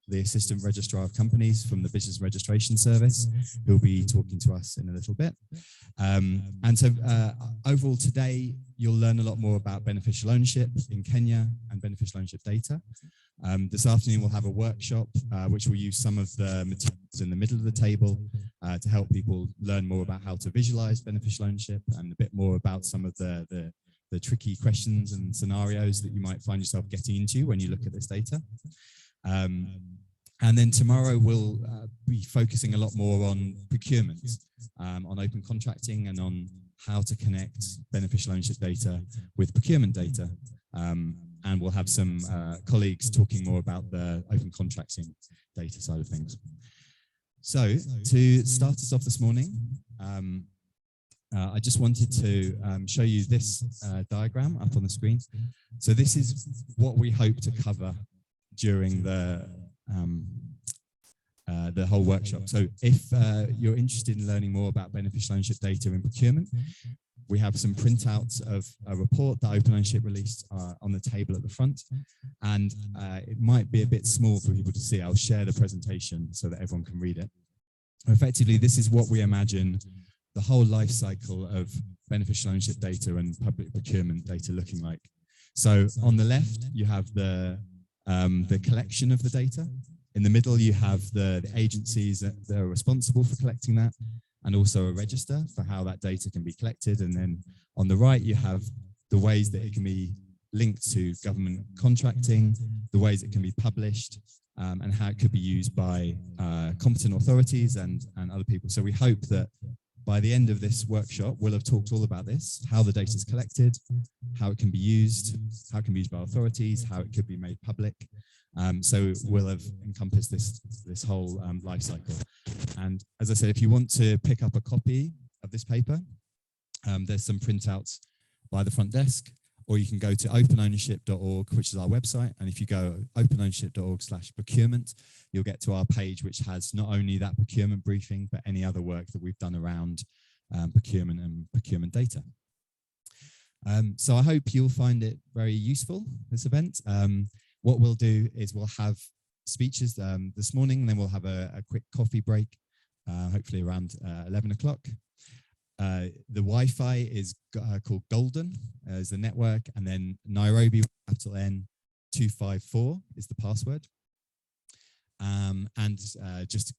the Assistant Registrar of Companies from the Business Registration Service, who'll be talking to us in a little bit. And so overall today, you'll learn a lot more about beneficial ownership in Kenya and beneficial ownership data. This afternoon, we'll have a workshop, which will use some of the materials in the middle of the table to help people learn more about how to visualize beneficial ownership and a bit more about some of the tricky questions and scenarios that you might find yourself getting into when you look at this data. And then tomorrow we'll be focusing a lot more on procurement, on open contracting and on how to connect beneficial ownership data with procurement data. And we'll have some colleagues talking more about the open contracting data side of things. So to start us off this morning, I just wanted to show you this diagram up on the screen. So this is what we hope to cover during the whole workshop. So if you're interested in learning more about beneficial ownership data in procurement, we have some printouts of a report that Open Ownership released on the table at the front. And it might be a bit small for people to see. I'll share the presentation so that everyone can read it. Effectively, this is what we imagine the whole life cycle of beneficial ownership data and public procurement data looking like. So on the left, you have the collection of the data. In the middle, you have the agencies that are responsible for collecting that, and also a register for how that data can be collected. And then on the right, you have the ways that it can be linked to government contracting, the ways it can be published, and how it could be used by competent authorities and other people. So we hope that by the end of this workshop, we'll have talked all about this, how the data is collected, how it can be used, how it can be used by authorities, how it could be made public. So we'll have encompassed this whole life cycle. And as I said, if you want to pick up a copy of this paper, there's some printouts by the front desk, or you can go to openownership.org, which is our website. And if you go openownership.org/procurement, you'll get to our page, which has not only that procurement briefing, but any other work that we've done around procurement and procurement data. So I hope you'll find it very useful, this event. What we'll do is we'll have speeches this morning, and then we'll have a quick coffee break, hopefully around 11 o'clock. The Wi-Fi is called Golden, is the network, and then Nairobi, capital N, 254 is the password. Just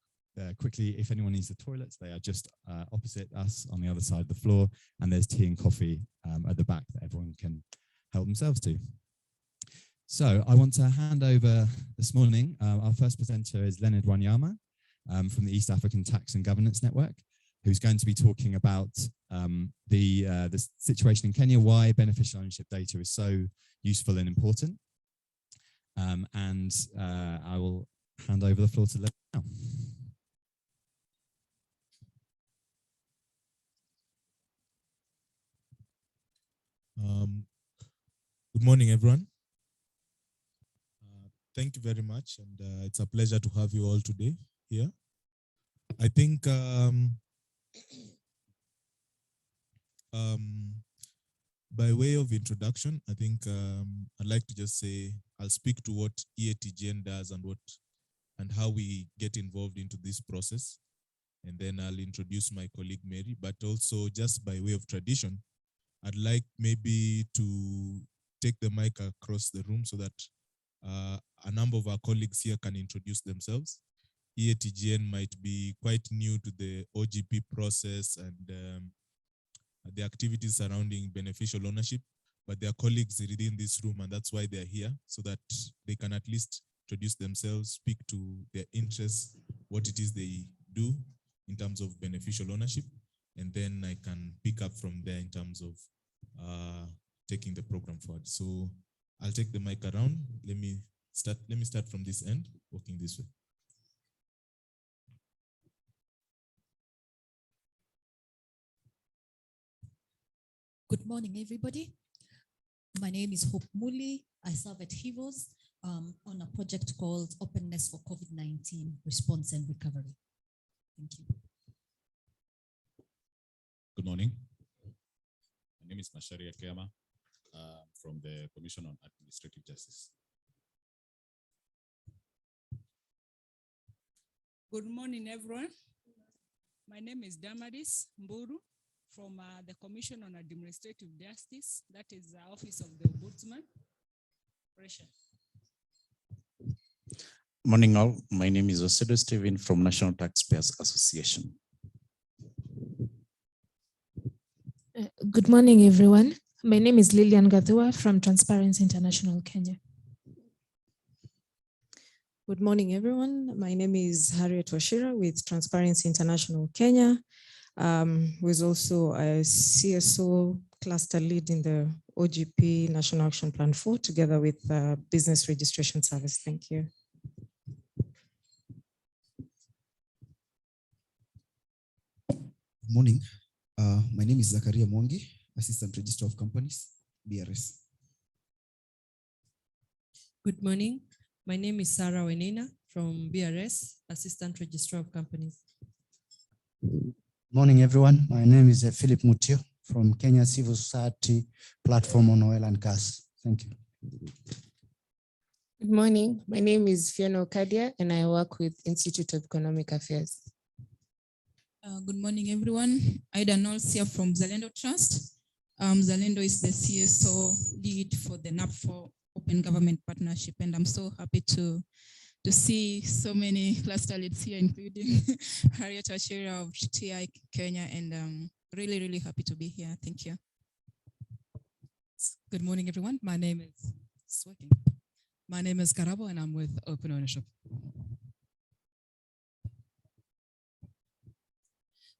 quickly, if anyone needs the toilets, they are just opposite us on the other side of the floor, and there's tea and coffee at the back that everyone can help themselves to. So I want to hand over this morning. Our first presenter is Leonard Wanyama from the East African Tax and Governance Network, who's going to be talking about the situation in Kenya, why beneficial ownership data is so useful and important. I will hand over the floor to Leonard now. Good morning, everyone. Thank you very much, and it's a pleasure to have you all today here. I think by way of introduction, I think I'd like to just say I'll speak to what EATGN does and how we get involved into this process, and then I'll introduce my colleague Mary. But also, just by way of tradition, I'd like maybe to take the mic across the room so that a number of our colleagues here can introduce themselves. EATGN might be quite new to the OGP process and the activities surrounding beneficial ownership, but their colleagues within this room, and that's why they're here, so that they can at least introduce themselves, speak to their interests, what it is they do in terms of beneficial ownership, and then I can pick up from there in terms of taking the program forward. So I'll take the mic around. Let me start from this end, walking this way. Good morning, everybody. My name is Hope Muli. I serve at HIVOS on a project called Openness for COVID-19 Response and Recovery. Thank you. Good morning. My name is Zacharia Mwangi from the Commission on Administrative Justice. Good morning, everyone. My name is Damaris Mburu from the Commission on Administrative Justice, that is the Office of the Ombudsman. Pressure. Morning all, my name is Osedo Stephen from National Taxpayers Association. Good morning, everyone. My name is Lilian Gathua from Transparency International Kenya. Good morning, everyone. My name is Harriet Wachira with Transparency International Kenya, who is also a CSO cluster lead in the OGP National Action Plan 4, together with Business Registration Service. Thank you. Good morning. My name is Zacharia Mwangi, Assistant Registrar of Companies, BRS. Good morning. My name is Sandra from BRS, Assistant Registrar of Companies. Morning, everyone. My name is Philip Mutio from Kenya Civil Society Platform on Oil and Gas. Thank you. Good morning. My name is Fiona Okadia and I work with Institute of Economic Affairs. Good morning, everyone. Ida Knowles here from Zalendo Trust. Zalendo is the CSO lead for the NAP4 Open Government Partnership, and I'm so happy to see so many cluster leads here, including Harriet Wachira of TI Kenya, and really, really happy to be here. Thank you. Good morning, everyone. My name is Karabo, and I'm with Open Ownership.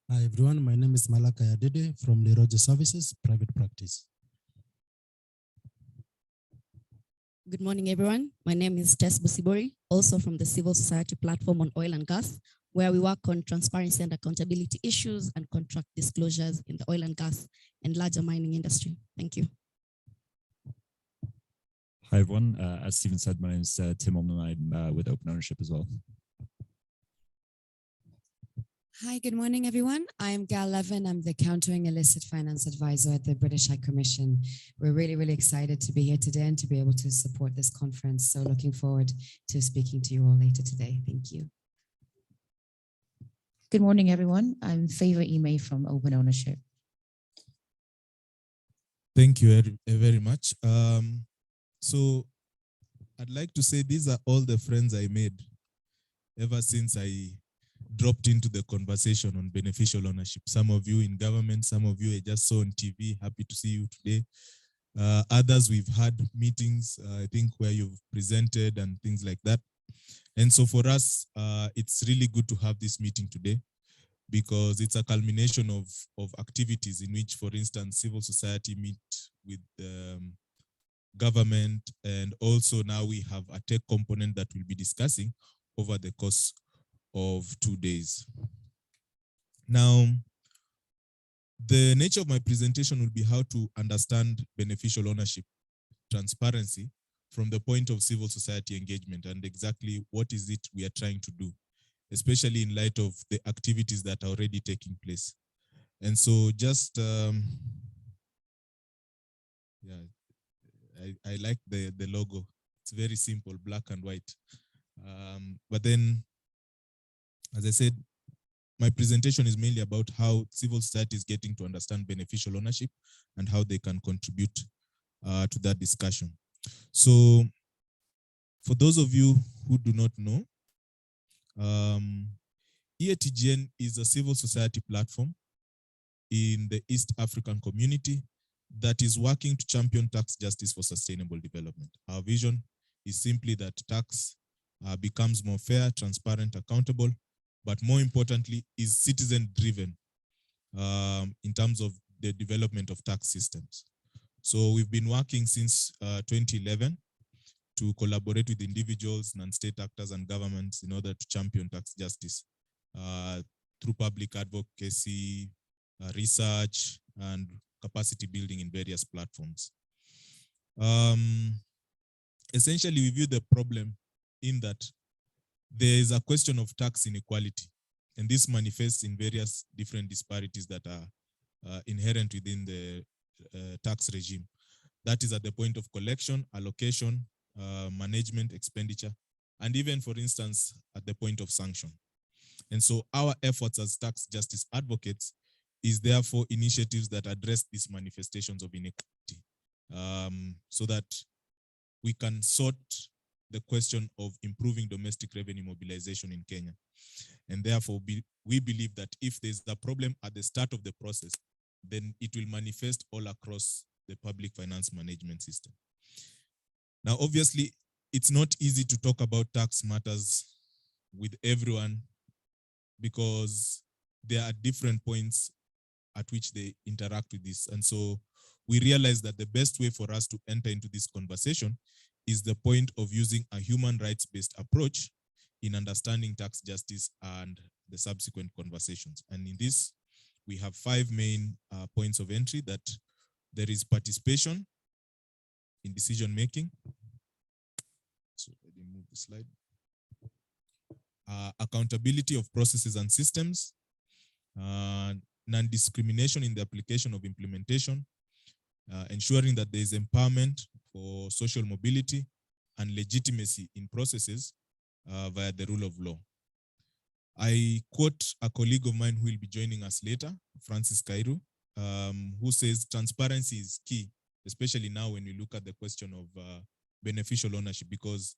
Hi, everyone. My name is Malaka Yadede from Leroge Services, Private Practice. Good morning, everyone. My name is Tess Busibori, also from the Civil Society Platform on Oil and Gas, where we work on transparency and accountability issues and contract disclosures in the oil and gas and larger mining industry. Thank you. Hi, everyone. As Stephen said, my name is Tim Olman, and I'm with Open Ownership as well. Hi, good morning, everyone. I'm Gal Levin. I'm the Countering Illicit Finance Advisor at the British High Commission. We're really, really excited to be here today and to be able to support this conference. So looking forward to speaking to you all later today. Thank you. Good morning, everyone. I'm Favour Ime from Open Ownership. Thank you very much. So I'd like to say these are all the friends I made ever since I dropped into the conversation on beneficial ownership. Some of you in government, some of you I just saw on TV. Happy to see you today. Others we've had meetings, I think, where you've presented and things like that. And so for us, it's really good to have this meeting today because it's a culmination of activities in which, for instance, civil society meet with government, and also now we have a tech component that we'll be discussing over the course of 2 days. Now, the nature of my presentation will be how to understand beneficial ownership, transparency from the point of civil society engagement, and exactly what is it we are trying to do, especially in light of the activities that are already taking place. And so just, I like the logo. It's very simple, black and white. But then, as I said, my presentation is mainly about how civil society is getting to understand beneficial ownership and how they can contribute to that discussion. So for those of you who do not know, EATGN is a civil society platform in the East African community that is working to champion tax justice for sustainable development. Our vision is simply that tax becomes more fair, transparent, accountable, but more importantly is citizen-driven in terms of the development of tax systems. So we've been working since 2011 to collaborate with individuals, non-state actors and governments in order to champion tax justice through public advocacy, research, and capacity building in various platforms. Essentially, we view the problem in that there is a question of tax inequality, and this manifests in various different disparities that are inherent within the tax regime. That is at the point of collection, allocation, management, expenditure, and even, for instance, at the point of sanction. And so our efforts as tax justice advocates is therefore initiatives that address these manifestations of inequity, so that we can sort the question of improving domestic revenue mobilization in Kenya. And therefore, we believe that if there's a problem at the start of the process, then it will manifest all across the public finance management system. Now, obviously, it's not easy to talk about tax matters with everyone because there are different points at which they interact with this. And so we realize that the best way for us to enter into this conversation is the point of using a human rights-based approach in understanding tax justice and the subsequent conversations. And in this, we have 5 main points of entry: that there is participation in decision-making. So let me move the slide. Accountability of processes and systems, non-discrimination in the application of implementation, ensuring that there is empowerment for social mobility and legitimacy in processes via the rule of law. I quote a colleague of mine who will be joining us later, Francis Kairu, who says transparency is key, especially now when you look at the question of beneficial ownership, because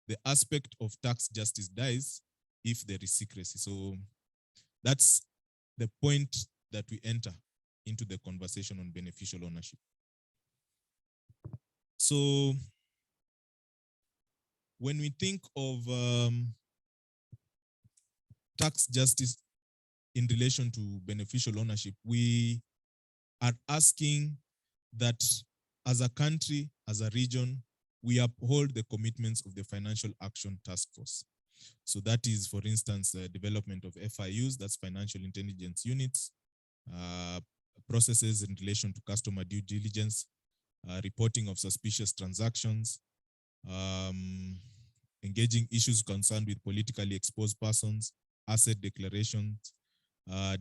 the aspect of tax justice dies if there is secrecy. So that's the point that we enter into the conversation on beneficial ownership. So when we think of tax justice in relation to beneficial ownership, we are asking that as a country, as a region, we uphold the commitments of the Financial Action Task Force. So that is, for instance, the development of FIUs, that's financial intelligence units, processes in relation to customer due diligence, reporting of suspicious transactions, engaging issues concerned with politically exposed persons, asset declarations,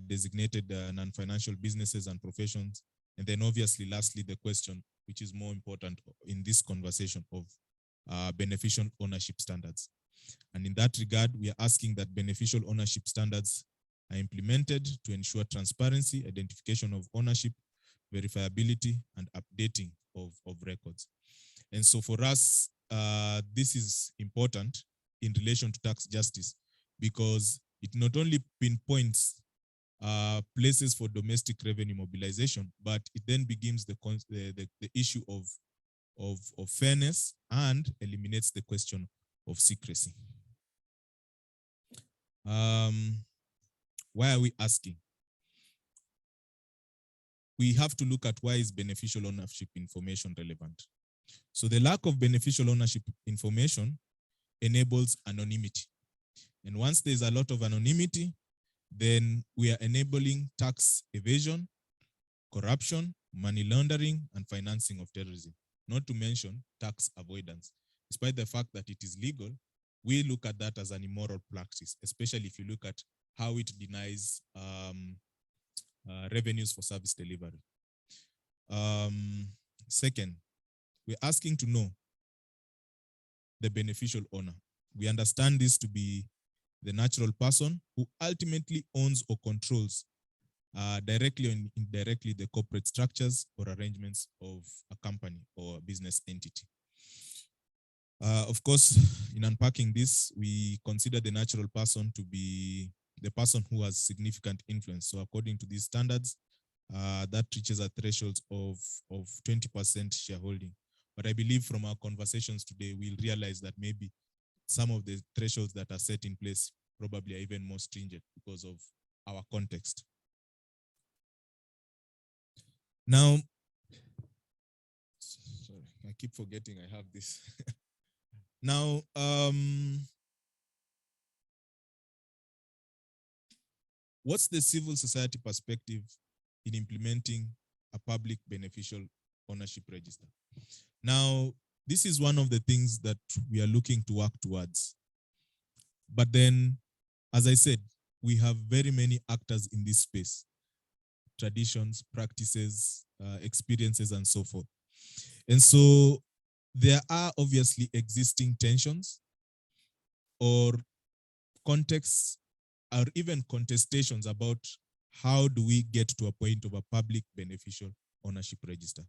designated non-financial businesses and professions, and then obviously, lastly, the question, which is more important in this conversation, of beneficial ownership standards. And in that regard, we are asking that beneficial ownership standards are implemented to ensure transparency, identification of ownership, verifiability, and updating of records. And so for us, this is important in relation to tax justice, because it not only pinpoints places for domestic revenue mobilization, but it then begins the issue of fairness and eliminates the question of secrecy. Why are we asking? We have to look at why is beneficial ownership information relevant. So the lack of beneficial ownership information enables anonymity. And once there's a lot of anonymity, then we are enabling tax evasion, corruption, money laundering, and financing of terrorism, not to mention tax avoidance. Despite the fact that it is legal, we look at that as an immoral practice, especially if you look at how it denies revenues for service delivery. Second, we're asking to know the beneficial owner. We understand this to be the natural person who ultimately owns or controls directly or indirectly the corporate structures or arrangements of a company or a business entity. Of course, in unpacking this, we consider the natural person to be the person who has significant influence. So according to these standards, that reaches a threshold of 20% shareholding. But I believe from our conversations today, we'll realize that maybe some of the thresholds that are set in place probably are even more stringent because of our context. Now, sorry, I keep forgetting I have this. Now, what's the civil society perspective in implementing a public beneficial ownership register? Now, this is one of the things that we are looking to work towards. But then, as I said, we have very many actors in this space: traditions, practices, experiences, and so forth. And so there are obviously existing tensions or contexts or even contestations about how do we get to a point of a public beneficial ownership register.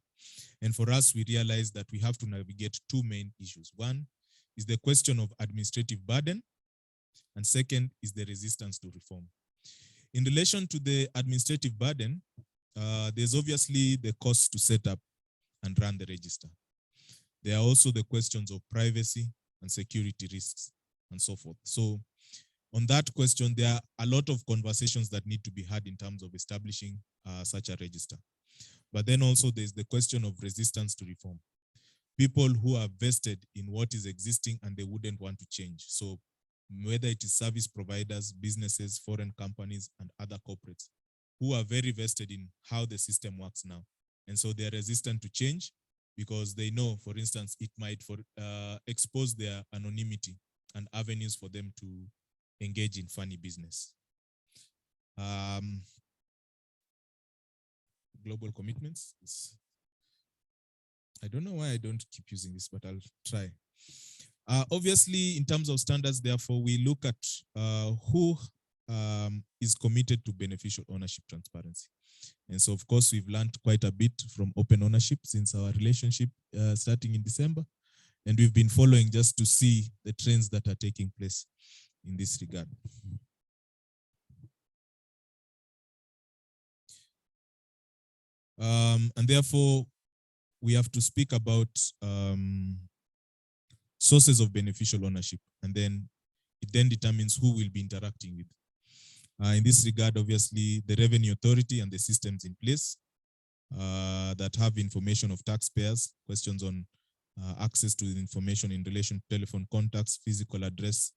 And for us, we realize that we have to navigate two main issues. One is the question of administrative burden, and second is the resistance to reform. In relation to the administrative burden, there's obviously the cost to set up and run the register. There are also the questions of privacy and security risks and so forth. So on that question, there are a lot of conversations that need to be had in terms of establishing such a register. But then also there's the question of resistance to reform. People who are vested in what is existing and they wouldn't want to change. So whether it is service providers, businesses, foreign companies, and other corporates who are very vested in how the system works now. And so they're resistant to change because they know, for instance, it might expose their anonymity and avenues for them to engage in funny business. Global commitments. I don't know why I don't keep using this, but I'll try. Obviously, in terms of standards, therefore, we look at who is committed to beneficial ownership transparency. And so, of course, we've learned quite a bit from open ownership since our relationship starting in December. And we've been following just to see the trends that are taking place in this regard. And therefore, we have to speak about sources of beneficial ownership, and then it then determines who we'll be interacting with. In this regard, obviously, the Revenue Authority and the systems in place that have information of taxpayers, questions on access to the information in relation to telephone contacts, physical address,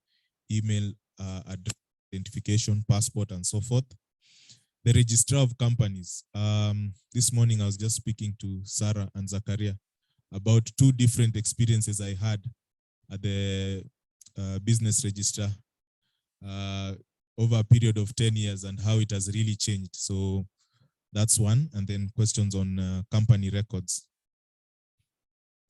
email address, identification, passport, and so forth. The Registrar of Companies. This morning, I was just speaking to Sarah and Zacharia about two different experiences I had at the business registrar over a period of 10 years and how it has really changed. So that's one. And then questions on company records.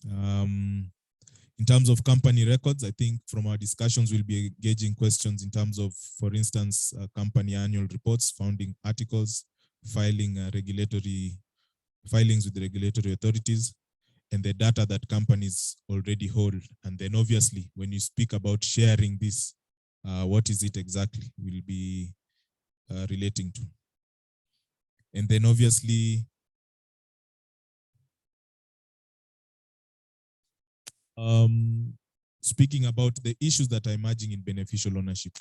In terms of company records, I think from our discussions, we'll be engaging questions in terms of, for instance, company annual reports, founding articles, filing filings with the regulatory authorities, and the data that companies already hold. And then obviously, when you speak about sharing this, what is it exactly we'll be relating to? And then obviously, speaking about the issues that are emerging in beneficial ownership.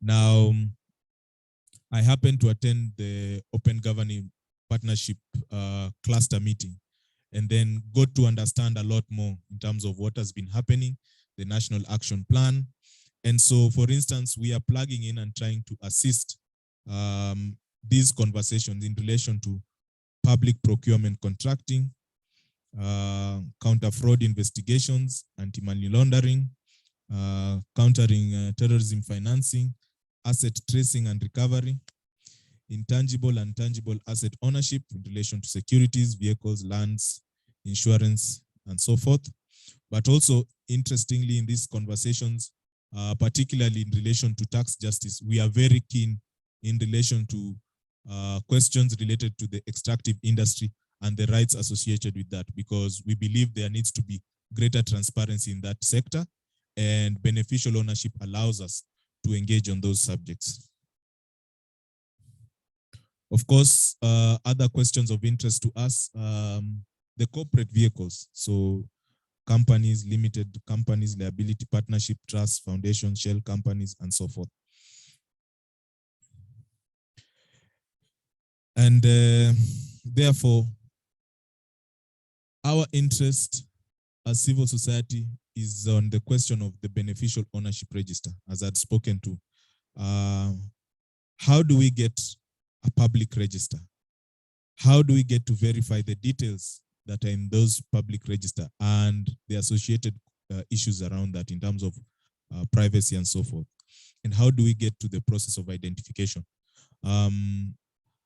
Now, I happened to attend the Open Governing Partnership cluster meeting and then got to understand a lot more in terms of what has been happening, the National Action Plan. And so, for instance, we are plugging in and trying to assist these conversations in relation to public procurement contracting, counter-fraud investigations, anti-money laundering, countering terrorism financing, asset tracing and recovery, intangible and tangible asset ownership in relation to securities, vehicles, lands, insurance, and so forth. But also, interestingly, in these conversations, particularly in relation to tax justice, we are very keen in relation to questions related to the extractive industry and the rights associated with that, because we believe there needs to be greater transparency in that sector, and beneficial ownership allows us to engage on those subjects. Of course, other questions of interest to us, the corporate vehicles. So companies, limited companies, liability partnership, trusts, foundations, shell companies, and so forth. And therefore, our interest as civil society is on the question of the beneficial ownership register, as I'd spoken to. How do we get a public register? How do we get to verify the details that are in those public register and the associated issues around that in terms of privacy and so forth? And how do we get to the process of identification?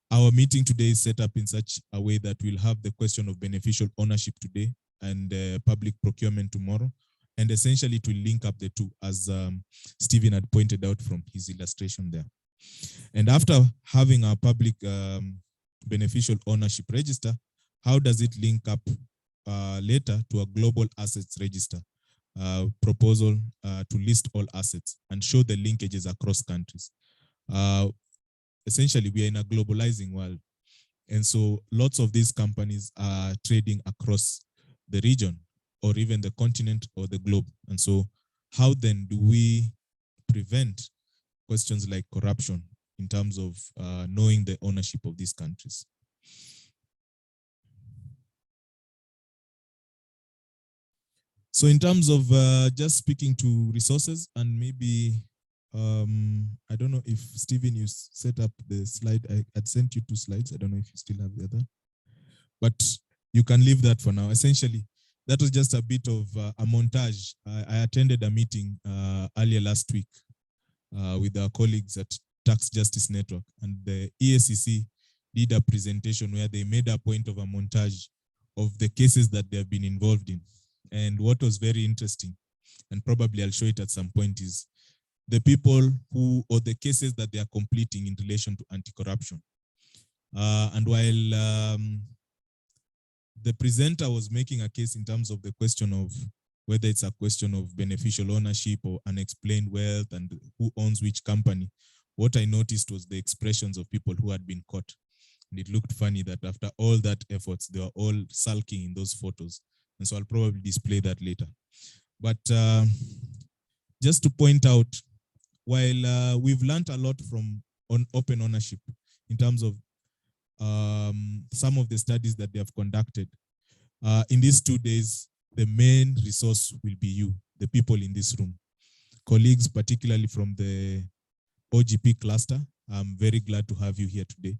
Our meeting today is set up in such a way that we'll have the question of beneficial ownership today and public procurement tomorrow. and essentially to link up the two, as Stephen had pointed out from his illustration there. And after having our public beneficial ownership register, how does it link up later to a global assets register proposal to list all assets and show the linkages across countries? Essentially, we are in a globalizing world. And so lots of these companies are trading across the region or even the continent or the globe. And so how then do we prevent questions like corruption in terms of knowing the ownership of these countries? So in terms of just speaking to resources, and maybe, I don't know if Stephen, you set up the slide. I had sent you 2 slides. I don't know if you still have the other, but you can leave that for now. Essentially, that was just a bit of a montage. I attended a meeting earlier last week with our colleagues at Tax Justice Network, and the EACC did a presentation where they made a point of a montage of the cases that they have been involved in. And what was very interesting, and probably I'll show it at some point, is the people who, or the cases that they are completing in relation to anti-corruption. And while the presenter was making a case in terms of the question of whether it's a question of beneficial ownership or unexplained wealth and who owns which company, what I noticed was the expressions of people who had been caught. And it looked funny that after all that efforts, they were all sulking in those photos. And so I'll probably display that later. But just to point out, while we've learned a lot from open ownership in terms of some of the studies that they have conducted, in these 2 days, the main resource will be you, the people in this room. Colleagues, particularly from the OGP cluster, I'm very glad to have you here today.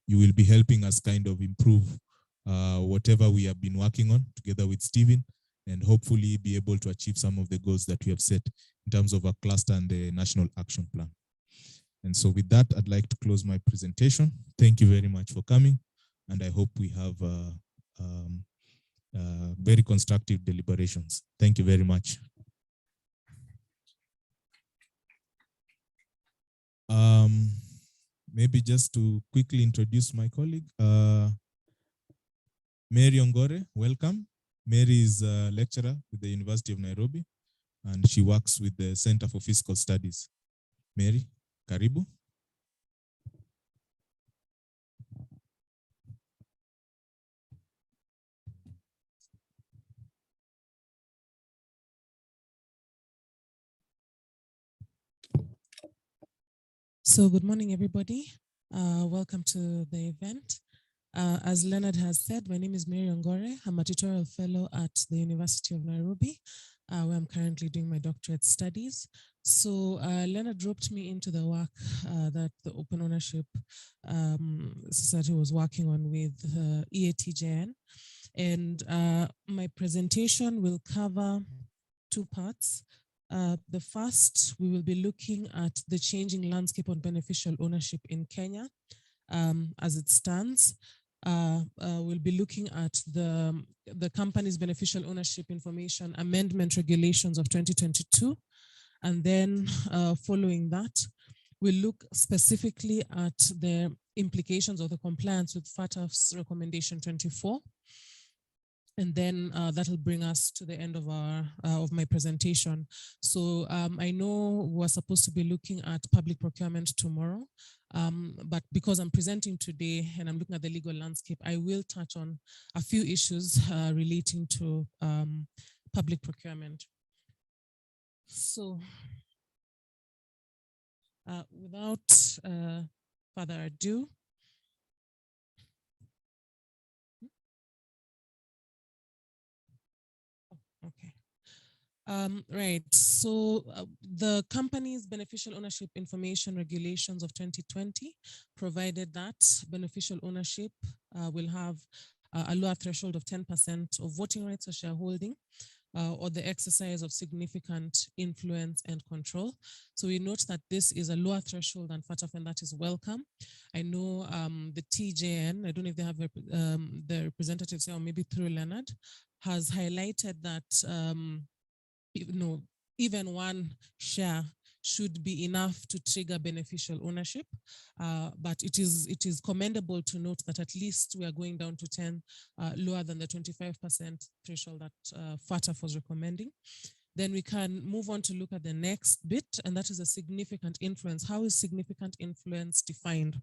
You will be helping us kind of improve whatever we have been working on together with Stephen, and hopefully be able to achieve some of the goals that we have set in terms of our cluster and the National Action Plan. And so with that, I'd like to close my presentation. Thank you very much for coming, and I hope we have very constructive deliberations. Thank you very much. Maybe just to quickly introduce my colleague, Mary Ongore, welcome. Mary is a lecturer with the University of Nairobi, and she works with the Center for Fiscal Studies. Mary, karibu. So good morning, everybody. Welcome to the event. As Leonard has said, my name is Mary Ongore. I'm a tutorial fellow at the University of Nairobi, where I'm currently doing my doctorate studies. So Leonard roped me into the work that the Open Ownership Society was working on with EATGN. And my presentation will cover 2 parts. The first, we will be looking at the changing landscape on beneficial ownership in Kenya as it stands. We'll be looking at the company's beneficial ownership information amendment regulations of 2022. And then following that, we'll look specifically at the implications of the compliance with FATF's recommendation 24. And then that'll bring us to the end of of my presentation. So I know we're supposed to be looking at public procurement tomorrow, but because I'm presenting today and I'm looking at the legal landscape, I will touch on a few issues relating to public procurement. So without further ado, okay. Right, so the company's beneficial ownership information regulations of 2020 provided that beneficial ownership will have a lower threshold of 10% of voting rights or shareholding or the exercise of significant influence and control. So we note that this is a lower threshold than FATF, and that is welcome. I know the TJN, I don't know if they have the representatives here or maybe through Leonard, has highlighted that even one share should be enough to trigger beneficial ownership. But it is commendable to note that at least we are going down to 10, lower than the 25% threshold that FATF was recommending. Then we can move on to look at the next bit, and that is a significant influence. How is significant influence defined?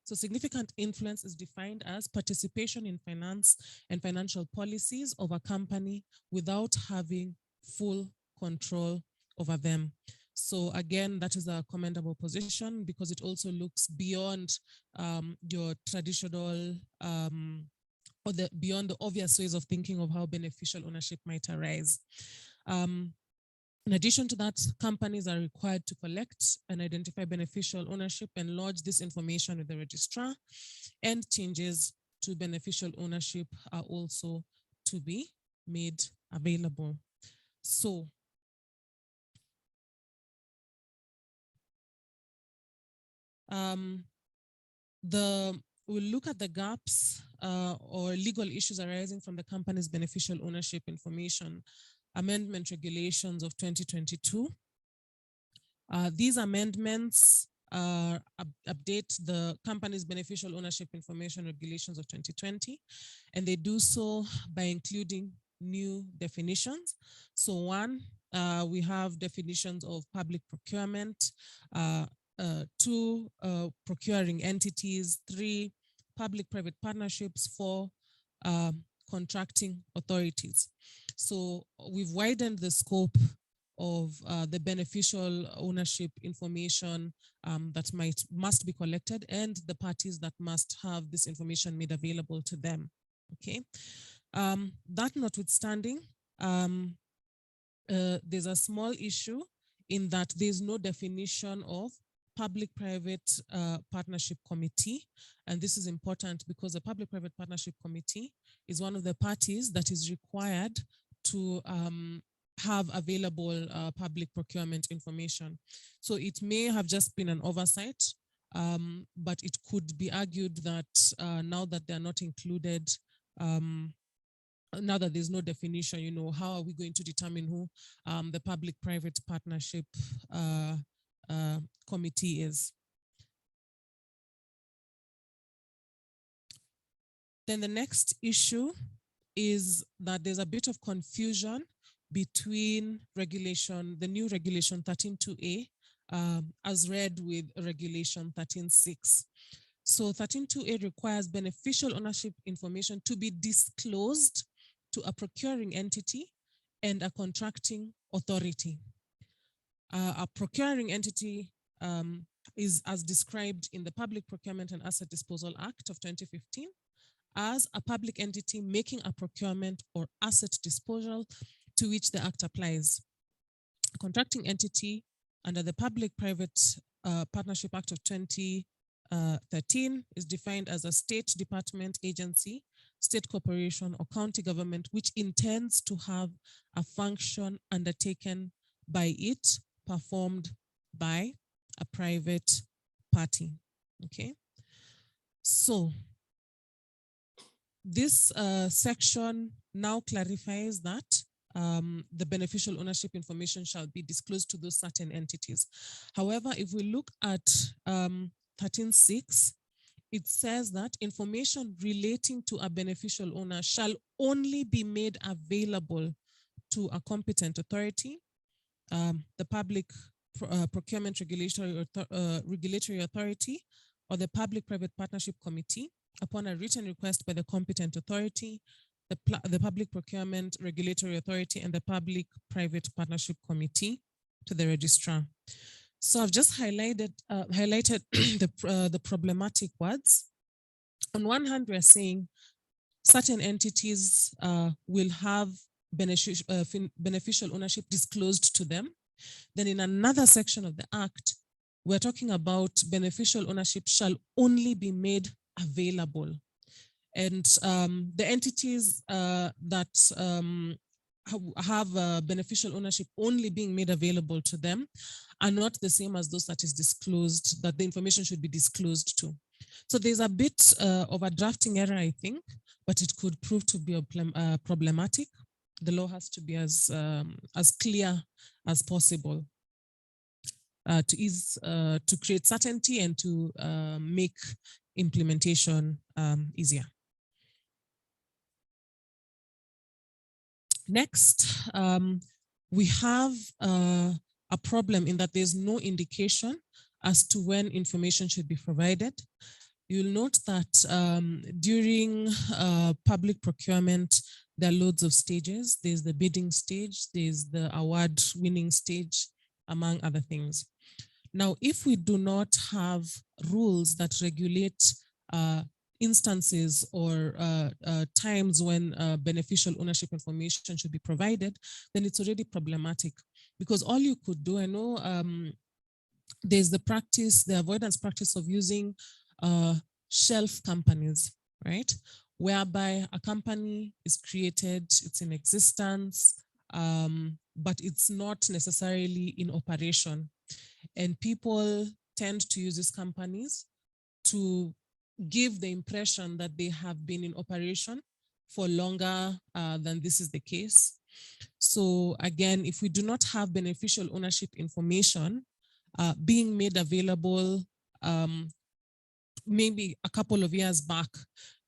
So significant influence is defined as participation in finance and financial policies of a company without having full control over them. So again, that is a commendable position because it also looks beyond your traditional or beyond the obvious ways of thinking of how beneficial ownership might arise. In addition to that, companies are required to collect and identify beneficial ownership and lodge this information with the registrar, and changes to beneficial ownership are also to be made available. So, we'll look at the gaps or legal issues arising from the company's beneficial ownership information amendment regulations of 2022. These amendments update the company's beneficial ownership information regulations of 2020, and they do so by including new definitions. So one, we have definitions of public procurement, two, procuring entities, three, public-private partnerships, four, contracting authorities. So we've widened the scope of the beneficial ownership information that must be collected and the parties that must have this information made available to them. Okay, that notwithstanding, there's a small issue in that there's no definition of public-private partnership committee. And this is important because the public-private partnership committee is one of the parties that is required to have available public procurement information. So it may have just been an oversight, but it could be argued that now that they're not included, now that there's no definition, you know, how are we going to determine who the public-private partnership committee is? Then the next issue is that there's a bit of confusion between regulation, the new regulation 13.2a as read with regulation 13.6. So 13.2a requires beneficial ownership information to be disclosed to a procuring entity and a contracting authority. A procuring entity is as described in the Public Procurement and Asset Disposal Act of 2015 as a public entity making a procurement or asset disposal to which the act applies. A contracting entity under the Public-Private Partnership Act of 2013 is defined as a state department, agency, state corporation, or county government which intends to have a function undertaken by it performed by a private party. Okay, so this section now clarifies that the beneficial ownership information shall be disclosed to those certain entities. However, if we look at 13.6, it says that information relating to a beneficial owner shall only be made available to a competent authority, the Public Procurement Regulatory Authority, or the Public-Private Partnership Committee, upon a written request by the competent authority, the Public Procurement Regulatory Authority, and the Public-Private Partnership Committee to the registrar. So I've just highlighted the problematic words. On one hand, we're saying certain entities will have beneficial ownership disclosed to them. Then in another section of the Act, we're talking about beneficial ownership shall only be made available. And the entities that have beneficial ownership only being made available to them are not the same as those that is disclosed, that the information should be disclosed to. So there's a bit of a drafting error, I think, but it could prove to be problematic. the law has to be as clear as possible to create certainty and to make implementation easier. Next, we have a problem in that there's no indication as to when information should be provided. You'll note that during public procurement, there are loads of stages. There's the bidding stage, there's the award winning stage, among other things. Now, if we do not have rules that regulate instances or times when beneficial ownership information should be provided, then it's already problematic, because all you could do, I know there's the avoidance practice of using shelf companies, right? Whereby a company is created, it's in existence, but it's not necessarily in operation. And people tend to use these companies to give the impression that they have been in operation for longer than this is the case. So again, if we do not have beneficial ownership information being made available maybe a couple of years back,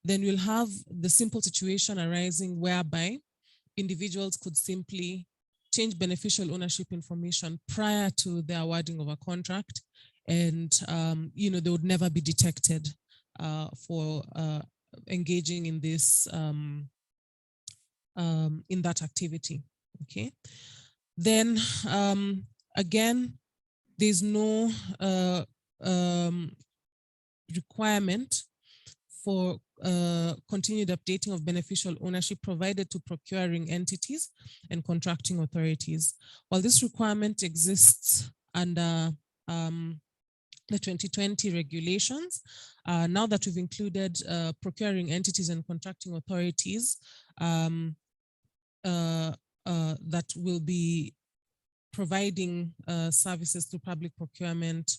then we'll have the simple situation arising whereby individuals could simply change beneficial ownership information prior to the awarding of a contract, and they would never be detected for engaging in this in that activity. Okay, then again, there's no requirement for continued updating of beneficial ownership provided to procuring entities and contracting authorities. While this requirement exists under the 2020 regulations, now that we've included procuring entities and contracting authorities that will be providing services through public procurement,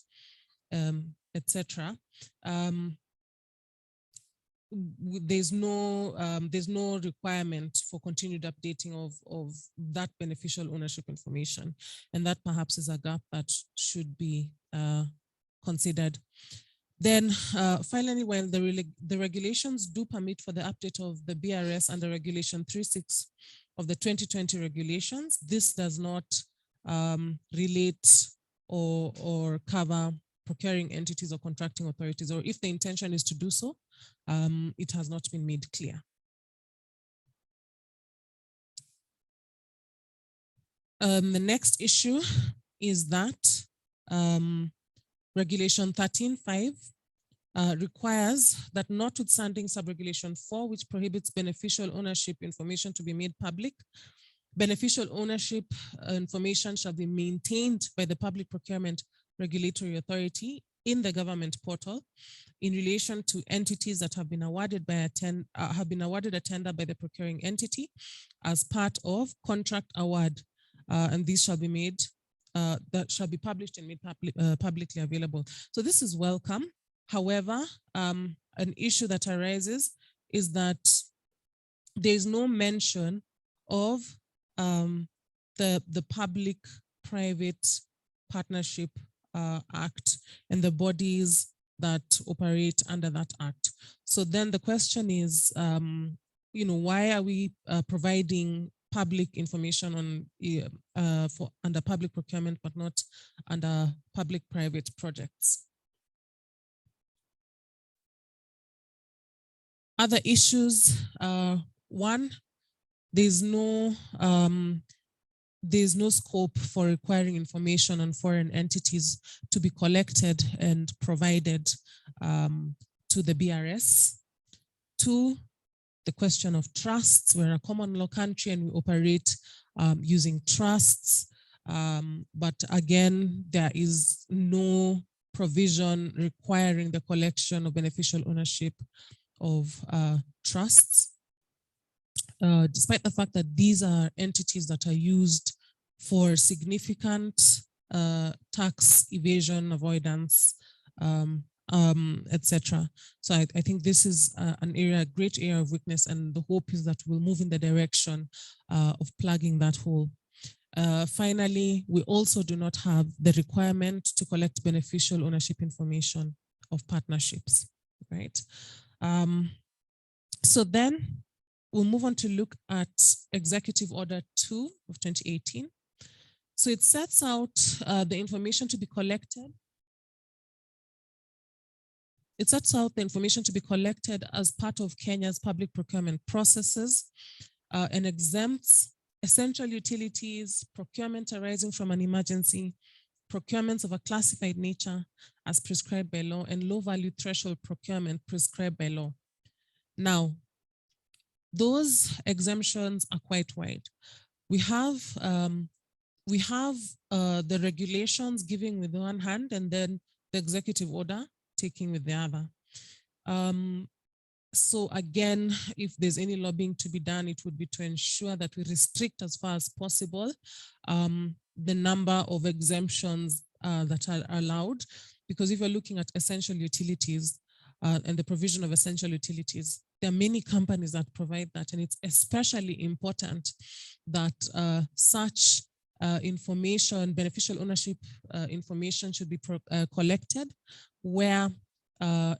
etc. There's no requirement for continued updating of that beneficial ownership information, and that perhaps is a gap that should be considered. Then finally, while the regulations do permit for the update of the BRS under Regulation 3.6 of the 2020 regulations, this does not relate or cover procuring entities or contracting authorities, or if the intention is to do so, it has not been made clear. The next issue is that Regulation 13.5 requires that, notwithstanding Subregulation 4, which prohibits beneficial ownership information to be made public, beneficial ownership information shall be maintained by the Public Procurement Regulatory Authority in the government portal in relation to entities that have been awarded a tender by the procuring entity as part of contract award, and these shall be made that shall be published and made publicly available. So this is welcome. However, an issue that arises is that there is no mention of the Public-Private Partnership Act and the bodies that operate under that act. So then the question is, why are we providing public information on under public procurement, but not under public-private projects? Other issues, one, there's no scope for requiring information on foreign entities to be collected and provided to the BRS. Two, the question of trusts. We're a common law country and we operate using trusts. But again, there is no provision requiring the collection of beneficial ownership of trusts. Despite the fact that these are entities that are used for significant tax evasion, avoidance etc. So I think this is a great area of weakness, and the hope is that we'll move in the direction of plugging that hole. Finally, we also do not have the requirement to collect beneficial ownership information of partnerships, right? So then we'll move on to look at Executive Order 2 of 2018. So it sets out the information to be collected. It sets out the information to be collected as part of Kenya's public procurement processes and exempts essential utilities, procurement arising from an emergency, procurements of a classified nature as prescribed by law, and low value threshold procurement prescribed by law. Now, those exemptions are quite wide. We have the regulations giving with one hand, and then the executive order taking with the other. So again, if there's any lobbying to be done, it would be to ensure that we restrict as far as possible the number of exemptions that are allowed, because if you're looking at essential utilities and the provision of essential utilities, there are many companies that provide that, and it's especially important that such information, beneficial ownership information should be collected where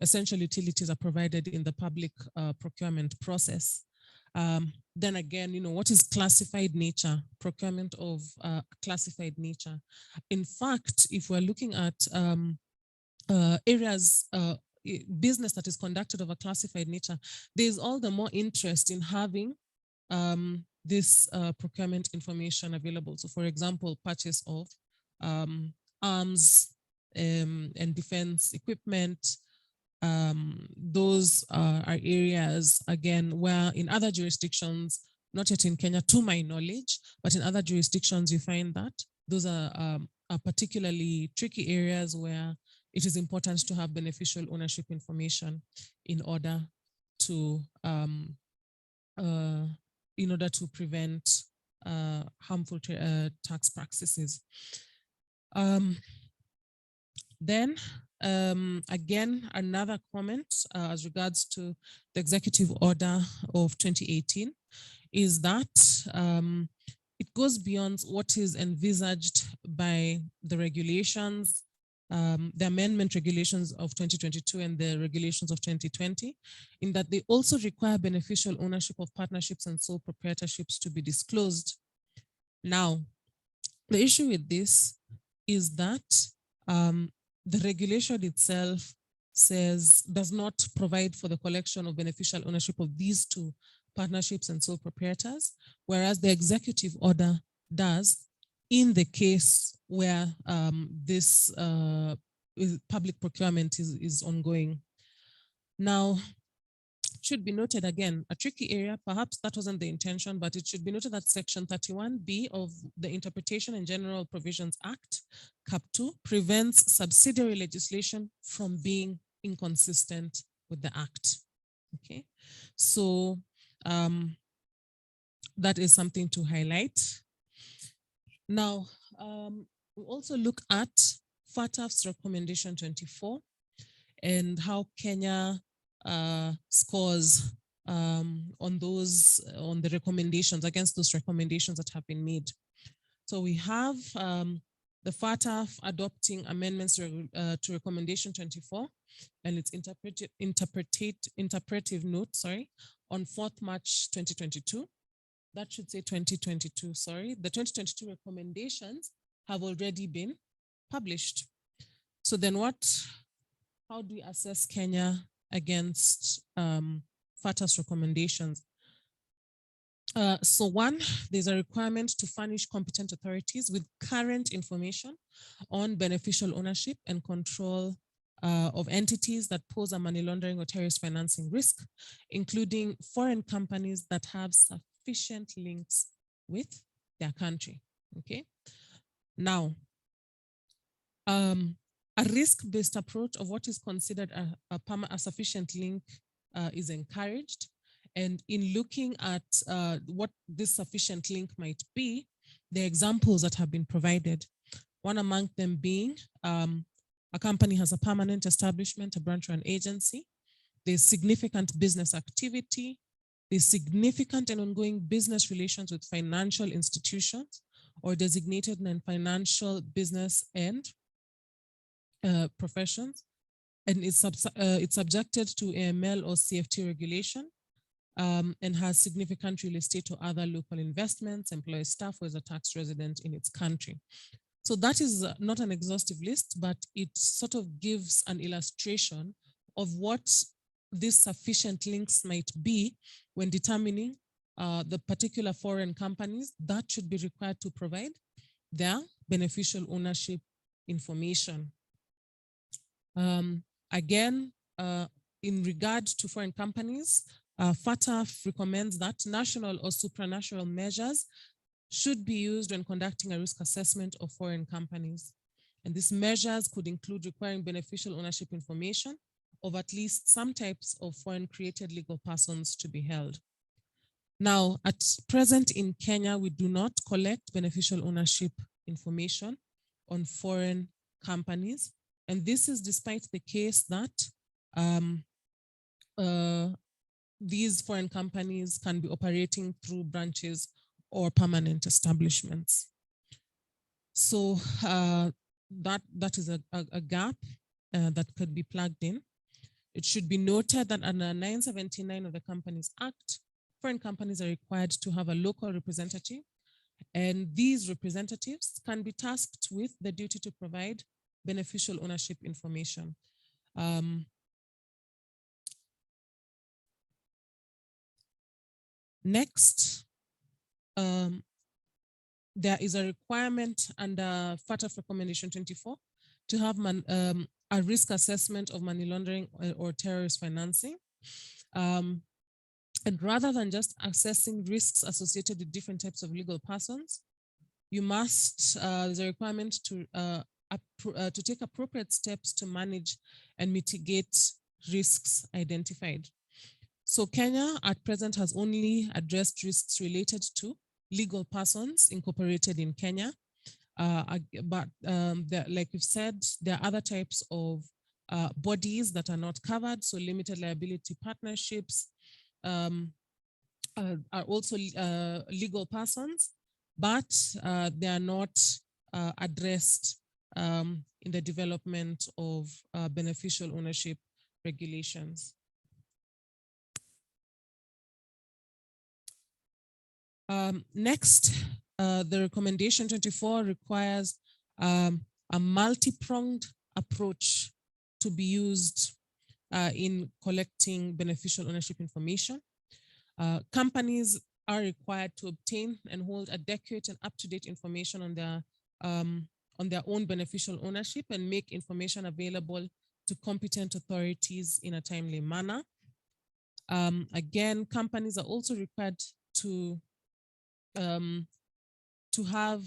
essential utilities are provided in the public procurement process. Then again, what is classified nature, procurement of classified nature? In fact, if we're looking at areas, business that is conducted of a classified nature, there's all the more interest in having this procurement information available. So for example, purchase of arms and defense equipment. Those are areas, again, where in other jurisdictions, not yet in Kenya to my knowledge, but in other jurisdictions you find that those are particularly tricky areas where it is important to have beneficial ownership information in order to prevent harmful tax practices. Then again, another comment as regards to the executive order of 2018 is that it goes beyond what is envisaged by the regulations, the amendment regulations of 2022 and the regulations of 2020, in that they also require beneficial ownership of partnerships and sole proprietorships to be disclosed. Now, the issue with this is that the regulation itself does not provide for the collection of beneficial ownership of these two partnerships and sole proprietors, whereas the executive order does in the case where this public procurement is ongoing. Now, it should be noted again, a tricky area, perhaps that wasn't the intention, but it should be noted that Section 31B of the Interpretation and General Provisions Act, Cap 2, prevents subsidiary legislation from being inconsistent with the Act. Okay, so that is something to highlight. Now, we also look at FATF's recommendation 24 and how Kenya scores on the recommendations, against those recommendations that have been made. So we have the FATF adopting amendments to recommendation 24 and its interpretive note, on 4th March 2022. That should say 2022, sorry. The 2022 recommendations have already been published. So then how do we assess Kenya against FATF's recommendations? So one, there's a requirement to furnish competent authorities with current information on beneficial ownership and control of entities that pose a money laundering or terrorist financing risk, including foreign companies that have sufficient links with their country, okay? Now, a risk-based approach of what is considered a sufficient link is encouraged. And in looking at what this sufficient link might be, the examples that have been provided, one among them being a company has a permanent establishment, a branch or an agency, there's significant business activity, there's significant and ongoing business relations with financial institutions or designated non-financial business and professions, and it's subjected to AML or CFT regulation, and has significant real estate or other local investments, employs staff, or is a tax resident in its country. So that is not an exhaustive list, but it sort of gives an illustration of what these sufficient links might be when determining the particular foreign companies that should be required to provide their beneficial ownership information. Again, in regard to foreign companies, FATF recommends that national or supranational measures should be used when conducting a risk assessment of foreign companies. And these measures could include requiring beneficial ownership information of at least some types of foreign created legal persons to be held. Now, at present in Kenya, we do not collect beneficial ownership information on foreign companies. And this is despite the case that these foreign companies can be operating through branches or permanent establishments. So that is a gap that could be plugged in. It should be noted that under 979 of the Companies Act, foreign companies are required to have a local representative, and these representatives can be tasked with the duty to provide beneficial ownership information. Next, there is a requirement under FATF Recommendation 24 to have a risk assessment of money laundering or terrorist financing. And rather than just assessing risks associated with different types of legal persons, you must, there's a requirement to take appropriate steps to manage and mitigate risks identified. So Kenya at present has only addressed risks related to legal persons incorporated in Kenya. But like we've said, there are other types of bodies that are not covered. So limited liability partnerships are also legal persons, but they are not addressed in the development of beneficial ownership regulations. Next, the recommendation 24 requires a multi-pronged approach to be used in collecting beneficial ownership information. Companies are required to obtain and hold adequate and up-to-date information on their own beneficial ownership and make information available to competent authorities in a timely manner. Again, companies are also required to have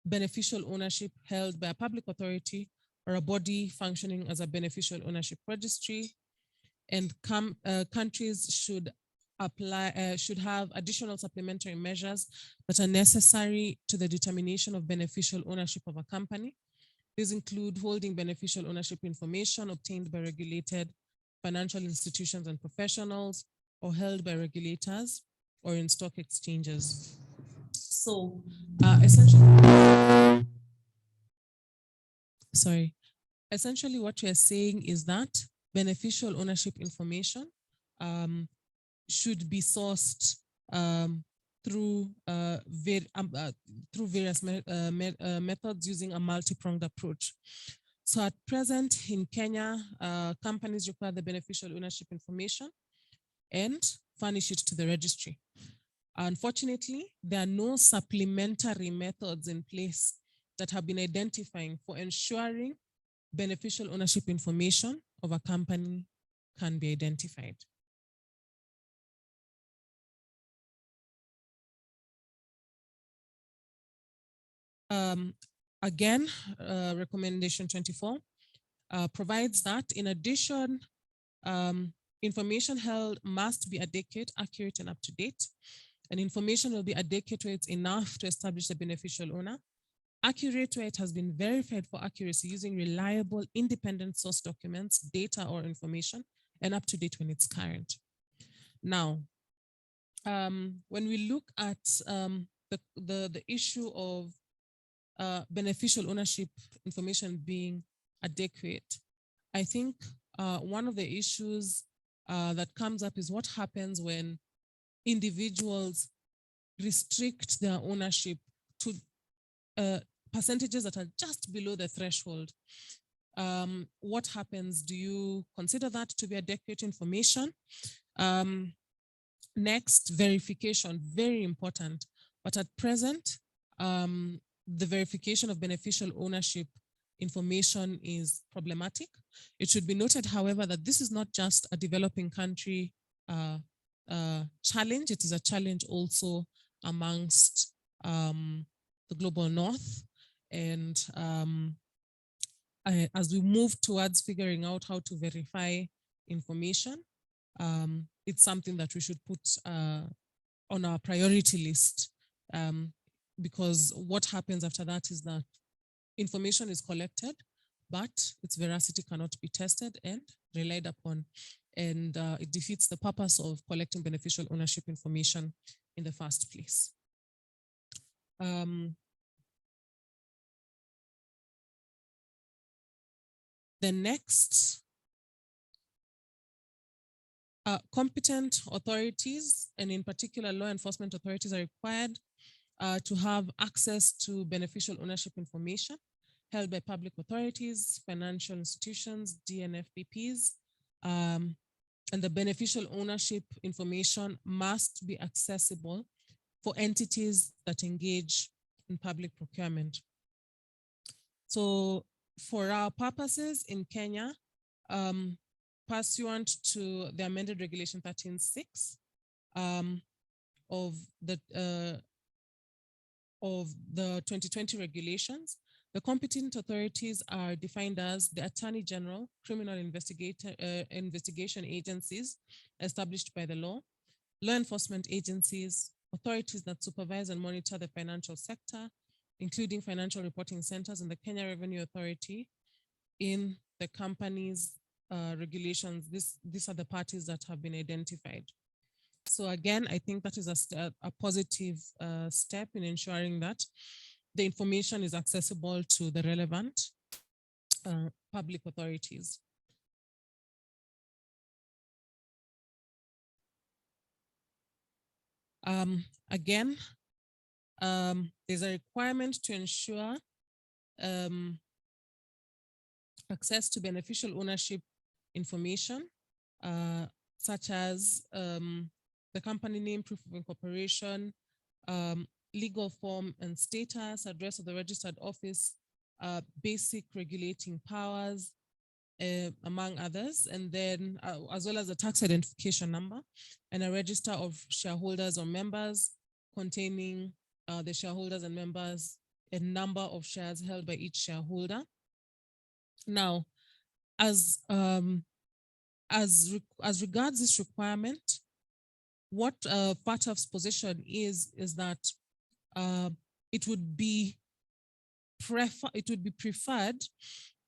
beneficial ownership held by a public authority or a body functioning as a beneficial ownership registry, and countries should have additional supplementary measures that are necessary to the determination of beneficial ownership of a company. These include holding beneficial ownership information obtained by regulated financial institutions and professionals, or held by regulators or in stock exchanges. So essentially what we are saying is that beneficial ownership information should be sourced through various methods using a multi-pronged approach. So at present in Kenya, companies require the beneficial ownership information and furnish it to the registry. Unfortunately, there are no supplementary methods in place that have been identifying for ensuring beneficial ownership information of a company can be identified. Again, recommendation 24 provides that in addition, information held must be adequate, accurate, and up to date. And information will be adequate where it's enough to establish the beneficial owner, accurate where it has been verified for accuracy using reliable, independent source documents, data or information, and up to date when it's current. Now, when we look at the issue of beneficial ownership information being adequate, I think one of the issues that comes up is what happens when individuals restrict their ownership to percentages that are just below the threshold. What happens? Do you consider that to be adequate information? Next, verification, very important. But at present, the verification of beneficial ownership information is problematic. It should be noted, however, that this is not just a developing country challenge. It is a challenge also amongst the global north. And as we move towards figuring out how to verify information, it's something that we should put on our priority list, because what happens after that is that information is collected, but its veracity cannot be tested and relied upon. And it defeats the purpose of collecting beneficial ownership information in the first place. The next, competent authorities, and in particular law enforcement authorities, are required to have access to beneficial ownership information held by public authorities, financial institutions, DNFBPs, and the beneficial ownership information must be accessible for entities that engage in public procurement. So for our purposes in Kenya, pursuant to the amended regulation 13.6 of the 2020 regulations, the competent authorities are defined as the Attorney General, criminal investigation agencies established by the law enforcement agencies, authorities that supervise and monitor the financial sector, including financial reporting centers, and the Kenya Revenue Authority in the company's regulations. These are the parties that have been identified. So again, I think that is a positive step in ensuring that the information is accessible to the relevant public authorities. Again, there's a requirement to ensure access to beneficial ownership information, such as the company name, proof of incorporation, legal form and status, address of the registered office, basic regulating powers, among others, and then as well as a tax identification number and a register of shareholders or members containing the shareholders and members and number of shares held by each shareholder. Now, as regards this requirement, what FATF's position is that it would be preferred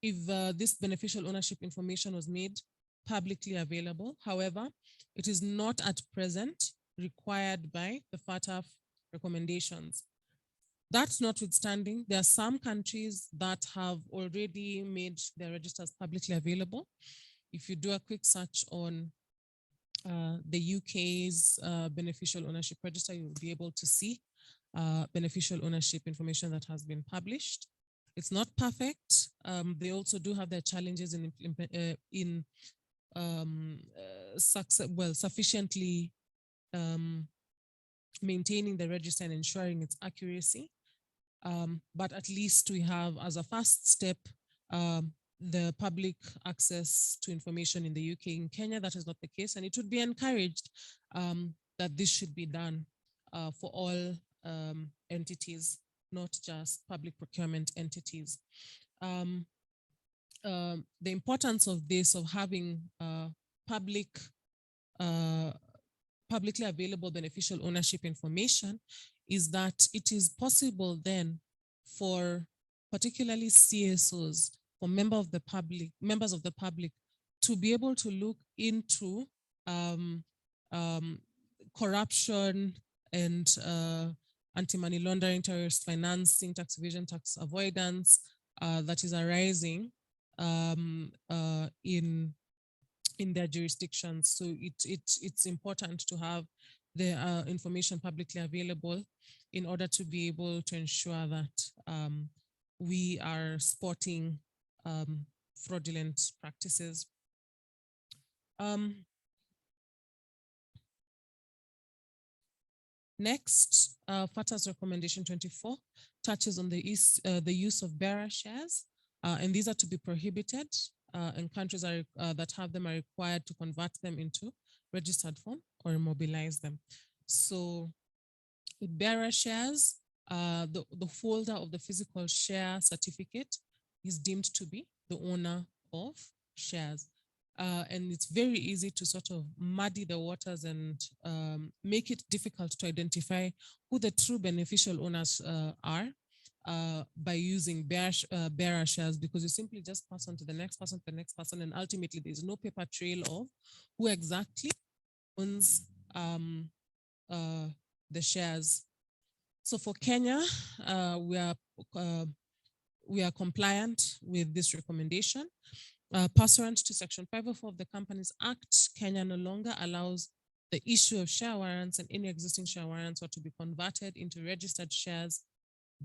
if this beneficial ownership information was made publicly available. However, it is not at present required by the FATF recommendations. That notwithstanding, there are some countries that have already made their registers publicly available. If you do a quick search on the UK's beneficial ownership register, you'll be able to see beneficial ownership information that has been published. It's not perfect. They also do have their challenges in sufficiently maintaining the register and ensuring its accuracy. But at least we have, as a first step, the public access to information in the UK. In Kenya, that is not the case, and it would be encouraged that this should be done for all entities, not just public procurement entities. The importance of this, of having publicly available beneficial ownership information, is that it is possible then for particularly CSOs, for members of the public, to be able to look into corruption and anti-money laundering, terrorist financing, tax evasion, tax avoidance that is arising in their jurisdictions. So it's important to have the information publicly available in order to be able to ensure that we are spotting fraudulent practices. Next, FATA's recommendation 24 touches on the use of bearer shares, and these are to be prohibited, and countries that have them are required to convert them into registered form or immobilize them. So with bearer shares, the holder of the physical share certificate is deemed to be the owner of shares. And it's very easy to sort of muddy the waters and make it difficult to identify who the true beneficial owners are by using bearer shares, because you simply just pass on to the next person, and ultimately there's no paper trail of who exactly owns the shares. So for Kenya, we are compliant with this recommendation. Pursuant to Section 504 of the Companies Act, Kenya no longer allows the issue of share warrants, and any existing share warrants are to be converted into registered shares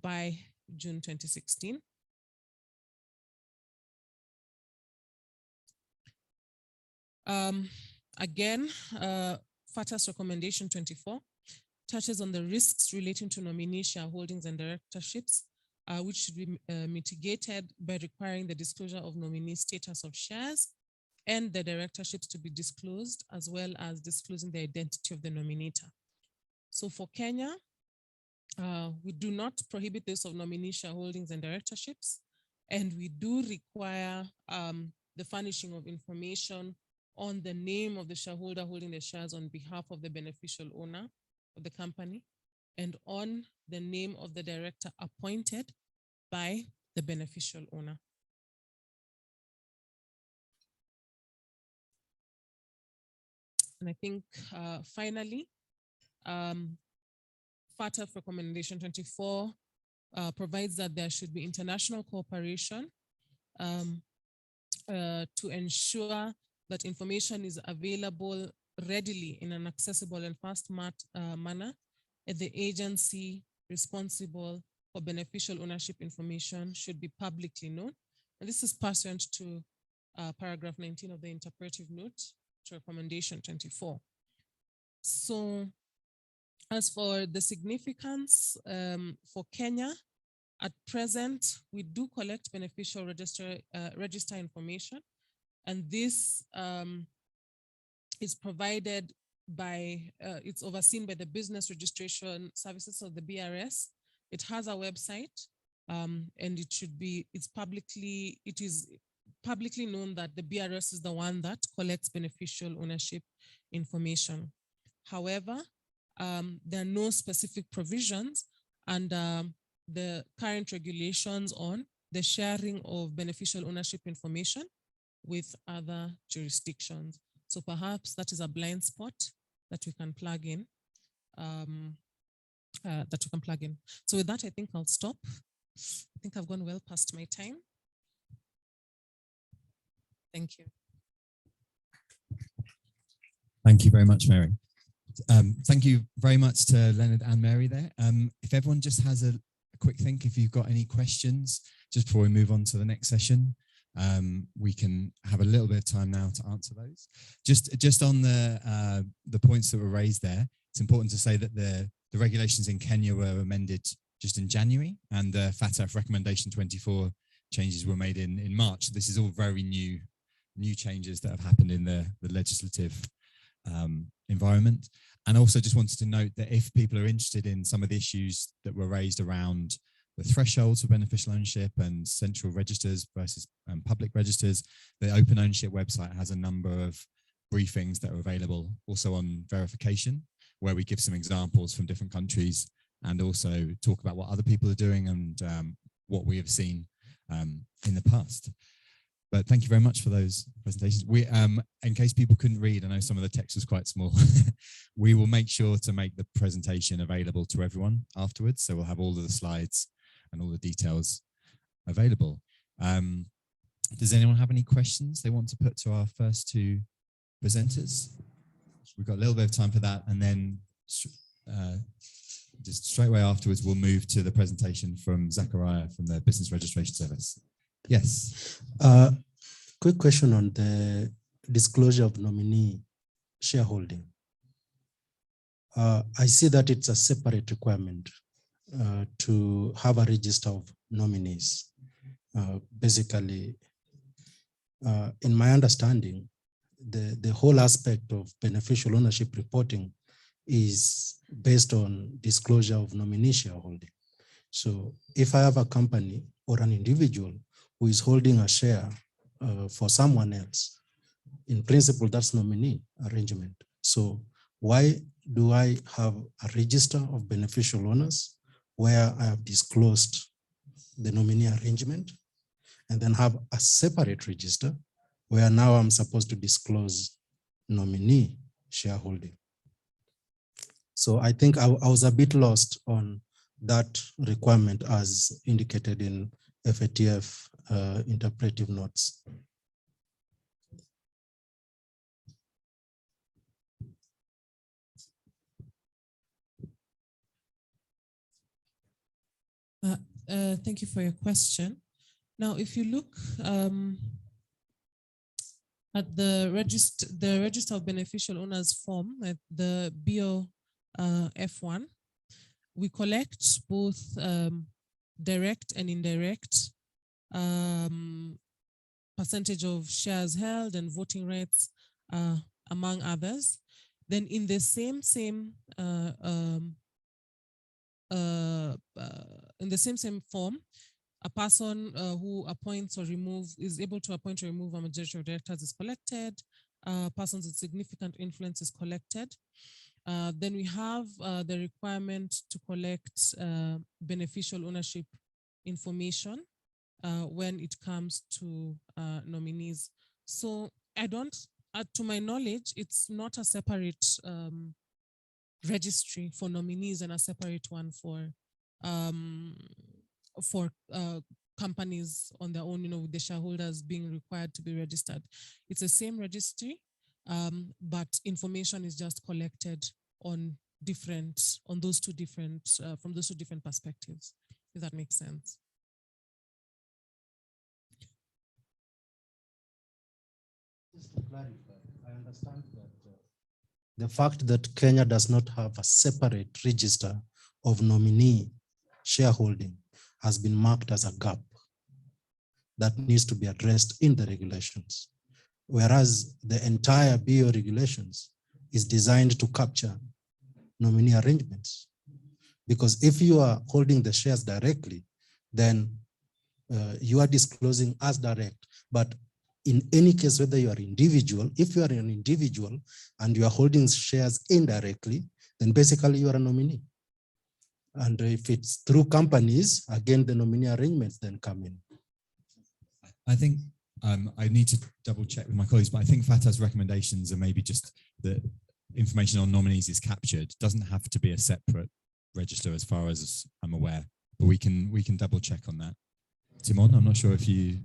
by June 2016. Again, FATA's recommendation 24 touches on the risks relating to nominee shareholdings and directorships, which should be mitigated by requiring the disclosure of nominee status of shares and the directorships to be disclosed, as well as disclosing the identity of the nominator. So for Kenya, we do not prohibit the use of nominee shareholdings and directorships, and we do require the furnishing of information on the name of the shareholder holding the shares on behalf of the beneficial owner of the company, and on the name of the director appointed by the beneficial owner. And I think finally, FATA recommendation 24 provides that there should be international cooperation to ensure that information is available readily in an accessible and fast manner at the agency responsible for beneficial ownership information should be publicly known. And this is pursuant to paragraph 19 of the interpretive note to recommendation 24. So as for the significance for Kenya, at present, we do collect beneficial register information, and this is provided by, it's overseen by the Business Registration Services of the BRS. It has a website, and it is publicly known that the BRS is the one that collects beneficial ownership information. However, there are no specific provisions under the current regulations on the sharing of beneficial ownership information with other jurisdictions. So perhaps that is a blind spot that we can plug in. So with that, I think I'll stop. I think I've gone well past my time. Thank you. Thank you very much, Mary. Thank you very much to Leonard and Mary there. If everyone just has a quick think, if you've got any questions, just before we move on to the next session, we can have a little bit of time now to answer those. Just on the points that were raised there, it's important to say that the regulations in Kenya were amended just in January, and the FATF recommendation 24 changes were made in March. This is all very new changes that have happened in the legislative environment. And also just wanted to note that if people are interested in some of the issues that were raised around the thresholds for beneficial ownership and central registers versus public registers, the Open Ownership website has a number of briefings that are available also on verification, where we give some examples from different countries and also talk about what other people are doing and what we have seen in the past. But thank you very much for those presentations. We, in case people couldn't read, I know some of the text was quite small. We will make sure to make the presentation available to everyone afterwards. So we'll have all of the slides and all the details available. Does anyone have any questions they want to put to our first two presenters? We've got a little bit of time for that, and then just straight away afterwards, we'll move to the presentation from Zacharia from the Business Registration Service. Yes. Quick question on the disclosure of nominee shareholding. I see that it's a separate requirement to have a register of nominees. Basically, in my understanding, the whole aspect of beneficial ownership reporting is based on disclosure of nominee shareholding. So if I have a company or an individual who is holding a share for someone else, in principle, that's nominee arrangement. So why do I have a register of beneficial owners where I have disclosed the nominee arrangement, and then have a separate register where now I'm supposed to disclose nominee shareholding? So I think I was a bit lost on that requirement as indicated in FATF interpretive notes. Thank you for your question. Now, if you look at the register of beneficial owners form, at the BO F1, we collect both direct and indirect percentage of shares held and voting rights, among others. Then in the same form, a person who appoints or is able to appoint or remove a majority of directors is collected. Persons with significant influence is collected. Then we have the requirement to collect beneficial ownership information when it comes to nominees. So I don't, to my knowledge, it's not a separate registry for nominees and a separate one for companies on their own, with the shareholders being required to be registered. It's the same registry, but information is just collected on those two different, from those two different perspectives, if that makes sense. Just to clarify, I understand that the fact that Kenya does not have a separate register of nominee shareholding has been marked as a gap that needs to be addressed in the regulations, whereas the entire BO regulations is designed to capture nominee arrangements. Because if you are holding the shares directly, then you are disclosing as direct. But in any case, whether you are individual, if you are an individual and you are holding shares indirectly, then basically you are a nominee. And if it's through companies, again, the nominee arrangements then come in. I think I need to double check with my colleagues, but I think FATA's recommendations are maybe just the information on nominees is captured. It doesn't have to be a separate register as far as I'm aware, but we can double check on that. Timon, I'm not sure if you...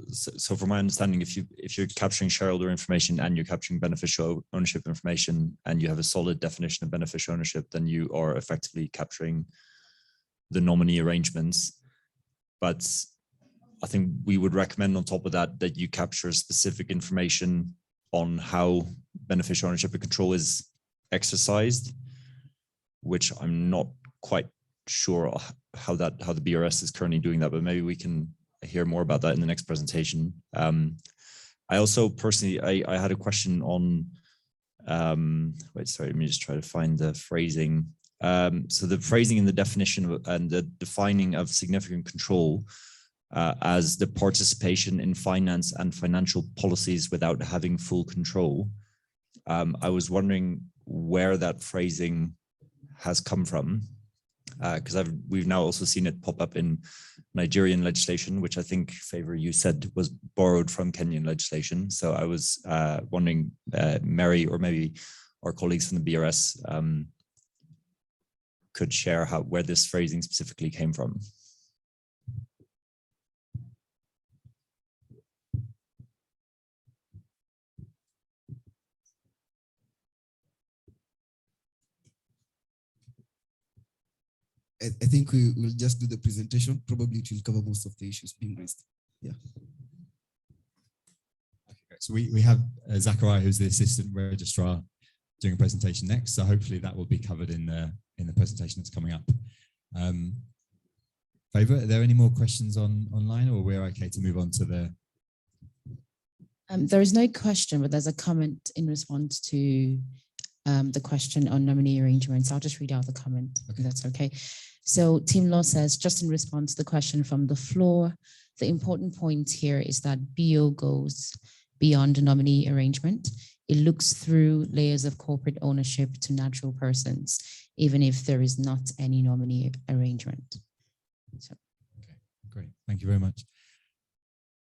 So from my understanding, if you're capturing shareholder information and you're capturing beneficial ownership information and you have a solid definition of beneficial ownership, then you are effectively capturing the nominee arrangements. But I think we would recommend on top of that, that you capture specific information on how beneficial ownership and control is exercised, which I'm not quite sure how the BRS is currently doing that, but maybe we can hear more about that in the next presentation. I also personally, I had a question on, wait, sorry, let me just try to find the phrasing. So the phrasing in the definition and the defining of significant control as the participation in finance and financial policies without having full control. I was wondering where that phrasing has come from, because we've now also seen it pop up in Nigerian legislation, which I think, Favour, you said was borrowed from Kenyan legislation. So I was wondering, Mary, or maybe our colleagues from the BRS could share where this phrasing specifically came from. I think we will just do the presentation. Probably it will cover most of the issues being raised. Yeah. Okay, so we have Zacharia, who's the assistant registrar, doing a presentation next. So hopefully that will be covered in the presentation that's coming up. Favour, are there any more questions online, or we're okay to move on to the? There is no question, but there's a comment in response to the question on nominee arrangements. I'll just read out the comment, if that's okay. So Team Law says, just in response to the question from the floor, the important point here is that BO goes beyond a nominee arrangement. It looks through layers of corporate ownership to natural persons, even if there is not any nominee arrangement. So. Okay, great. Thank you very much.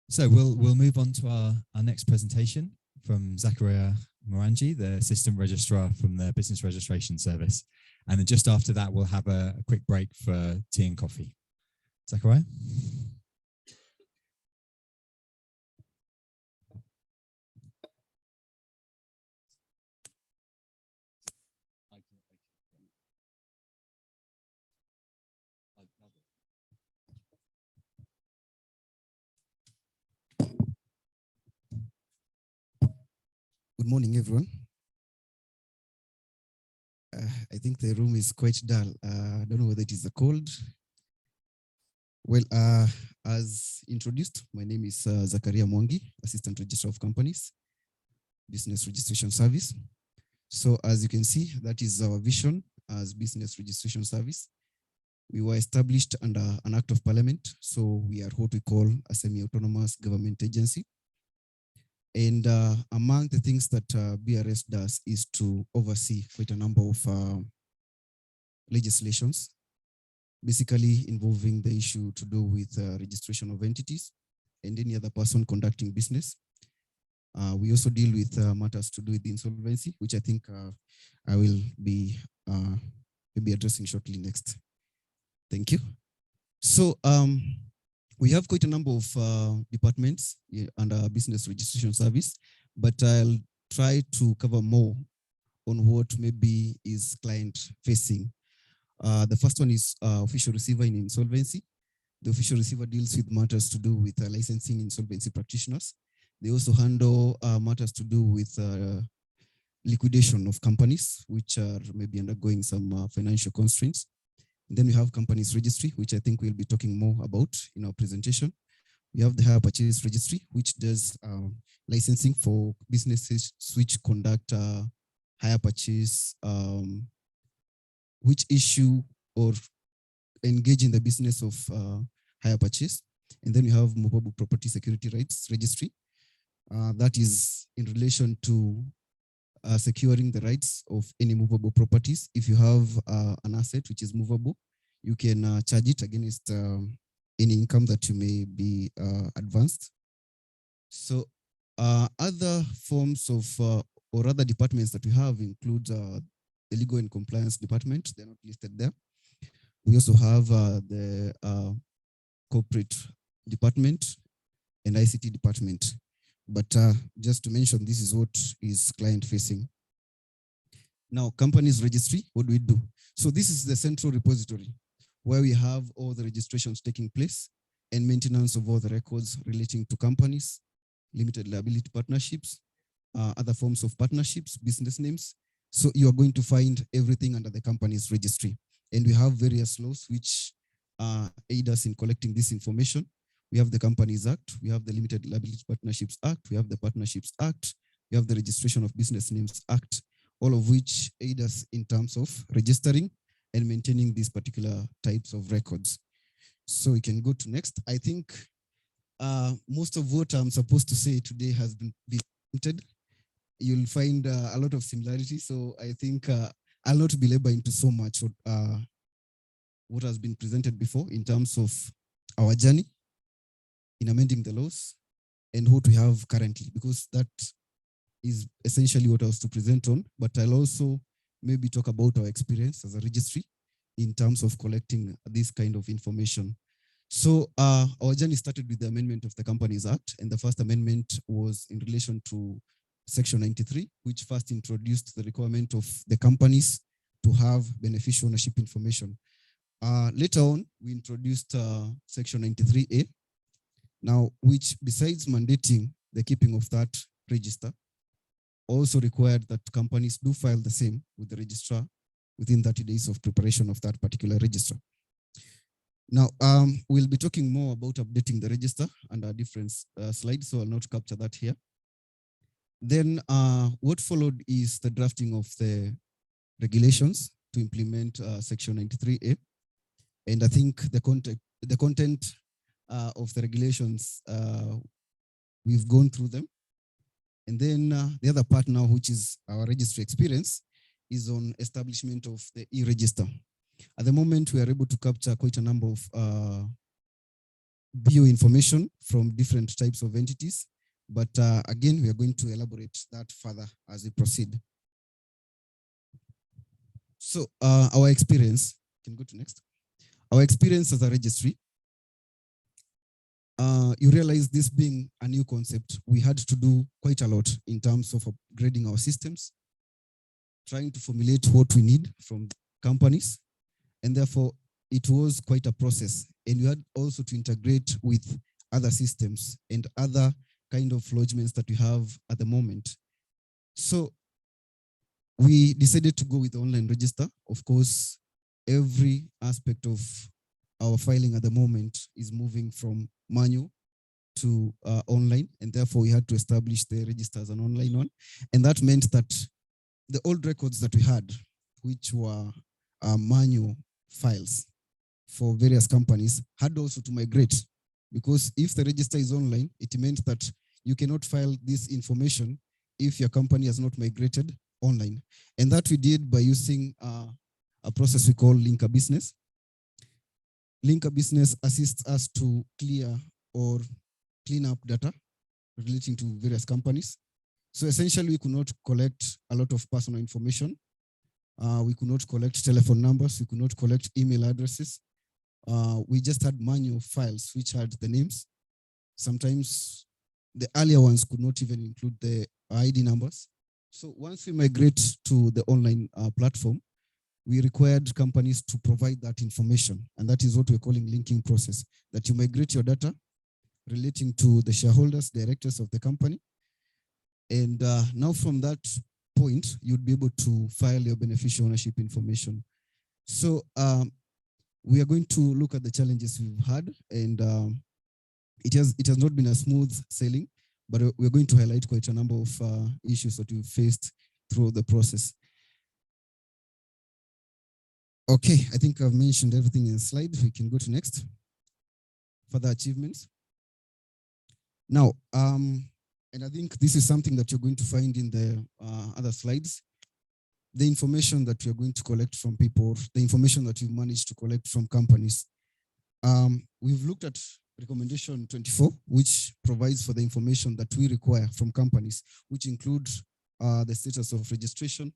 So we'll move on to our next presentation from Zacharia Mwangi, the Assistant Registrar from the Business Registration Service. And then just after that, we'll have a quick break for tea and coffee. Zacharia? Good morning, everyone. I think the room is quite dull. I don't know whether it is the cold. Well, as introduced, my name is Zacharia Mwangi, Assistant Registrar of Companies, Business Registration Service. So as you can see, that is our vision as Business Registration Service. We were established under an Act of Parliament, so we are what we call a semi-autonomous government agency. And among the things that BRS does is to oversee quite a number of legislations, basically involving the issue to do with registration of entities and any other person conducting business. We also deal with matters to do with insolvency, which I think I will be addressing shortly next. Thank you. So we have quite a number of departments under Business Registration Service, but I'll try to cover more on what maybe is client facing. The first one is official receiver in insolvency. The official receiver deals with matters to do with licensing insolvency practitioners. They also handle matters to do with liquidation of companies, which are maybe undergoing some financial constraints. And then we have companies registry, which I think we'll be talking more about in our presentation. We have the hire purchase registry, which does licensing for businesses which conduct hire purchase, which issue or engage in the business of hire purchase. And then we have movable property security rights registry. That is in relation to securing the rights of any movable properties. If you have an asset which is movable, you can charge it against any income that you may be advanced. So other forms of or other departments that we have include the legal and compliance department. They're not listed there. We also have the corporate department and ICT department. But just to mention, this is what is client facing. Now, companies registry, what do we do? So this is the central repository where we have all the registrations taking place and maintenance of all the records relating to companies, limited liability partnerships, other forms of partnerships, business names. So you are going to find everything under the company's registry. And we have various laws which aid us in collecting this information. We have the Companies Act, we have the Limited Liability Partnerships Act, we have the Partnerships Act, we have the Registration of Business Names Act, all of which aid us in terms of registering and maintaining these particular types of records. So we can go to next. I think most of what I'm supposed to say today has been presented. You'll find a lot of similarity. So I think I'll not belabor into so much what has been presented before in terms of our journey in amending the laws and what we have currently, because that is essentially what I was to present on. But I'll also maybe talk about our experience as a registry in terms of collecting this kind of information. So our journey started with the amendment of the Companies Act, and the first amendment was in relation to Section 93, which first introduced the requirement of the companies to have beneficial ownership information. Later on, we introduced Section 93A, now which besides mandating the keeping of that register, also required that companies do file the same with the registrar within 30 days of preparation of that particular register. Now, we'll be talking more about updating the register under different slides, so I'll not capture that here. Then what followed is the drafting of the regulations to implement Section 93A. And I think the content of the regulations, we've gone through them. And then the other part now, which is our registry experience, is on establishment of the e-register. At the moment, we are able to capture quite a number of bio information from different types of entities. But again, we are going to elaborate that further as we proceed. So our experience, can go to next. Our experience as a registry, you realize this being a new concept, we had to do quite a lot in terms of upgrading our systems, trying to formulate what we need from companies. And therefore, it was quite a process. And we had also to integrate with other systems and other kind of lodgements that we have at the moment. So we decided to go with the online register. Of course, every aspect of our filing at the moment is moving from manual to online, and therefore we had to establish the register as an online one. And that meant that the old records that we had, which were manual files for various companies, had also to migrate, because if the register is online, it meant that you cannot file this information if your company has not migrated online. And that we did by using a process we call Linker Business. Linker Business assists us to clear or clean up data relating to various companies. So essentially, we could not collect a lot of personal information. We could not collect telephone numbers. We could not collect email addresses. We just had manual files which had the names. Sometimes the earlier ones could not even include the ID numbers. So once we migrate to the online platform, we required companies to provide that information. And that is what we're calling linking process, that you migrate your data relating to the shareholders, directors of the company. And now from that point, you'd be able to file your beneficial ownership information. So we are going to look at the challenges we've had, and it has not been a smooth sailing, but we're going to highlight quite a number of issues that we've faced through the process. Okay, I think I've mentioned everything in the slide. We can go to next. Further achievements. Now, and I think this is something that you're going to find in the other slides. The information that you're going to collect from people, the information that you've managed to collect from companies. We've looked at recommendation 24, which provides for the information that we require from companies, which include the status of registration,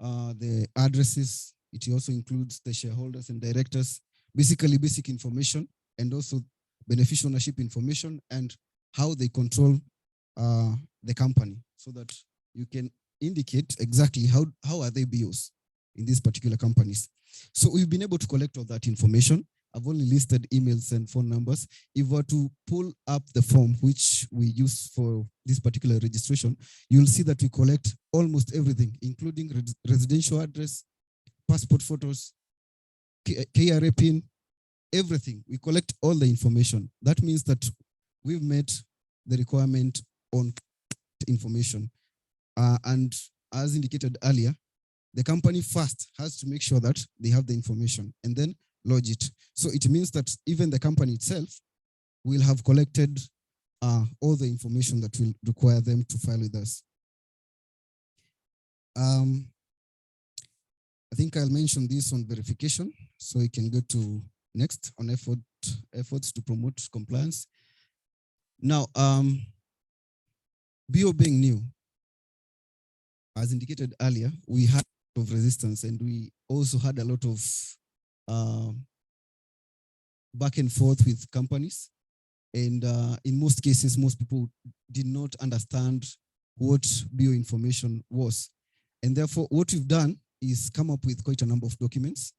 the addresses. It also includes the shareholders and directors, basically basic information, and also beneficial ownership information and how they control the company, so that you can indicate exactly how are they BOs in these particular companies. So we've been able to collect all that information. I've only listed emails and phone numbers. If we were to pull up the form which we use for this particular registration, you'll see that we collect almost everything, including residential address, passport photos, KRA PIN, everything. We collect all the information. That means that we've met the requirement on information. And as indicated earlier, the company first has to make sure that they have the information and then lodge it. So it means that even the company itself will have collected all the information that will require them to file with us. I think I'll mention this on verification, so you can go to next on efforts to promote compliance. Now, BO being new, as indicated earlier, we had a lot of resistance, and we also had a lot of back and forth with companies. And in most cases, most people did not understand what BO information was. And therefore, what we've done is come up with quite a number of documents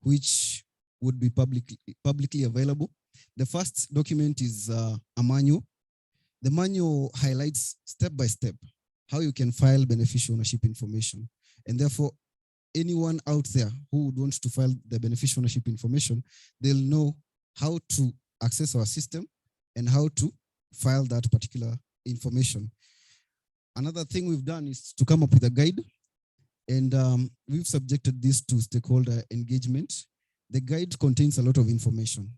which would be publicly available. The first document is a manual. The manual highlights step by step how you can file beneficial ownership information. And therefore, anyone out there who would want to file the beneficial ownership information, they'll know how to access our system and how to file that particular information. Another thing we've done is to come up with a guide, and we've subjected this to stakeholder engagement. The guide contains a lot of information.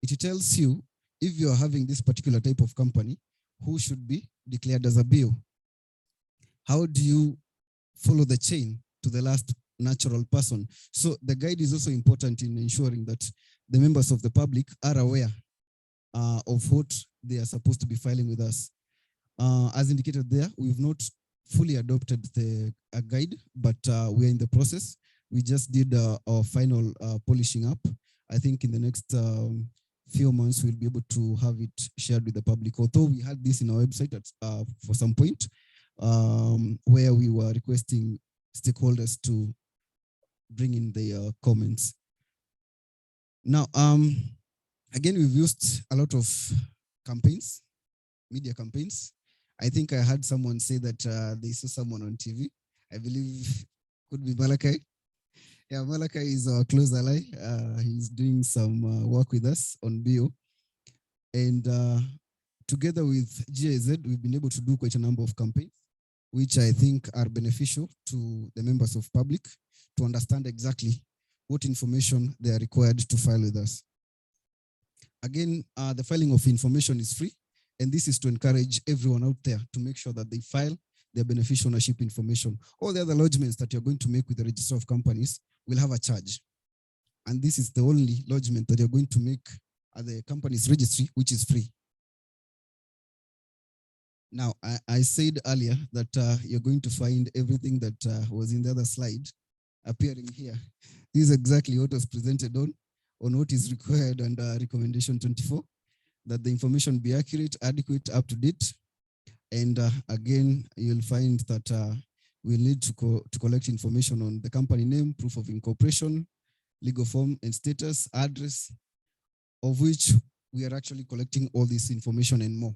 It tells you if you're having this particular type of company, who should be declared as a BO. How do you follow the chain to the last natural person? So the guide is also important in ensuring that the members of the public are aware of what they are supposed to be filing with us. As indicated there, we've not fully adopted the guide, but we're in the process. We just did our final polishing up. I think in the next few months, we'll be able to have it shared with the public. Although we had this in our website for some point, where we were requesting stakeholders to bring in their comments. Now, again, we've used a lot of campaigns, media campaigns. I think I heard someone say that they saw someone on TV. I believe could be Malachi. Yeah, Malachi is our close ally. He's doing some work with us on BO. And together with GIZ, we've been able to do quite a number of campaigns, which I think are beneficial to the members of public to understand exactly what information they are required to file with us. Again, the filing of information is free, and this is to encourage everyone out there to make sure that they file their beneficial ownership information. All the other lodgements that you're going to make with the Registrar of Companies will have a charge. And this is the only lodgement that you're going to make at the company's registry, which is free. Now, I said earlier that you're going to find everything that was in the other slide appearing here. This is exactly what was presented on what is required under recommendation 24, that the information be accurate, adequate, up to date. And again, you'll find that we'll need to collect information on the company name, proof of incorporation, legal form and status, address, of which we are actually collecting all this information and more.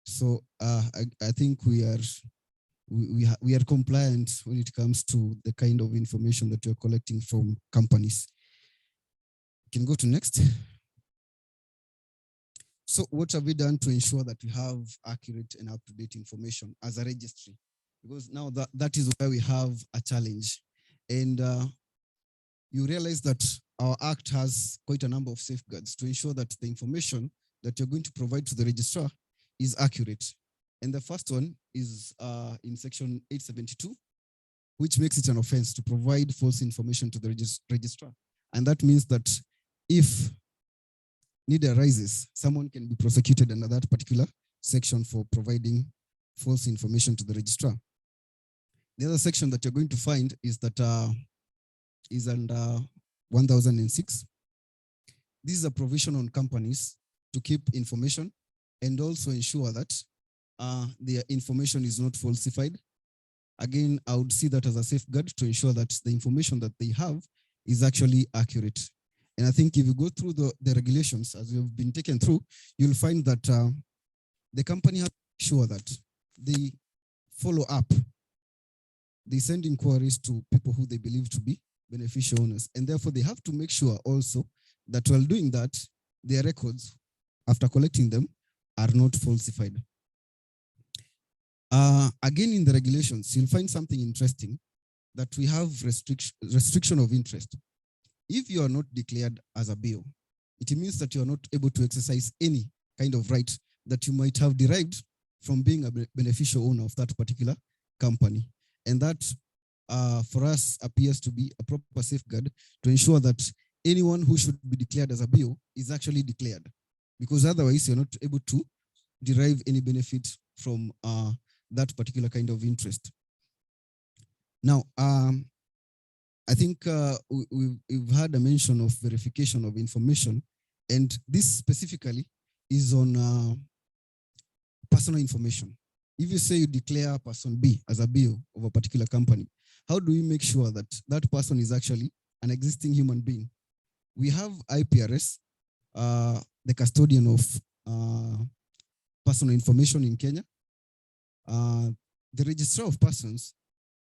So I think we are compliant when it comes to the kind of information that you're collecting from companies. You can go to next. So what have we done to ensure that we have accurate and up-to-date information as a registry? Because now that is where we have a challenge. And you realize that our act has quite a number of safeguards to ensure that the information that you're going to provide to the registrar is accurate. And the first one is in section 872, which makes it an offense to provide false information to the registrar. And that means that if need arises, someone can be prosecuted under that particular section for providing false information to the registrar. The other section that you're going to find is that is under 1006. This is a provision on companies to keep information and also ensure that their information is not falsified. Again, I would see that as a safeguard to ensure that the information that they have is actually accurate. And I think if you go through the regulations, as you've been taken through, you'll find that the company has to make sure that they follow up. They send inquiries to people who they believe to be beneficial owners. And therefore, they have to make sure also that while doing that, their records, after collecting them, are not falsified. Again, in the regulations, you'll find something interesting, that we have restriction of interest. If you are not declared as a BO, it means that you are not able to exercise any kind of right that you might have derived from being a beneficial owner of that particular company. And that for us appears to be a proper safeguard to ensure that anyone who should be declared as a BO is actually declared, because otherwise you're not able to derive any benefit from that particular kind of interest. Now, I think we've had a mention of verification of information, and this specifically is on personal information. If you say you declare person B as a BO of a particular company, how do we make sure that that person is actually an existing human being? We have IPRS, the custodian of personal information in Kenya. The registrar of persons,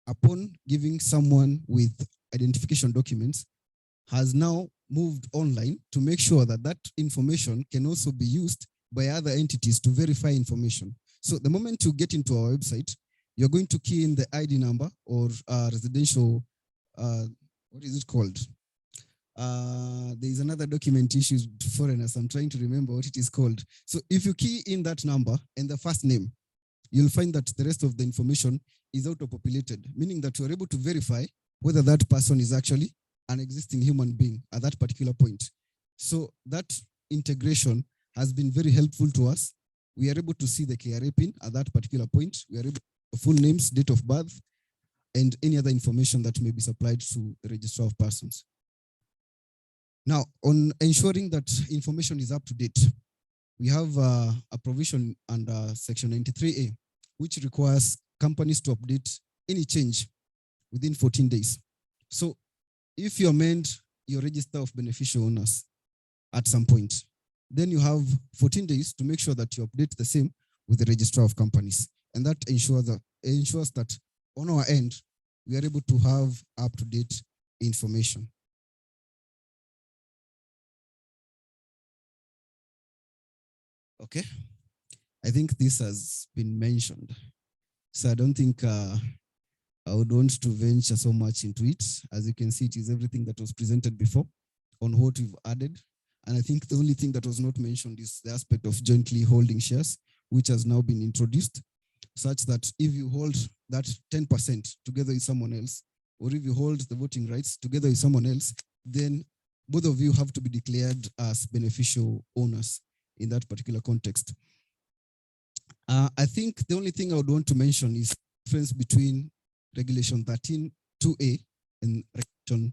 upon giving someone with identification documents, has now moved online to make sure that that information can also be used by other entities to verify information. So the moment you get into our website, you're going to key in the ID number or residential, what is it called? There is another document issued to foreigners. I'm trying to remember what it is called. So if you key in that number and the first name, you'll find that the rest of the information is auto-populated, meaning that you're able to verify whether that person is actually an existing human being at that particular point. So that integration has been very helpful to us. We are able to see the KRA PIN at that particular point. We are able to full names, date of birth, and any other information that may be supplied to the registrar of persons. Now, on ensuring that information is up to date, we have a provision under Section 93A, which requires companies to update any change within 14 days. So if you amend your register of beneficial owners at some point, then you have 14 days to make sure that you update the same with the registrar of companies. And that ensures that on our end, we are able to have up-to-date information. Okay, I think this has been mentioned. So I don't think I would want to venture so much into it. As you can see, it is everything that was presented before on what we've added. And I think the only thing that was not mentioned is the aspect of jointly holding shares, which has now been introduced, such that if you hold that 10% together with someone else, or if you hold the voting rights together with someone else, then both of you have to be declared as beneficial owners in that particular context. I think the only thing I would want to mention is the difference between Regulation 13.2A and Regulation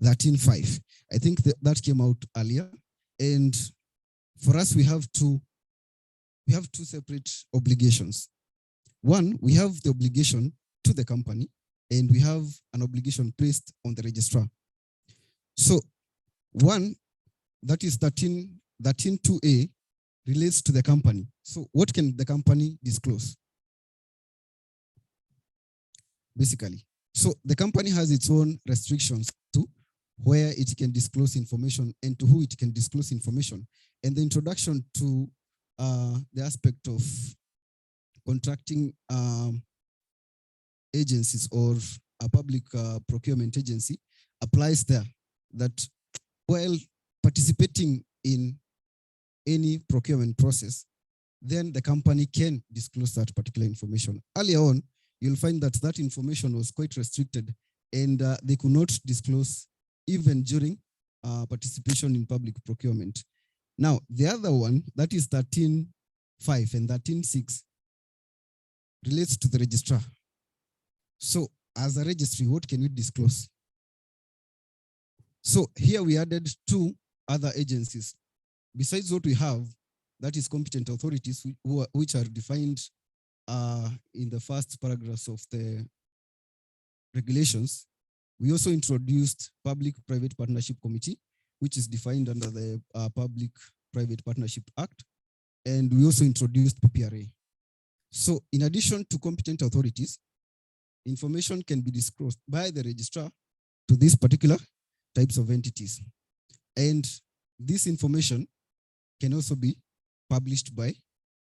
13.5. I think that came out earlier. And for us, we have two separate obligations. One, we have the obligation to the company, and we have an obligation placed on the registrar. So one, that is 13.2A, relates to the company. So what can the company disclose? Basically. So the company has its own restrictions to where it can disclose information and to who it can disclose information. And the introduction to the aspect of contracting agencies or a public procurement agency applies there, that while participating in any procurement process, then the company can disclose that particular information. Earlier on, you'll find that that information was quite restricted and they could not disclose even during participation in public procurement. Now, the other one, that is 13.5 and 13.6, relates to the registrar. So as a registry, what can we disclose? So here we added two other agencies. Besides what we have, that is competent authorities, which are defined in the first paragraphs of the regulations. We also introduced Public-Private Partnership Committee, which is defined under the Public-Private Partnership Act. And we also introduced PPRA. So in addition to competent authorities, information can be disclosed by the registrar to these particular types of entities. And this information can also be published by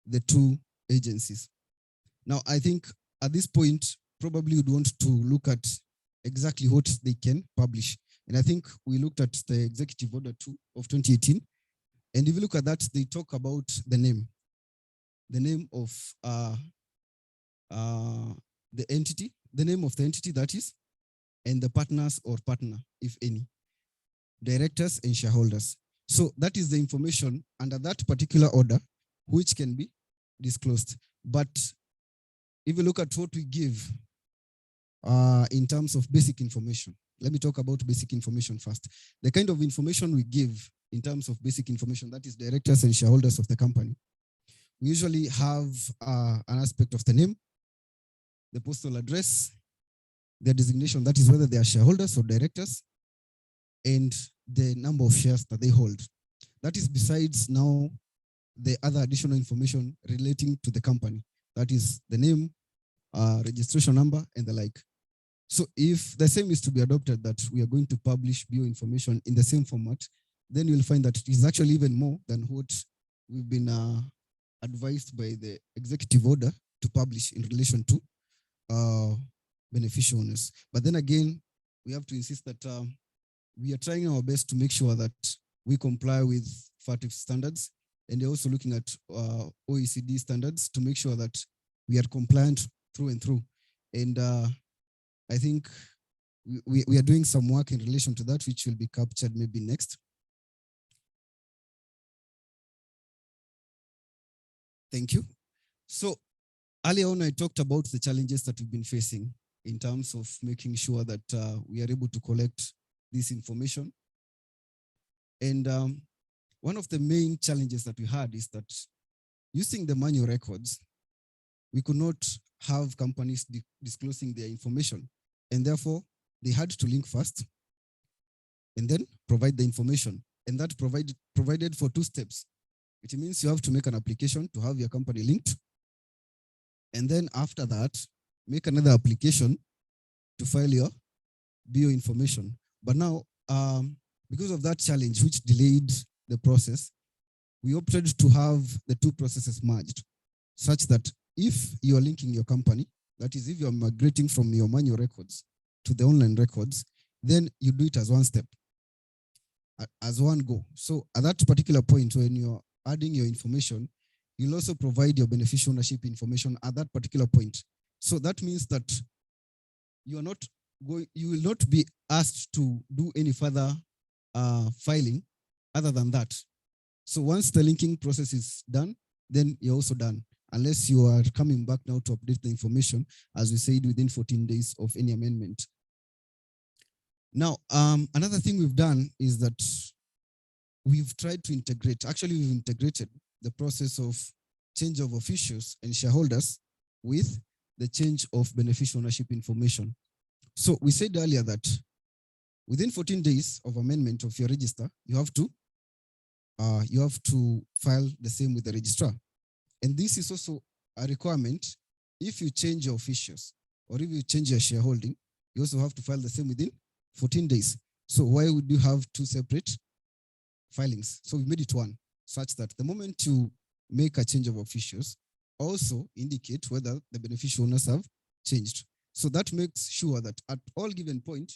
the two agencies. Now, I think at this point, probably you'd want to look at exactly what they can publish. And I think we looked at the Executive Order 2 of 2018. And if you look at that, they talk about the name of the entity, that is and the partners or partner, if any, directors and shareholders. So that is the information under that particular order, which can be disclosed. But if you look at what we give in terms of basic information, let me talk about basic information first. The kind of information we give in terms of basic information, that is directors and shareholders of the company. We usually have an aspect of the name, the postal address, their designation, that is whether they are shareholders or directors, and the number of shares that they hold. That is besides now the other additional information relating to the company. That is the name, registration number, and the like. So if the same is to be adopted, that we are going to publish bio information in the same format, then you'll find that it is actually even more than what we've been advised by the executive order to publish in relation to beneficial owners. But then again, we have to insist that we are trying our best to make sure that we comply with FATF standards, and they're also looking at OECD standards to make sure that we are compliant through and through. And I think we are doing some work in relation to that, which will be captured maybe next. Thank you. So earlier on, I talked about the challenges that we've been facing in terms of making sure that we are able to collect this information. And one of the main challenges that we had is that using the manual records, we could not have companies disclosing their information. And therefore, they had to link first and then provide the information. And that provided for 2 steps. It means you have to make an application to have your company linked. And then after that, make another application to file your bio information. But now, because of that challenge, which delayed the process, we opted to have the 2 processes merged, such that if you are linking your company, that is, if you are migrating from your manual records to the online records, then you do it as one step, as one go. So at that particular point, when you're adding your information, you'll also provide your beneficial ownership information at that particular point. So that means that you will not be asked to do any further filing other than that. So once the linking process is done, then you're also done, unless you are coming back now to update the information, as we said, within 14 days of any amendment. Now, another thing we've done is that we've tried to integrate, actually we've integrated the process of change of officials and shareholders with the change of beneficial ownership information. So we said earlier that within 14 days of amendment of your register, you have to file the same with the registrar. And this is also a requirement. If you change your officials or if you change your shareholding, you also have to file the same within 14 days. So why would you have 2 separate filings? So we made it one, such that the moment you make a change of officials, also indicate whether the beneficial owners have changed. So that makes sure that at all given point,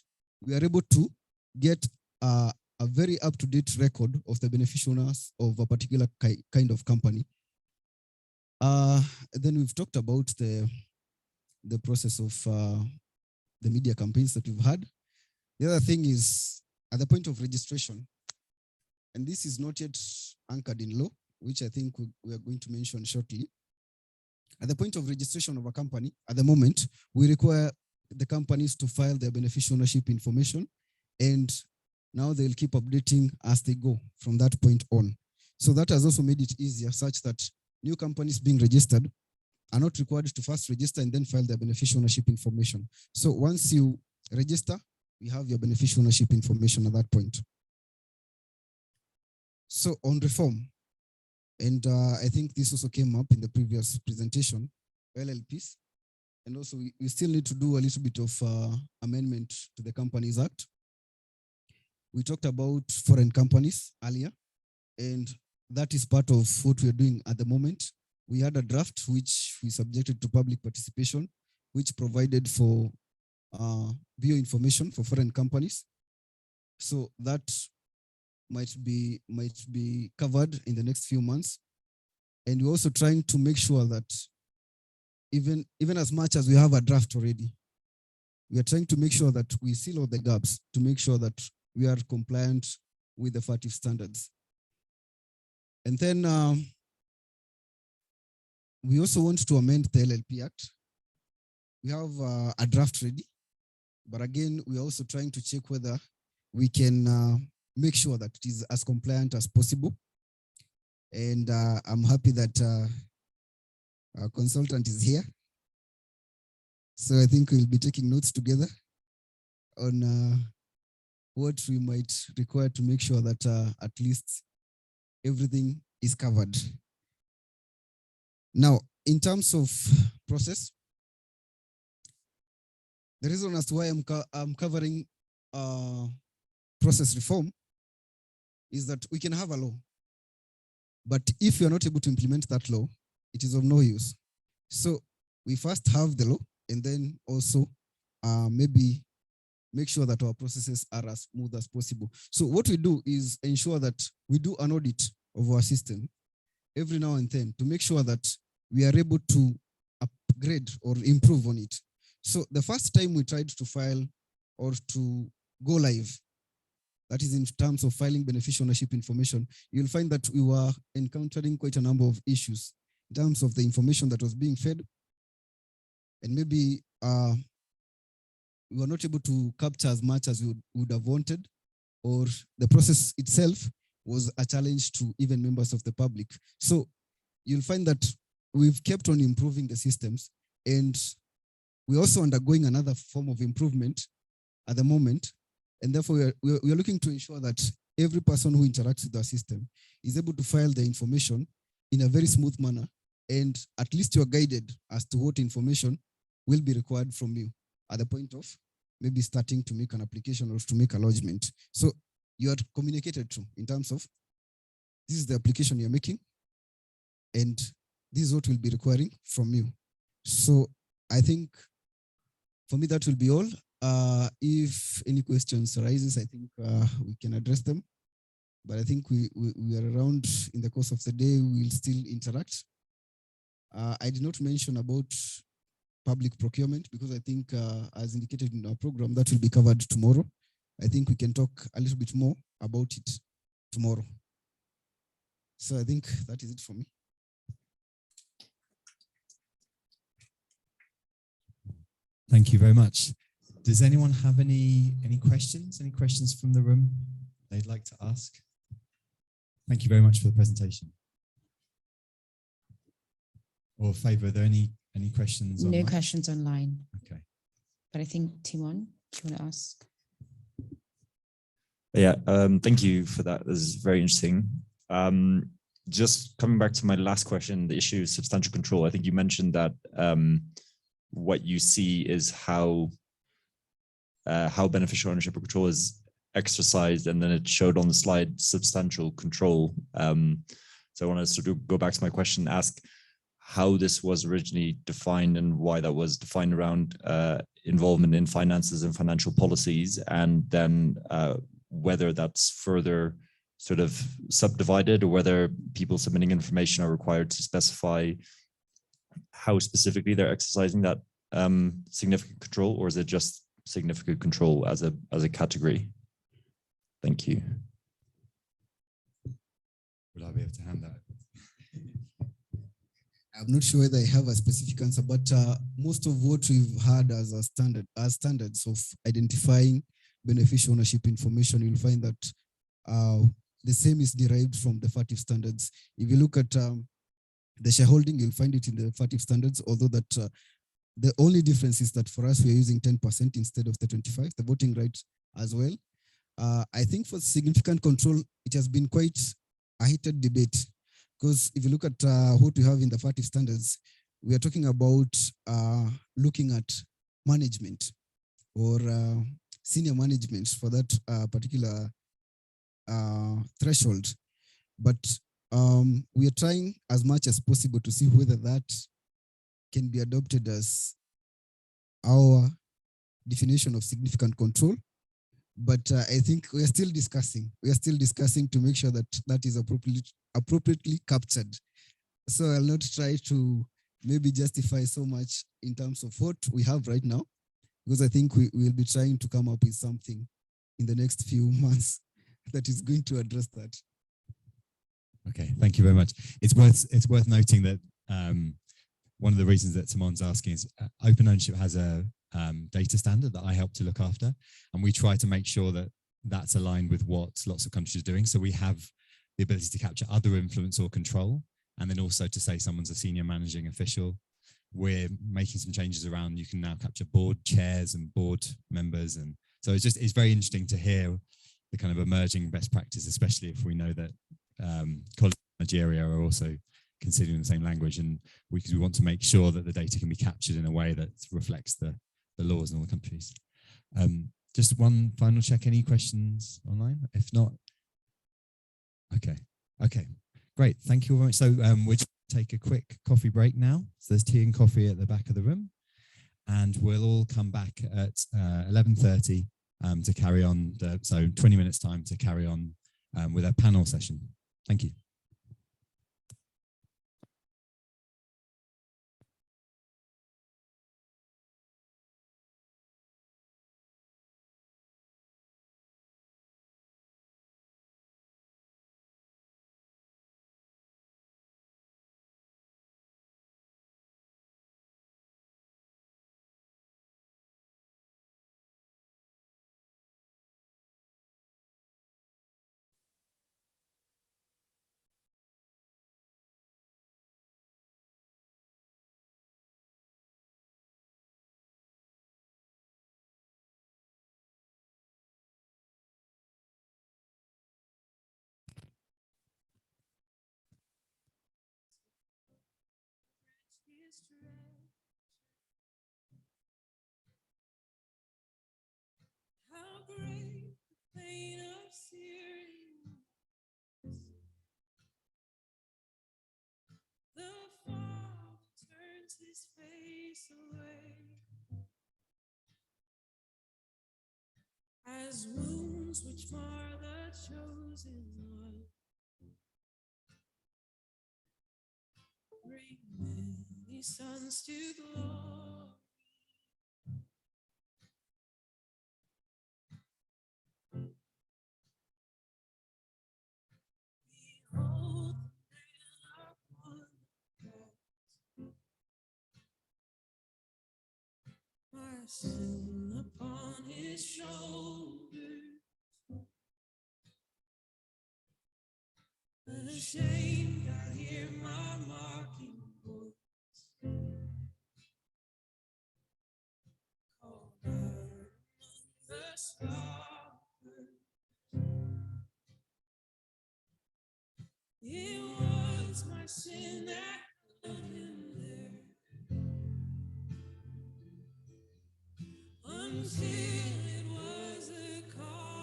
we are able to get a very up-to-date record of the beneficial owners of a particular kind of company. Then we've talked about the process of the media campaigns that we've had. The other thing is at the point of registration, and this is not yet anchored in law, which I think we are going to mention shortly. At the point of registration of a company, at the moment, we require the companies to file their beneficial ownership information, and now they'll keep updating as they go from that point on. So that has also made it easier, such that new companies being registered are not required to first register and then file their beneficial ownership information. So once you register, you have your beneficial ownership information at that point. So on reform, and I think this also came up in the previous presentation, LLPs, and also we still need to do a little bit of amendment to the Companies Act. We talked about foreign companies earlier, and that is part of what we are doing at the moment. We had a draft which we subjected to public participation, which provided for bio information for foreign companies. So that might be covered in the next few months. And we're also trying to make sure that even as much as we have a draft already, we are trying to make sure that we seal all the gaps to make sure that we are compliant with the FATF standards. And then we also want to amend the LLP Act. We have a draft ready, but again, we're also trying to check whether we can make sure that it is as compliant as possible. And I'm happy that our consultant is here. So I think we'll be taking notes together on what we might require to make sure that at least everything is covered. Now, in terms of process, the reason as to why I'm covering process reform is that we can have a law, but if you're not able to implement that law, it is of no use. So we first have the law, and then also maybe make sure that our processes are as smooth as possible. So what we do is ensure that we do an audit of our system every now and then to make sure that we are able to upgrade or improve on it. So the first time we tried to file or to go live, that is in terms of filing beneficial ownership information, you'll find that we were encountering quite a number of issues in terms of the information that was being fed. And maybe we were not able to capture as much as we would have wanted, or the process itself was a challenge to even members of the public. So you'll find that we've kept on improving the systems, and we're also undergoing another form of improvement at the moment. And therefore, we are looking to ensure that every person who interacts with our system is able to file the information in a very smooth manner, and at least you're guided as to what information will be required from you at the point of maybe starting to make an application or to make a lodgement. So you are communicated to in terms of this is the application you're making, and this is what we'll be requiring from you. So I think for me, that will be all. If any questions arises, I think we can address them. But I think we are around in the course of the day. We'll still interact. I did not mention about public procurement because I think, as indicated in our program, that will be covered tomorrow. I think we can talk a little bit more about it tomorrow. So I think that is it for me. Thank you very much. Does anyone have any questions? Any questions from the room they'd like to ask? Thank you very much for the presentation. Or Favour, are there any questions online? No questions online. Okay. But I think Timon, do you want to ask? Yeah, thank you for that. This is very interesting. Just coming back to my last question, the issue of substantial control. I think you mentioned that what you see is how beneficial ownership or control is exercised, and then it showed on the slide substantial control. So I want to sort of go back to my question, ask how this was originally defined and why that was defined around involvement in finances and financial policies, and then whether that's further sort of subdivided, or whether people submitting information are required to specify how specifically they're exercising that significant control, or is it just significant control as a category? Thank you. Will I be able to hand that? I'm not sure whether I have a specific answer, but most of what we've had as standards of identifying beneficial ownership information, you'll find that the same is derived from the FATF standards. If you look at the shareholding, you'll find it in the FATF standards, although that the only difference is that for us, we're using 10% instead of the 25%, the voting right as well. I think for significant control, it has been quite a heated debate, because if you look at what we have in the FATF standards, we are talking about looking at management or senior management for that particular threshold. But we are trying as much as possible to see whether that can be adopted as our definition of significant control. But I think we are still discussing. We are still discussing to make sure that that is appropriately captured. So I'll not try to maybe justify so much in terms of what we have right now, because I think we will be trying to come up with something in the next few months that is going to address that. Okay, thank you very much. It's worth noting that one of the reasons that Simon's asking is open ownership has a data standard that I help to look after, and we try to make sure that that's aligned with what lots of countries are doing. So we have the ability to capture other influence or control, and then also to say someone's a senior managing official. We're making some changes around. You can now capture board chairs and board members, and so it's very interesting to hear the kind of emerging best practice, especially if we know that colleagues in Nigeria are also considering the same language, and because we want to make sure that the data can be captured in a way that reflects the laws in all the countries. Just one final check. Any questions online? If not, okay, great. Thank you very much. So we'll just take a quick coffee break now. So there's tea and coffee at the back of the room, and we'll all come back at 11:30 to carry on. So 20 minutes time to carry on with our panel session. Thank you. How great the pain of searing. The father turns his face away as wounds which mar the chosen one bring many sons to glory. Behold the man upon the cross, my sin upon his shoulders, ashamed I hear my mocking voice, called out among the scoffers. It was my sin that put him there, until it was accomplished.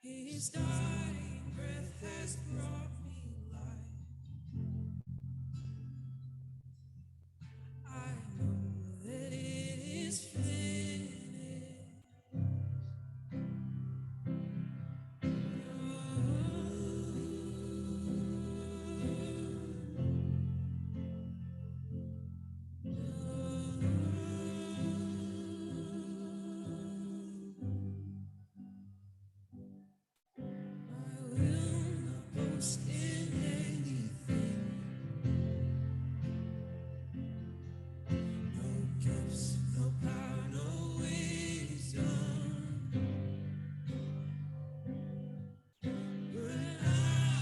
His dying breath has brought me life. I know that it is finished. I will not boast in anything. No gifts, no power, no wisdom. But I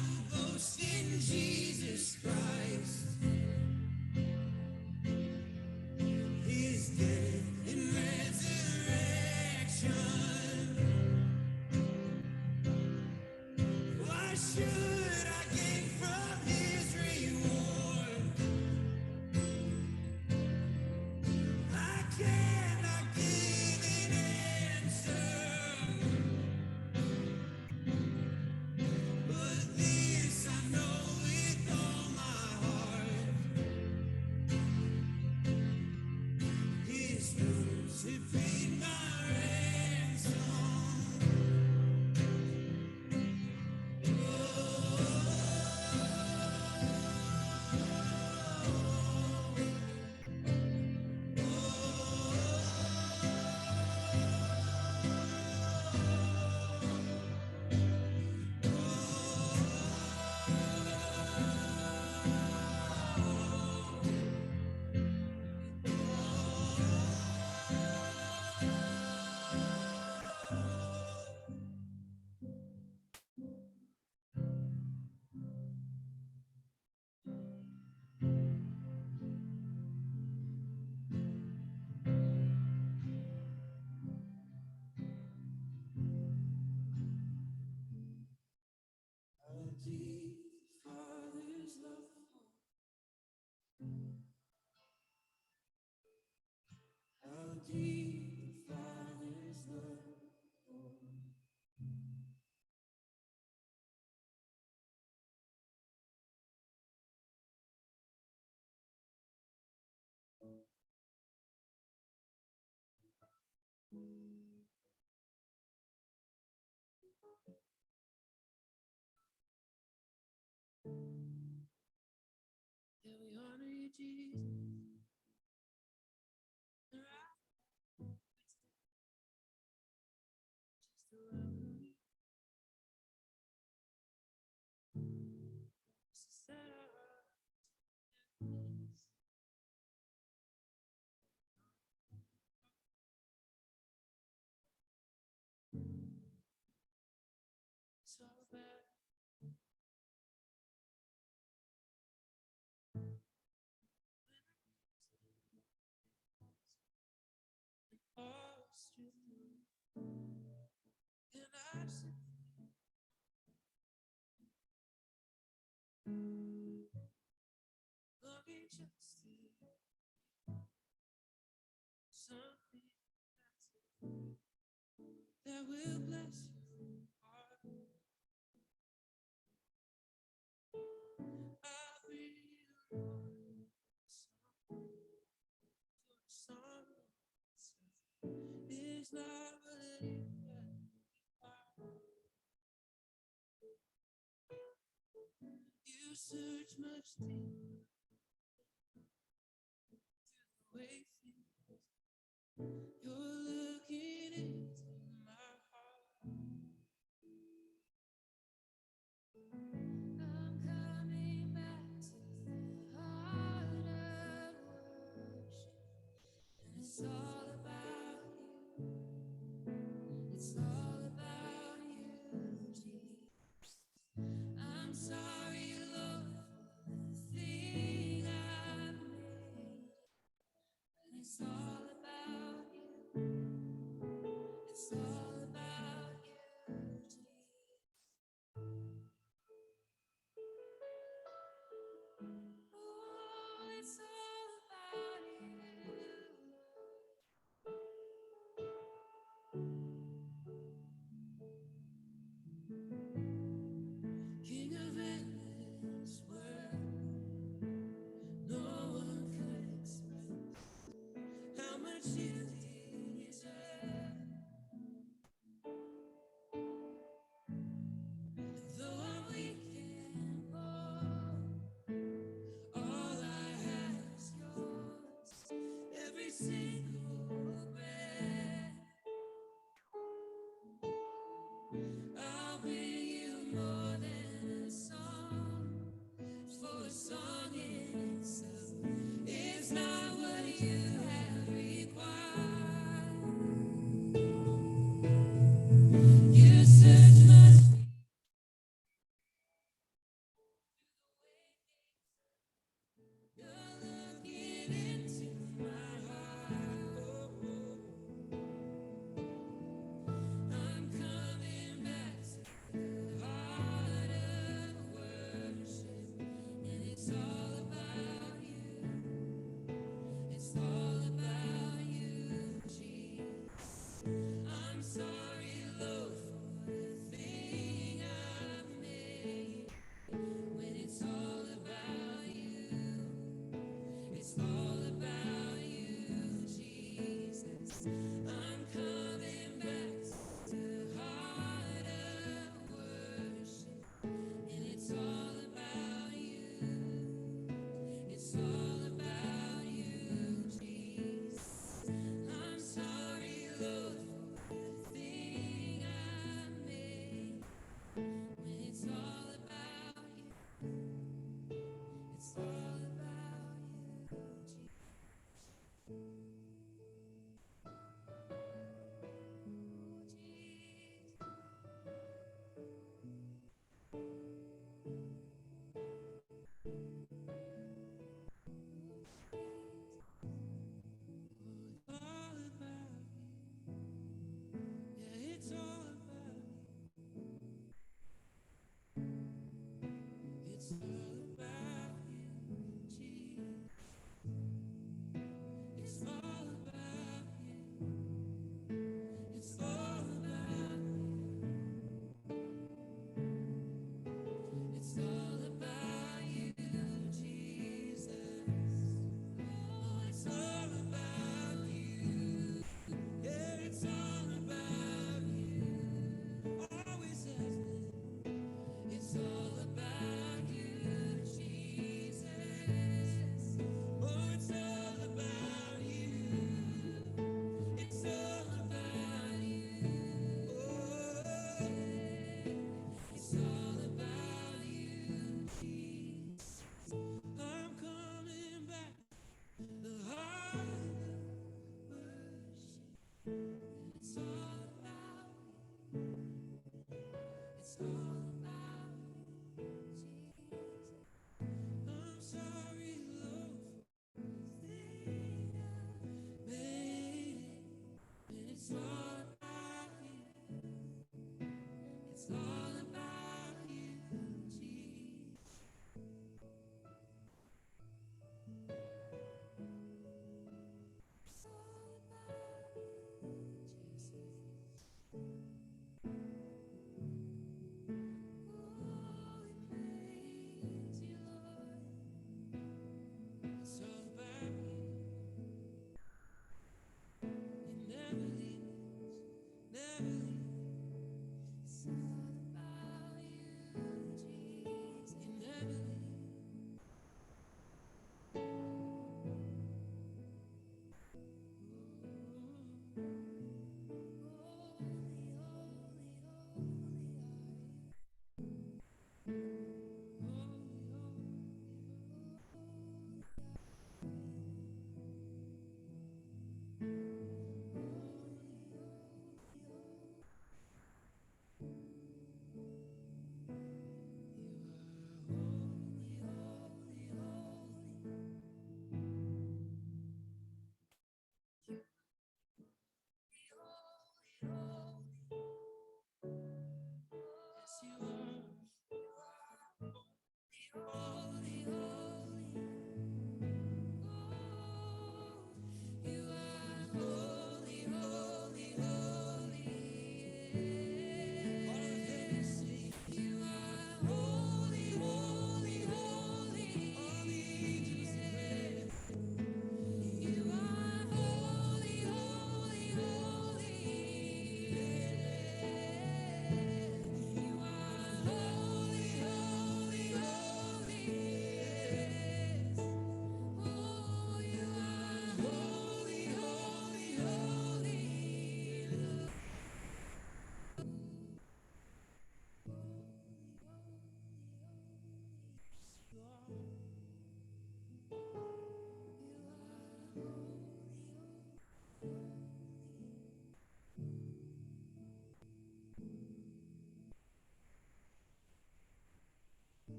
will boast in Jesus Christ, His death and resurrection. Why should I gain from His reward? I cannot give an answer, but this I know with all my heart: His wounds have paid my ransom. Oh, deep the Father's love. Yeah, we honor you, Jesus. It's all about all strength. And I said, longing just to something that will bless your heart. I'll bring you a song. It's not what it you search much deeper through the way things. You're looking into my heart. I'm coming back to the heart of worship, and it's all about you. It's all about you, Jesus. I'm sorry, Lord, for the thing I've made. And it's all about you. It's all about you, Jesus. Oh, it's all about you. King of endless world, no one could express how much you deserve. Though I'm weak and poor, all I have is yours. Every single breath, I'll bring you more than a song. For a song in itself is not what you have required. You search much. You're looking into my heart. I'm coming back to the heart of worship, and it's all about you. It's all about you, Jesus. I'm sorry, Lord, for the thing I've made. When it's all about you, it's all about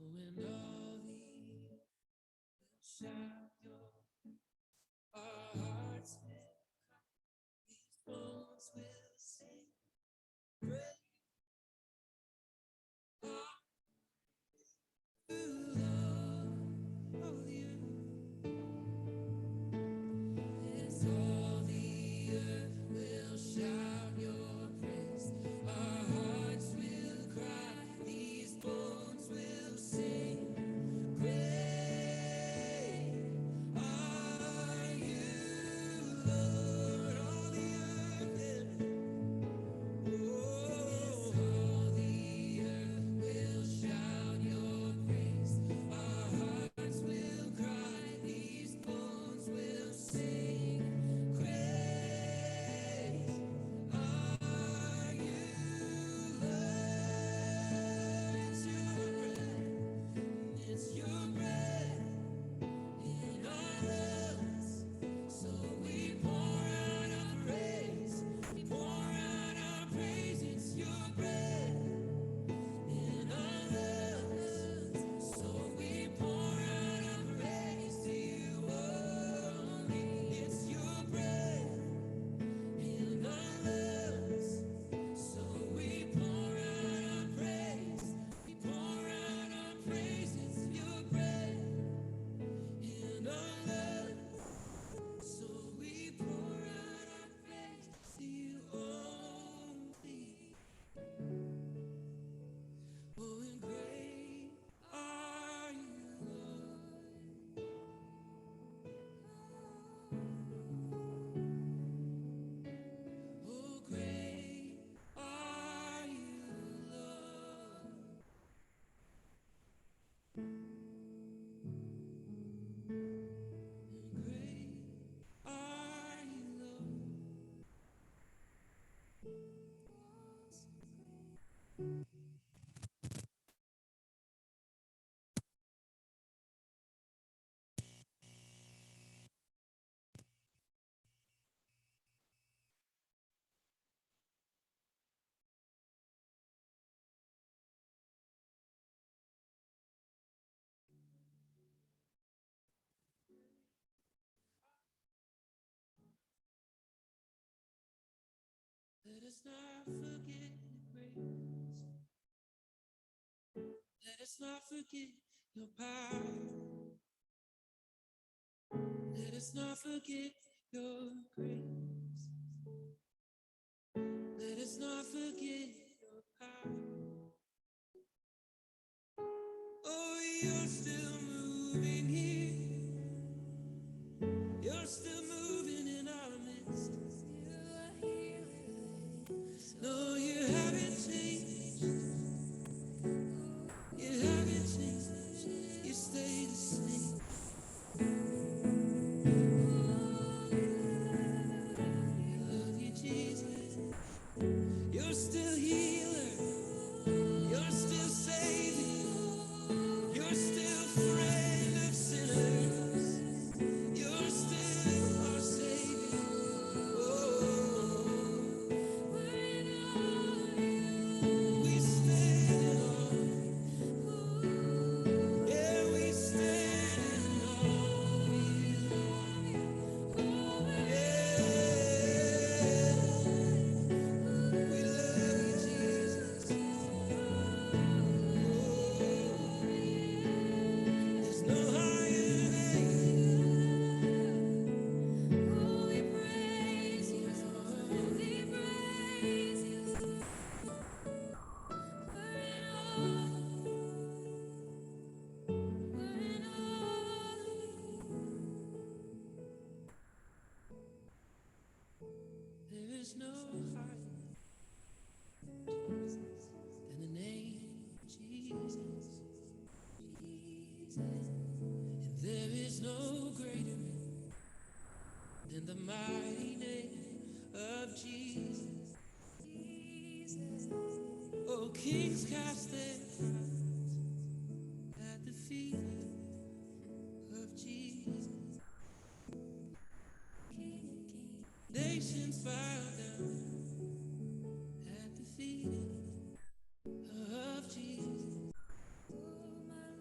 Oh, and all the shout your, our hearts will cry, these bones will sing, great are you, Lord, oh yeah. Yes, all the earth will shout your praise, our hearts will cry, these bones will sing, great are you, Lord, all the earth, oh, all the earth will shout your praise, our hearts will cry, these bones will sing, great are you, Lord, it's your breath in our lungs, so we pour out our praise, we pour out our praise, it's your breath in our lungs, so we pour out our praise to you only, it's your breath in our lungs, so we pour out our praise, we pour out our praise, it's your breath in our lungs, so we pour out our praise to you only. Oh, and great are you, Lord. Oh, great are you, Lord. Great are you, Lord. Let us not forget your grace. Let us not forget your power. Let us not forget your grace. Let us not forget your power. Oh, you're still moving here. You're still moving in our midst. No, you haven't changed. You haven't changed. You stay the same. Love you, Jesus. You're still healer. You're still saving. You're still friend of sinners. You're still our Savior. Oh, we stand in awe. Yeah, we stand in awe of you. Yeah, we love you, Jesus. There's no higher than you. Oh, we praise you. We praise you. We're in awe. We're in awe of you. There is no higher than the name of Jesus. And there is no greater than the mighty name of Jesus. Oh, kings cast their crowns at the feet of Jesus. Nations bow down at the feet of Jesus. Oh, my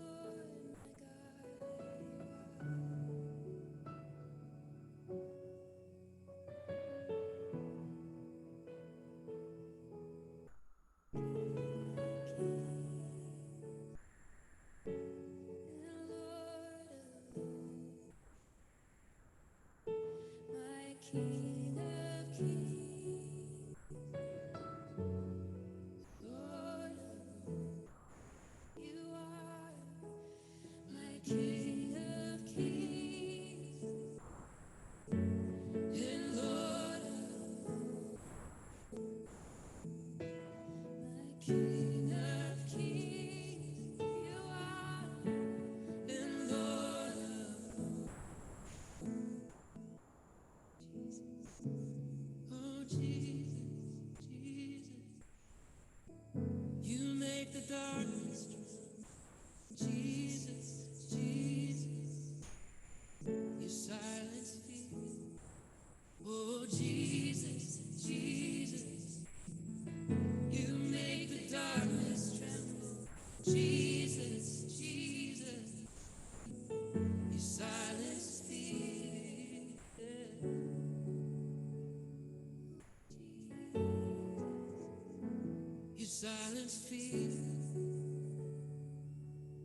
silence fear.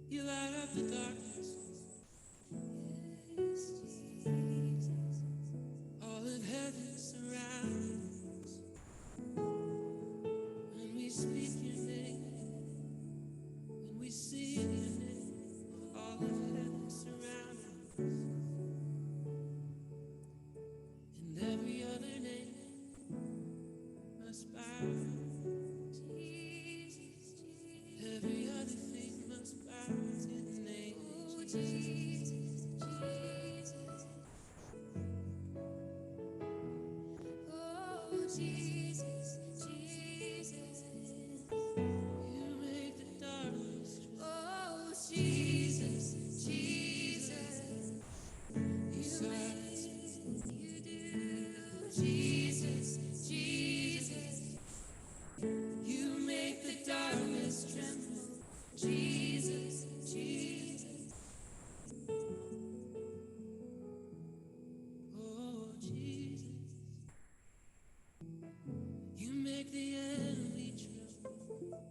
You light up the darkness. Yes, Jesus. All of heaven surrounds us. When we speak your name, when we sing your name, all of heaven surrounds us. And every other name must bow. Jesus, every other thing must bow to the name of Jesus. Oh, Jesus, Jesus. You make the darkness. Oh, Jesus, Jesus. You silence. You do. Jesus, Jesus. You make the darkness tremble. Jesus, Jesus. Oh, Jesus. You make the enemy tremble.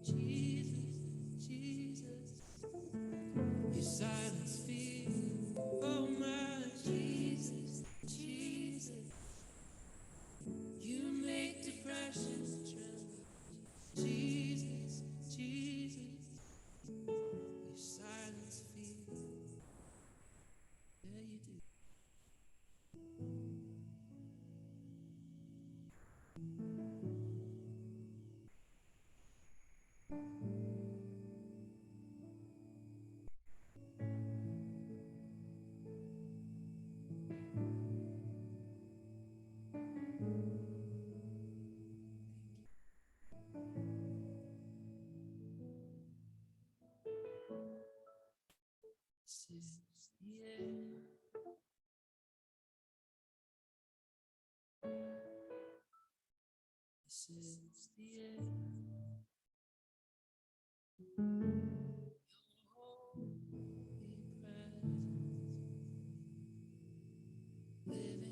Jesus, Jesus. You silence fear. Oh, my Jesus, Jesus. You make depression tremble. Jesus, Jesus. You silence fear. Yeah, you do. This is the end. This is the end. Your holy presence living in me.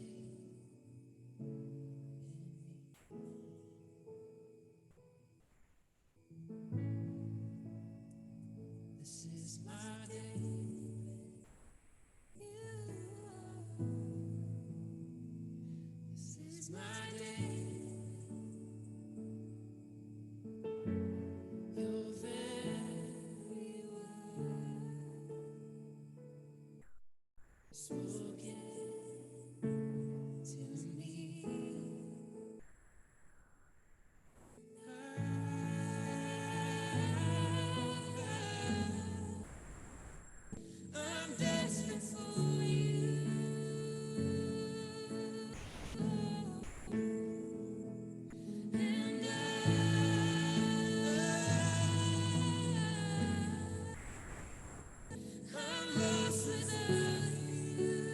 This is my day. This is my day. Your very word spoken to me. I'm desperate for you. And I'm lost without you.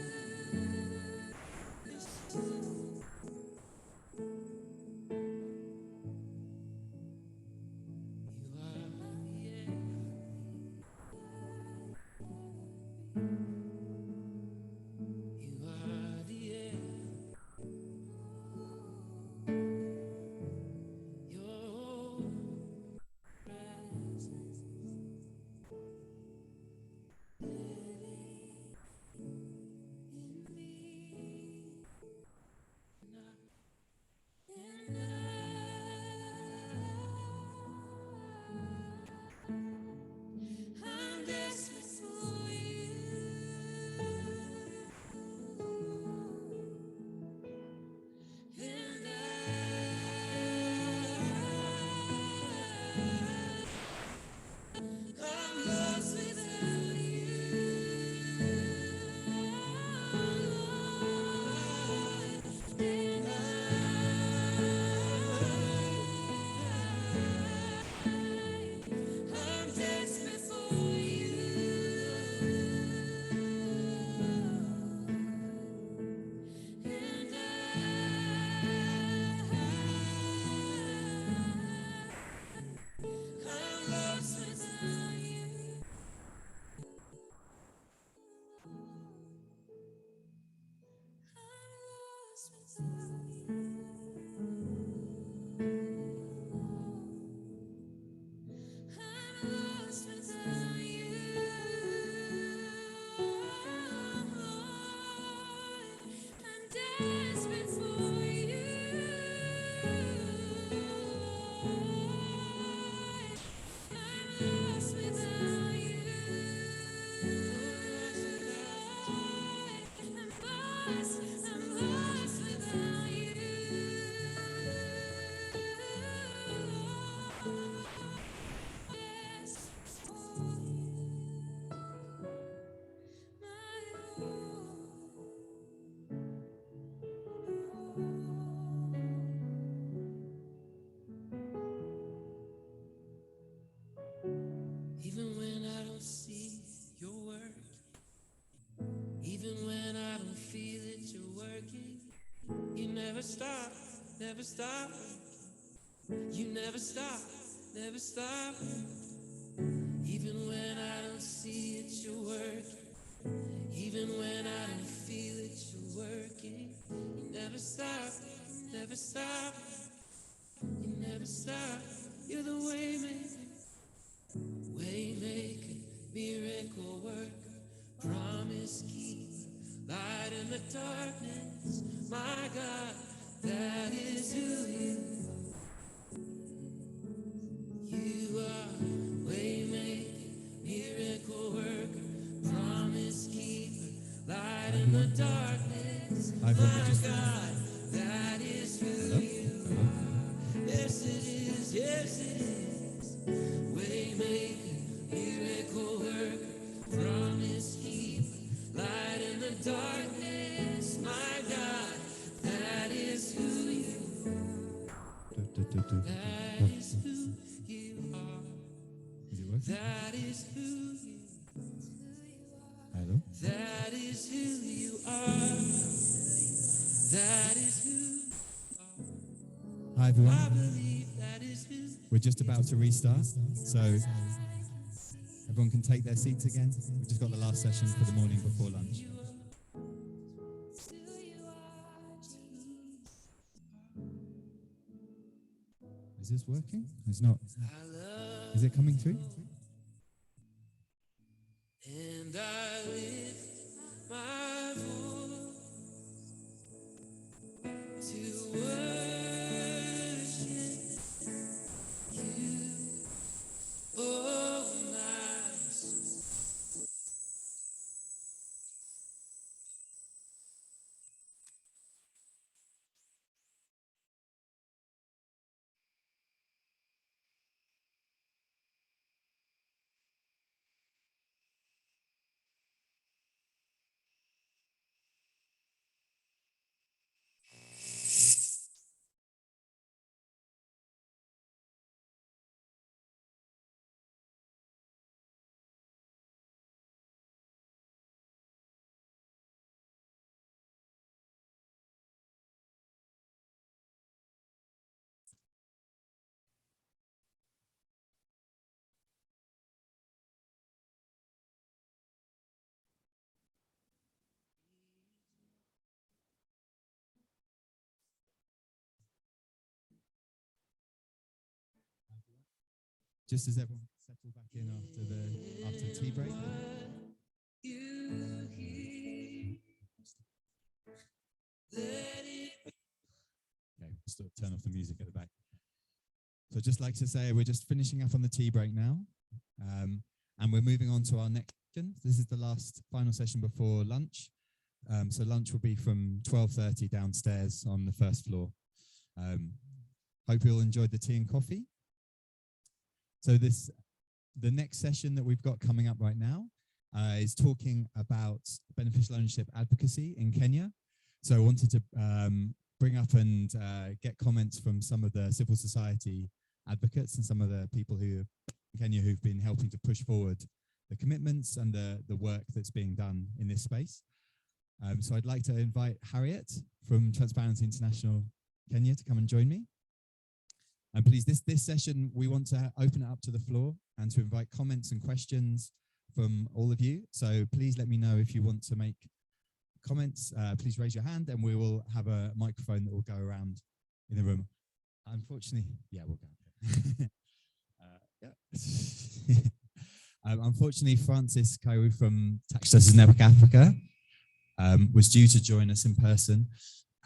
You are the air. You are the air. Your presence living in me. And I'm desperate for you. And I'm lost without you. And I'm desperate for you. And I'm lost without you. stop, never stop. You never stop, never stop. Even when I don't see it, you're working. Even when I don't feel it, you're working. You never stop, never stop. You never stop. You're the way maker, miracle worker, promise keeper, light in the darkness. My God, that is who you are. You are way maker, miracle worker, promise keeper, light in the darkness. My God, that is who you are. Yes it is, yes it is. Way maker, miracle worker, promise keeper, light in the darkness. My God, that is who you are. That is who you are. Is it working? That is who you are. Hello? That is who you are. That is who you are. Hi everyone. I believe that is who. We're just about to restart, so everyone can take their seats again. We've just got the last session for the morning before lunch. Is this working? It's not. Is it coming through? And I lift my voice to worship you, oh my soul. Just as everyone settle back in after the tea break. Okay, still turn off the music at the back. So I'd just like to say we're just finishing up on the tea break now, and we're moving on to our next session. This is the last final session before lunch. So lunch will be from 12:30 downstairs on the first floor. Hope you all enjoyed the tea and coffee. So the next session that we've got coming up right now is talking about beneficial ownership advocacy in Kenya. So I wanted to bring up and get comments from some of the civil society advocates and some of the people who in Kenya who've been helping to push forward the commitments and the work that's being done in this space. So I'd like to invite Harriet from Transparency International Kenya to come and join me. And please, this session, we want to open it up to the floor and to invite comments and questions from all of you. So please let me know if you want to make comments. Please raise your hand and we will have a microphone that will go around in the room. Unfortunately, yeah, we'll go. Unfortunately, Francis Kaiwu from Tax Justice Network Africa was due to join us in person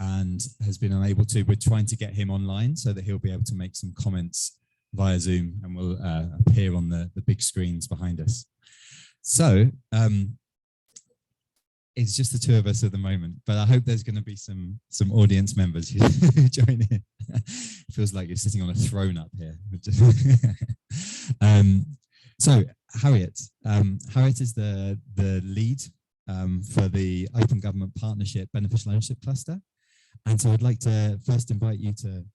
and has been unable to. We're trying to get him online so that he'll be able to make some comments via Zoom and will appear on the big screens behind us. So it's just the two of us at the moment, but I hope there's going to be some audience members who join in. It feels like you're sitting on a throne up here. So Harriet is the lead for the Open Government Partnership Beneficial Ownership Cluster. And so I'd like to first invite you to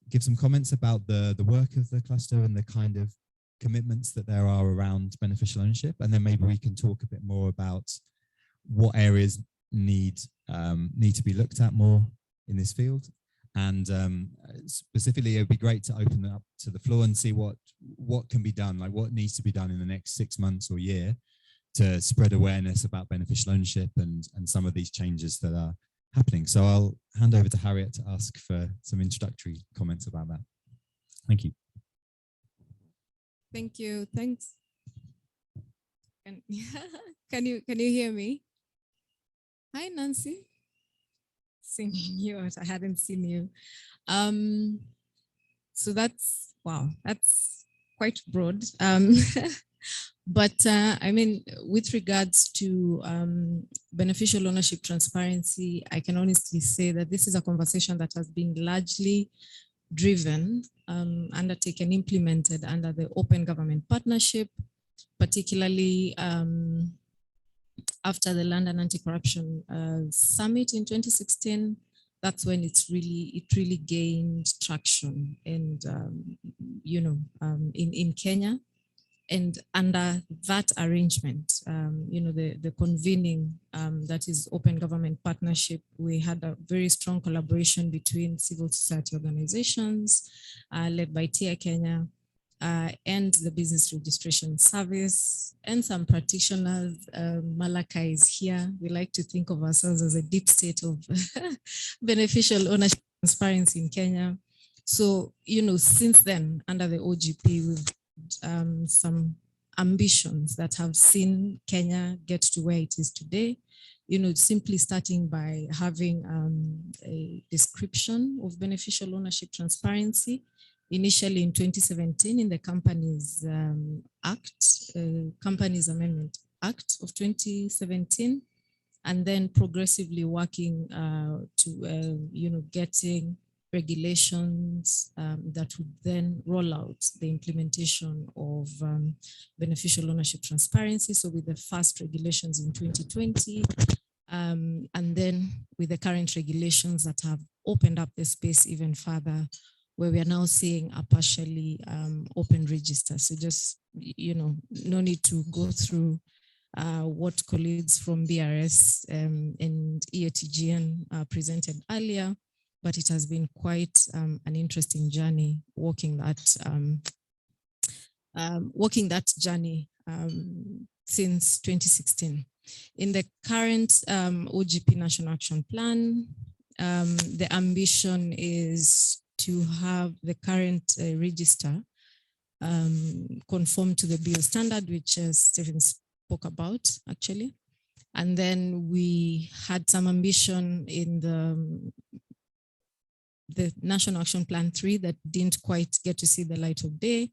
give some comments about the work of the cluster and the kind of commitments that there are around beneficial ownership. And then maybe we can talk a bit more about what areas need to be looked at more in this field. And specifically, it would be great to open it up to the floor and see what can be done, like what needs to be done in the next 6 months or year to spread awareness about beneficial ownership and some of these changes that are happening. So I'll hand over to Harriet to ask for some introductory comments about that. Thank you. Thank you. Thanks. Can you hear me? Hi, Nancy. Seeing you out. I hadn't seen you. So that's wow. That's quite broad. But I mean, with regards to beneficial ownership transparency, I can honestly say that this is a conversation that has been largely driven, undertaken, implemented under the Open Government Partnership, particularly after the London Anti-Corruption Summit in 2016. That's when it really gained traction, and in Kenya. And under that arrangement, the convening that is Open Government Partnership, we had a very strong collaboration between civil society organizations led by TIA Kenya and the Business Registration Service and some practitioners. Malaka is here. We like to think of ourselves as a deep state of beneficial ownership transparency in Kenya. So, since then, under the OGP, we've some ambitions that have seen Kenya get to where it is today, simply starting by having a description of beneficial ownership transparency, initially in 2017 in the Companies Act, Companies Amendment Act of 2017, and then progressively working to, getting regulations that would then roll out the implementation of beneficial ownership transparency. So with the first regulations in 2020, and then with the current regulations that have opened up the space even further, where we are now seeing a partially open register. So just, no need to go through what colleagues from BRS and EATGN presented earlier, but it has been quite an interesting journey walking that journey since 2016. In the current OGP National Action Plan, the ambition is to have the current register conform to the BO standard, which Stephen spoke about actually. And then we had some ambition in the National Action Plan 3 that didn't quite get to see the light of day,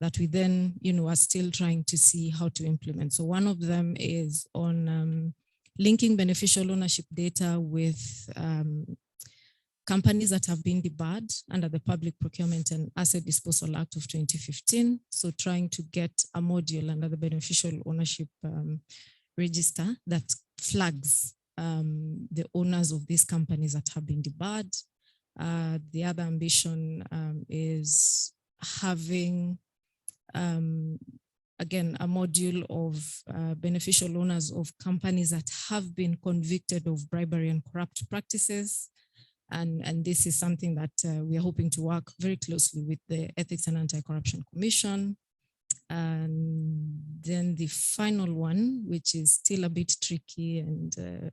that we then, are still trying to see how to implement. So one of them is on linking beneficial ownership data with companies that have been debarred under the Public Procurement and Asset Disposal Act of 2015. So trying to get a module under the beneficial ownership register that flags the owners of these companies that have been debarred. The other ambition is having, again, a module of beneficial owners of companies that have been convicted of bribery and corrupt practices. And this is something that we are hoping to work very closely with the Ethics and Anti-Corruption Commission. And then the final one, which is still a bit tricky, and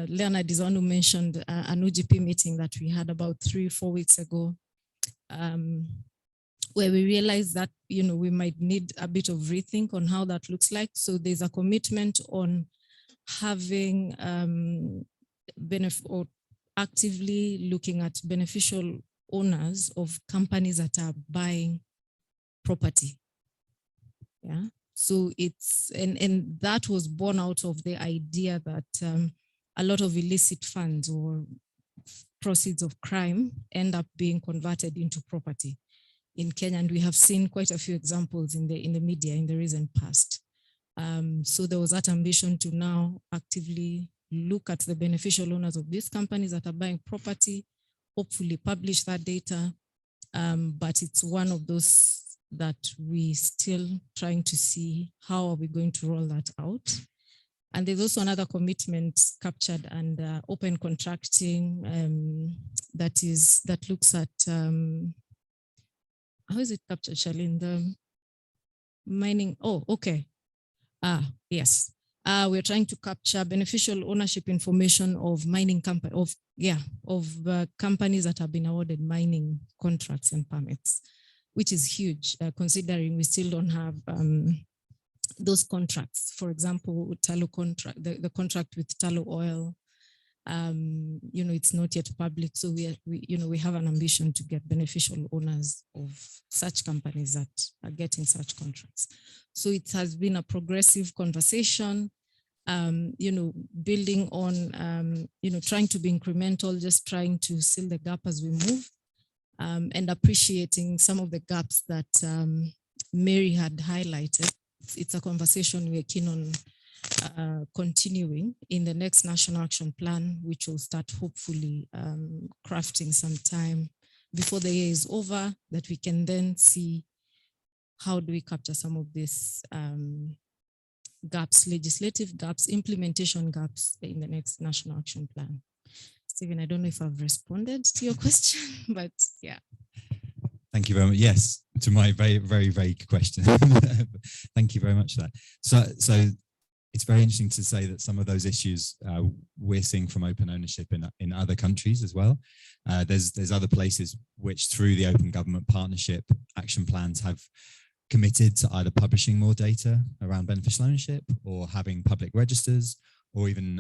Leonard is one who mentioned an OGP meeting that we had about 3 or 4 weeks ago, where we realized that, we might need a bit of rethink on how that looks like. So there's a commitment on having or actively looking at beneficial owners of companies that are buying property. Yeah. So it's, and that was born out of the idea that a lot of illicit funds or proceeds of crime end up being converted into property in Kenya. And we have seen quite a few examples in the media in the recent past. So there was that ambition to now actively look at the beneficial owners of these companies that are buying property, hopefully publish that data. But it's one of those that we still trying to see how are we going to roll that out. And there's also another commitment captured under open contracting that looks at, how is it captured, Charlene? The mining, oh, okay. Yes. We're trying to capture beneficial ownership information of mining company, companies that have been awarded mining contracts and permits, which is huge, considering we still don't have those contracts. For example, tallow contract, the contract with tallow oil, it's not yet public. So we have an ambition to get beneficial owners of such companies that are getting such contracts. So it has been a progressive conversation, building on, trying to be incremental, just trying to seal the gap as we move, and appreciating some of the gaps that Mary had highlighted. It's a conversation we're keen on continuing in the next National Action Plan, which will start hopefully crafting some time before the year is over, that we can then see how do we capture some of these gaps, legislative gaps, implementation gaps in the next National Action Plan. Stephen, I don't know if I've responded to your question, but yeah. Thank you very much. Yes, to my very, very vague question. Thank you very much for that. So it's very interesting to say that some of those issues we're seeing from open ownership in other countries as well. There's other places which, through the Open Government Partnership action plans, have committed to either publishing more data around beneficial ownership or having public registers, or even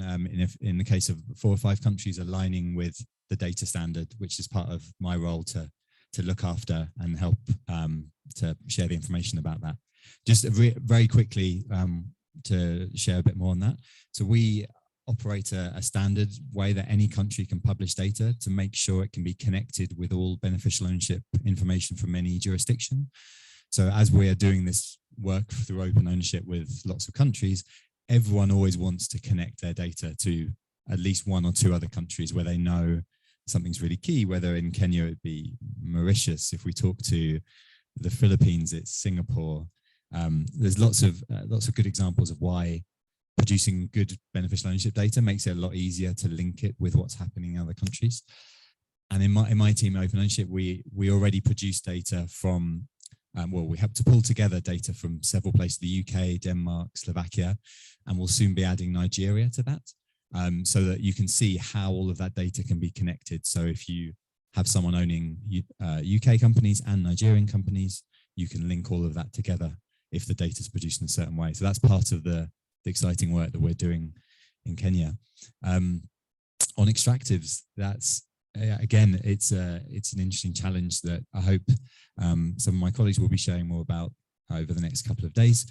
in the case of 4 or 5 countries, aligning with the data standard, which is part of my role to look after and help to share the information about that. Just very quickly to share a bit more on that. So we operate a standard way that any country can publish data to make sure it can be connected with all beneficial ownership information from any jurisdiction. So as we are doing this work through open ownership with lots of countries, everyone always wants to connect their data to at least 1 or 2 other countries where they know something's really key, whether in Kenya it'd be Mauritius. If we talk to the Philippines, it's Singapore. There's lots of good examples of why producing good beneficial ownership data makes it a lot easier to link it with what's happening in other countries. And in my team, Open Ownership, we already produce data from, we have to pull together data from several places, the UK, Denmark, Slovakia, and we'll soon be adding Nigeria to that. So that you can see how all of that data can be connected. So if you have someone owning UK companies and Nigerian companies, you can link all of that together if the data is produced in a certain way. So that's part of the exciting work that we're doing in Kenya. On extractives, that's, again, it's an interesting challenge that I hope some of my colleagues will be sharing more about over the next couple of days.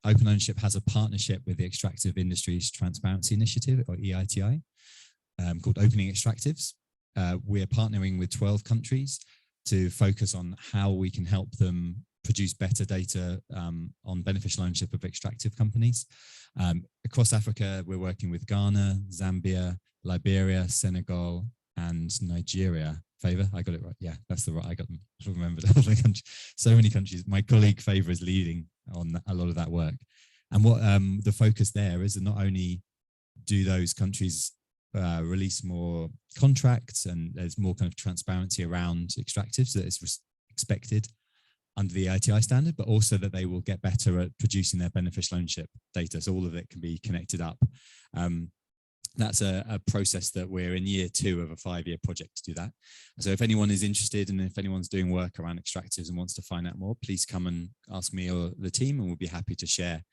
Open Ownership has a partnership with the Extractive Industries Transparency Initiative, or EATI, called Opening Extractives. We're partnering with 12 countries to focus on how we can help them produce better data on beneficial ownership of extractive companies. Across Africa, we're working with Ghana, Zambia, Liberia, Senegal, and Nigeria. Favour, I got it right. Yeah, that's the right. I got them. I remembered all the countries. So many countries. My colleague Favour is leading on a lot of that work. And what the focus there is that not only do those countries release more contracts and there's more kind of transparency around extractives that is expected under the ITI standard, but also that they will get better at producing their beneficial ownership data. So all of it can be connected up. That's a process that we're in year 2 of a 5-year project to do that. So if anyone is interested and if anyone's doing work around extractives and wants to find out more, please come and ask me or the team and we'll be happy to share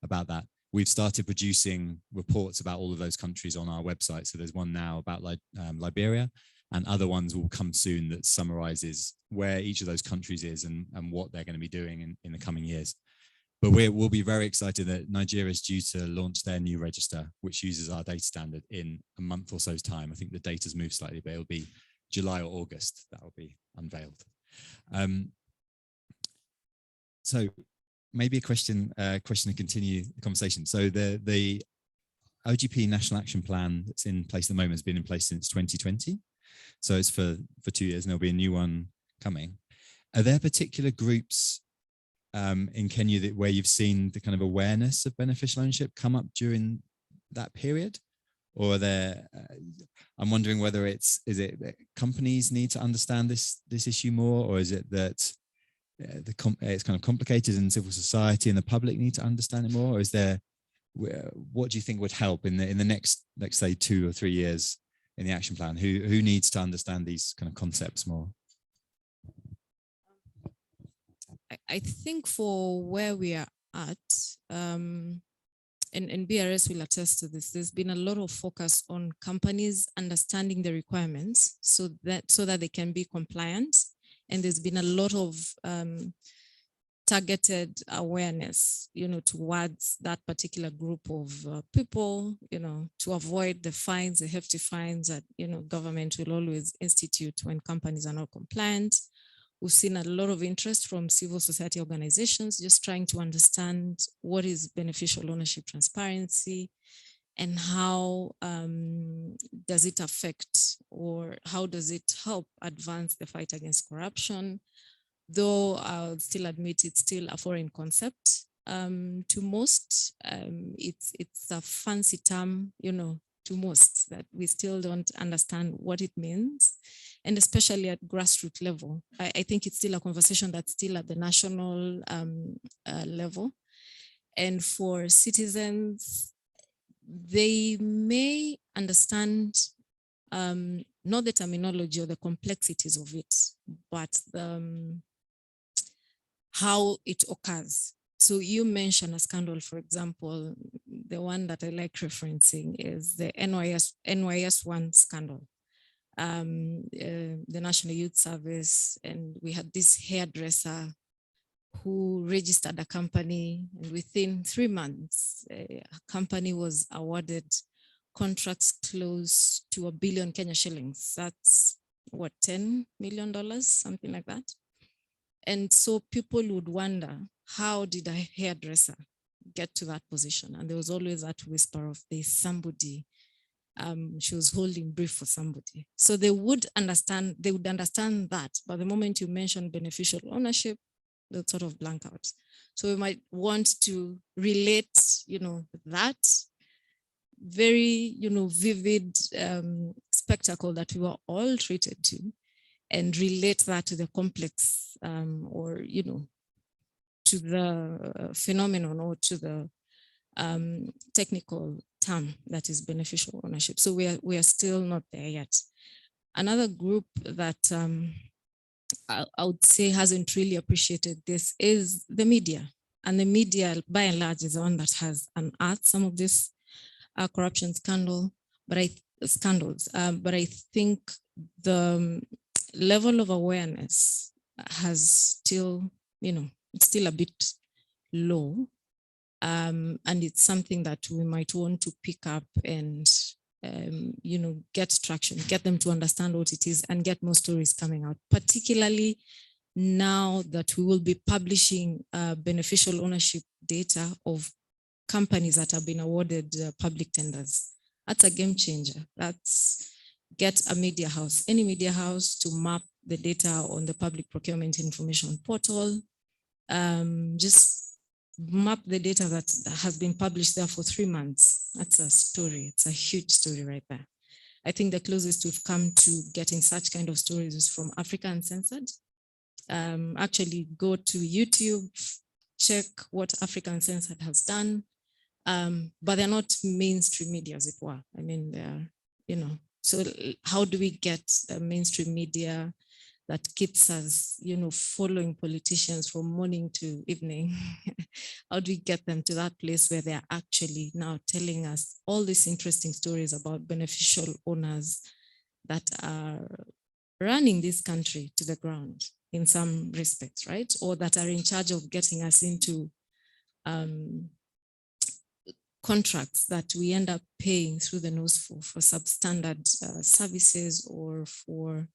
about that. We've started producing reports about all of those countries on our website. So there's one now about Liberia, and other ones will come soon that summarizes where each of those countries is and what they're going to be doing in the coming years. But we'll be very excited that Nigeria is due to launch their new register, which uses our data standard in a month or so's time. I think the data's moved slightly, but it'll be July or August that will be unveiled. So maybe a question to continue the conversation. So the OGP National Action Plan that's in place at the moment has been in place since 2020. So it's for 2 years and there'll be a new one coming. Are there particular groups in Kenya where you've seen the kind of awareness of beneficial ownership come up during that period? Or are there, I'm wondering whether is it that companies need to understand this issue more, or is it that it's kind of complicated and civil society and the public need to understand it more? Or is there, what do you think would help in the next, let's say 2 or 3 years in the action plan? Who needs to understand these kind of concepts more? I think for where we are at, and BRS will attest to this, there's been a lot of focus on companies understanding the requirements so that they can be compliant. And there's been a lot of targeted awareness, towards that particular group of people, to avoid the fines, the hefty fines that, government will always institute when companies are not compliant. We've seen a lot of interest from civil society organizations just trying to understand what is beneficial ownership transparency and how does it affect, or how does it help advance the fight against corruption? Though I'll still admit it's still a foreign concept to most. It's a fancy term, to most, that we still don't understand what it means. And especially at grassroots level, I think it's still a conversation that's still at the national level. And for citizens, they may understand not the terminology or the complexities of it, but how it occurs. So you mentioned a scandal, for example, the one that I like referencing is the NYS 1 scandal, the National Youth Service. And we had this hairdresser who registered a company, and within 3 months, a company was awarded contracts close to 1 billion Kenya shillings. That's what, $10 million, something like that. And so people would wonder, how did a hairdresser get to that position? And there was always that whisper of there's somebody, she was holding brief for somebody. So they would understand that, but the moment you mention beneficial ownership, they'll sort of blank out. So we might want to relate, that very, vivid spectacle that we were all treated to, and relate that to the complex or, to the phenomenon or to the technical term that is beneficial ownership. So we are still not there yet. Another group that I would say hasn't really appreciated this is the media. And the media, by and large, is the one that has unearthed some of this corruption scandals. But I think the level of awareness has still, it's still a bit low. And it's something that we might want to pick up and, get traction, get them to understand what it is and get more stories coming out, particularly now that we will be publishing beneficial ownership data of companies that have been awarded public tenders. That's a game changer. That's get a media house, any media house, to map the data on the public procurement information portal. Just map the data that has been published there for 3 months. That's a story. It's a huge story right there. I think the closest we've come to getting such kind of stories is from Africa Uncensored. Actually go to YouTube, check what Africa Uncensored has done. But they're not mainstream media, as it were. I mean, they're, so how do we get a mainstream media that keeps us, following politicians from morning to evening? How do we get them to that place where they're actually now telling us all these interesting stories about beneficial owners that are running this country to the ground in some respects, right? Or that are in charge of getting us into contracts that we end up paying through the nose for substandard services or for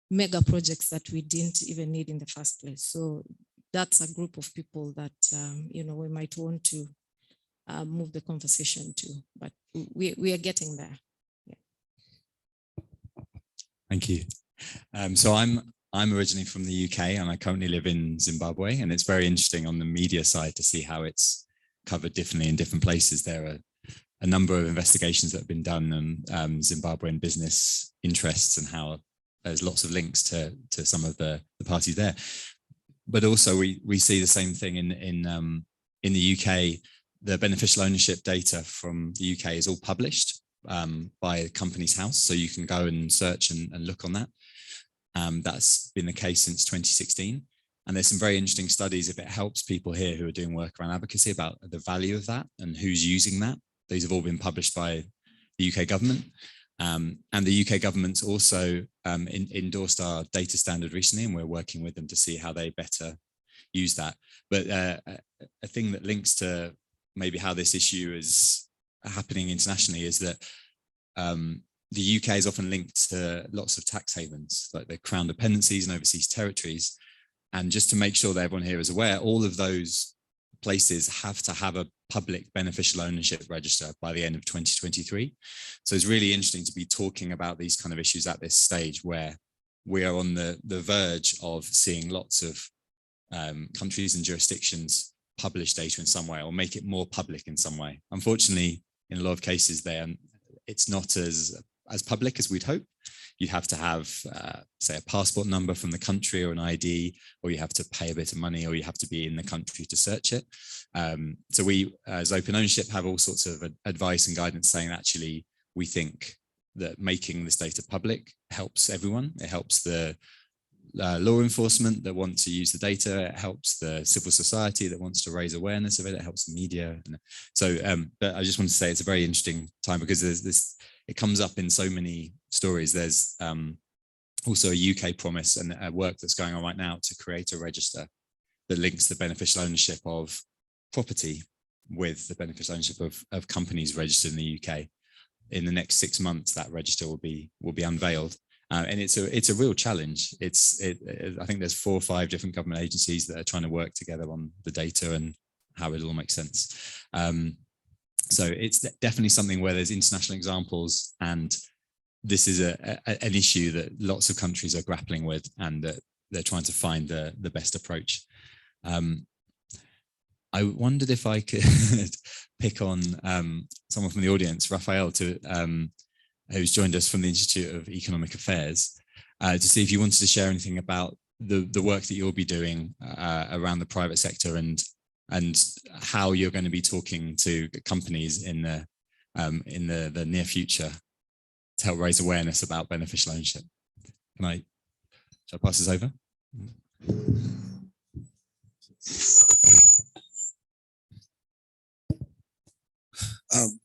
mega projects that we didn't even need in the first place. So that's a group of people that, we might want to move the conversation to, but we are getting there. Yeah. Thank you. So I'm I'm originally from the UK and I currently live in Zimbabwe, and it's very interesting on the media side to see how it's covered differently in different places. There are a number of investigations that have been done on Zimbabwean business interests and how there's lots of links to some of the parties there. But also we see the same thing in the UK. The beneficial ownership data from the UK is all published by Companies House, so you can go and search and look on that. That's been the case since 2016. And there's some very interesting studies if it helps people here who are doing work around advocacy about the value of that and who's using that. These have all been published by the UK government. And the UK government's also endorsed our data standard recently, and we're working with them to see how they better use that. But a thing that links to maybe how this issue is happening internationally is that the UK is often linked to lots of tax havens, like the Crown dependencies and overseas territories. And just to make sure that everyone here is aware, all of those places have to have a public beneficial ownership register by the end of 2023. So it's really interesting to be talking about these kind of issues at this stage where we are on the verge of seeing lots of countries and jurisdictions publish data in some way or make it more public in some way. Unfortunately, in a lot of cases, it's not as public as we'd hope. You have to have, say, a passport number from the country or an ID, or you have to pay a bit of money, or you have to be in the country to search it. So we, as Open Ownership, have all sorts of advice and guidance saying actually we think that making this data public helps everyone. It helps the law enforcement that want to use the data. It helps the civil society that wants to raise awareness of it. It helps the media. So, but I just want to say it's a very interesting time because there's this. It comes up in so many stories. There's also a UK promise and work that's going on right now to create a register that links the beneficial ownership of property with the beneficial ownership of companies registered in the UK. In the next 6 months, that register will be unveiled. And it's a real challenge. I think there's 4 or 5 different government agencies that are trying to work together on the data and how it all makes sense. So it's definitely something where there's international examples, and this is an issue that lots of countries are grappling with, and that they're trying to find the best approach. I wondered if I could pick on someone from the audience, Raphael, who's joined us from the Institute of Economic Affairs, to see if you wanted to share anything about the work that you'll be doing around the private sector and how you're going to be talking to companies in the near future to help raise awareness about beneficial ownership. Shall I pass this over?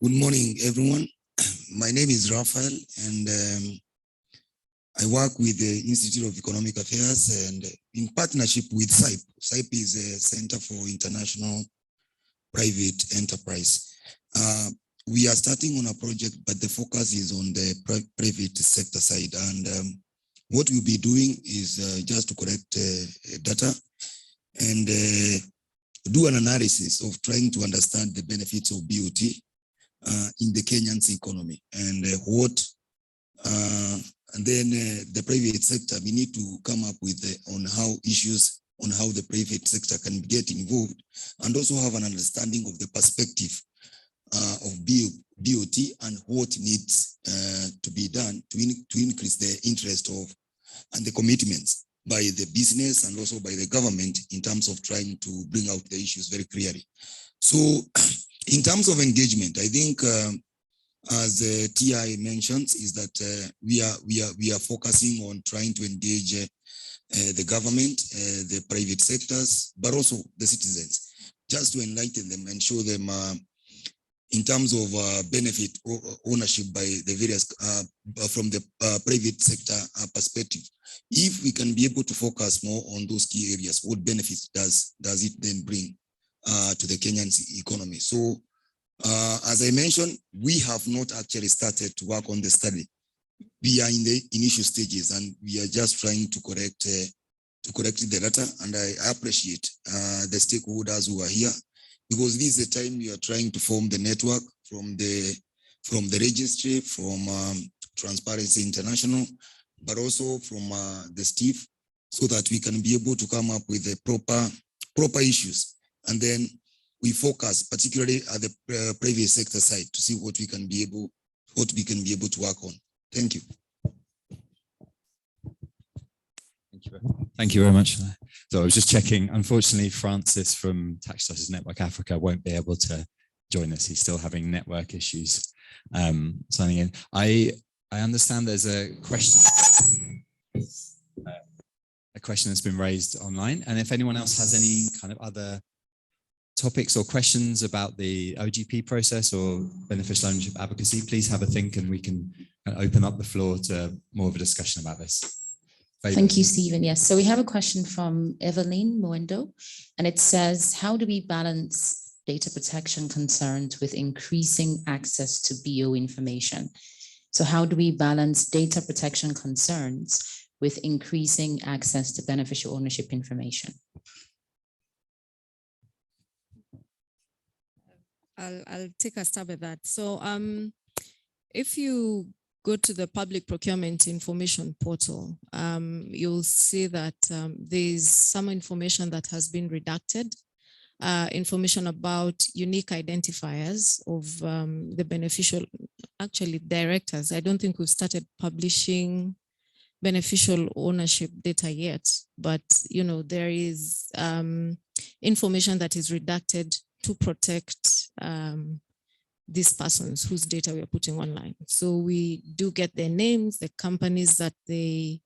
Good morning, everyone. My name is Raphael, and I work with the Institute of Economic Affairs and in partnership with SIPE. SIPE is a Center for International Private Enterprise. We are starting on a project, but the focus is on the private sector side. And what we'll be doing is just to collect data and do an analysis of trying to understand the benefits of BOT in the Kenyan economy and and then the private sector, we need to come up with on how the private sector can get involved, and also have an understanding of the perspective of BOT and what needs to be done to increase the interest of and the commitments by the business and also by the government in terms of trying to bring out the issues very clearly. So in terms of engagement, I think as TI mentions, is that we are focusing on trying to engage the government, the private sectors, but also the citizens, just to enlighten them and show them in terms of benefit ownership by the various from the private sector perspective. If we can be able to focus more on those key areas, what benefits does it then bring to the Kenyan economy? So as I mentioned, we have not actually started to work on the study. We are in the initial stages, and we are just trying to correct the data. And I appreciate the stakeholders who are here, because this is the time we are trying to form the network from the registry, from Transparency International, but also from the STIF, so that we can be able to come up with the proper issues. And then we focus particularly at the private sector side to see what we can be able to work on. Thank you. Thank you very much. So I was just checking. Unfortunately, Francis from Tax Justice Network Africa won't be able to join us. He's still having network issues signing in. I understand there's a question. A question that's been raised online, and if anyone else has any kind of other topics or questions about the OGP process or beneficial ownership advocacy, please have a think, and we can open up the floor to more of a discussion about this. Favour. Thank you, Stephen. Yes, so we have a question from Evelyn Mwendo, and it says, how do we balance data protection concerns with increasing access to BO information? So how do we balance data protection concerns with increasing access to beneficial ownership information? I'll take a stab at that. So if you go to the public procurement information portal, you'll see that there's some information that has been redacted, information about unique identifiers of the beneficial, actually directors. I don't think we've started publishing beneficial ownership data yet, but there is information that is redacted to protect these persons whose data we are putting online. So we do get their names, the companies that they're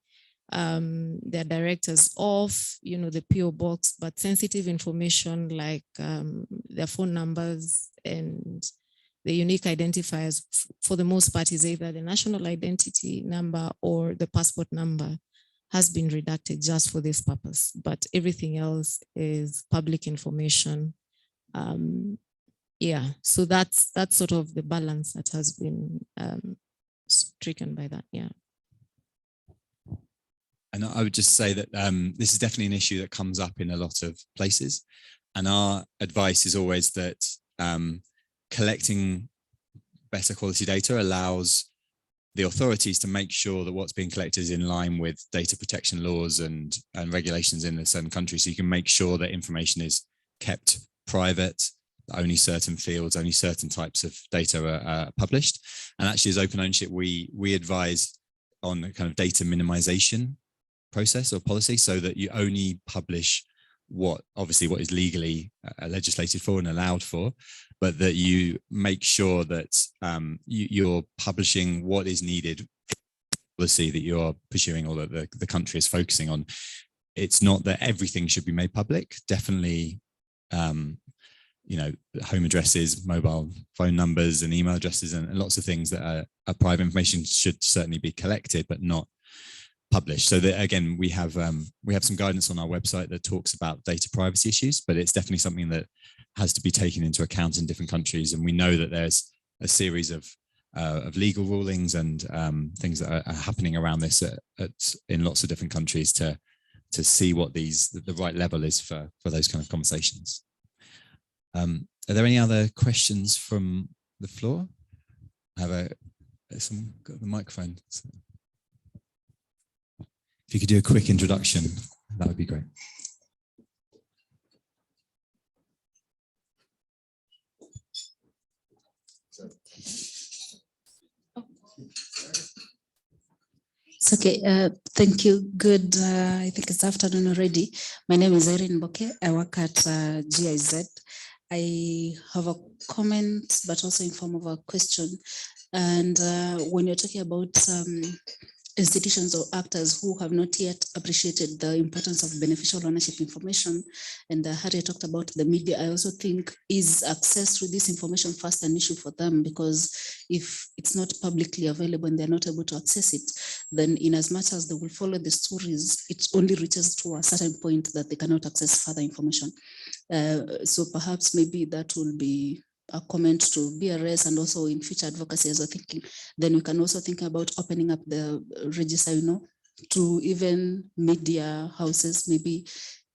directors of, the PO box, but sensitive information like their phone numbers and the unique identifiers, for the most part, is either the national identity number or the passport number has been redacted just for this purpose, but everything else is public information. Yeah, so that's sort of the balance that has been stricken by that. Yeah. And I would just say that this is definitely an issue that comes up in a lot of places. And our advice is always that collecting better quality data allows the authorities to make sure that what's being collected is in line with data protection laws and regulations in a certain country. So you can make sure that information is kept private, only certain fields, only certain types of data are published. And actually, as open ownership, we advise on a kind of data minimization process or policy, so that you only publish what is legally legislated for and allowed for, but that you make sure that you're publishing what is needed policy that you're pursuing or that the country is focusing on. It's not that everything should be made public. Definitely, home addresses, mobile phone numbers and email addresses and lots of things that are private information should certainly be collected, but not published. So that, again, we have some guidance on our website that talks about data privacy issues, but it's definitely something that has to be taken into account in different countries. And we know that there's a series of legal rulings and things that are happening around this in lots of different countries to see what the right level is for those kind of conversations. Are there any other questions from the floor? Someone got the microphone. So if you could do a quick introduction, that would be great. It's okay. Thank you. Good. I think it's afternoon already. My name is Irene Boke. I work at GIZ. I have a comment, but also in form of a question. And when you're talking about institutions or actors who have not yet appreciated the importance of beneficial ownership information, and Harriet talked about the media, I also think is access to this information first an issue for them, because if it's not publicly available and they're not able to access it, then in as much as they will follow the stories, it only reaches to a certain point that they cannot access further information. So perhaps maybe that will be a comment to BRS and also in future advocacy as we're thinking. Then we can also think about opening up the register, to even media houses, maybe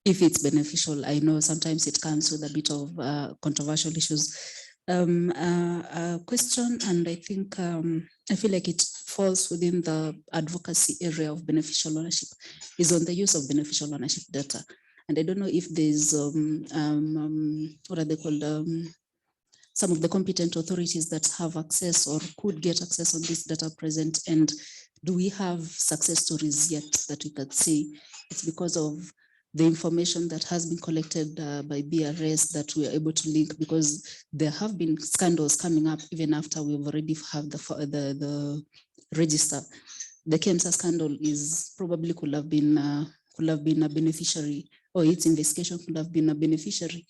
if it's beneficial. I know sometimes it comes with a bit of controversial issues. A question, and I think I feel like it falls within the advocacy area of beneficial ownership is on the use of beneficial ownership data. And I don't know if there's, what are they called? Some of the competent authorities that have access or could get access on this data present. And do we have success stories yet that we could say it's because of the information that has been collected by BRS that we are able to link, because there have been scandals coming up even after we've already have the register. The cancer scandal is probably could have been a beneficiary, or its investigation could have been a beneficiary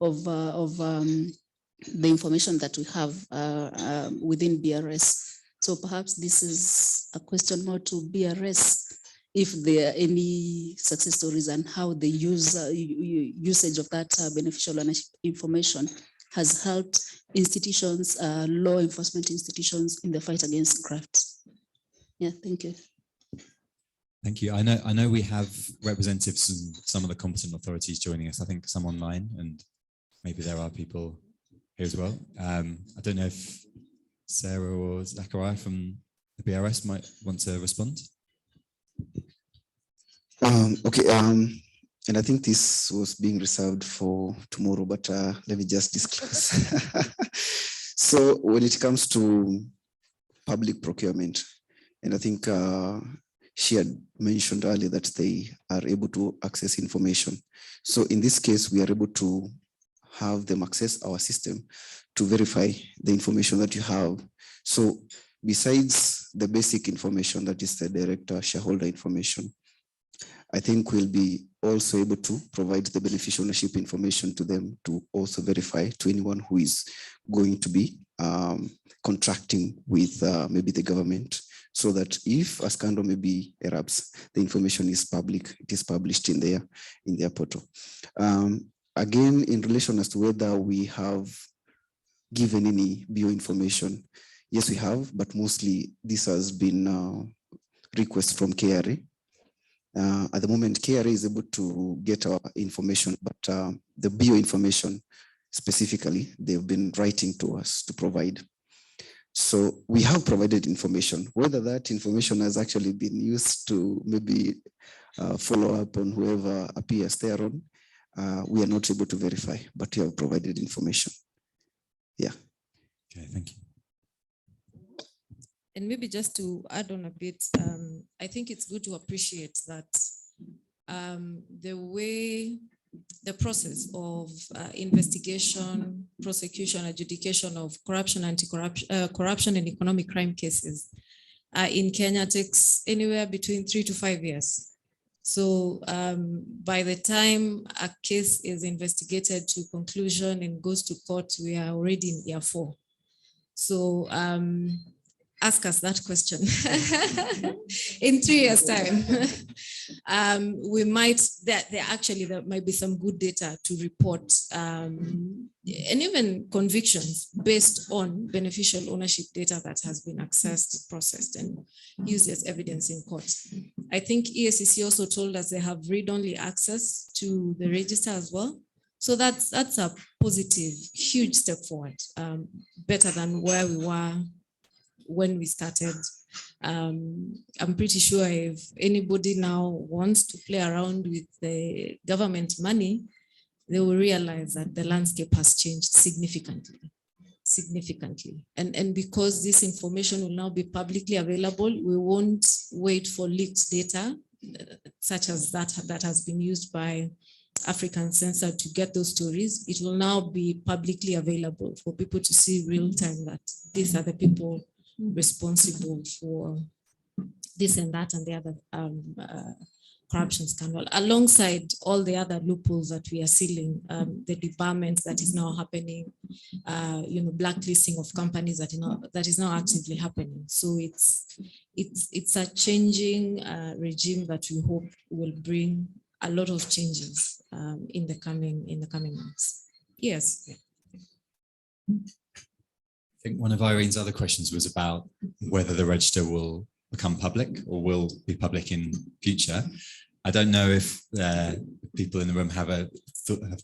of the information that we have within BRS. So perhaps this is a question more to BRS, if there are any success stories and how the usage of that beneficial ownership information has helped institutions, law enforcement institutions in the fight against graft. Yeah, thank you. Thank you. I know we have representatives from some of the competent authorities joining us. I think some online, and maybe there are people here as well. I don't know if Sarah or Zacharia from the BRS might want to respond. Okay, and I think this was being reserved for tomorrow, but let me just disclose. So when it comes to public procurement, and I think she had mentioned earlier that they are able to access information. So in this case, we are able to have them access our system to verify the information that you have. So besides the basic information that is the director shareholder information, I think we'll be also able to provide the beneficial ownership information to them to also verify to anyone who is going to be contracting with maybe the government, so that if a scandal maybe erupts, the information is public, it is published in their portal. Again, in relation as to whether we have given any bio information, yes, we have, but mostly this has been requests from KRA. At the moment, KRA is able to get our information, but the bio information specifically, they've been writing to us to provide. So we have provided information. Whether that information has actually been used to maybe follow up on whoever appears thereon, we are not able to verify, but we have provided information. Yeah. Okay, thank you. And maybe just to add on a bit, I think it's good to appreciate that the process of investigation, prosecution, adjudication of corruption, corruption and economic crime cases in Kenya takes anywhere between 3 to 5 years. So by the time a case is investigated to conclusion and goes to court, we are already in year 4. So ask us that question in 3 years' time. We might, there might be some good data to report and even convictions based on beneficial ownership data that has been accessed, processed, and used as evidence in court. I think EACC also told us they have read-only access to the register as well. So that's a positive, huge step forward, better than where we were when we started. I'm pretty sure if anybody now wants to play around with the government money, they will realize that the landscape has changed significantly. And because this information will now be publicly available, we won't wait for leaked data, such as that has been used by African Censor to get those stories. It will now be publicly available for people to see real time that these are the people responsible for this and that and the other corruption scandal, alongside all the other loopholes that we are sealing, the debarment that is now happening, blacklisting of companies that is now actively happening. So it's a changing regime that we hope will bring a lot of changes in the coming months. Yes. I think one of Irene's other questions was about whether the register will become public or will be public in future. I don't know if people in the room have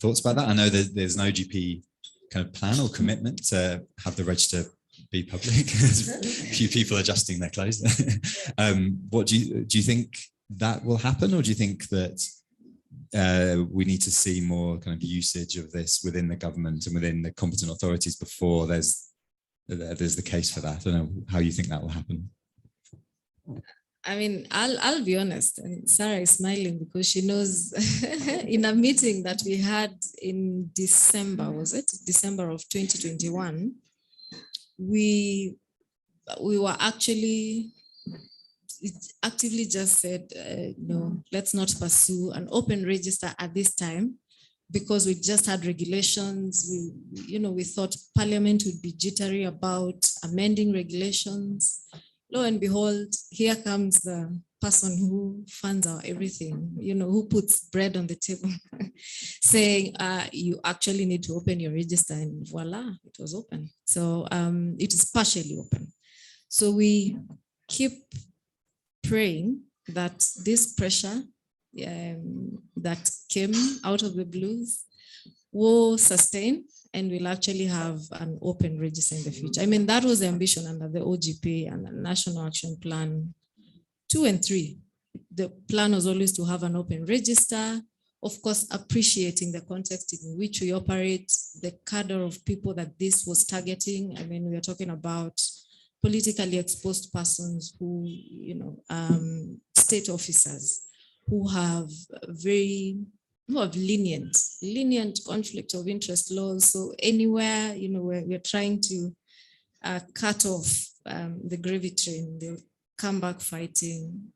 thoughts about that. I know there's an OGP kind of plan or commitment to have the register be public. There's a few people adjusting their clothes. What do you think that will happen, or do you think that we need to see more kind of usage of this within the government and within the competent authorities before there's the case for that? I don't know how you think that will happen. I mean, I'll be honest, and Sarah is smiling because she knows in a meeting that we had in December, was it? December of 2021, we were actively just said, no, let's not pursue an open register at this time, because we just had regulations. We thought Parliament would be jittery about amending regulations. Lo and behold, here comes the person who funds our everything, who puts bread on the table, saying you actually need to open your register, and voila, it was open. So it is partially open. So we keep praying that this pressure that came out of the blues will sustain, and we'll actually have an open register in the future. I mean, that was the ambition under the OGP and the National Action Plan 2 and 3. The plan was always to have an open register, of course, appreciating the context in which we operate, the cadre of people that this was targeting. I mean, we are talking about politically exposed persons who, state officers who have lenient conflict of interest laws. So anywhere, we're trying to cut off the gravy train, they'll come back fighting.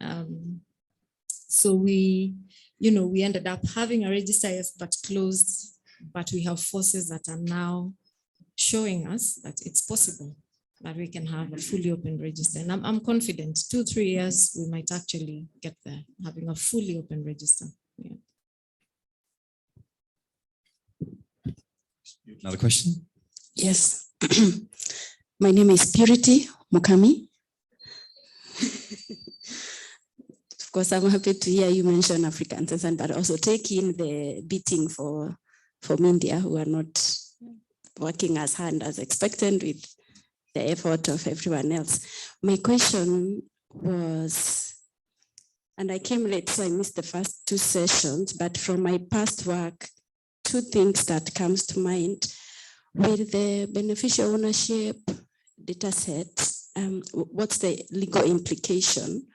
So we ended up having a register, yes, but closed, but we have forces that are now showing us that it's possible that we can have a fully open register. And I'm confident 2-3 years, we might actually get there, having a fully open register. Yeah. Another question? Yes. My name is Purity Mukami. Of course, I'm happy to hear you mention Africans, but also take in the beating from India, who are not working as hard as expected with the effort of everyone else. My question was, and I came late, so I missed the first 2 sessions, but from my past work, 2 things that comes to mind. With the beneficial ownership data set, what's the legal implication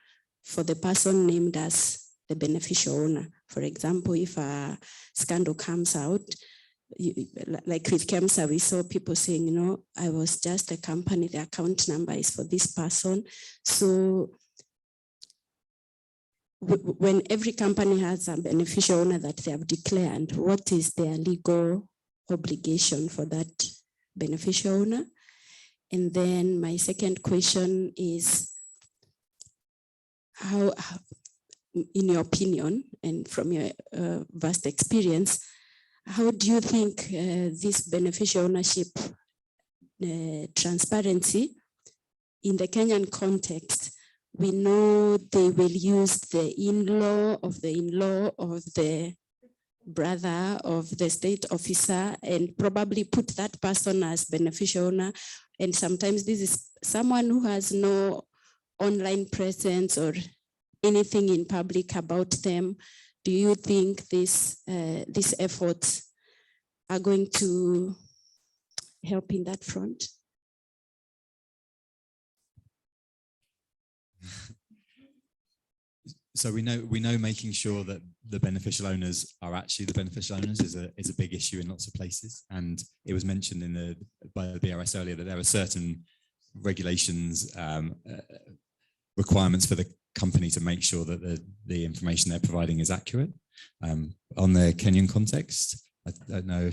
for the person named as the beneficial owner? For example, if a scandal comes out, like with KEMSA, we saw people saying, I was just a company, the account number is for this person. So when every company has a beneficial owner that they have declared, what is their legal obligation for that beneficial owner? And then my second question is, how, in your opinion, and from your vast experience, how do you think this beneficial ownership transparency in the Kenyan context? We know they will use the in-law of the brother of the state officer and probably put that person as beneficial owner. And sometimes this is someone who has no online presence or anything in public about them. Do you think these efforts are going to help in that front? So we know making sure that the beneficial owners are actually the beneficial owners is a big issue in lots of places. And it was mentioned by the BRS earlier that there are certain regulations, requirements for the company to make sure that the information they're providing is accurate. On the Kenyan context, I don't know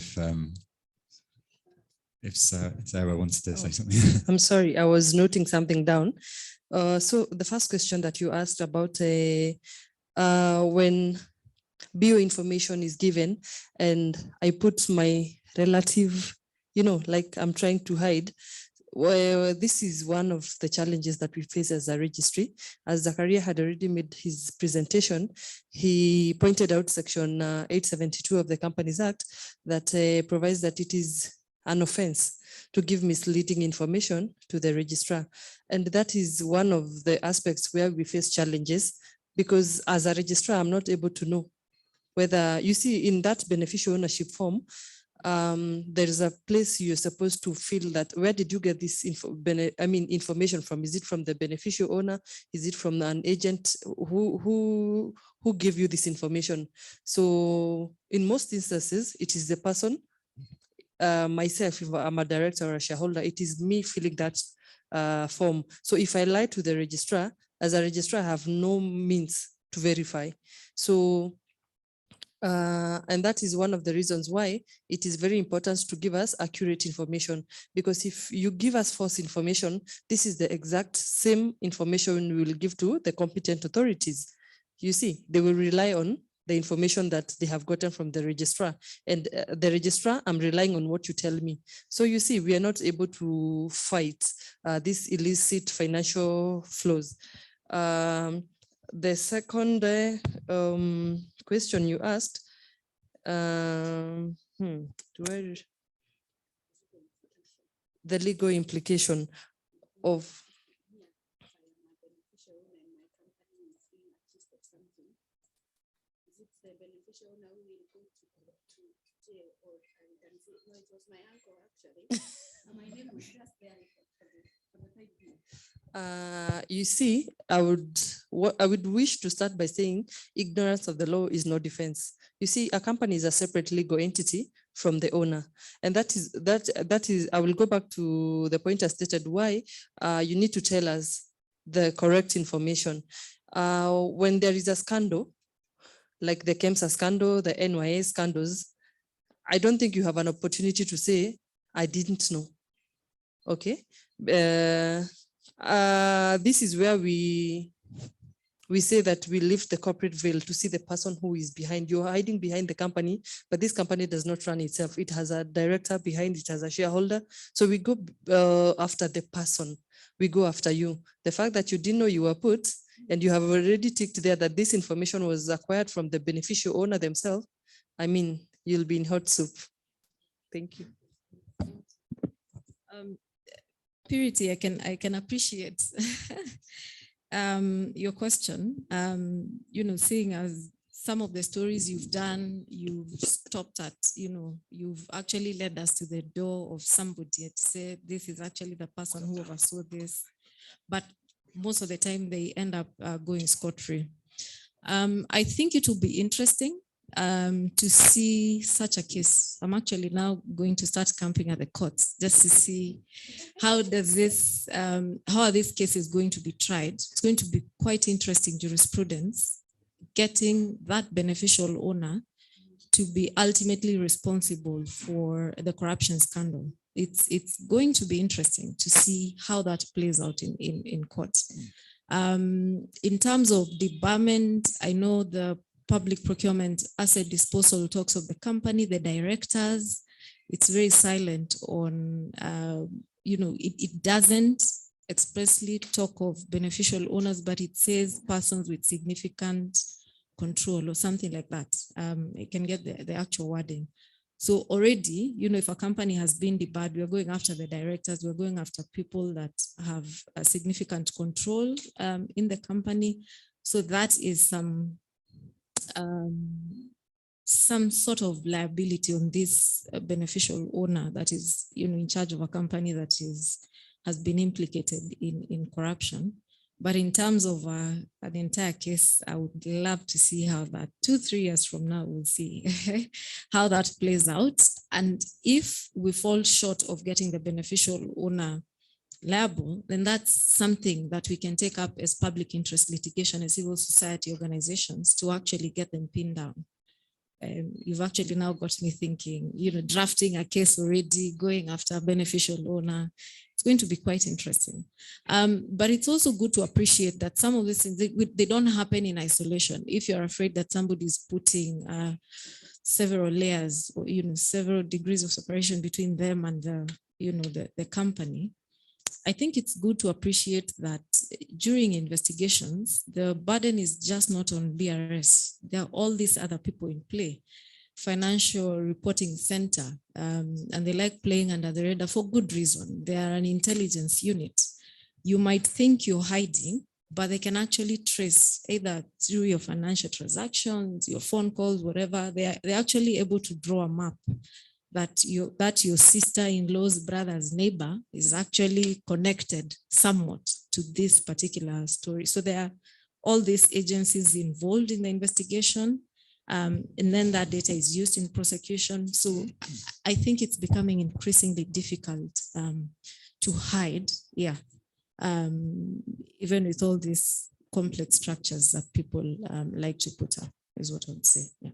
if Sarah wanted to say something. I'm sorry, I was noting something down. So the first question that you asked about when bioinformation is given and I put my relative, like I'm trying to hide. Well, this is one of the challenges that we face as a registry. As Zacharia had already made his presentation, he pointed out section 872 of the Companies Act that provides that it is an offense to give misleading information to the registrar. And that is one of the aspects where we face challenges, because as a registrar, I'm not able to know whether, you see, in that beneficial ownership form, there is a place you're supposed to fill that. Where did you get this information from? Is it from the beneficial owner? Is it from an agent? Who gave you this information? So in most instances, it is the person. Myself, if I'm a director or a shareholder, it is me filling that form. So if I lie to the registrar, as a registrar, I have no means to verify. So and that is one of the reasons why it is very important to give us accurate information, because if you give us false information, this is the exact same information we will give to the competent authorities. You see, they will rely on the information that they have gotten from the registrar, and the registrar, I'm relying on what you tell me. So you see, we are not able to fight these illicit financial flows. The second question you asked, the legal implication of you see, I would wish to start by saying ignorance of the law is no defense. You see, a company is a separate legal entity from the owner, and that is. I will go back to the point I stated why you need to tell us the correct information. When there is a scandal, like the KEMSA scandal, the NYA scandals, I don't think you have an opportunity to say, I didn't know. Okay. This is where we say that we lift the corporate veil to see the person who is behind. You're hiding behind the company, but this company does not run itself. It has a director behind it, has a shareholder. So we go after the person. We go after you. The fact that you didn't know you were put, and you have already ticked there that this information was acquired from the beneficial owner themselves, I mean, you'll be in hot soup. Thank you. Purity, I can appreciate your question. Seeing as some of the stories you've done, you've stopped at, you've actually led us to the door of somebody to say, this is actually the person who oversaw this. But most of the time they end up going scot-free. I think it will be interesting to see such a case. I'm actually now going to start camping at the courts just to see how does this, how are these cases going to be tried. It's going to be quite interesting jurisprudence, getting that beneficial owner to be ultimately responsible for the corruption scandal. It's going to be interesting to see how that plays out in court. In terms of debarment, I know the public procurement asset disposal talks of the company, the directors. It's very silent on, it doesn't expressly talk of beneficial owners, but it says persons with significant control or something like that. It can get the actual wording. So already, if a company has been debarred, we're going after the directors, we're going after people that have a significant control in the company. So that is some sort of liability on this beneficial owner that is in charge of a company that has been implicated in corruption. But in terms of an entire case, I would love to see how that 2-3 years from now, we'll see how that plays out. And if we fall short of getting the beneficial owner liable, then that's something that we can take up as public interest litigation and civil society organizations to actually get them pinned down. You've actually now got me thinking, drafting a case already, going after a beneficial owner. It's going to be quite interesting. But it's also good to appreciate that some of these things, they don't happen in isolation. If you're afraid that somebody is putting several layers or, several degrees of separation between them and the company, I think it's good to appreciate that during investigations, the burden is just not on BRS. There are all these other people in play. financial reporting center, and they like playing under the radar for good reason. They are an intelligence unit. You might think you're hiding, but they can actually trace either through your financial transactions, your phone calls, whatever. They're actually able to draw a map that your sister-in-law's brother's neighbor is actually connected somewhat to this particular story. So there are all these agencies involved in the investigation, and then that data is used in prosecution. So I think it's becoming increasingly difficult to hide, even with all these complex structures that people like to put up, is what I would say. Yeah.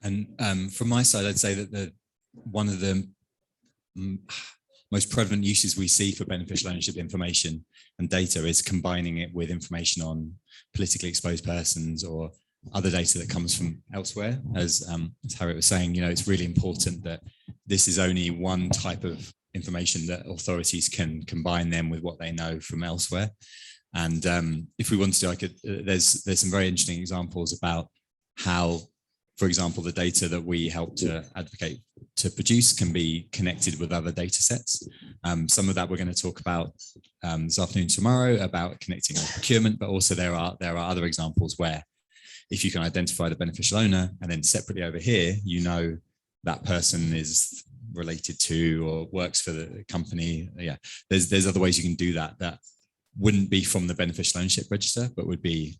And from my side, I'd say that one of the most prevalent uses we see for beneficial ownership information and data is combining it with information on politically exposed persons or other data that comes from elsewhere. As Harriet was saying, it's really important that this is only one type of information that authorities can combine them with what they know from elsewhere. And if we want to, there's some very interesting examples about how, for example, the data that we help to advocate to produce can be connected with other data sets. Some of that we're going to talk about this afternoon, tomorrow, about connecting on procurement, but also there are other examples where if you can identify the beneficial owner and then separately over here, that person is related to or works for the company. Yeah, there's other ways you can do that wouldn't be from the beneficial ownership register, but would be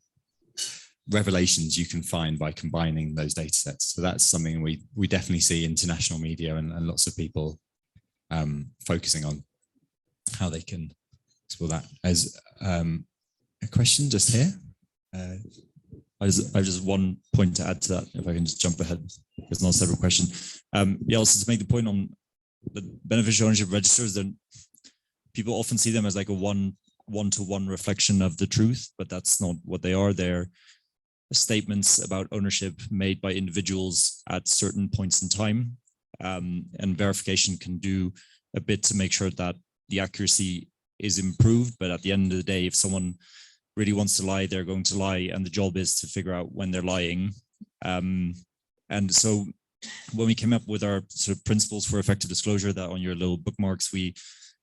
revelations you can find by combining those data sets. So that's something we definitely see international media and lots of people focusing on how they can explore that. As a question just here. I just one point to add to that, if I can just jump ahead. It's not a separate question. Also to make the point on the beneficial ownership registers, then people often see them as like a one-to-one reflection of the truth, but that's not what they are. They're statements about ownership made by individuals at certain points in time, and verification can do a bit to make sure that the accuracy is improved. But at the end of the day, if someone really wants to lie, they're going to lie, and the job is to figure out when they're lying. And so when we came up with our sort of principles for effective disclosure, that on your little bookmarks, we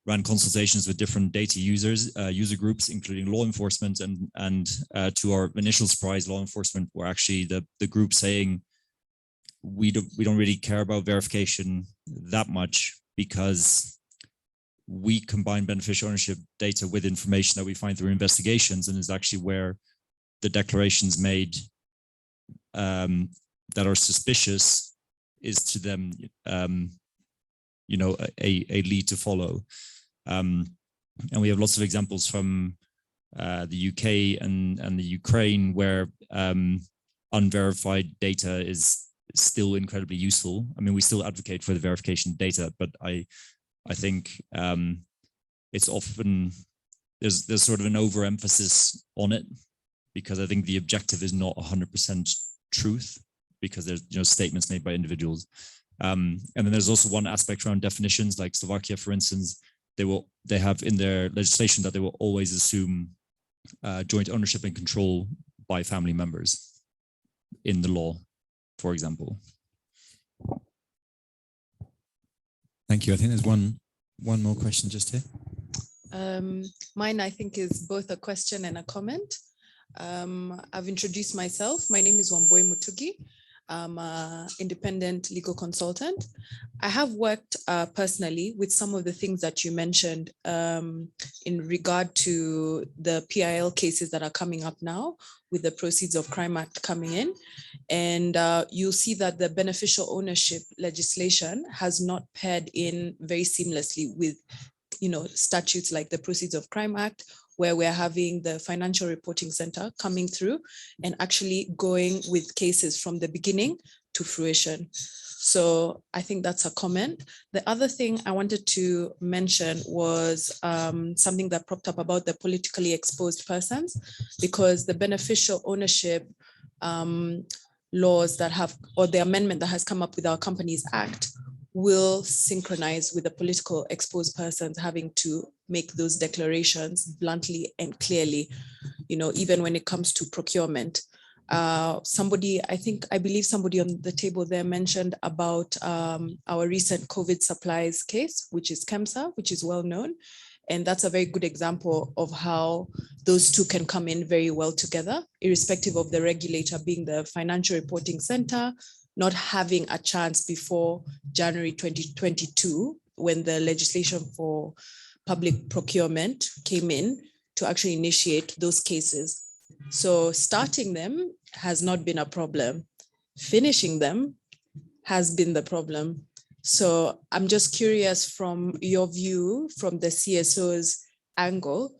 ran consultations with different data users, user groups, including law enforcement, and to our initial surprise, law enforcement were actually the group saying, we don't really care about verification that much because we combine beneficial ownership data with information that we find through investigations, and is actually where the declarations made that are suspicious is to them, a lead to follow. And we have lots of examples from the UK and the Ukraine where unverified data is still incredibly useful. I mean, we still advocate for the verification data, but I think it's often, there's sort of an overemphasis on it, because I think the objective is not 100% truth, because there's statements made by individuals. And then there's also one aspect around definitions, like Slovakia, for instance, they have in their legislation that they will always assume joint ownership and control by family members in the law, for example. Thank you. I think there's one more question just here. Mine, I think, is both a question and a comment. I've introduced myself. My name is Wamboi Mutugi. I'm an independent legal consultant. I have worked personally with some of the things that you mentioned in regard to the PIL cases that are coming up now with the Proceeds of Crime Act coming in. And you'll see that the beneficial ownership legislation has not paired in very seamlessly with statutes like the Proceeds of Crime Act, where we're having the Financial Reporting Center coming through and actually going with cases from the beginning to fruition. So I think that's a comment. The other thing I wanted to mention was something that propped up about the politically exposed persons, because the beneficial ownership laws that have, or the amendment that has come up with our Companies Act, will synchronize with the political exposed persons having to make those declarations bluntly and clearly, even when it comes to procurement. I believe somebody on the table there mentioned about our recent COVID supplies case, which is KEMSA, which is well known. And that's a very good example of how those two can come in very well together, irrespective of the regulator being the Financial Reporting Center, not having a chance before January 2022, when the legislation for public procurement came in to actually initiate those cases. So starting them has not been a problem. Finishing them has been the problem. So I'm just curious from your view, from the CSO's angle,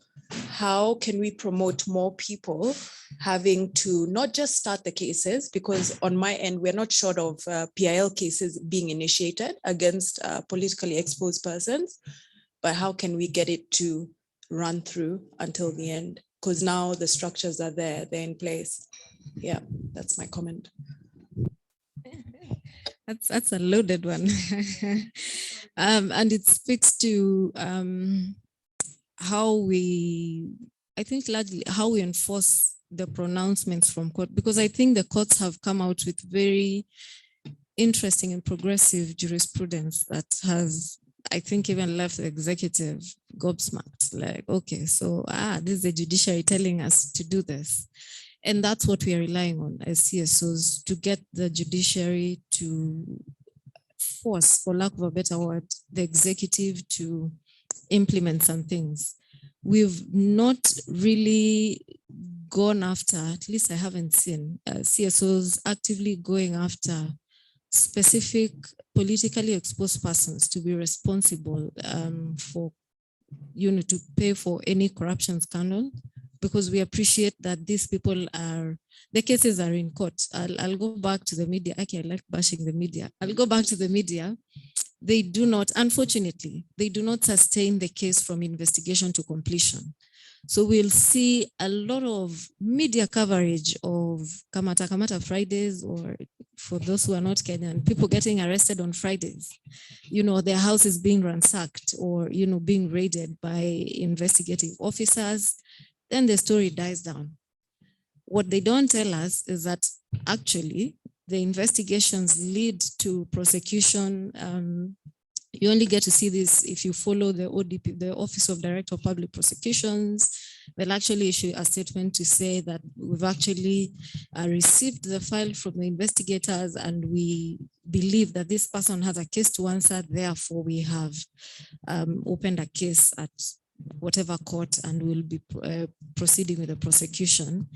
how can we promote more people having to not just start the cases, because on my end, we're not short of PIL cases being initiated against politically exposed persons, but how can we get it to run through until the end? Because now the structures are there, they're in place. Yeah, that's my comment. That's a loaded one. And it speaks to how we enforce the pronouncements from court, because I think the courts have come out with very interesting and progressive jurisprudence that has, I think, even left the executive gobsmacked, like, okay, so this is the judiciary telling us to do this. And that's what we are relying on as CSOs, to get the judiciary to force, for lack of a better word, the executive to implement some things. We've not really gone after, at least I haven't seen CSOs actively going after specific politically exposed persons to be responsible for, to pay for any corruption scandal, because we appreciate that these people the cases are in court. I'll go back to the media. Okay, I like bashing the media. I'll go back to the media. They do not, unfortunately, they do not sustain the case from investigation to completion. So we'll see a lot of media coverage of Kamata Fridays, or for those who are not Kenyan, people getting arrested on Fridays. Their house is being ransacked or, being raided by investigative officers. Then the story dies down. What they don't tell us is that actually the investigations lead to prosecution. You only get to see this if you follow the ODP, the Office of Director of Public Prosecutions. They'll actually issue a statement to say that we've actually received the file from the investigators and we believe that this person has a case to answer. Therefore, we have opened a case at whatever court and will be proceeding with the prosecution.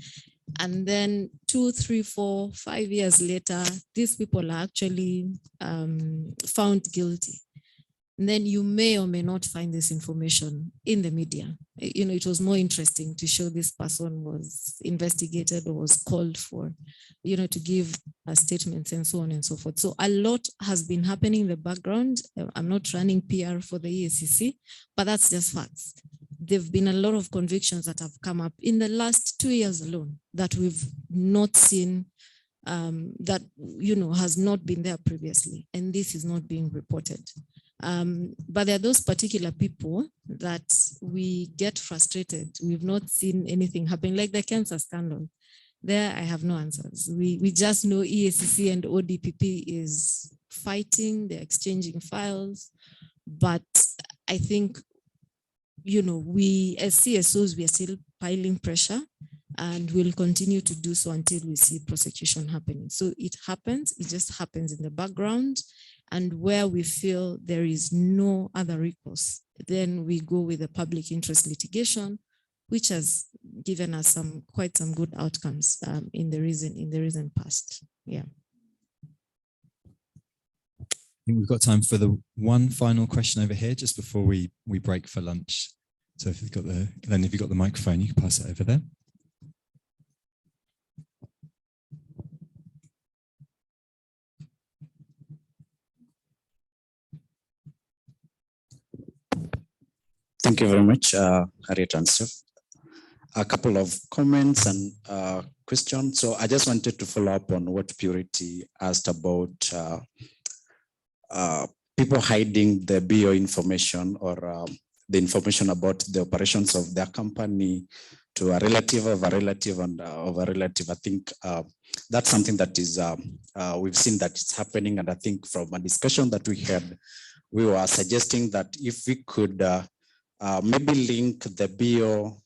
And then 2, 3, 4, 5 years later, these people are actually found guilty. And then you may or may not find this information in the media. It was more interesting to show this person was investigated or was called for, to give statements and so on and so forth. So a lot has been happening in the background. I'm not running PR for the EACC, but that's just facts. There've been a lot of convictions that have come up in the last 2 years alone that we've not seen, that, has not been there previously. And this is not being reported. But there are those particular people that we get frustrated. We've not seen anything happen, like the cancer scandal. There, I have no answers. We just know EACC and ODPP is fighting, they're exchanging files. But I think, we as CSOs, we are still piling pressure and we'll continue to do so until we see prosecution happening. So it happens, it just happens in the background. And where we feel there is no other recourse, then we go with the public interest litigation, which has given us quite some good outcomes in the recent past. Yeah. I think we've got time for the one final question over here just before we break for lunch. So if you've got the microphone, you can pass it over there. Thank you very much, Harriet and Steph. A couple of comments and questions. So I just wanted to follow up on what Purity asked about people hiding the BO information or the information about the operations of their company to a relative of a relative and of a relative. I think that's something that is we've seen that it's happening, and I think from a discussion that we had, we were suggesting that if we could maybe link the bio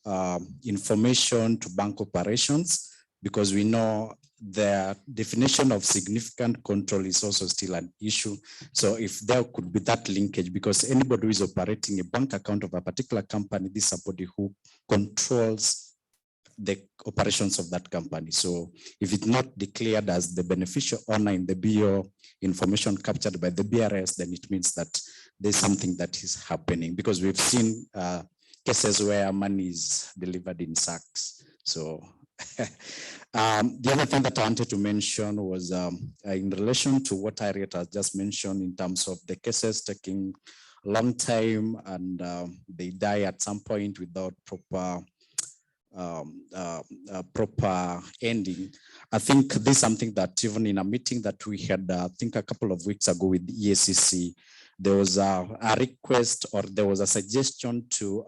information to bank operations, because we know the definition of significant control is also still an issue. So if there could be that linkage, because anybody who is operating a bank account of a particular company, this is somebody who controls the operations of that company. So if it's not declared as the beneficial owner in the bio information captured by the BRS, then it means that there's something that is happening, because we've seen cases where money is delivered in sacks. So the other thing that I wanted to mention was in relation to what Harriet has just mentioned in terms of the cases taking a long time and they die at some point without proper ending. I think this is something that even in a meeting that we had, I think a couple of weeks ago with the EACC, there was a request, or there was a suggestion to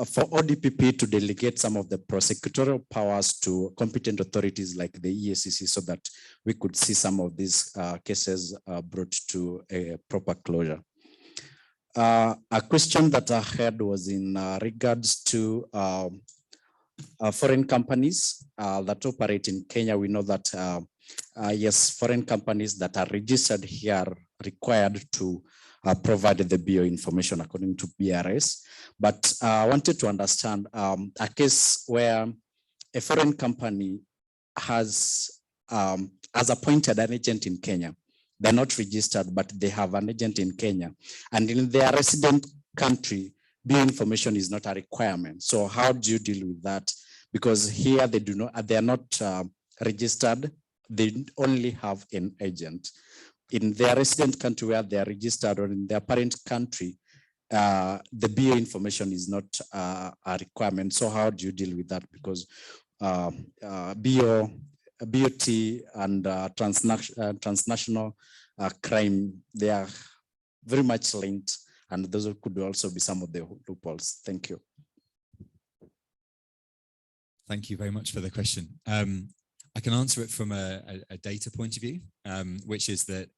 for ODPP to delegate some of the prosecutorial powers to competent authorities like the EACC, so that we could see some of these cases brought to a proper closure. A question that I had was in regards to foreign companies that operate in Kenya. We know that yes, foreign companies that are registered here are required to provide the bio information according to BRS. But I wanted to understand a case where a foreign company has appointed an agent in Kenya. They're not registered, but they have an agent in Kenya. And in their resident country, bio information is not a requirement. So how do you deal with that? Because here they are not registered. They only have an agent. In their resident country where they are registered, or in their parent country, the bio information is not a requirement. So how do you deal with that? Because BOT and transnational crime, they are very much linked, and those could also be some of the loopholes. Thank you. Thank you very much for the question. I can answer it from a data point of view, which is that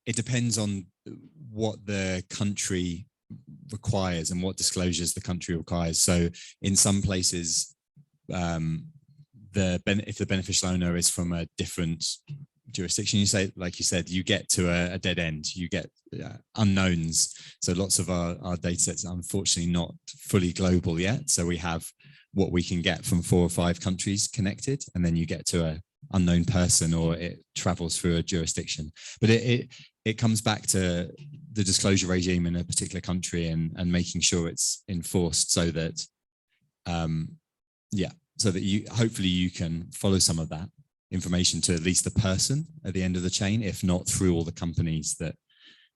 it depends on what the country requires and what disclosures the country requires. So in some places, if the beneficial owner is from a different jurisdiction, you say, like you said, you get to a dead end, you get unknowns. So lots of our data sets are unfortunately not fully global yet. So we have what we can get from 4 or 5 countries connected, and then you get to a unknown person, or it travels through a jurisdiction. But it comes back to the disclosure regime in a particular country and making sure it's enforced, so that so that you hopefully you can follow some of that information to at least the person at the end of the chain, if not through all the companies that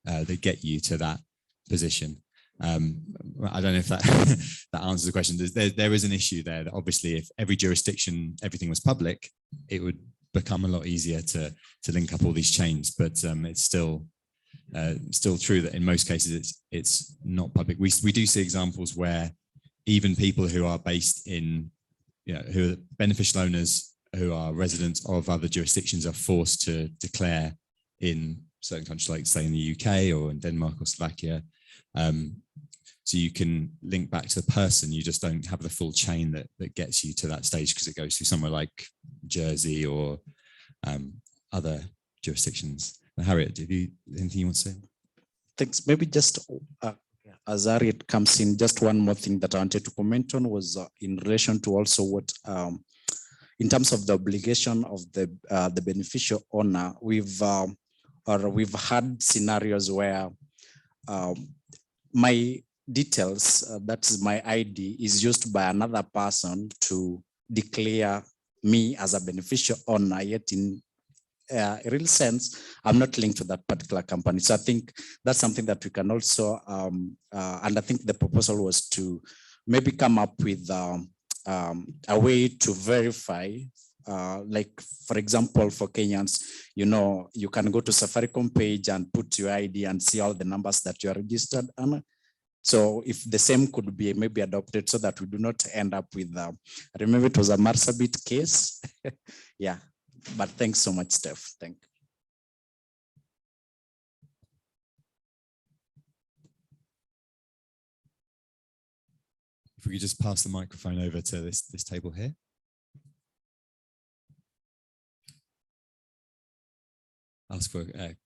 that get you to that position. I don't know if that that answers the question. There is an issue there that obviously, if every jurisdiction, everything was public, it would become a lot easier to link up all these chains. But it's still true that in most cases it's not public. We do see examples where even people who are based in, who are beneficial owners who are residents of other jurisdictions are forced to declare in certain countries, like say in the UK or in Denmark or Slovakia. So you can link back to the person, you just don't have the full chain that gets you to that stage, because it goes through somewhere like Jersey or other jurisdictions. Now, Harriet, have you anything you want to say? Thanks. Maybe just as Harriet comes in, just one more thing that I wanted to comment on was in relation to also what, in terms of the obligation of the beneficial owner, we've had scenarios where my details, that's my ID, is used by another person to declare me as a beneficial owner, yet in a real sense, I'm not linked to that particular company. So I think that's something that we can also, and I think the proposal was to maybe come up with a way to verify, like for example, for Kenyans, you can go to Safaricom page and put your ID and see all the numbers that you are registered on. So if the same could be maybe adopted so that we do not end up with, I remember it was a Marsabit case. Yeah, but thanks so much, Steph. Thank you. If we could just pass the microphone over to this table here. Ask for a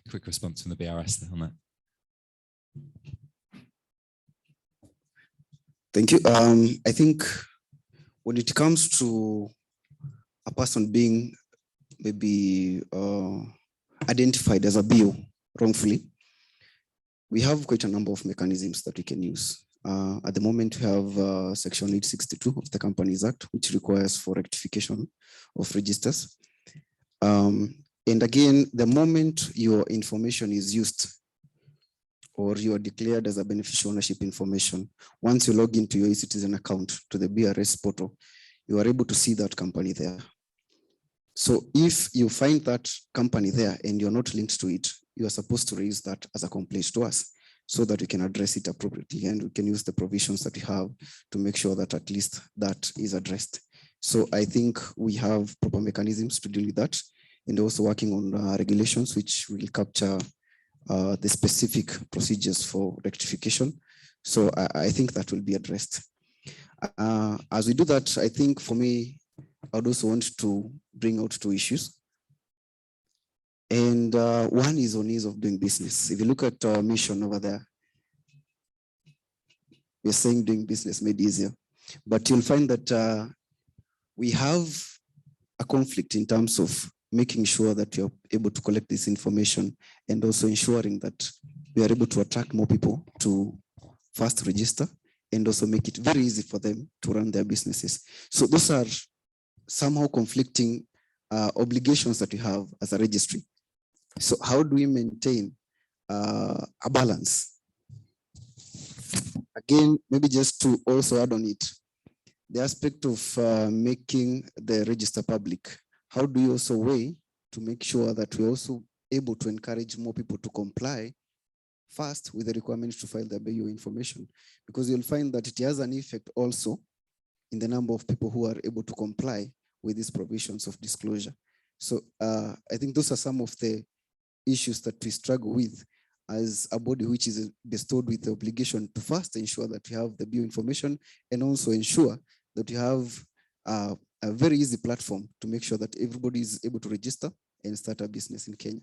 quick response from the BRS on that. Thank you. I think when it comes to a person being maybe identified as a BO wrongfully, we have quite a number of mechanisms that we can use. At the moment, we have Section 862 of the Companies Act, which requires for rectification of registers. And again, the moment your information is used or you are declared as a beneficial ownership information, once you log into your eCitizen account to the BRS portal, you are able to see that company there. So if you find that company there and you're not linked to it, you are supposed to raise that as a complaint to us so that we can address it appropriately, and we can use the provisions that we have to make sure that at least that is addressed. So I think we have proper mechanisms to deal with that, and also working on regulations which will capture the specific procedures for rectification. So I think that will be addressed. As we do that, I think for me, I would also want to bring out two issues. And one is on ease of doing business. If you look at our mission over there, we're saying doing business made easier, but you'll find that we have a conflict in terms of making sure that you're able to collect this information and also ensuring that we are able to attract more people to first register and also make it very easy for them to run their businesses. So those are somehow conflicting obligations that we have as a registry. So how do we maintain a balance? Again, maybe just to also add on it, the aspect of making the register public. How do you also weigh to make sure that we're also able to encourage more people to comply first with the requirements to file their BU information? Because you'll find that it has an effect also in the number of people who are able to comply with these provisions of disclosure. So I think those are some of the issues that we struggle with as a body which is bestowed with the obligation to first ensure that we have the BU information and also ensure that we have a very easy platform to make sure that everybody is able to register and start a business in Kenya.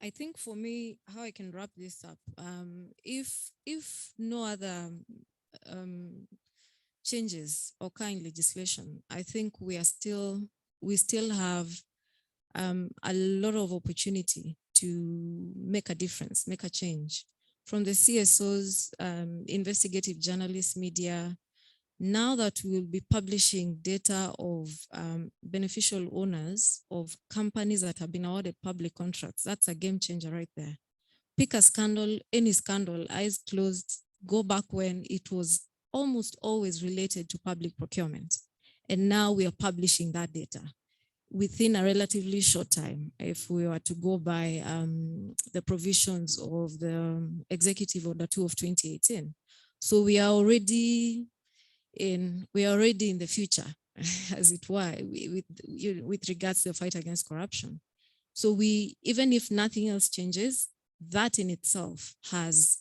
I think for me, how I can wrap this up, if no other changes occur in legislation, I think we still have a lot of opportunity to make a difference, make a change. From the CSOs, investigative journalists, media, now that we will be publishing data of beneficial owners of companies that have been awarded public contracts, that's a game changer right there. Pick a scandal, any scandal, eyes closed, go back when it was almost always related to public procurement. And now we are publishing that data within a relatively short time. If we were to go by the provisions of the Executive Order 2 of 2018. So we are already in the future, as it were, with regards to the fight against corruption. So even if nothing else changes, that in itself has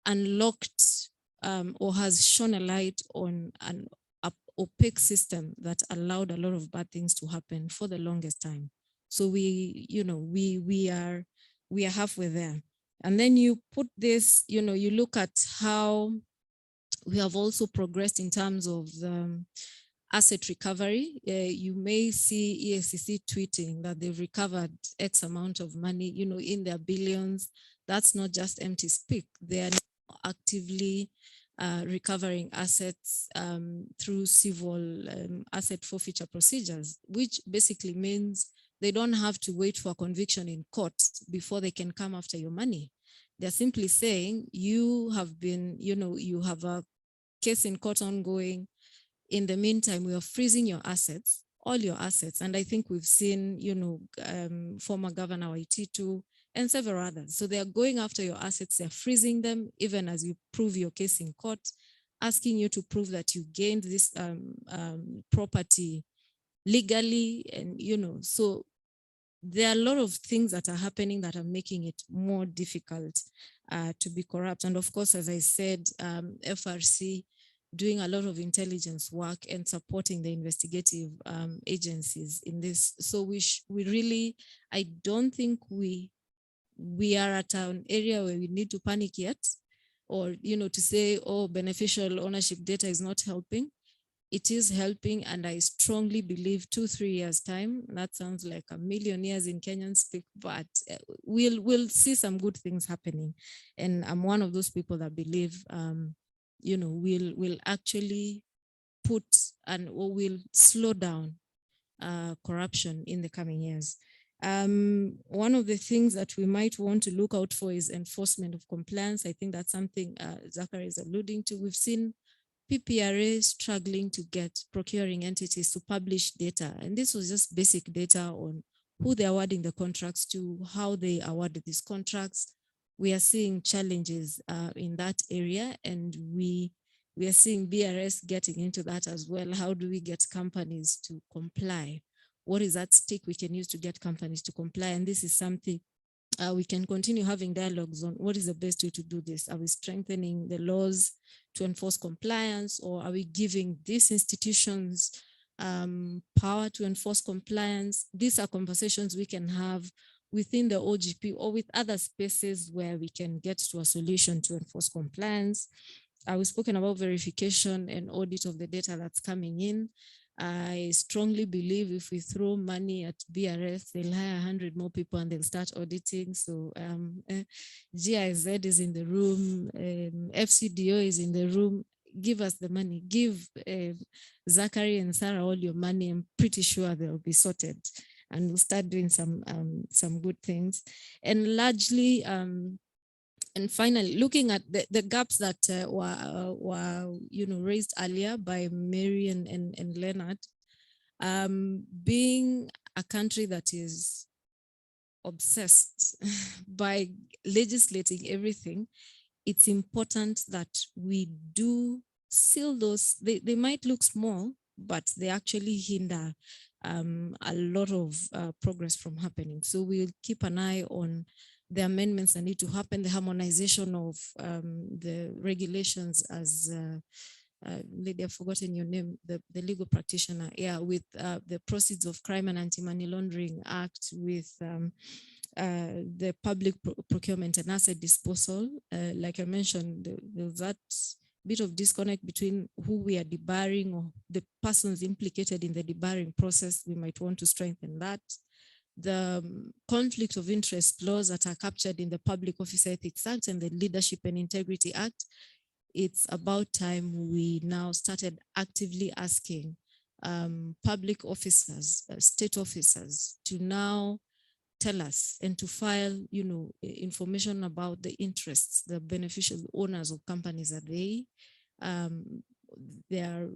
unlocked or has shone a light on an opaque system that allowed a lot of bad things to happen for the longest time. So we are halfway there. And then you put this, you look at how we have also progressed in terms of the asset recovery. You may see EACC tweeting that they've recovered X amount of money, in their billions. That's not just empty speak. They are actively recovering assets through civil asset forfeiture procedures, which basically means they don't have to wait for a conviction in court before they can come after your money. They're simply saying you have been, you have a case in court ongoing. In the meantime, we are freezing your assets all your assets. And I think we've seen, former Governor Waititu and several others. So they are going after your assets, they're freezing them, even as you prove your case in court, asking you to prove that you gained this property legally. And, so there are a lot of things that are happening that are making it more difficult to be corrupt. And of course, as I said, FRC doing a lot of intelligence work and supporting the investigative agencies in this. So we really, I don't think we are at an area where we need to panic yet, or, to say, oh, beneficial ownership data is not helping. It is helping, and I strongly believe 2-3 years time, that sounds like a million years in Kenyan speak, but we'll see some good things happening. And I'm one of those people that believe, we'll actually will slow down corruption in the coming years. One of the things that we might want to look out for is enforcement of compliance. I think that's something Zacharia is alluding to. We've seen PPRA struggling to get procuring entities to publish data. And this was just basic data on who they're awarding the contracts to, how they awarded these contracts. We are seeing challenges in that area, and we are seeing BRS getting into that as well. How do we get companies to comply? What is at stake we can use to get companies to comply? And this is something we can continue having dialogues on. What is the best way to do this? Are we strengthening the laws to enforce compliance, or are we giving these institutions power to enforce compliance? These are conversations we can have within the OGP or with other spaces where we can get to a solution to enforce compliance. We've spoken about verification and audit of the data that's coming in. I strongly believe if we throw money at BRS, they'll hire 100 more people and they'll start auditing. So GIZ is in the room, FCDO is in the room. Give us the money. Give Zacharia and Sarah all your money. I'm pretty sure they'll be sorted, and we'll start doing some good things. And largely, and finally, looking at the gaps that were raised earlier by Mary and Leonard, being a country that is obsessed by legislating everything, it's important that we do seal those. They might look small, but they actually hinder a lot of progress from happening. So we'll keep an eye on the amendments that need to happen, the harmonization of the regulations, as lady, I've forgotten your name, the legal practitioner, with the Proceeds of Crime and Anti-Money Laundering Act, with the public procurement and asset disposal. Like I mentioned, there's that bit of disconnect between who we are debarring or the persons implicated in the debarring process. We might want to strengthen that. The conflict of interest laws that are captured in the Public Officer Ethics Act and the Leadership and Integrity Act, it's about time we now started actively asking public officers, state officers, to now tell us and to file, information about the interests, the beneficial owners of companies that they are,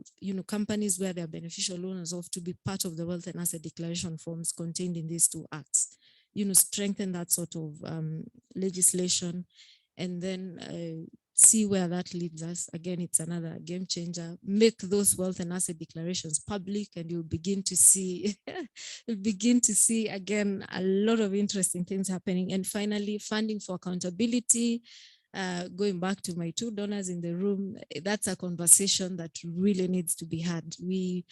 companies where they are beneficial owners of, to be part of the wealth and asset declaration forms contained in these two acts. Strengthen that sort of legislation, and then see where that leads us. Again, it's another game changer. Make those wealth and asset declarations public, and you'll begin to see, again, a lot of interesting things happening. And finally, funding for accountability. Going back to my two donors in the room, that's a conversation that really needs to be had. We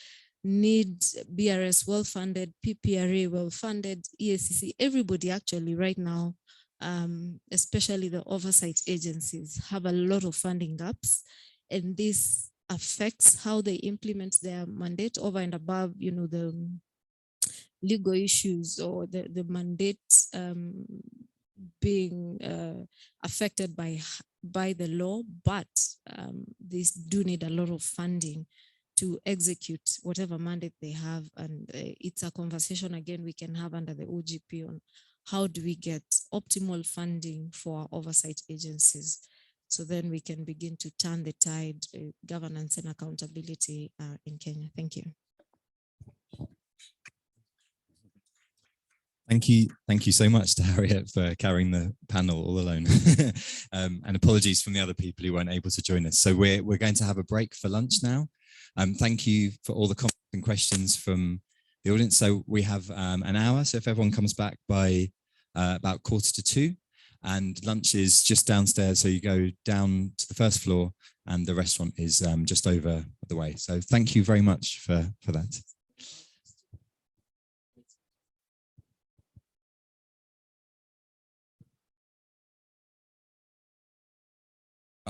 need BRS well-funded, PPRA well-funded, EACC, everybody actually right now, especially the oversight agencies, have a lot of funding gaps, and this affects how they implement their mandate over and above, the legal issues or the mandate being affected by the law, but these do need a lot of funding to execute whatever mandate they have. And it's a conversation, again, we can have under the OGP on how do we get optimal funding for our oversight agencies, so then we can begin to turn the tide, governance and accountability in Kenya. Thank you. Thank you so much to Harriet for carrying the panel all alone. And apologies from the other people who weren't able to join us. So we're going to have a break for lunch now. Thank you for all the comments and questions from the audience. So we have an hour. So if everyone comes back by about 1:45, and lunch is just downstairs. So you go down to the first floor and the restaurant is just over the way. So thank you very much for that.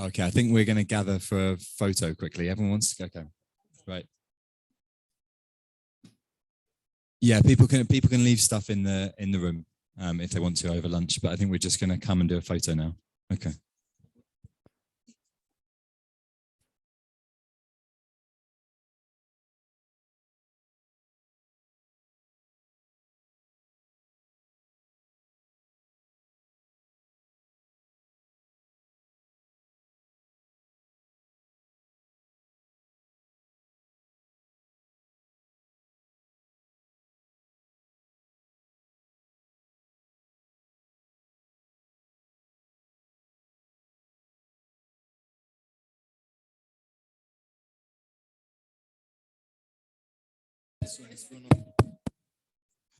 Okay, I think we're going to gather for a photo quickly. Everyone wants to go. Okay, right. Yeah, people can leave stuff in the room if they want to over lunch, but I think we're just going to come and do a photo now. Okay.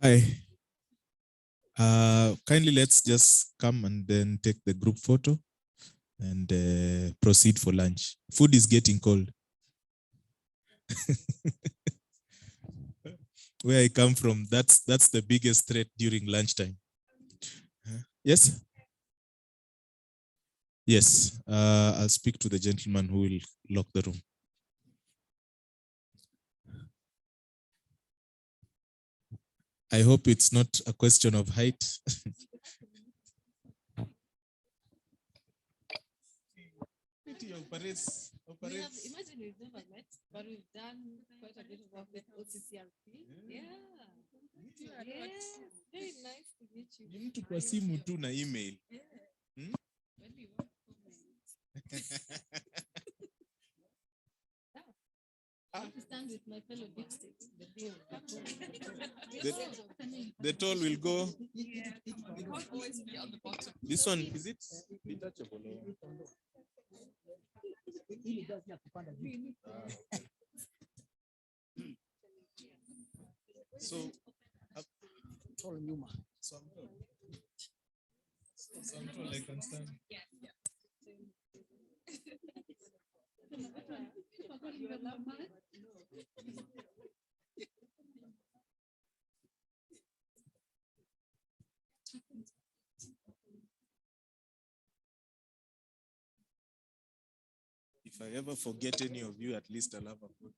Hi. Kindly let's just come and then take the group photo and proceed for lunch. Food is getting cold. Where I come from, that's the biggest threat during lunchtime. Yes? Yes. I'll speak to the gentleman who will lock the room. I hope it's not a question of height. Imagine we've never met, but we've done quite a bit of work with OCCRP. Yeah. Yes. Very nice to meet you. Ni mtu kwa simu tu na email. Hmm? Stand with my fellow dipsticks. The toll will go. This one, is it detachable? So, some toll I can stand. If I ever forget any of you, at least I'll have a photo.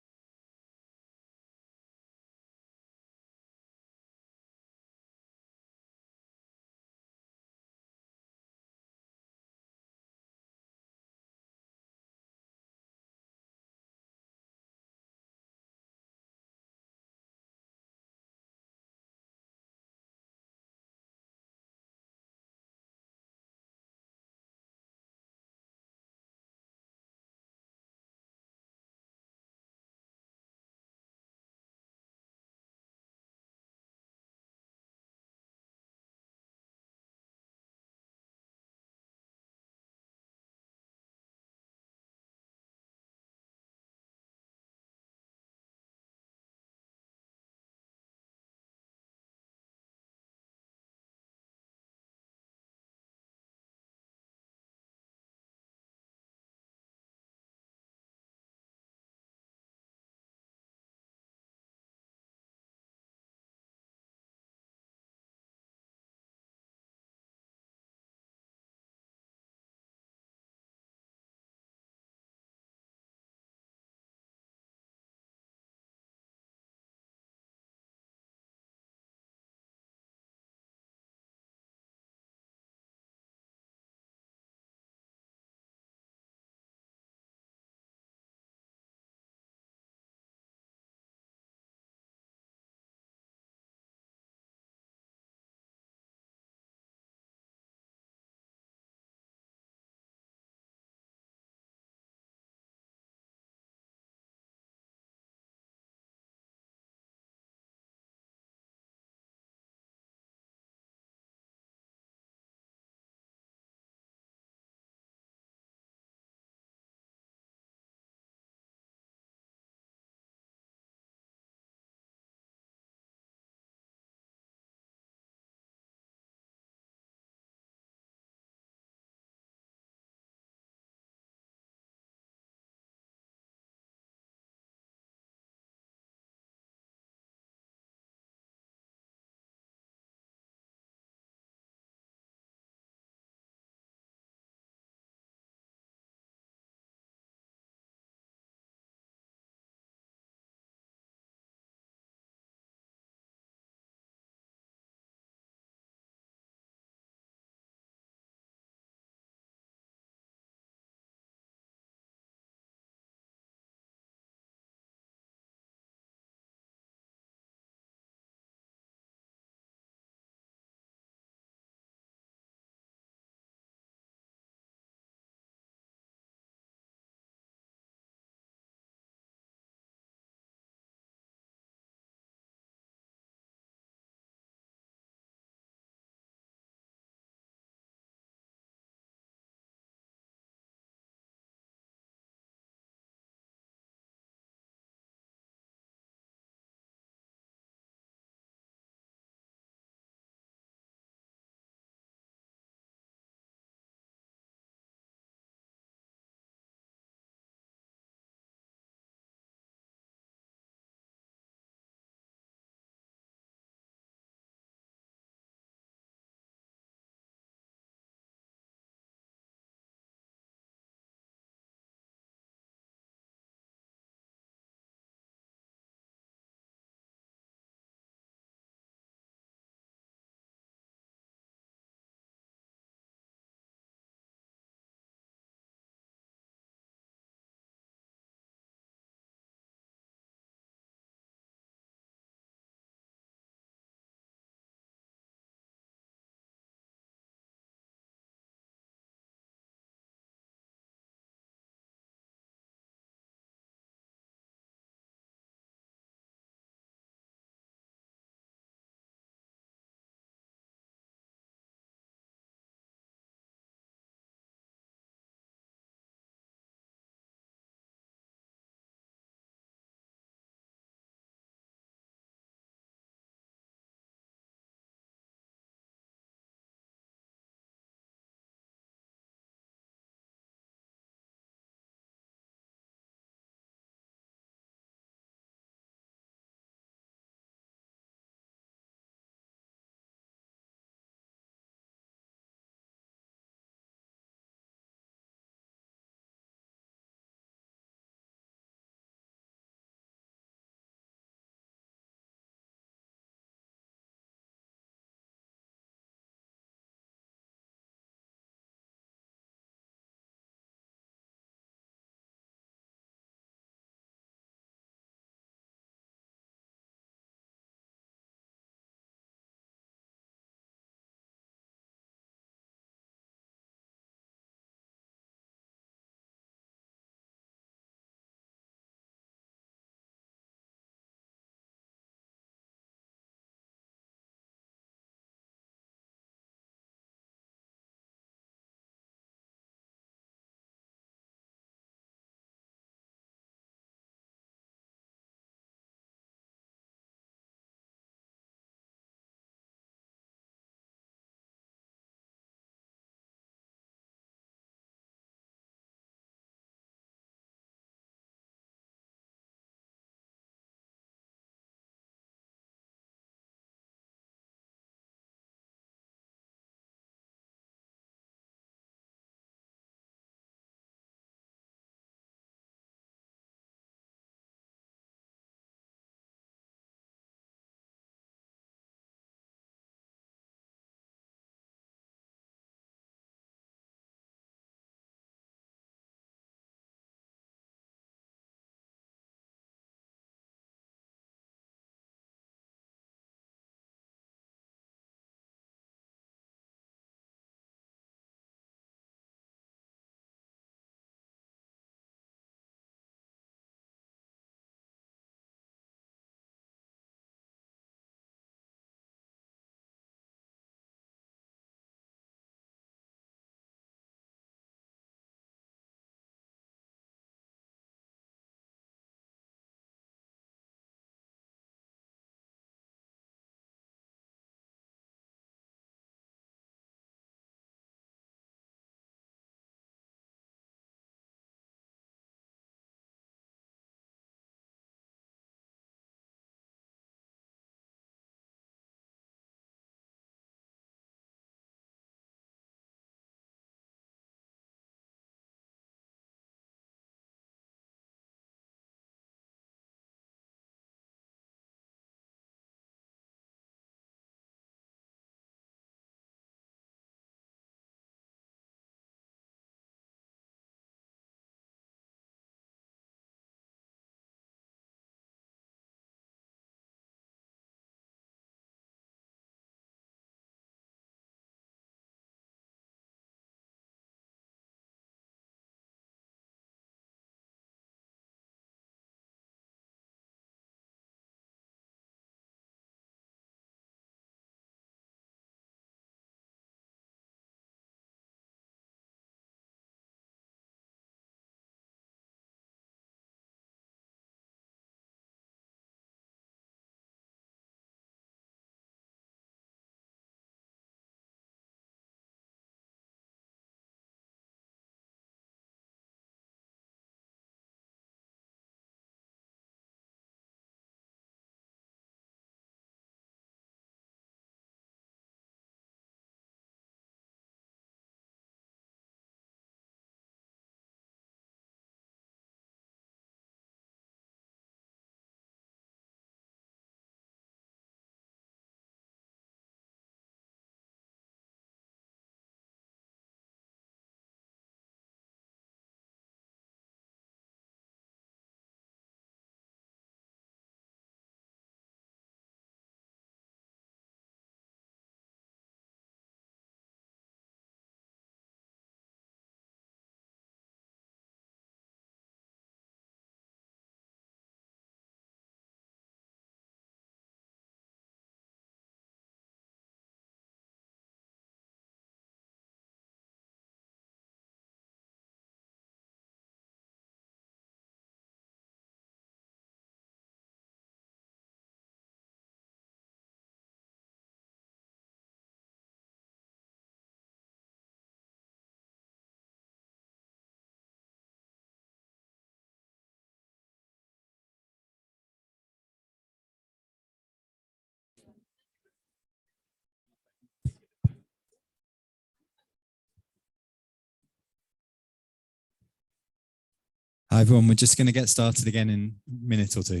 Hi everyone, we're just going to get started again in a minute or two.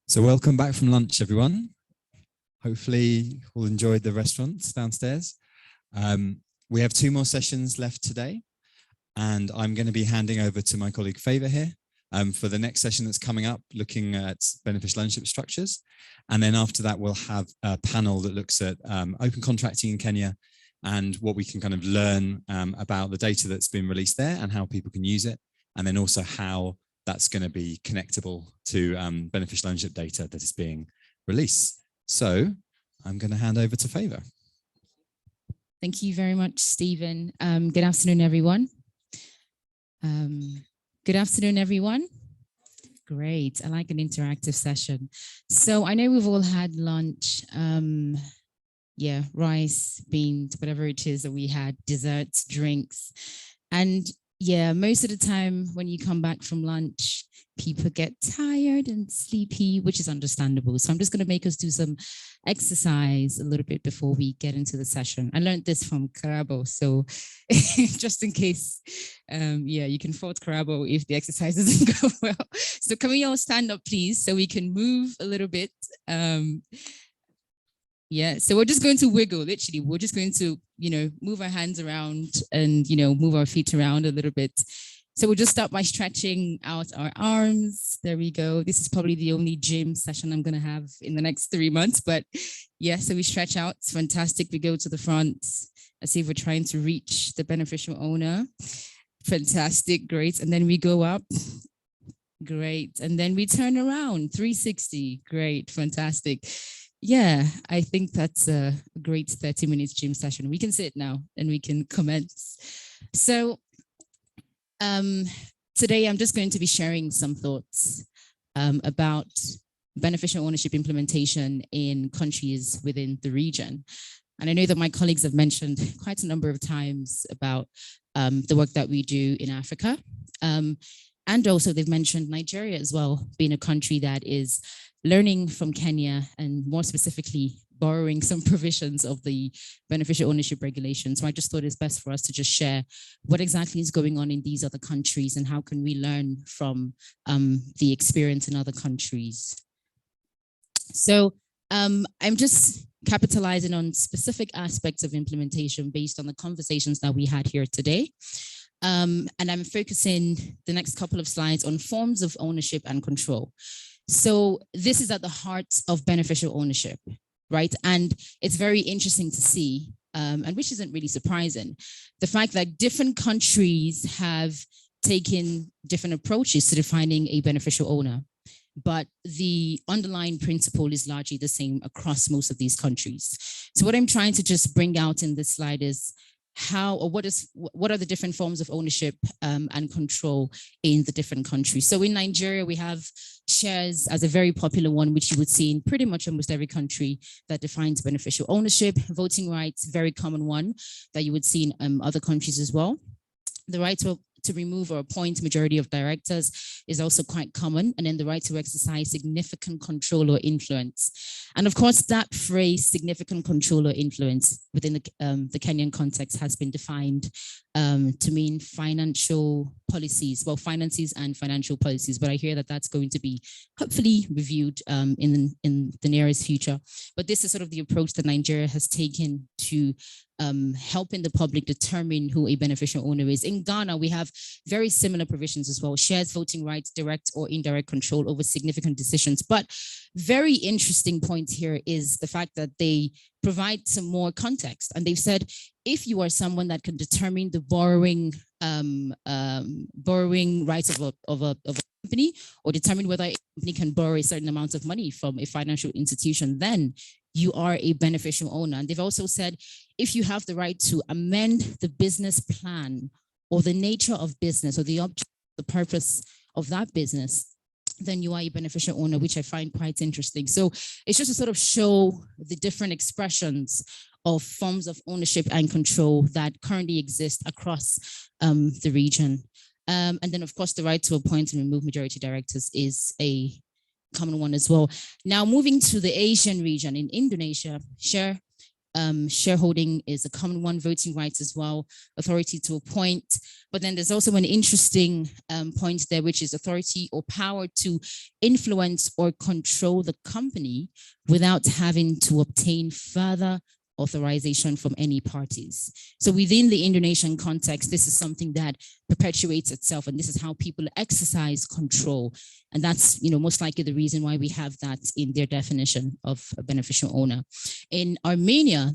So welcome back from lunch, everyone. Hopefully all enjoyed the restaurants downstairs. We have 2 more sessions left today, and I'm going to be handing over to my colleague Favour here for the next session that's coming up, looking at beneficial ownership structures. And then after that, we'll have a panel that looks at open contracting in Kenya and what we can kind of learn about the data that's been released there and how people can use it. And then also how that's going to be connectable to beneficial ownership data that is being released. So I'm going to hand over to Favour. Thank you very much, Stephen. Good afternoon, everyone. Good afternoon, everyone. Great. I like an interactive session. So I know we've all had lunch. Yeah, rice, beans, whatever it is that we had, desserts, drinks. And yeah, most of the time when you come back from lunch, people get tired and sleepy, which is understandable. So I'm just going to make us do some exercise a little bit before we get into the session. I learned this from Karabo, so just in case, yeah, you can fault Karabo if the exercise doesn't go well. So can we all stand up, please, so we can move a little bit? Yeah, so we're just going to wiggle, literally. We're just going to, move our hands around and, move our feet around a little bit. So we'll just start by stretching out our arms. There we go. This is probably the only gym session I'm going to have in the next 3 months. But yeah, so we stretch out. It's fantastic. We go to the front as if we're trying to reach the beneficial owner. Fantastic. Great. And then we go up. Great. And then we turn around 360. Great. Fantastic. Yeah, I think that's a great 30 minutes gym session. We can sit now and we can commence. So today I'm just going to be sharing some thoughts about beneficial ownership implementation in countries within the region. And I know that my colleagues have mentioned quite a number of times about the work that we do in Africa. And also they've mentioned Nigeria as well, being a country that is learning from Kenya and more specifically borrowing some provisions of the beneficial ownership regulation. So I just thought it's best for us to just share what exactly is going on in these other countries and how can we learn from the experience in other countries. So I'm just capitalizing on specific aspects of implementation based on the conversations that we had here today. And I'm focusing the next couple of slides on forms of ownership and control. So this is at the heart of beneficial ownership, right? And it's very interesting to see, and which isn't really surprising, the fact that different countries have taken different approaches to defining a beneficial owner, but the underlying principle is largely the same across most of these countries. So what I'm trying to just bring out in this slide is how, or what are the different forms of ownership and control in the different countries. So in Nigeria, we have shares as a very popular one, which you would see in pretty much almost every country that defines beneficial ownership. Voting rights, very common one that you would see in other countries as well. The right to remove or appoint majority of directors is also quite common. And then the right to exercise significant control or influence. And of course, that phrase, significant control or influence within the Kenyan context has been defined to mean financial policies, well, finances and financial policies. But I hear that that's going to be hopefully reviewed in the nearest future. But this is sort of the approach that Nigeria has taken to helping the public determine who a beneficial owner is. In Ghana, we have very similar provisions as well: shares, voting rights, direct or indirect control over significant decisions. But very interesting point here is the fact that they provide some more context, and they've said if you are someone that can determine the borrowing rights of a company, or determine whether a company can borrow a certain amount of money from a financial institution, then you are a beneficial owner. And they've also said if you have the right to amend the business plan or the nature of business or the object, the purpose of that business, then you are a beneficial owner, which I find quite interesting. So it's just to sort of show the different expressions of forms of ownership and control that currently exist across the region. And then, of course, the right to appoint and remove majority directors is a common one as well. Now, moving to the Asian region, in Indonesia, shareholding is a common one, voting rights as well, authority to appoint. But then there's also an interesting point there, which is authority or power to influence or control the company without having to obtain further authorization from any parties. So within the Indonesian context, this is something that perpetuates itself, and this is how people exercise control. And that's, most likely the reason why we have that in their definition of a beneficial owner. In Armenia,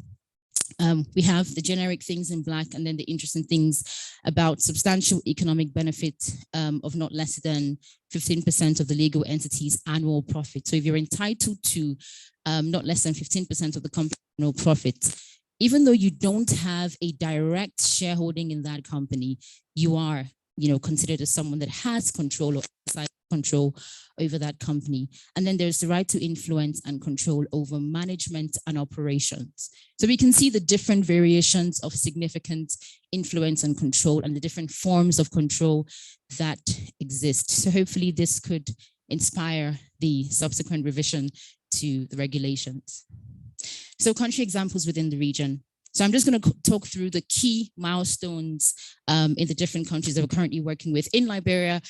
we have the generic things in black, and then the interesting things about substantial economic benefit of not less than 15% of the legal entity's annual profit. So if you're entitled to not less than 15% of the company's annual profit, even though you don't have a direct shareholding in that company, you are, considered as someone that has control or exercise control over that company. And then there's the right to influence and control over management and operations. So we can see the different variations of significant influence and control and the different forms of control that exist. So hopefully this could inspire the subsequent revision to the regulations. So country examples within the region. So I'm just going to talk through the key milestones in the different countries that we're currently working with. In Liberia,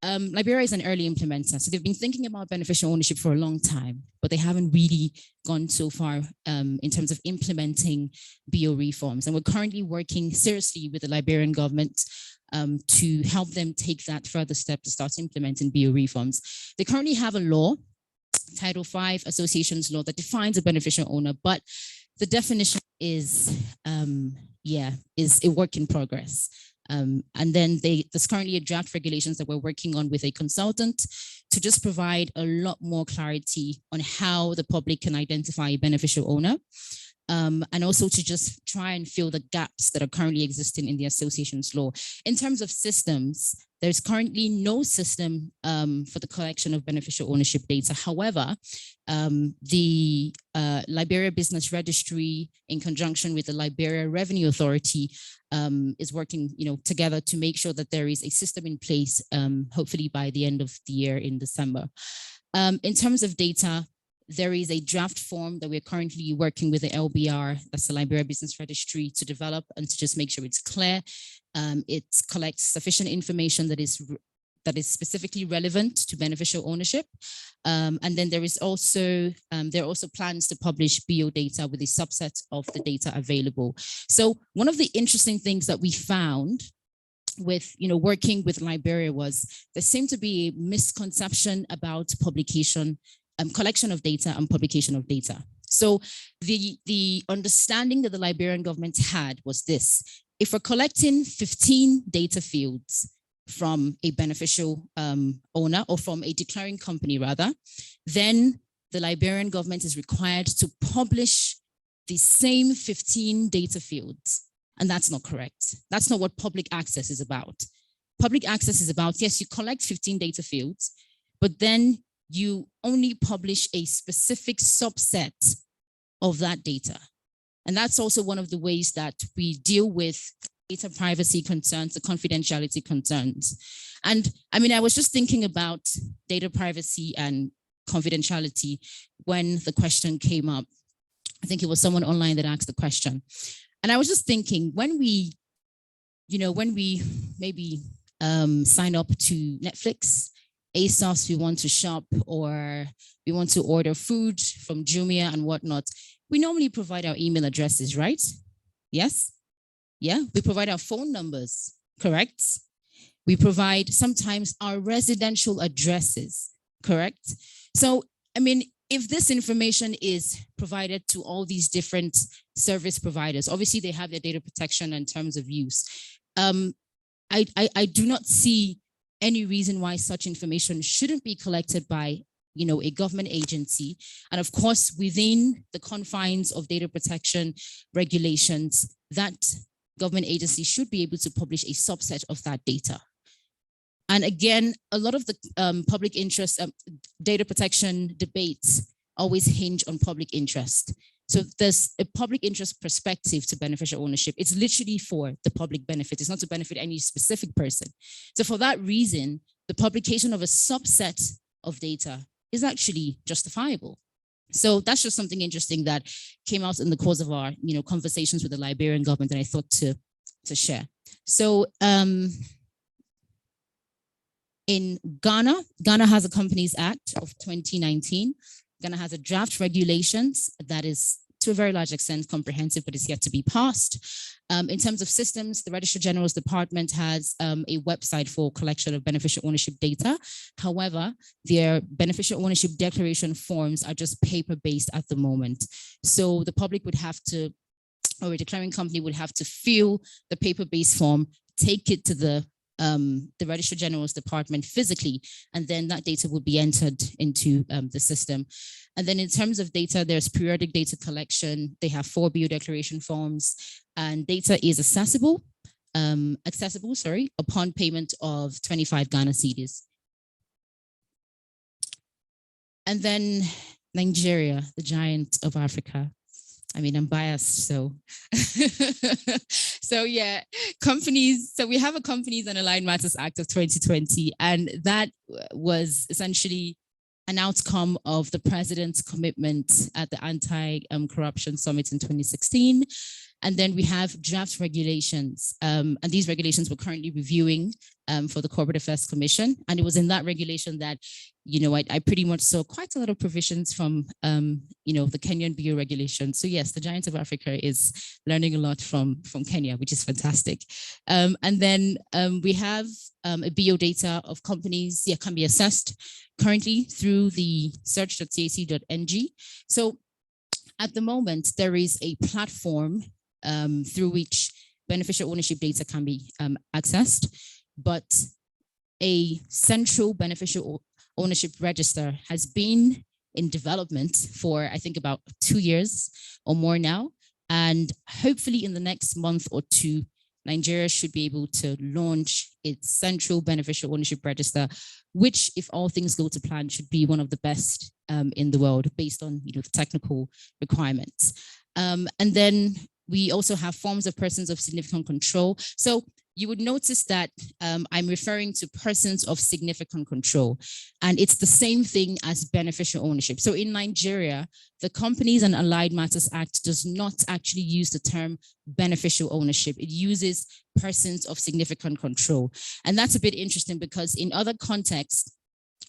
Liberia is an early implementer. So they've been thinking about beneficial ownership for a long time, but they haven't really gone so far in terms of implementing BO reforms. And we're currently working seriously with the Liberian government to help them take that further step to start implementing BO reforms. They currently have a law, Title V Associations Law, that defines a beneficial owner, but the definition is a work in progress. And then there's currently a draft regulations that we're working on with a consultant to just provide a lot more clarity on how the public can identify a beneficial owner. And also to just try and fill the gaps that are currently existing in the association's law. In terms of systems, there's currently no system for the collection of beneficial ownership data. However, the Liberia Business Registry, in conjunction with the Liberia Revenue Authority, is working together to make sure that there is a system in place, hopefully by the end of the year in December. In terms of data, there is a draft form that we're currently working with the LBR, that's the Liberia Business Registry, to develop and to just make sure it's clear. It collects sufficient information that is specifically relevant to beneficial ownership. And then there are also plans to publish BO data with a subset of the data available. So one of the interesting things that we found with working with Liberia was there seemed to be a misconception about publication, collection of data and publication of data. So the understanding that the Liberian government had was this: if we're collecting 15 data fields from a beneficial owner, or from a declaring company rather, then the Liberian government is required to publish the same 15 data fields. And that's not correct. That's not what public access is about. Public access is about, yes, you collect 15 data fields, but then you only publish a specific subset of that data. And that's also one of the ways that we deal with data privacy concerns, the confidentiality concerns. And I mean, I was just thinking about data privacy and confidentiality when the question came up. I think it was someone online that asked the question. And I was just thinking, when we maybe sign up to Netflix, ASOS, we want to shop, or we want to order food from Jumia and whatnot, we normally provide our email addresses, right? Yes? Yeah, we provide our phone numbers, correct? We provide sometimes our residential addresses, correct? So, I mean, if this information is provided to all these different service providers, obviously they have their data protection in terms of use. I do not see any reason why such information shouldn't be collected by, you know, a government agency. And of course, within the confines of data protection regulations, that government agency should be able to publish a subset of that data. And again, a lot of the public interest data protection debates always hinge on public interest. So there's a public interest perspective to beneficial ownership. It's literally for the public benefit. It's not to benefit any specific person. So for that reason, the publication of a subset of data is actually justifiable. So that's just something interesting that came out in the course of our, you know, conversations with the Liberian government that I thought to share. So in Ghana, Ghana has a Companies Act of 2019. Ghana has a draft regulations that is to a very large extent comprehensive, but is yet to be passed. In terms of systems, the Registrar General's Department has a website for collection of beneficial ownership data. However, their beneficial ownership declaration forms are just paper-based at the moment. So the public would have to, or a declaring company would have to fill the paper-based form, take it to the Registrar General's Department physically, and then that data would be entered into the system. And then in terms of data, there's periodic data collection. They have 4 biodeclaration forms, and data is accessible upon payment of 25 Ghana cedis. And then Nigeria, the giant of Africa. I mean, I'm biased, so. So yeah, companies, so we have a Companies and Allied Matters Act of 2020, and that was essentially an outcome of the president's commitment at the Anti-Corruption Summit in 2016. And then we have draft regulations, and these regulations we're currently reviewing for the Corporate Affairs Commission. And it was in that regulation that, you know, I pretty much saw quite a lot of provisions from, you know, the Kenyan BO regulation. So yes, the giant of Africa is learning a lot from Kenya, which is fantastic. And then we have a BO data of companies that can be assessed currently through the search.cac.ng. So at the moment, there is a platform through which beneficial ownership data can be accessed, but a central beneficial ownership register has been in development for, I think, about 2 years or more now. And hopefully in the next month or two, Nigeria should be able to launch its central beneficial ownership register, which, if all things go to plan, should be one of the best in the world based on, you know, the technical requirements. And then we also have forms of persons of significant control. So you would notice that I'm referring to persons of significant control, and it's the same thing as beneficial ownership. So in Nigeria, the Companies and Allied Matters Act does not actually use the term beneficial ownership. It uses persons of significant control. And that's a bit interesting because in other contexts,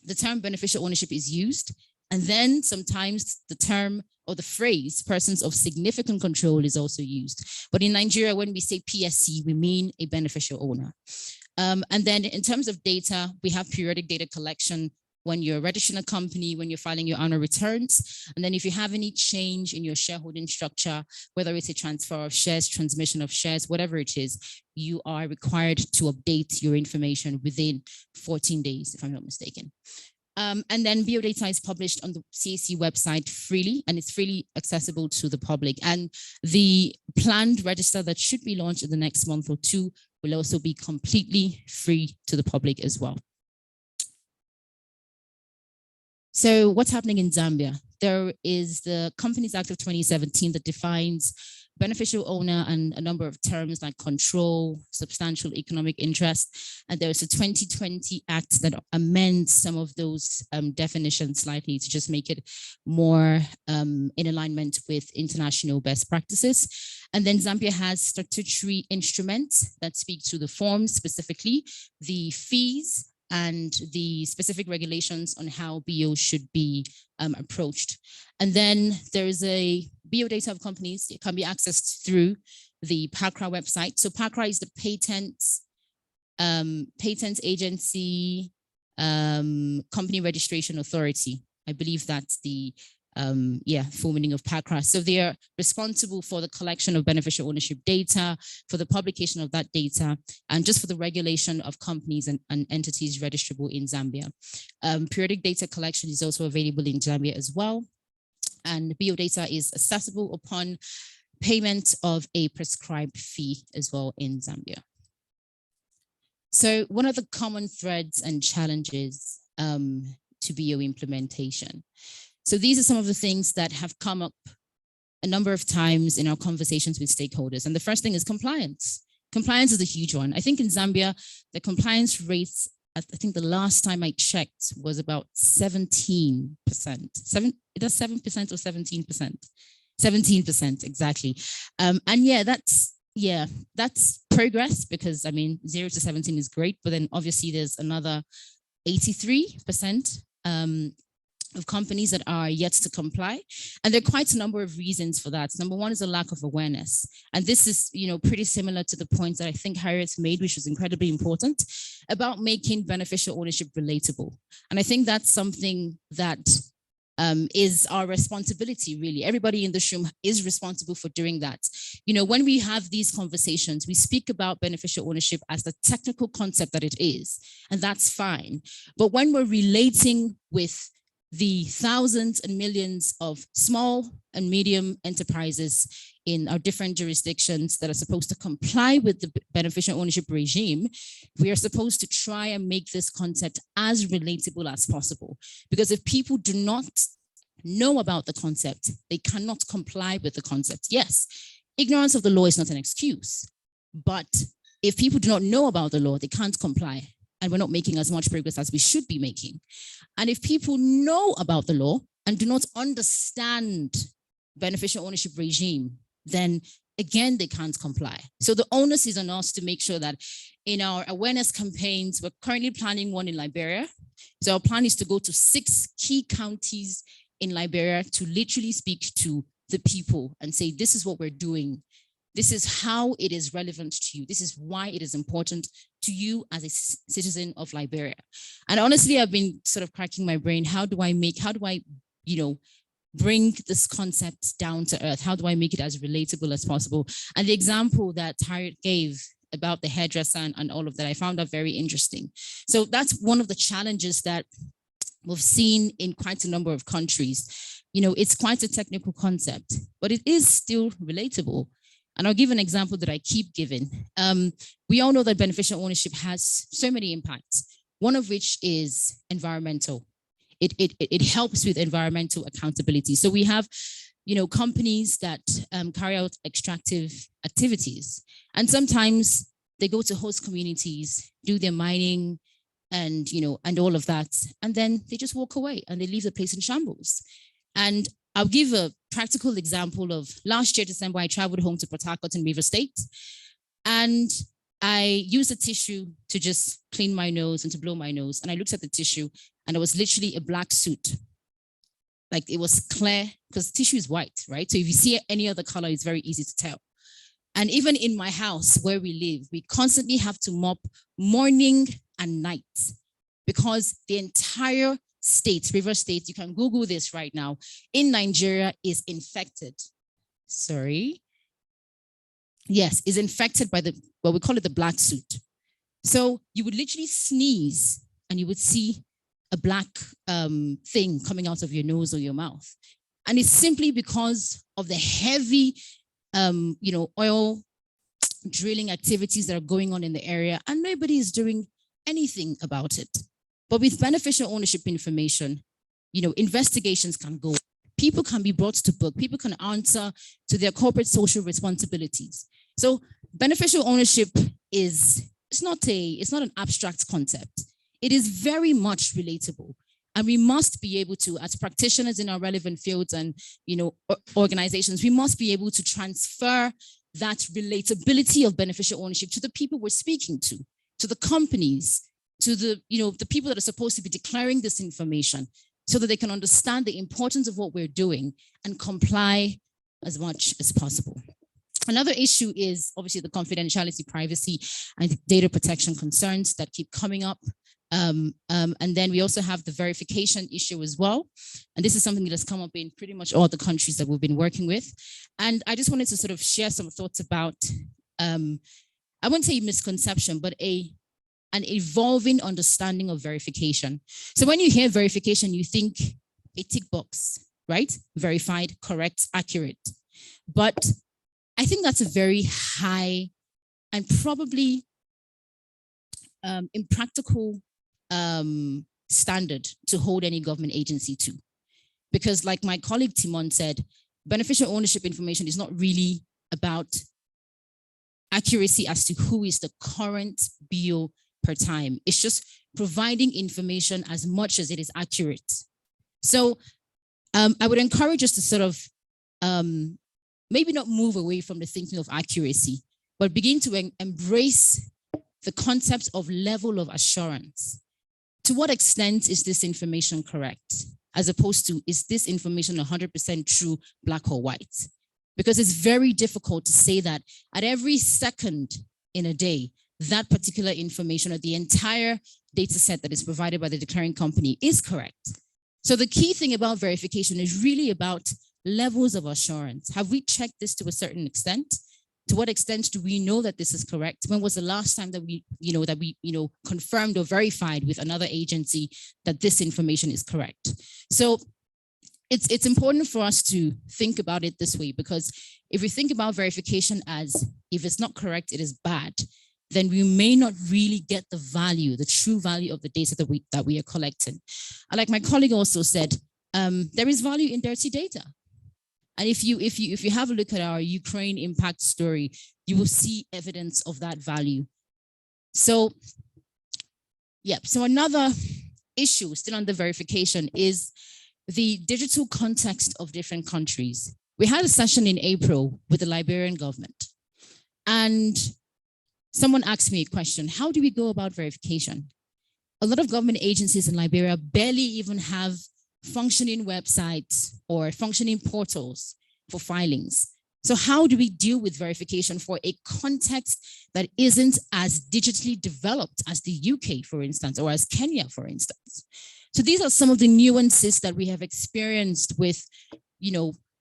the term beneficial ownership is used, and then sometimes the term or the phrase persons of significant control is also used. But in Nigeria, when we say PSC, we mean a beneficial owner. And then in terms of data, we have periodic data collection when you're registering a company, when you're filing your annual returns. And then if you have any change in your shareholding structure, whether it's a transfer of shares, transmission of shares, whatever it is, you are required to update your information within 14 days, if I'm not mistaken. And then BO data is published on the CAC website freely, and it's freely accessible to the public. And the planned register that should be launched in the next month or two will also be completely free to the public as well. So what's happening in Zambia? There is the Companies Act of 2017 that defines beneficial owner and a number of terms like control, substantial economic interest. And there's a 2020 Act that amends some of those definitions slightly to just make it more in alignment with international best practices. And then Zambia has statutory instruments that speak to the forms, specifically the fees and the specific regulations on how BO should be approached. And then there is a BO data of companies. It can be accessed through the PACRA website. So PACRA is the Patents Agency Company Registration Authority. I believe that's the full meaning of PACRA. So they are responsible for the collection of beneficial ownership data, for the publication of that data, and just for the regulation of companies and entities registrable in Zambia. Periodic data collection is also available in Zambia as well. And BO data is accessible upon payment of a prescribed fee as well in Zambia. So what are the common threads and challenges to BO implementation? So these are some of the things that have come up a number of times in our conversations with stakeholders. And the first thing is compliance. Compliance is a huge one. I think in Zambia, the compliance rates, I think the last time I checked was about 17%. Either 7% or 17%. 17%, exactly. And that's progress, because I mean, 0 to 17 is great, but then obviously there's another 83% of companies that are yet to comply. And there are quite a number of reasons for that. Number one is a lack of awareness. And this is, pretty similar to the points that I think Harriet made, which was incredibly important, about making beneficial ownership relatable. And I think that's something that is our responsibility, really. Everybody in this room is responsible for doing that. When we have these conversations, we speak about beneficial ownership as the technical concept that it is, and that's fine. But when we're relating with the thousands and millions of small and medium enterprises in our different jurisdictions that are supposed to comply with the beneficial ownership regime, we are supposed to try and make this concept as relatable as possible. Because if people do not know about the concept, they cannot comply with the concept. Yes, ignorance of the law is not an excuse, but if people do not know about the law, they can't comply. And we're not making as much progress as we should be making. And if people know about the law and do not understand beneficial ownership regime, then again, they can't comply. So the onus is on us to make sure that in our awareness campaigns, we're currently planning one in Liberia. So our plan is to go to 6 key counties in Liberia to literally speak to the people and say, this is what we're doing. This is how it is relevant to you. This is why it is important to you as a citizen of Liberia. And honestly, I've been sort of cracking my brain. How do I, bring this concept down to earth? How do I make it as relatable as possible? And the example that Harriet gave about the hairdresser and all of that, I found that very interesting. So that's one of the challenges that we've seen in quite a number of countries. It's quite a technical concept, but it is still relatable. And I'll give an example that I keep giving. We all know that beneficial ownership has so many impacts, one of which is environmental. It helps with environmental accountability. So we have, companies that carry out extractive activities, and sometimes they go to host communities, do their mining, and all of that, and then they just walk away and they leave the place in shambles. And I'll give a practical example of last year, December, I traveled home to Port Harcourt in River State, and I used a tissue to just clean my nose and to blow my nose. And I looked at the tissue and it was literally a black suit. Like it was clear, because tissue is white, right? So if you see any other color, it's very easy to tell. And even in my house where we live, we constantly have to mop morning and night because the entire state, River State, you can Google this right now, in Nigeria is infected. Yes, is infected by we call it the black suit. So you would literally sneeze and you would see a black thing coming out of your nose or your mouth. And it's simply because of the heavy, oil drilling activities that are going on in the area, and nobody is doing anything about it. But with beneficial ownership information, investigations can go. People can be brought to book. People can answer to their corporate social responsibilities. So beneficial ownership it's not an abstract concept. It is very much relatable. And we must be able to, as practitioners in our relevant fields and organizations, we must be able to transfer that relatability of beneficial ownership to the people we're speaking to the companies, to the people that are supposed to be declaring this information, so that they can understand the importance of what we're doing and comply as much as possible. Another issue is obviously the confidentiality, privacy, and data protection concerns that keep coming up. And then we also have the verification issue as well. And this is something that has come up in pretty much all the countries that we've been working with. And I just wanted to sort of share some thoughts about, I wouldn't say misconception, but an evolving understanding of verification. So when you hear verification, you think a tick box, right? Verified, correct, accurate. But I think that's a very high and probably impractical standard to hold any government agency to. Because like my colleague Timon said, beneficial ownership information is not really about accuracy as to who is the current BO per time. It's just providing information as much as it is accurate. So I would encourage us to sort of maybe not move away from the thinking of accuracy, but begin to embrace the concept of level of assurance. To what extent is this information correct? As opposed to, is this information 100% true, black or white? Because it's very difficult to say that at every second in a day, that particular information or the entire data set that is provided by the declaring company is correct. So the key thing about verification is really about levels of assurance. Have we checked this to a certain extent? To what extent do we know that this is correct? When was the last time that we confirmed or verified with another agency that this information is correct? So it's important for us to think about it this way, because if we think about verification as if it's not correct, it is bad, then we may not really get the value, the true value of the data that we are collecting. And like my colleague also said, there is value in dirty data. And if you have a look at our Ukraine impact story, you will see evidence of that value. So, yeah, so another issue still under verification is the digital context of different countries. We had a session in April with the Liberian government, and someone asked me a question: how do we go about verification? A lot of government agencies in Liberia barely even have functioning websites or functioning portals for filings. So how do we deal with verification for a context that isn't as digitally developed as the UK, for instance, or as Kenya, for instance? So these are some of the nuances that we have experienced with,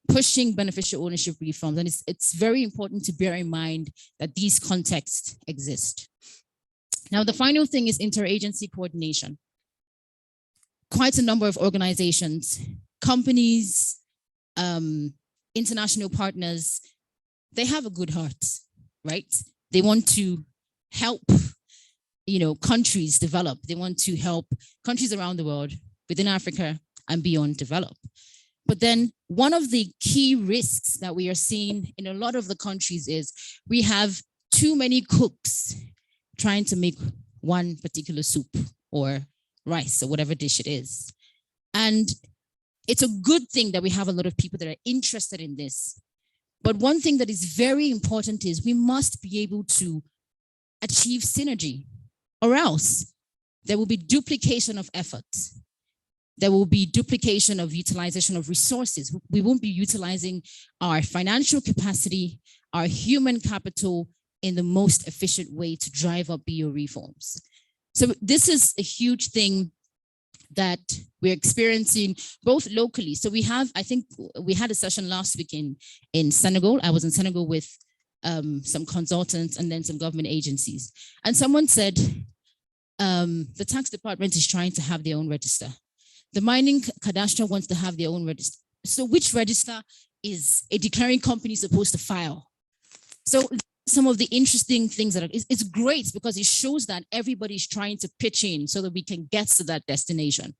pushing beneficial ownership reforms. And it's very important to bear in mind that these contexts exist. Now, the final thing is interagency coordination. Quite a number of organizations, companies, international partners, they have a good heart, right? They want to help, countries develop. They want to help countries around the world, within Africa and beyond, develop. But then one of the key risks that we are seeing in a lot of the countries is we have too many cooks trying to make one particular soup or rice or whatever dish it is. And it's a good thing that we have a lot of people that are interested in this. But one thing that is very important is we must be able to achieve synergy, or else there will be duplication of efforts. There will be duplication of utilization of resources. We won't be utilizing our financial capacity, our human capital in the most efficient way to drive up BO reforms. So this is a huge thing that we're experiencing both locally. So I think we had a session last week in Senegal. I was in Senegal with some consultants and then some government agencies. And someone said, the tax department is trying to have their own register. The mining cadastre wants to have their own register. So which register is a declaring company supposed to file? So some of the interesting things that it's great because it shows that everybody's trying to pitch in so that we can get to that destination.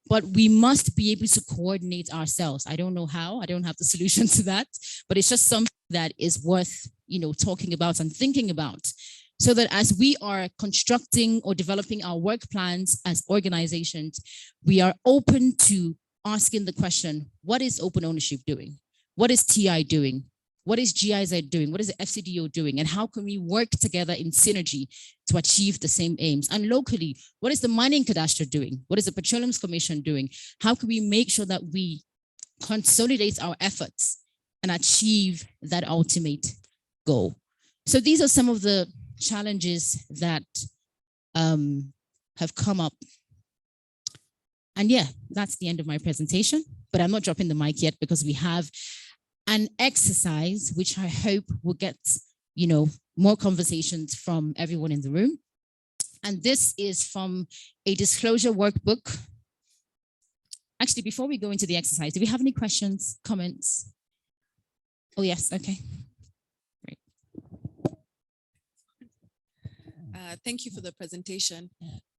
But we must be able to coordinate ourselves. I don't know how, I don't have the solution to that, but it's just something that is worth, talking about and thinking about, so that as we are constructing or developing our work plans as organizations, we are open to asking the question, what is open ownership doing? What is TI doing? What is GIZ doing? What is the FCDO doing? And how can we work together in synergy to achieve the same aims? And locally, what is the mining cadastre doing? What is the Petroleum Commission doing? How can we make sure that we consolidate our efforts and achieve that ultimate go. So these are some of the challenges that have come up. And yeah, that's the end of my presentation, but I'm not dropping the mic yet because we have an exercise which I hope will get, more conversations from everyone in the room. And this is from a disclosure workbook. Actually, before we go into the exercise, do we have any questions, comments? Oh, yes, okay. Great. Thank you for the presentation.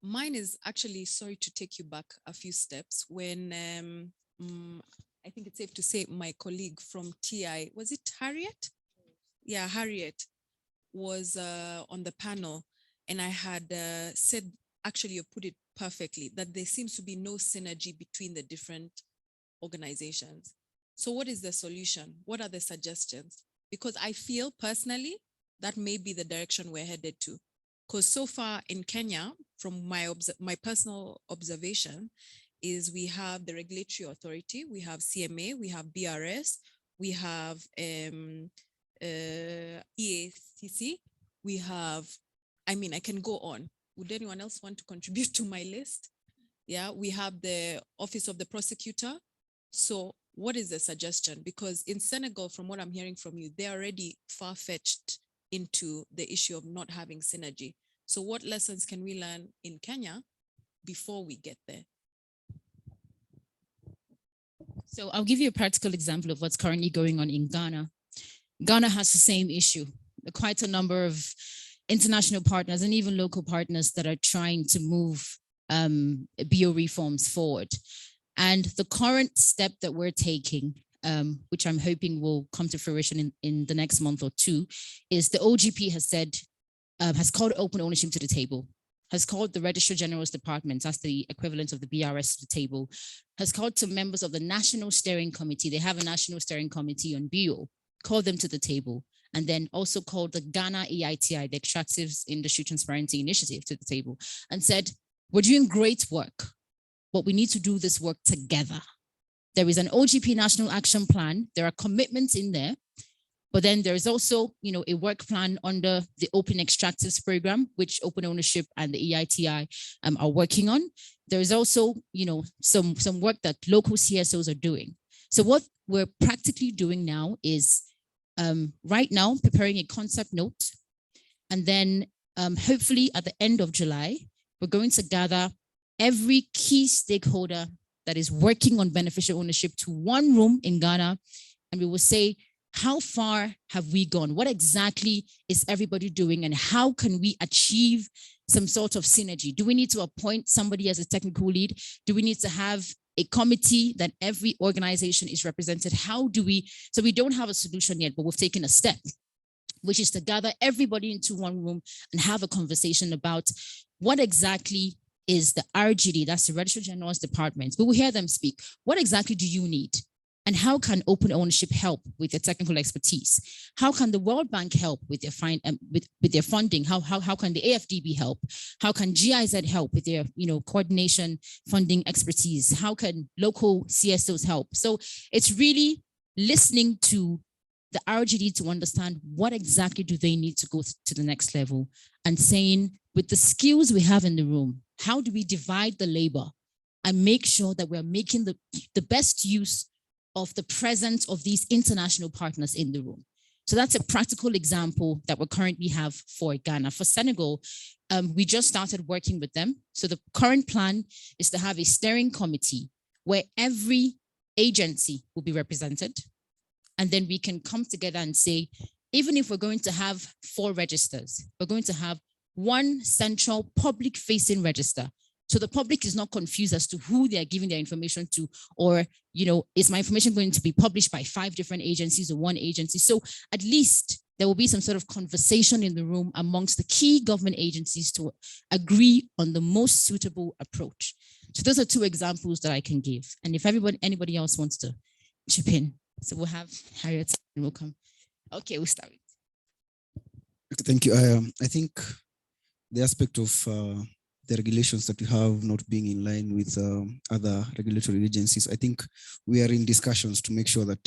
Mine is actually, sorry to take you back a few steps, when I think it's safe to say my colleague from TI, was it Harriet? Yeah, Harriet was on the panel, and I had said, actually you put it perfectly, that there seems to be no synergy between the different organizations. So what is the solution? What are the suggestions? Because I feel personally that may be the direction we're headed to. Because so far in Kenya, from my personal observation, is we have the regulatory authority, we have CMA, we have BRS, we have EATC, we have, I can go on. Would anyone else want to contribute to my list? Yeah, we have the Office of the Prosecutor. So what is the suggestion? Because in Senegal, from what I'm hearing from you, they're already far-fetched into the issue of not having synergy. So what lessons can we learn in Kenya before we get there? So I'll give you a practical example of what's currently going on in Ghana. Ghana has the same issue. Quite a number of international partners and even local partners that are trying to move BO reforms forward. And the current step that we're taking, which I'm hoping will come to fruition in the next month or two, is the OGP has said, has called open ownership to the table, has called the Registrar General's Department, that's the equivalent of the BRS, to the table, has called some members of the National Steering Committee. They have a National Steering Committee on BO, called them to the table, and then also called the Ghana EITI, the Extractive Industry Transparency Initiative, to the table and said, we're doing great work, but we need to do this work together. There is an OGP National Action Plan. There are commitments in there, but then there's also, a work plan under the Open Extractives Program, which Open Ownership and the EITI are working on. There's also, some work that local CSOs are doing. So what we're practically doing now is right now preparing a concept note, and then hopefully at the end of July, we're going to gather every key stakeholder that is working on beneficial ownership to one room in Ghana, and we will say, how far have we gone? What exactly is everybody doing, and how can we achieve some sort of synergy? Do we need to appoint somebody as a technical lead? Do we need to have a committee that every organization is represented? How do we, so we don't have a solution yet, but we've taken a step, which is to gather everybody into one room and have a conversation about what exactly is the RGD, that's the Registrar General's Department. We will hear them speak. What exactly do you need? And how can open ownership help with their technical expertise? How can the World Bank help with their with their funding? How can the AFDB help? How can GIZ help with their coordination funding expertise? How can local CSOs help? So it's really listening to the RGD to understand what exactly do they need to go to the next level, and saying, with the skills we have in the room, how do we divide the labor and make sure that we're making the best use of the presence of these international partners in the room? So that's a practical example that we currently have for Ghana. For Senegal, we just started working with them. So the current plan is to have a steering committee where every agency will be represented. And then we can come together and say, even if we're going to have 4 registers, we're going to have one central public-facing register. So the public is not confused as to who they are giving their information to, or, is my information going to be published by 5 different agencies or one agency? So at least there will be some sort of conversation in the room amongst the key government agencies to agree on the most suitable approach. So those are 2 examples that I can give. And if anybody else wants to chip in, so we'll have Harriet and we'll come. Okay, we'll start. Thank you. I think the aspect of the regulations that we have not being in line with other regulatory agencies, I think we are in discussions to make sure that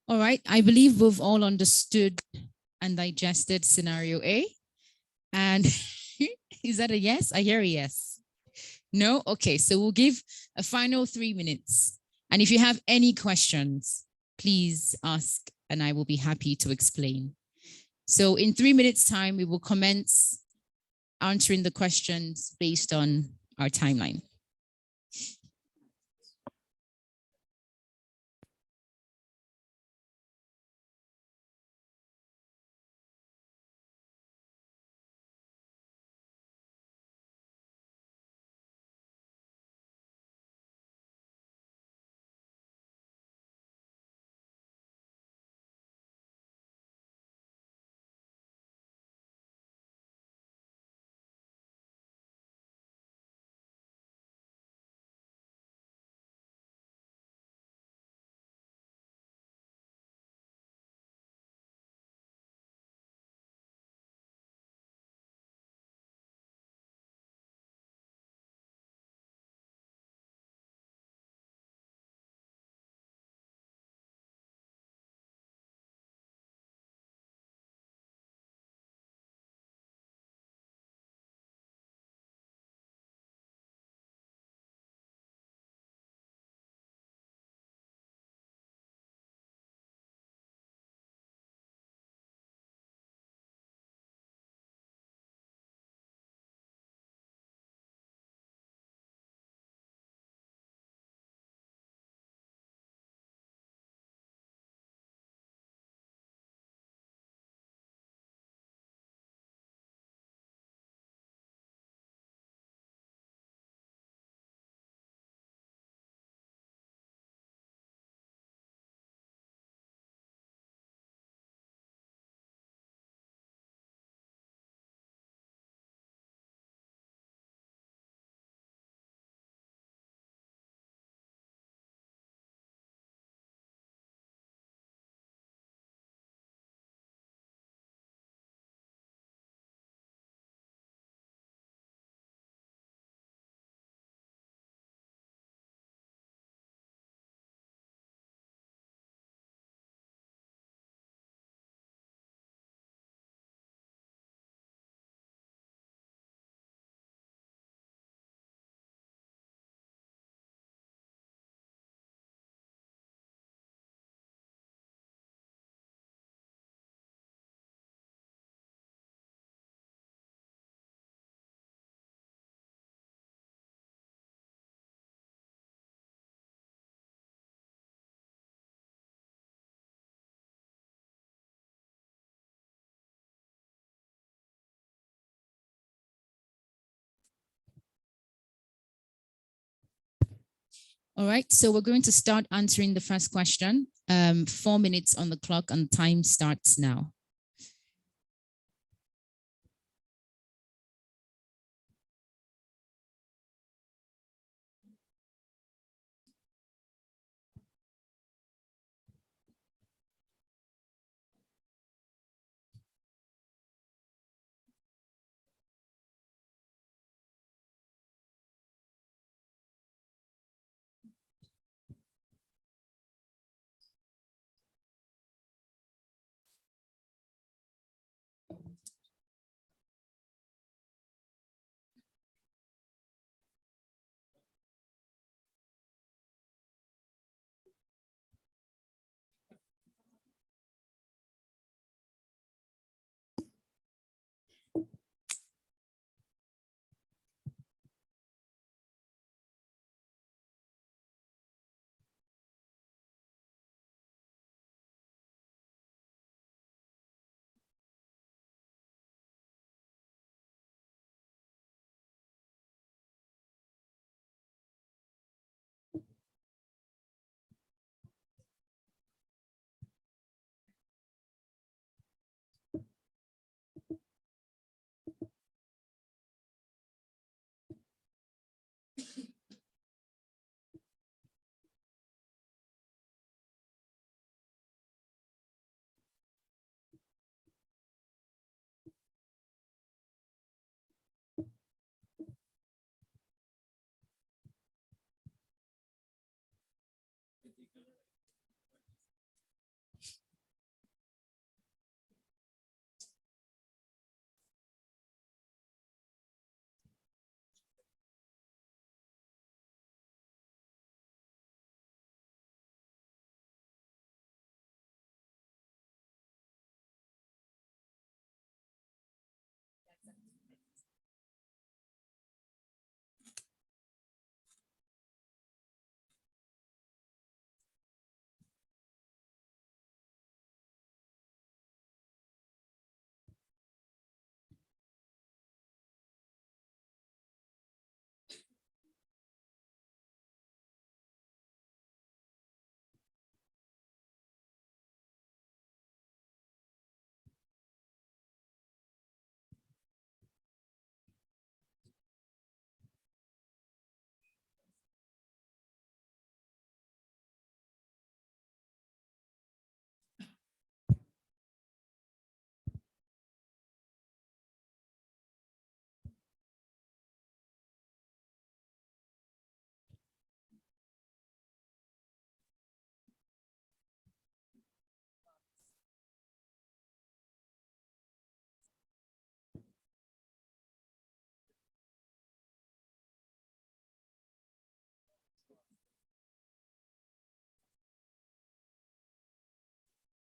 All right, I believe we've all understood and digested scenario A. And is that a yes? I hear a yes. No? Okay, so we'll give a final 3 minutes. And if you have any questions, please ask and I will be happy to explain. So in 3 minutes time, we will commence answering the questions based on our timeline. All right, so we're going to start answering the first question. 4 minutes on the clock and time starts now.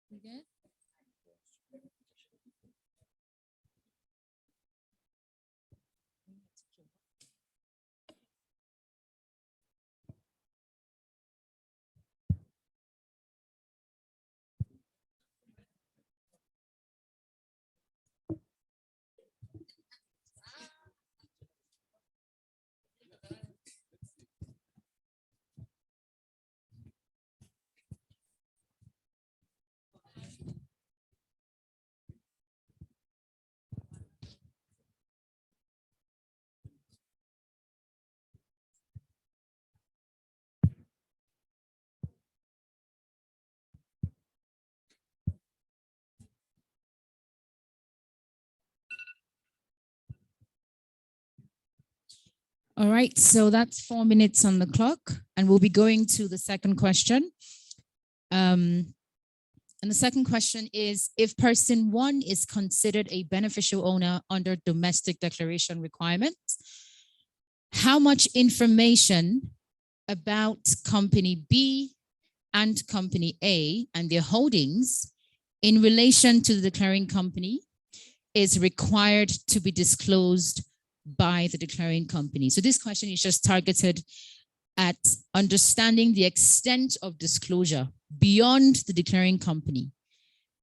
Okay. All right, so that's 4 minutes on the clock, and we'll be going to the second question. And the second question is, if person 1 is considered a beneficial owner under domestic declaration requirements, how much information about company B and company A and their holdings in relation to the declaring company is required to be disclosed by the declaring company? So this question is just targeted at understanding the extent of disclosure beyond the declaring company.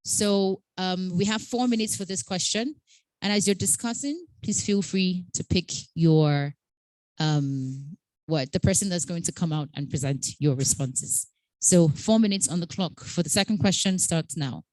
So we have 4 minutes for this question. And as you're discussing, please feel free to pick your, the person that's going to come out and present your responses. So 4 minutes on the clock for the second question starts now.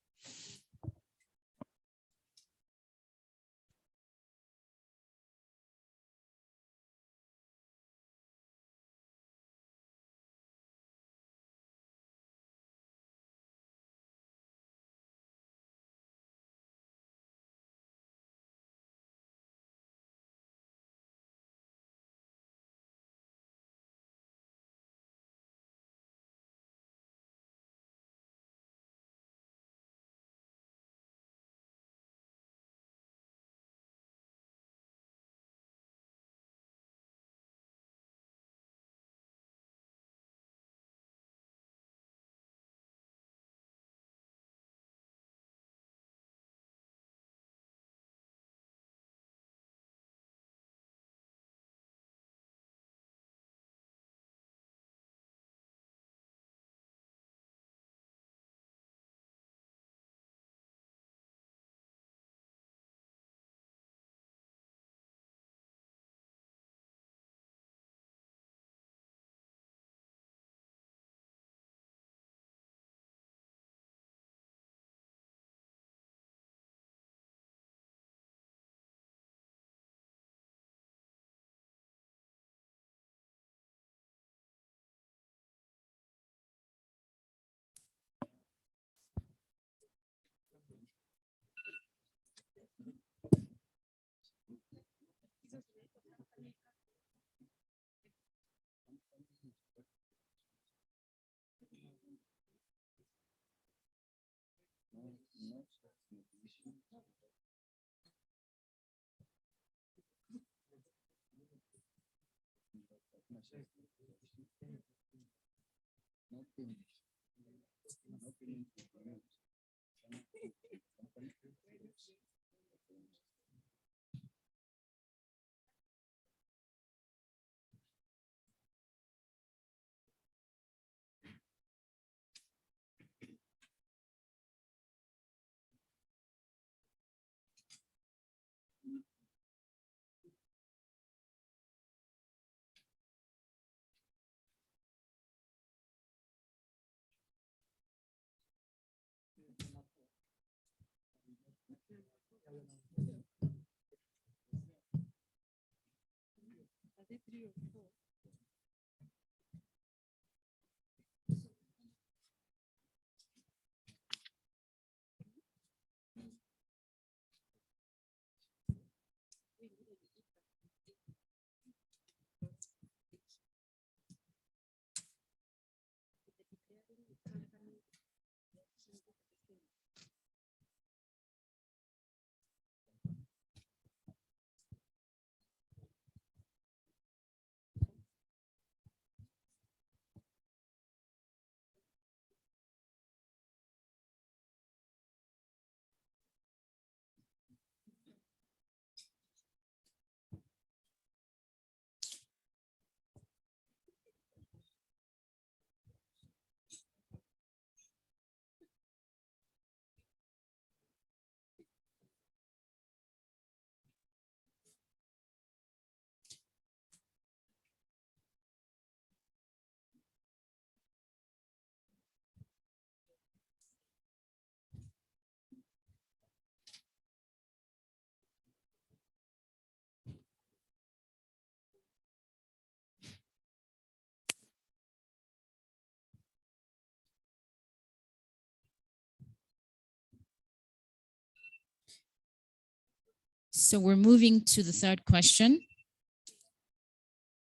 So we're moving to the third question.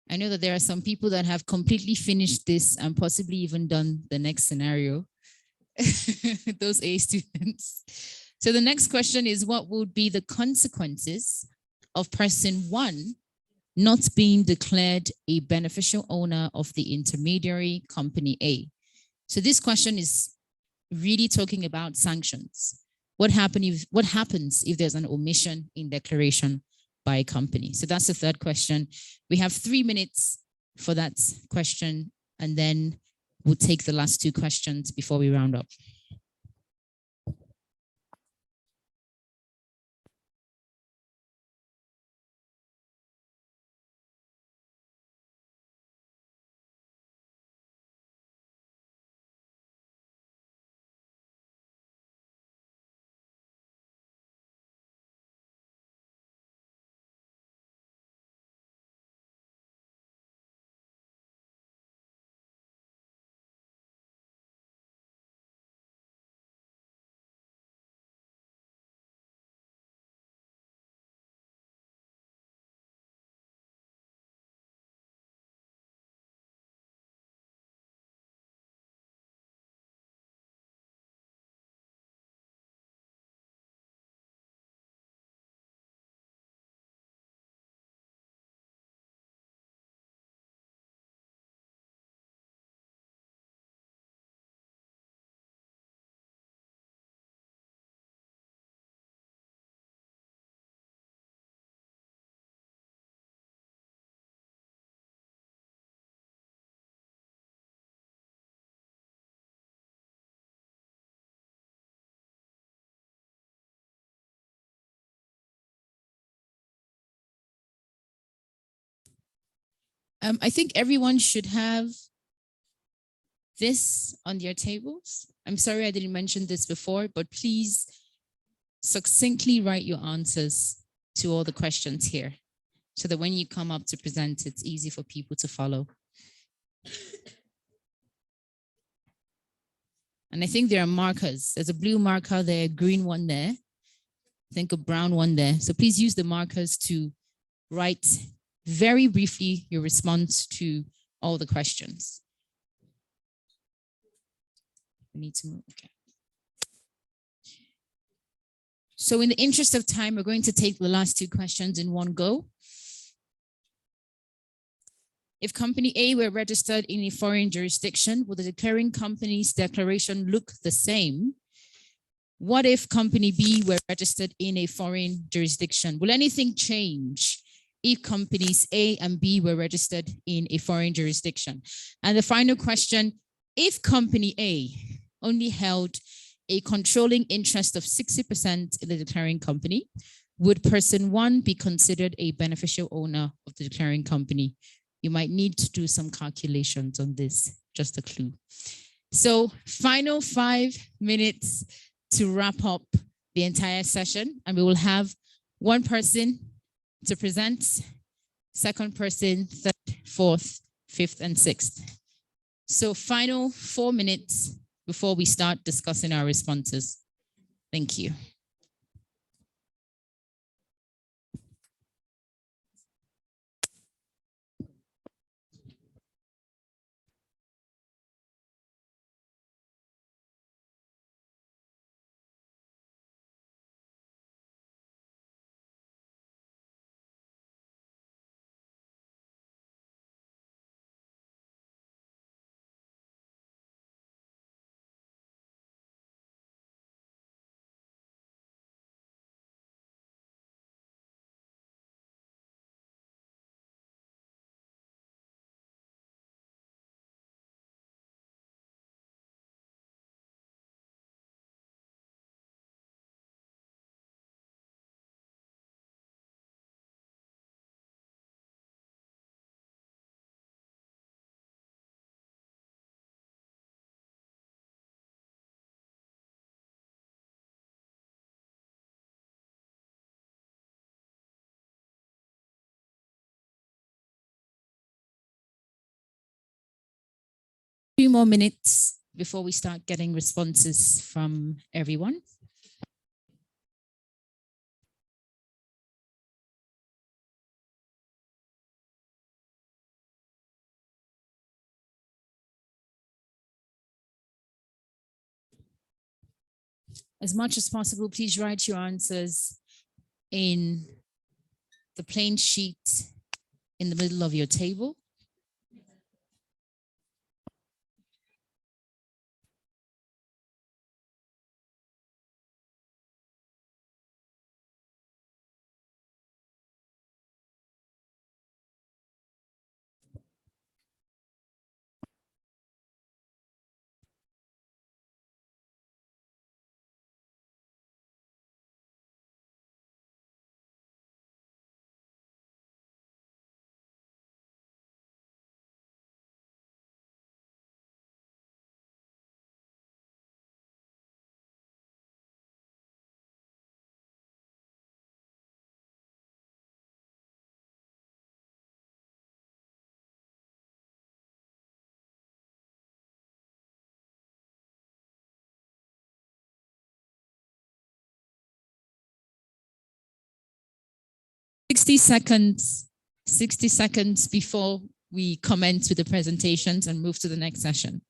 I know that there are some people that have completely finished this and possibly even done the next scenario. Those A students. So the next question is, what would be the consequences of person one not being declared a beneficial owner of the intermediary company A? So this question is really talking about sanctions. What happens if there's an omission in declaration by a company? So that's the third question. We have 3 minutes for that question, and then we'll take the last two questions before we round up. I think everyone should have this on their tables. I'm sorry I didn't mention this before, but please succinctly write your answers to all the questions here so that when you come up to present, it's easy for people to follow. And I think there are markers. There's a blue marker there, a green one there, I think a brown one there. So please use the markers to write very briefly your response to all the questions. We need to move, okay. So in the interest of time, we're going to take the last two questions in one go. If company A were registered in a foreign jurisdiction, would the declaring company's declaration look the same? What if company B were registered in a foreign jurisdiction? Will anything change if companies A and B were registered in a foreign jurisdiction? And the final question, if company A only held a controlling interest of 60% in the declaring company, would person one be considered a beneficial owner of the declaring company? You might need to do some calculations on this, just a clue. So final 5 minutes to wrap up the entire session, and we will have one person to present, second person, third, fourth, fifth, and sixth. So final 4 minutes before we start discussing our responses. Thank you. Few more minutes before we start getting responses from everyone. As much as possible, please write your answers in the plain sheet in the middle of your table. Sixty seconds before we commence with the presentations and move to the next session.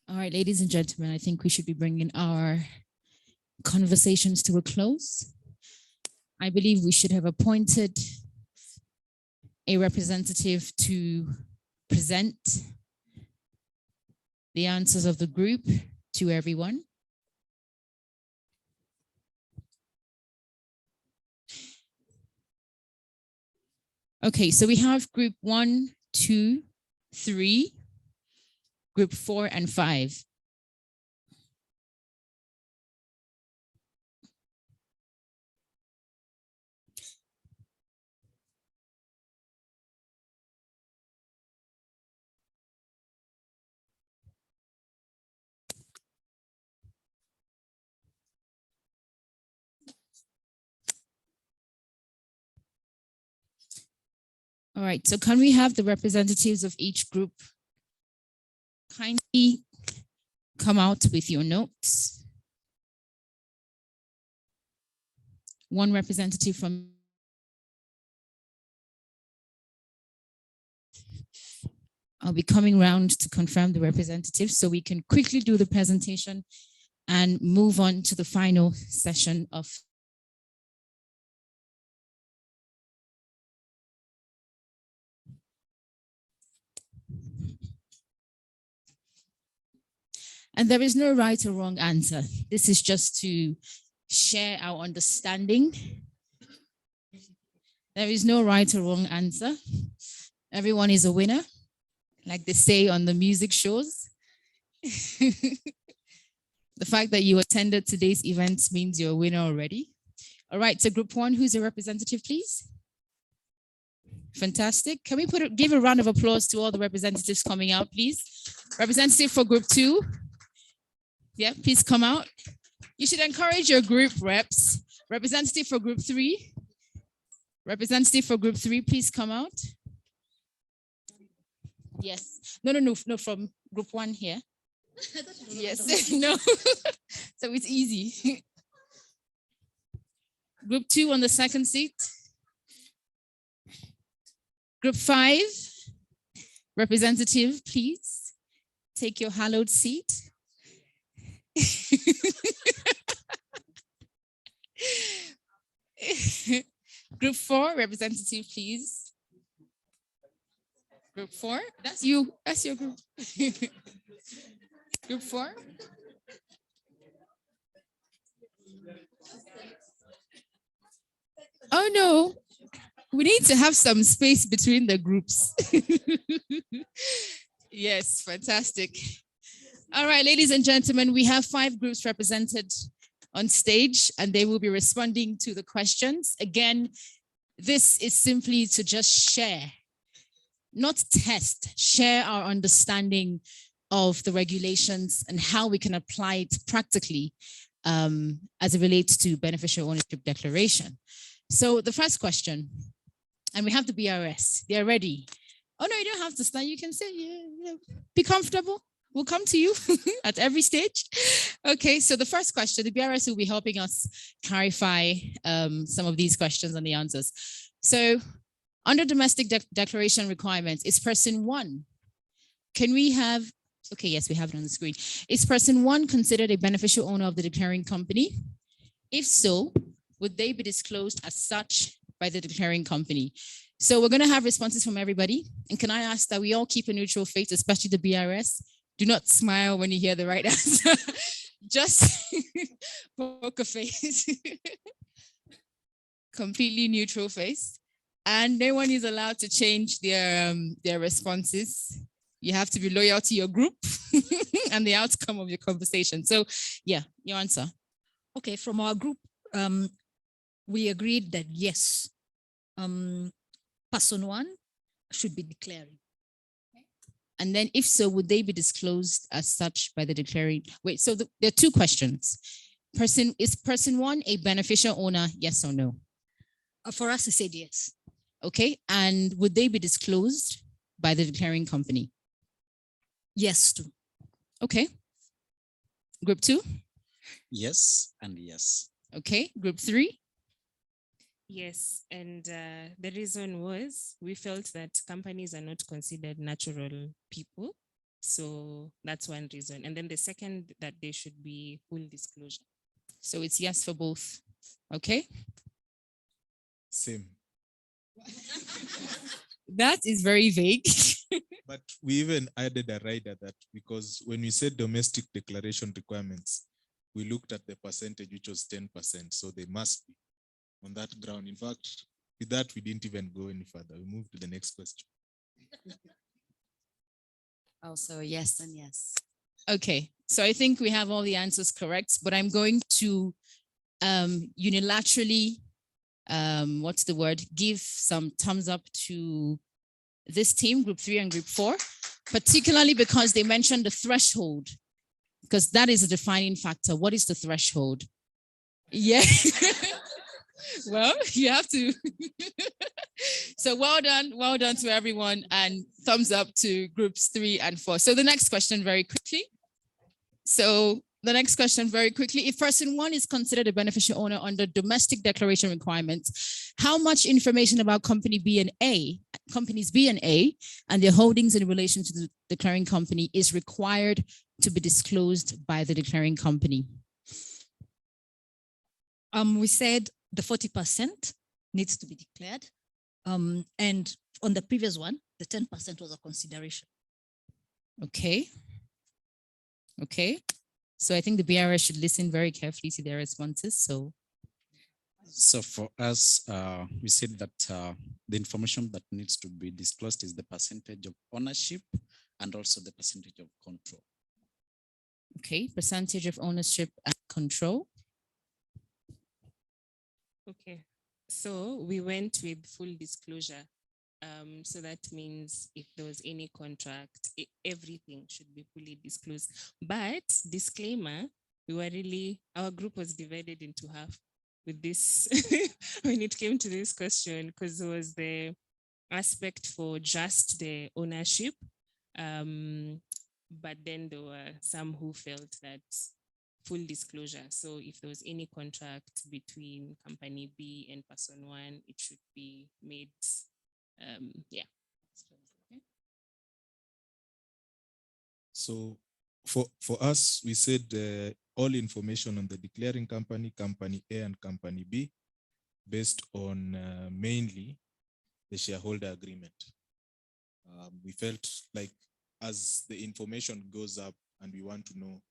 All right, ladies and gentlemen, I think we should be bringing our conversations to a close. I believe we should have appointed a representative to present the answers of the group to everyone. Okay, so we have group 1, 2, 3, group 4 and 5. All right, so can we have the representatives of each group kindly come out with your notes? One representative from I'll be coming round to confirm the representatives so we can quickly do the presentation and move on to the final session of And there is no right or wrong answer. This is just to share our understanding. There is no right or wrong answer. Everyone is a winner, like they say on the music shows. The fact that you attended today's event means you're a winner already. All right, so group 1, who's a representative, please? Fantastic. Can we give a round of applause to all the representatives coming out, please? Representative for group 2. Yeah, please come out. You should encourage your group reps. Representative for group 3. Representative for group 3, please come out. Yes. No, from group 1 here. Yes, no. So it's easy. Group 2 on the second seat. Group 5, representative, please take your hallowed seat. Group 4, representative, please. Group 4, that's you, that's your group. Group 4. Oh no, we need to have some space between the groups. Yes, fantastic. All right, ladies and gentlemen, we have 5 groups represented on stage, and they will be responding to the questions. Again, this is simply to just share, not test, share our understanding of the regulations and how we can apply it practically as it relates to beneficial ownership declaration. So the first question, and we have the BRS, they're ready. Oh no, you don't have to stand, you can sit, yeah. Be comfortable. We'll come to you at every stage. Okay, so the first question, the BRS will be helping us clarify some of these questions and the answers. So under domestic declaration requirements, is person 1, can we have, okay, yes, we have it on the screen. Is person 1 considered a beneficial owner of the declaring company? If so, would they be disclosed as such by the declaring company? So we're gonna have responses from everybody. And can I ask that we all keep a neutral face, especially the BRS? Do not smile when you hear the right answer. Just poker face. Completely neutral face. And no one is allowed to change their responses. You have to be loyal to your group and the outcome of your conversation. So yeah, your answer. Okay, from our group, we agreed that yes, person 1 should be declaring. And then if so, would they be disclosed as such by the declaring? Wait, so there are 2 questions. Is person 1 a beneficial owner, yes or no? For us, I said yes. Okay, and would they be disclosed by the declaring company? Yes, too. Okay. Group 2? Yes and yes. Okay, group 3? Yes, and the reason was we felt that companies are not considered natural people. So that's one reason. And then the second, that there should be full disclosure. So it's yes for both. Okay. Same. That is very vague. But we even added a rider that because when we said domestic declaration requirements, we looked at the percentage, which was 10%. So they must be on that ground. In fact, with that, we didn't even go any further. We moved to the next question. Also, yes and yes. Okay, so I think we have all the answers correct, but I'm going to unilaterally, give some thumbs up to this team, group 3 and group 4, particularly because they mentioned the threshold, because that is a defining factor. What is the threshold? Yeah. Well, you have to. So well done to everyone, and thumbs up to groups 3 and 4. So the next question very quickly. If person 1 is considered a beneficial owner under domestic declaration requirements, how much information about companies B and A, and their holdings in relation to the declaring company is required to be disclosed by the declaring company? We said the 40% needs to be declared. And on the previous one, the 10% was a consideration. Okay. So I think the BRS should listen very carefully to their responses. So for us, we said that the information that needs to be disclosed is the percentage of ownership and also the percentage of control. Okay, percentage of ownership and control. Okay, so we went with full disclosure. So that means if there was any contract, everything should be fully disclosed. But disclaimer, our group was divided into half with this when it came to this question, because there was the aspect for just the ownership. But then there were some who felt that full disclosure. So if there was any contract between company B and person 1, it should be made, yeah. So for us, we said all information on the declaring company, company A and company B, based on mainly the shareholder agreement. We felt like as the information goes up and we want to know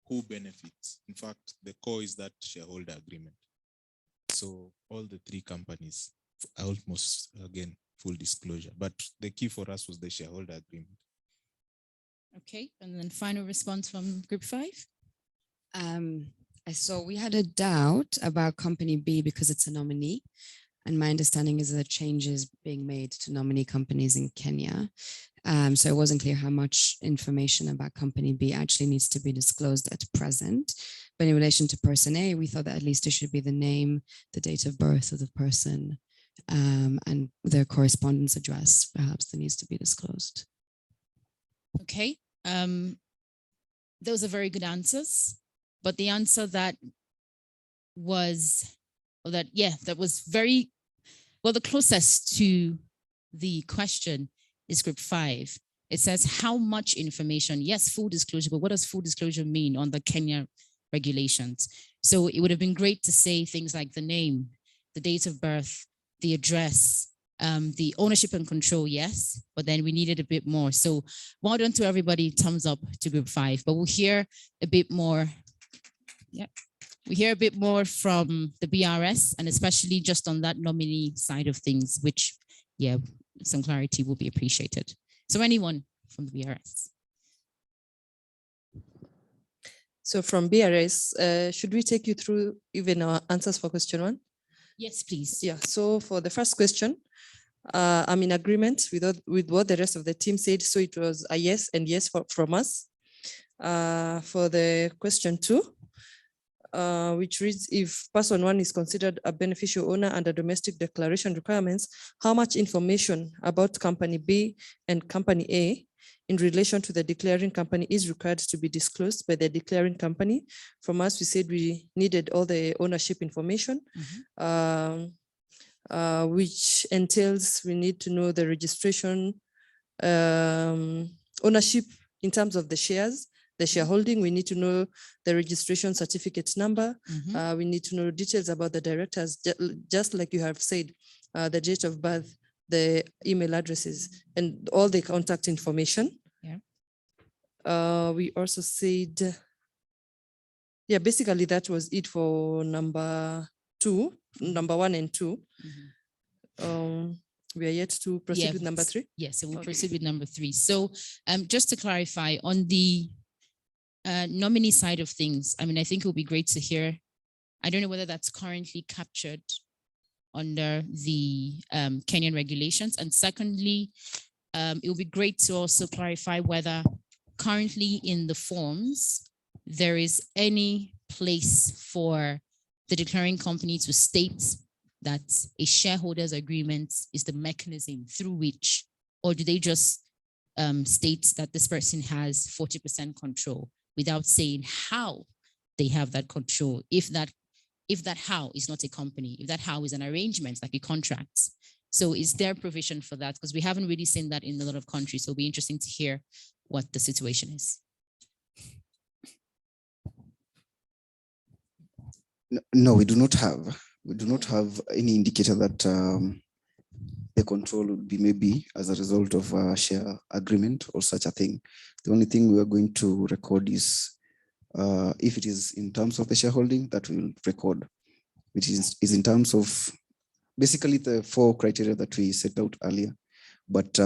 who benefits, in fact, the core is that shareholder agreement. So all the 3 companies, almost again, full disclosure. But the key for us was the shareholder agreement. Okay, and then final response from group 5. So we had a doubt about company B because it's a nominee. And my understanding is that changes being made to nominee companies in Kenya. So it wasn't clear how much information about company B actually needs to be disclosed at present. But in relation to person A, we thought that at least it should be the name, the date of birth of the person, and their correspondence address, perhaps, that needs to be disclosed. Okay, those are very good answers, but the answer that was, or that, yeah, that was very, well, the closest to the question is group 5. It says how much information, yes, full disclosure, but what does full disclosure mean on the Kenya regulations? So it would have been great to say things like the name, the date of birth, the address, the ownership and control, yes, but then we needed a bit more. So well done to everybody, thumbs up to group 5, but we'll hear a bit more. Yeah, we hear a bit more from the BRS, and especially just on that nominee side of things, which, yeah, some clarity will be appreciated. So anyone from the BRS? So from BRS, should we take you through even our answers for question 1? Yes, please. Yeah, so for the first question, I'm in agreement with what the rest of the team said. So it was a yes and yes from us. For the question 2, which reads, if person 1 is considered a beneficial owner under domestic declaration requirements, how much information about company B and company A in relation to the declaring company is required to be disclosed by the declaring company? From us, we said we needed all the ownership information, which entails we need to know the registration, ownership in terms of the shares, the shareholding. We need to know the registration certificate number. We need to know details about the directors, just like you have said, the date of birth, the email addresses, and all the contact information. We also said, yeah, basically that was it for number 1 and 2. We are yet to proceed with number 3. Yes, so we'll proceed with number 3. So just to clarify on the nominee side of things, I mean, I think it would be great to hear, I don't know whether that's currently captured under the Kenyan regulations. And secondly, it would be great to also clarify whether currently in the forms, there is any place for the declaring company to state that a shareholders agreement is the mechanism through which, or do they just state that this person has 40% control without saying how they have that control? If that how is not a company, if that how is an arrangement like a contract. So is there provision for that? Because we haven't really seen that in a lot of countries. So it'll be interesting to hear what the situation is. No, we do not have. We do not have any indicator that the control would be maybe as a result of a share agreement or such a thing. The only thing we are going to record is if it is in terms of the shareholding, that we will record, which is in terms of basically the 4 criteria that we set out earlier. But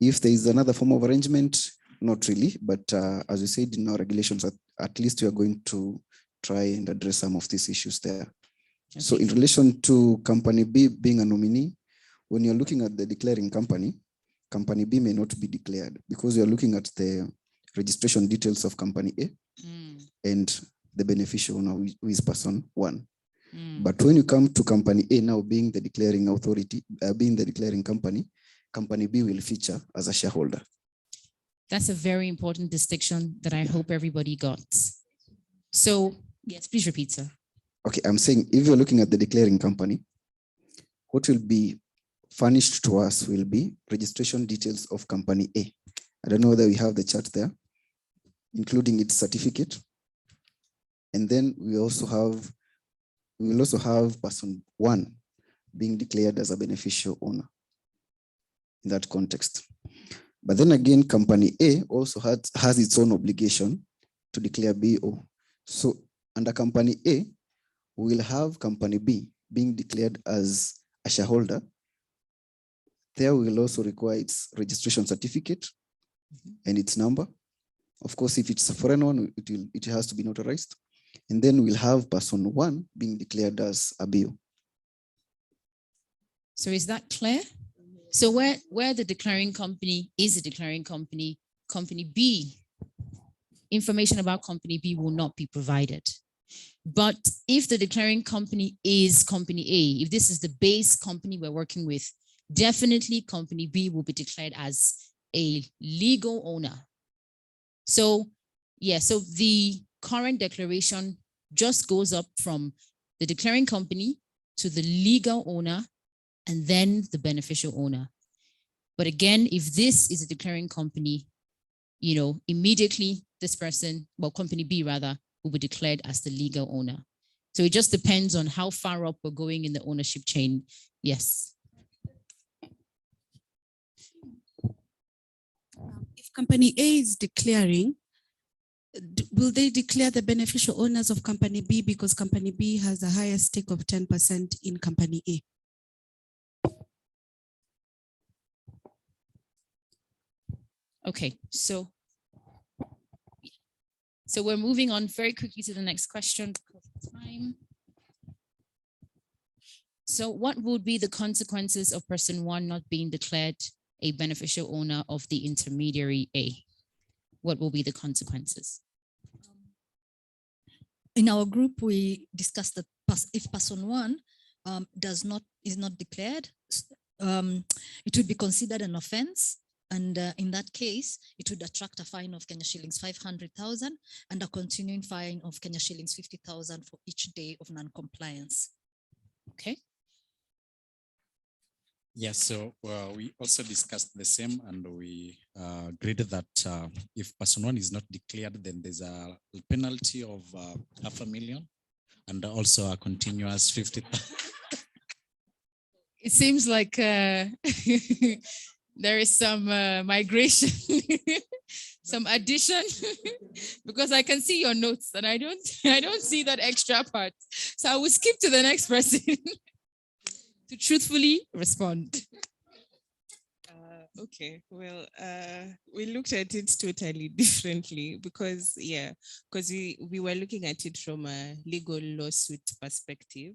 if there is another form of arrangement, not really. But as we said in our regulations, at least we are going to try and address some of these issues there. Okay. So in relation to company B being a nominee, when you're looking at the declaring company, company B may not be declared because you're looking at the registration details of company A and the beneficial owner, who is person 1. But when you come to company A now being the declaring authority, being the declaring company, company B will feature as a shareholder. That's a very important distinction that I hope everybody got. So yes, please repeat, sir. Okay, I'm saying if you're looking at the declaring company, what will be furnished to us will be registration details of company A. I don't know whether we have the chart there, including its certificate. And then we will also have person 1 being declared as a beneficial owner in that context. But then again, company A also has its own obligation to declare BO. So under company A, we will have company B being declared as a shareholder. There we will also require its registration certificate and its number. Of course, if it's a foreign one, it has to be notarized. And then we'll have person 1 being declared as a BO. So is that clear? So where the declaring company is a declaring company, company B, information about company B will not be provided. But if the declaring company is company A, if this is the base company we're working with, definitely company B will be declared as a legal owner. So yeah, so the current declaration just goes up from the declaring company to the legal owner and then the beneficial owner. But again, if this is a declaring company, you know, immediately this person, well, company B rather, will be declared as the legal owner. So it just depends on how far up we're going in the ownership chain. Yes. If company A is declaring, will they declare the beneficial owners of company B because company B has a higher stake of 10% in company A? Okay, so we're moving on very quickly to the next question because of time. So what would be the consequences of person 1 not being declared a beneficial owner of the intermediary A? What will be the consequences? In our group, we discussed that if person 1 is not declared, it would be considered an offense. And in that case, it would attract a fine of Kenya shillings 500,000 and a continuing fine of Kenya shillings 50,000 for each day of non-compliance. Okay. Yes, so we also discussed the same, and we agreed that if person 1 is not declared, then there's a penalty of 500,000 and also a continuous 50,000. It seems like there is some migration, some addition, because I can see your notes and I don't see that extra part. So I will skip to the next person to truthfully respond. Okay, well, we looked at it totally differently because we were looking at it from a legal lawsuit perspective.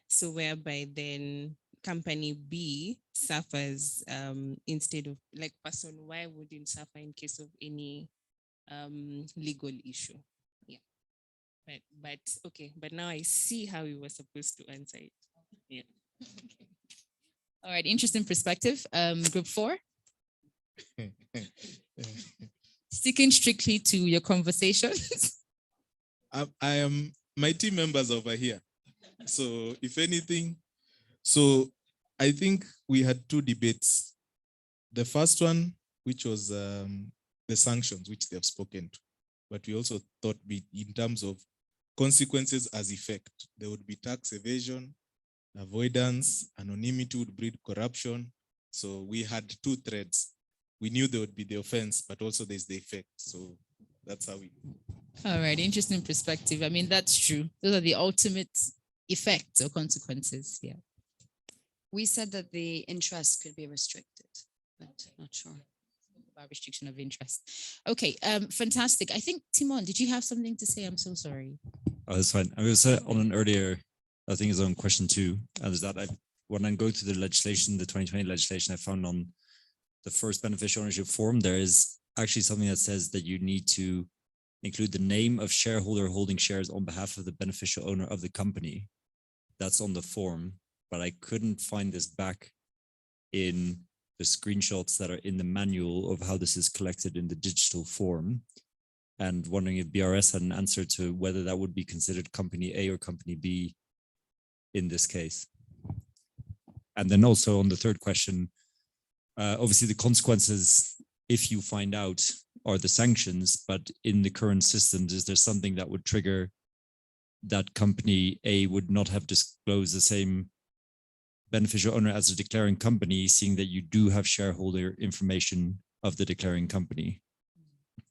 So whereby then company B suffers instead of, like, person Y wouldn't suffer in case of any legal issue. Yeah. But okay, but now I see how we were supposed to answer it. Yeah. All right, interesting perspective. Group 4. Sticking strictly to your conversations. I am my team members over here. So if anything, so I think we had 2 debates. The first one, which was the sanctions, which they have spoken to, but we also thought in terms of consequences as effect, there would be tax evasion, avoidance, anonymity would breed corruption. So we had 2 threads. We knew there would be the offense, but also there's the effect. So that's how we. All right, interesting perspective. I mean, that's true. Those are the ultimate effects or consequences. Yeah. We said that the interest could be restricted, but not sure. About restriction of interest. Okay, fantastic. I think, Timon, did you have something to say? I'm so sorry. Oh, that's fine. I was on an earlier, I think it's on question 2, and is that when I go to the legislation, the 2020 legislation, I found on the first beneficial ownership form, there is actually something that says that you need to include the name of shareholder holding shares on behalf of the beneficial owner of the company. That's on the form, but I couldn't find this back in the screenshots that are in the manual of how this is collected in the digital form. And wondering if BRS had an answer to whether that would be considered company A or company B in this case. And then also on the third question, obviously the consequences, if you find out, are the sanctions, but in the current systems, is there something that would trigger that company A would not have disclosed the same beneficial owner as a declaring company, seeing that you do have shareholder information of the declaring company?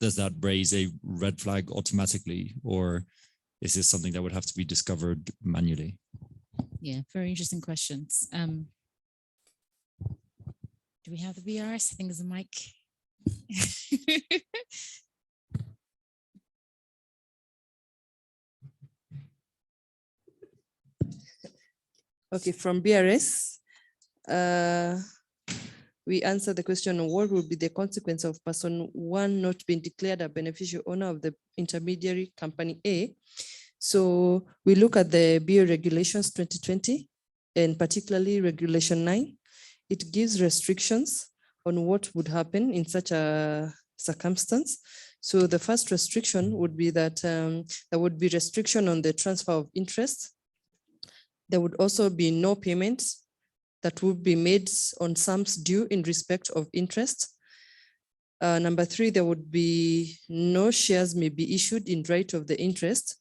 Does that raise a red flag automatically, or is this something that would have to be discovered manually? Yeah, very interesting questions. Do we have the BRS? I think there's a mic. Okay, from BRS, we answer the question, what would be the consequence of person one not being declared a beneficial owner of the intermediary company A? So we look at the BO regulations 2020 and particularly regulation 9. It gives restrictions on what would happen in such a circumstance. So the first restriction would be that there would be restriction on the transfer of interest. There would also be no payments that would be made on sums due in respect of interest. Number 3, there would be no shares may be issued in right of the interest.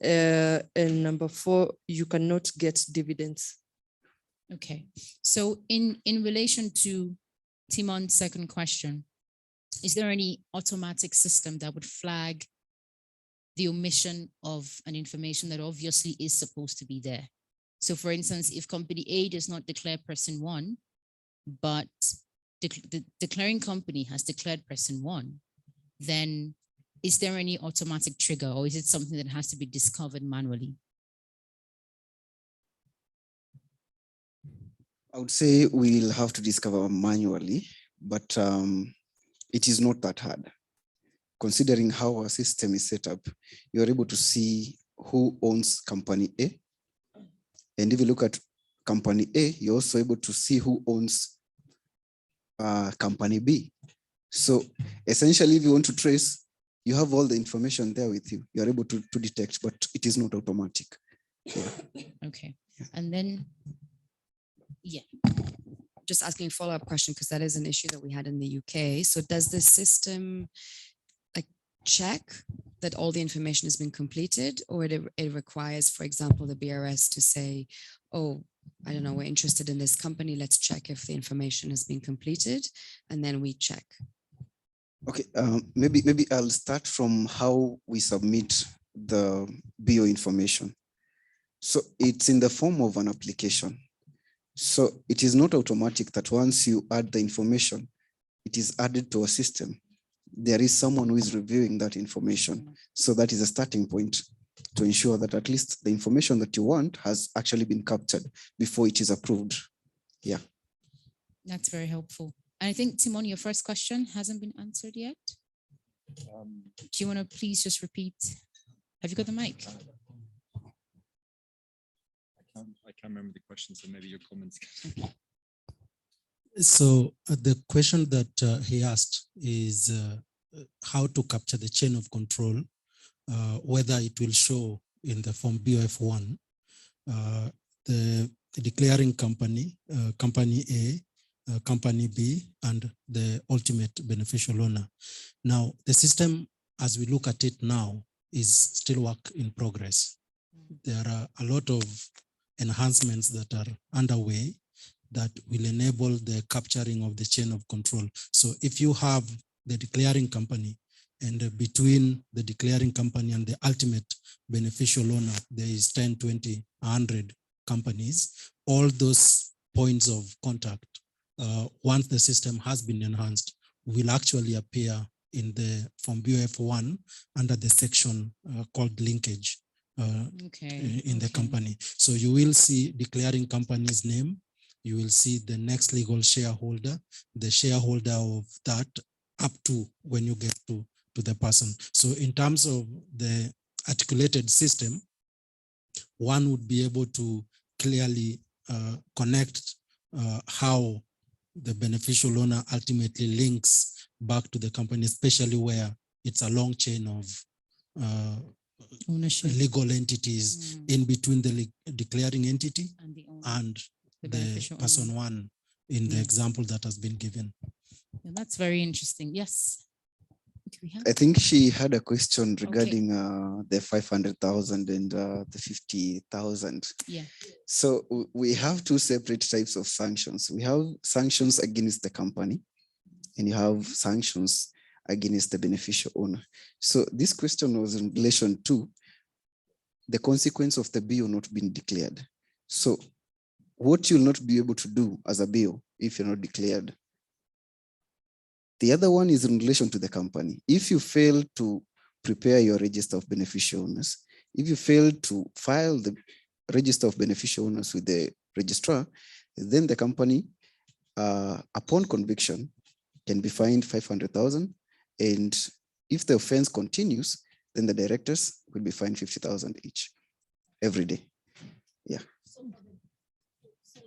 And number 4, you cannot get dividends. Okay, so in relation to Timon's second question, is there any automatic system that would flag the omission of an information that obviously is supposed to be there? So for instance, if company A does not declare person 1, but the declaring company has declared person 1, then is there any automatic trigger, or is it something that has to be discovered manually? I would say we'll have to discover manually, but it is not that hard. Considering how our system is set up, you're able to see who owns company A. And if you look at company A, you're also able to see who owns company B. So essentially, if you want to trace, you have all the information there with you. You're able to detect, but it is not automatic. Yeah. Okay. And then, yeah. Just asking a follow-up question, because that is an issue that we had in the UK. So does the system like check that all the information has been completed, or it requires, for example, the BRS to say, oh, I don't know, we're interested in this company, let's check if the information has been completed, and then we check? Okay, maybe I'll start from how we submit the BO information. So it's in the form of an application. So it is not automatic that once you add the information, it is added to a system. There is someone who is reviewing that information. So that is a starting point to ensure that at least the information that you want has actually been captured before it is approved. Yeah. That's very helpful. And I think, Timon, your first question hasn't been answered yet. Do you want to please just repeat? Have you got the mic? I can't remember the question, so maybe your comments. So the question that he asked is how to capture the chain of control, whether it will show in the form BOF1, the declaring company, company A, company B, and the ultimate beneficial owner. Now, the system, as we look at it now, is still work in progress. There are a lot of enhancements that are underway that will enable the capturing of the chain of control. So if you have the declaring company, and between the declaring company and the ultimate beneficial owner, there is 10, 20, 100 companies, all those points of contact, once the system has been enhanced, will actually appear in the form BOF1 under the section called linkage in the company. So you will see declaring company's name, you will see the next legal shareholder, the shareholder of that up to when you get to the person. So in terms of the articulated system, one would be able to clearly connect how the beneficial owner ultimately links back to the company, especially where it's a long chain of ownership, legal entities in between the declaring entity and the person one in the example that has been given. Yeah, that's very interesting. Yes. I think she had a question regarding the 500,000 and the 50,000. Yeah. So we have two separate types of sanctions. We have sanctions against the company, and you have sanctions against the beneficial owner. So this question was in relation to the consequence of the BO not being declared. So what you'll not be able to do as a BO if you're not declared, The other one is in relation to the company. If you fail to prepare your register of beneficial owners, if you fail to file the register of beneficial owners with the registrar, then the company, upon conviction, can be fined 500,000. And if the offense continues, then the directors will be fined 50,000 each every day. Yeah. So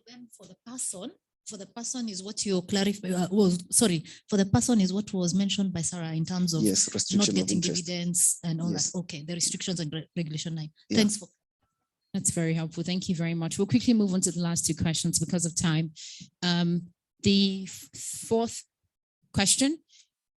then for the person is what you clarify. For the person is what was mentioned by Sarah in terms of yes, restriction not getting of interest. dividends and all Yes. that. Okay, the restrictions and regulation 9. Yeah. Thanks for. That's very helpful. Thank you very much. We'll quickly move on to the last two questions because of time. The fourth question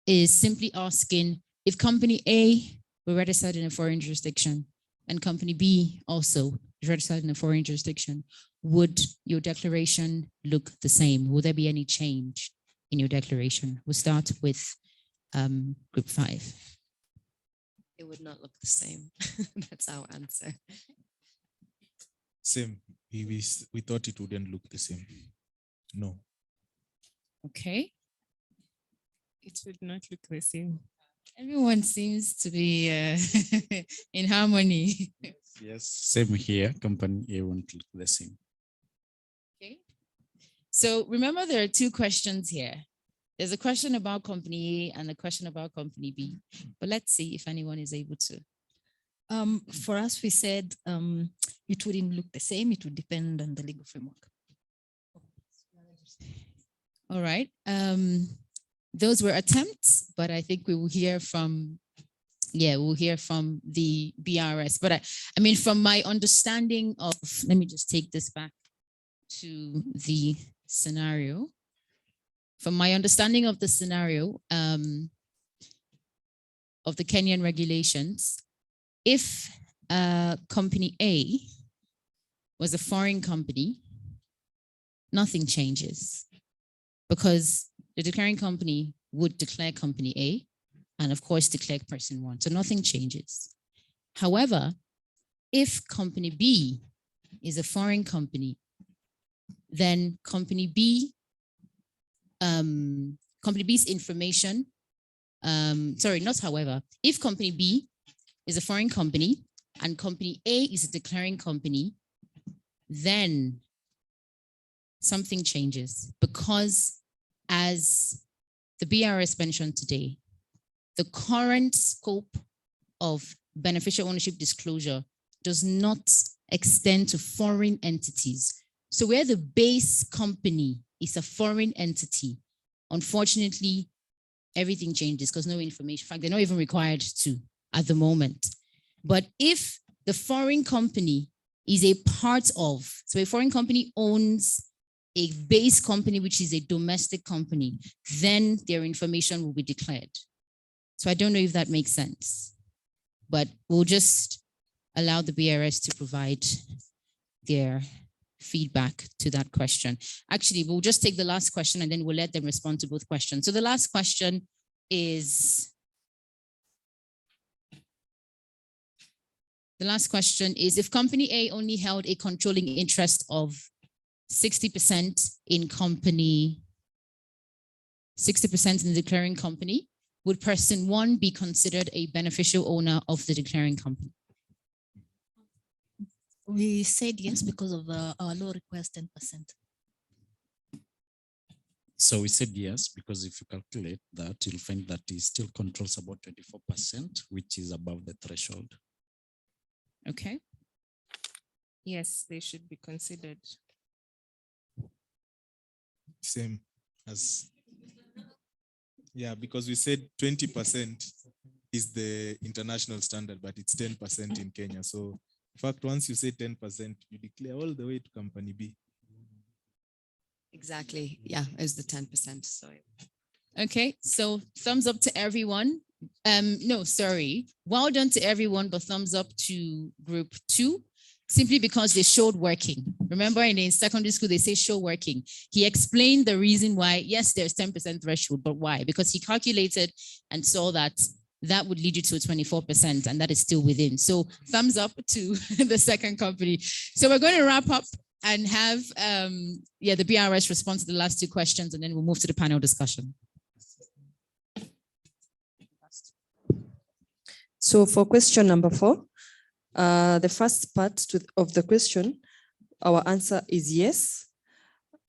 is simply asking if company A were registered in a foreign jurisdiction and company B also is registered in a foreign jurisdiction, would your declaration look the same? Will there be any change in your declaration? We'll start with group 5. It would not look the same. That's our answer. Same. We thought it wouldn't look the same. No. Okay. It would not look the same. Everyone seems to be in harmony. Yes, same here. Company A won't look the same. Okay. So remember, there are two questions here. There's a question about company A and a question about company B. But let's see if anyone is able to. For us, we said it wouldn't look the same. It would depend on the legal framework. All right. Those were attempts, but I think we will hear from, we'll hear from the BRS. But I mean, from my understanding of, let me just take this back to the scenario. From my understanding of the scenario of the Kenyan regulations, if company A was a foreign company, nothing changes because the declaring company would declare company A and of course declare person 1. So nothing changes. However, if company B is a foreign company, then company B, company B's information, if company B is a foreign company and company A is a declaring company, then something changes because as the BRS mentioned today, the current scope of beneficial ownership disclosure does not extend to foreign entities. So where the base company is a foreign entity, unfortunately, everything changes because no information, in fact, they're not even required to at the moment. But if the foreign company is a part of, so a foreign company owns a base company, which is a domestic company, then their information will be declared. So I don't know if that makes sense, but we'll just allow the BRS to provide their feedback to that question. Actually, we'll just take the last question and then we'll let them respond to both questions. So the last question is, if company A only held a controlling interest of 60% in company, 60% in the declaring company, would person 1 be considered a beneficial owner of the declaring company? We said yes because of our law request 10%. So we said yes, because if you calculate that, you'll find that he still controls about 24%, which is above the threshold. Okay. Yes, they should be considered. Same as, yeah, because we said 20% is the international standard, but it's 10% in Kenya. So in fact, once you say 10%, you declare all the way to company B. Exactly. Yeah, it's the 10%. So okay, so thumbs up to everyone. No, sorry. Well done to everyone, but thumbs up to group 2, simply because they showed working. Remember in secondary school, they say show working. He explained the reason why, yes, there's 10% threshold, but why? Because he calculated and saw that that would lead you to a 24%, and that is still within. So thumbs up to the second company. So we're going to wrap up and have the BRS respond to the last 2 questions, and then we'll move to the panel discussion. So for question number 4, the first part of the question, our answer is yes.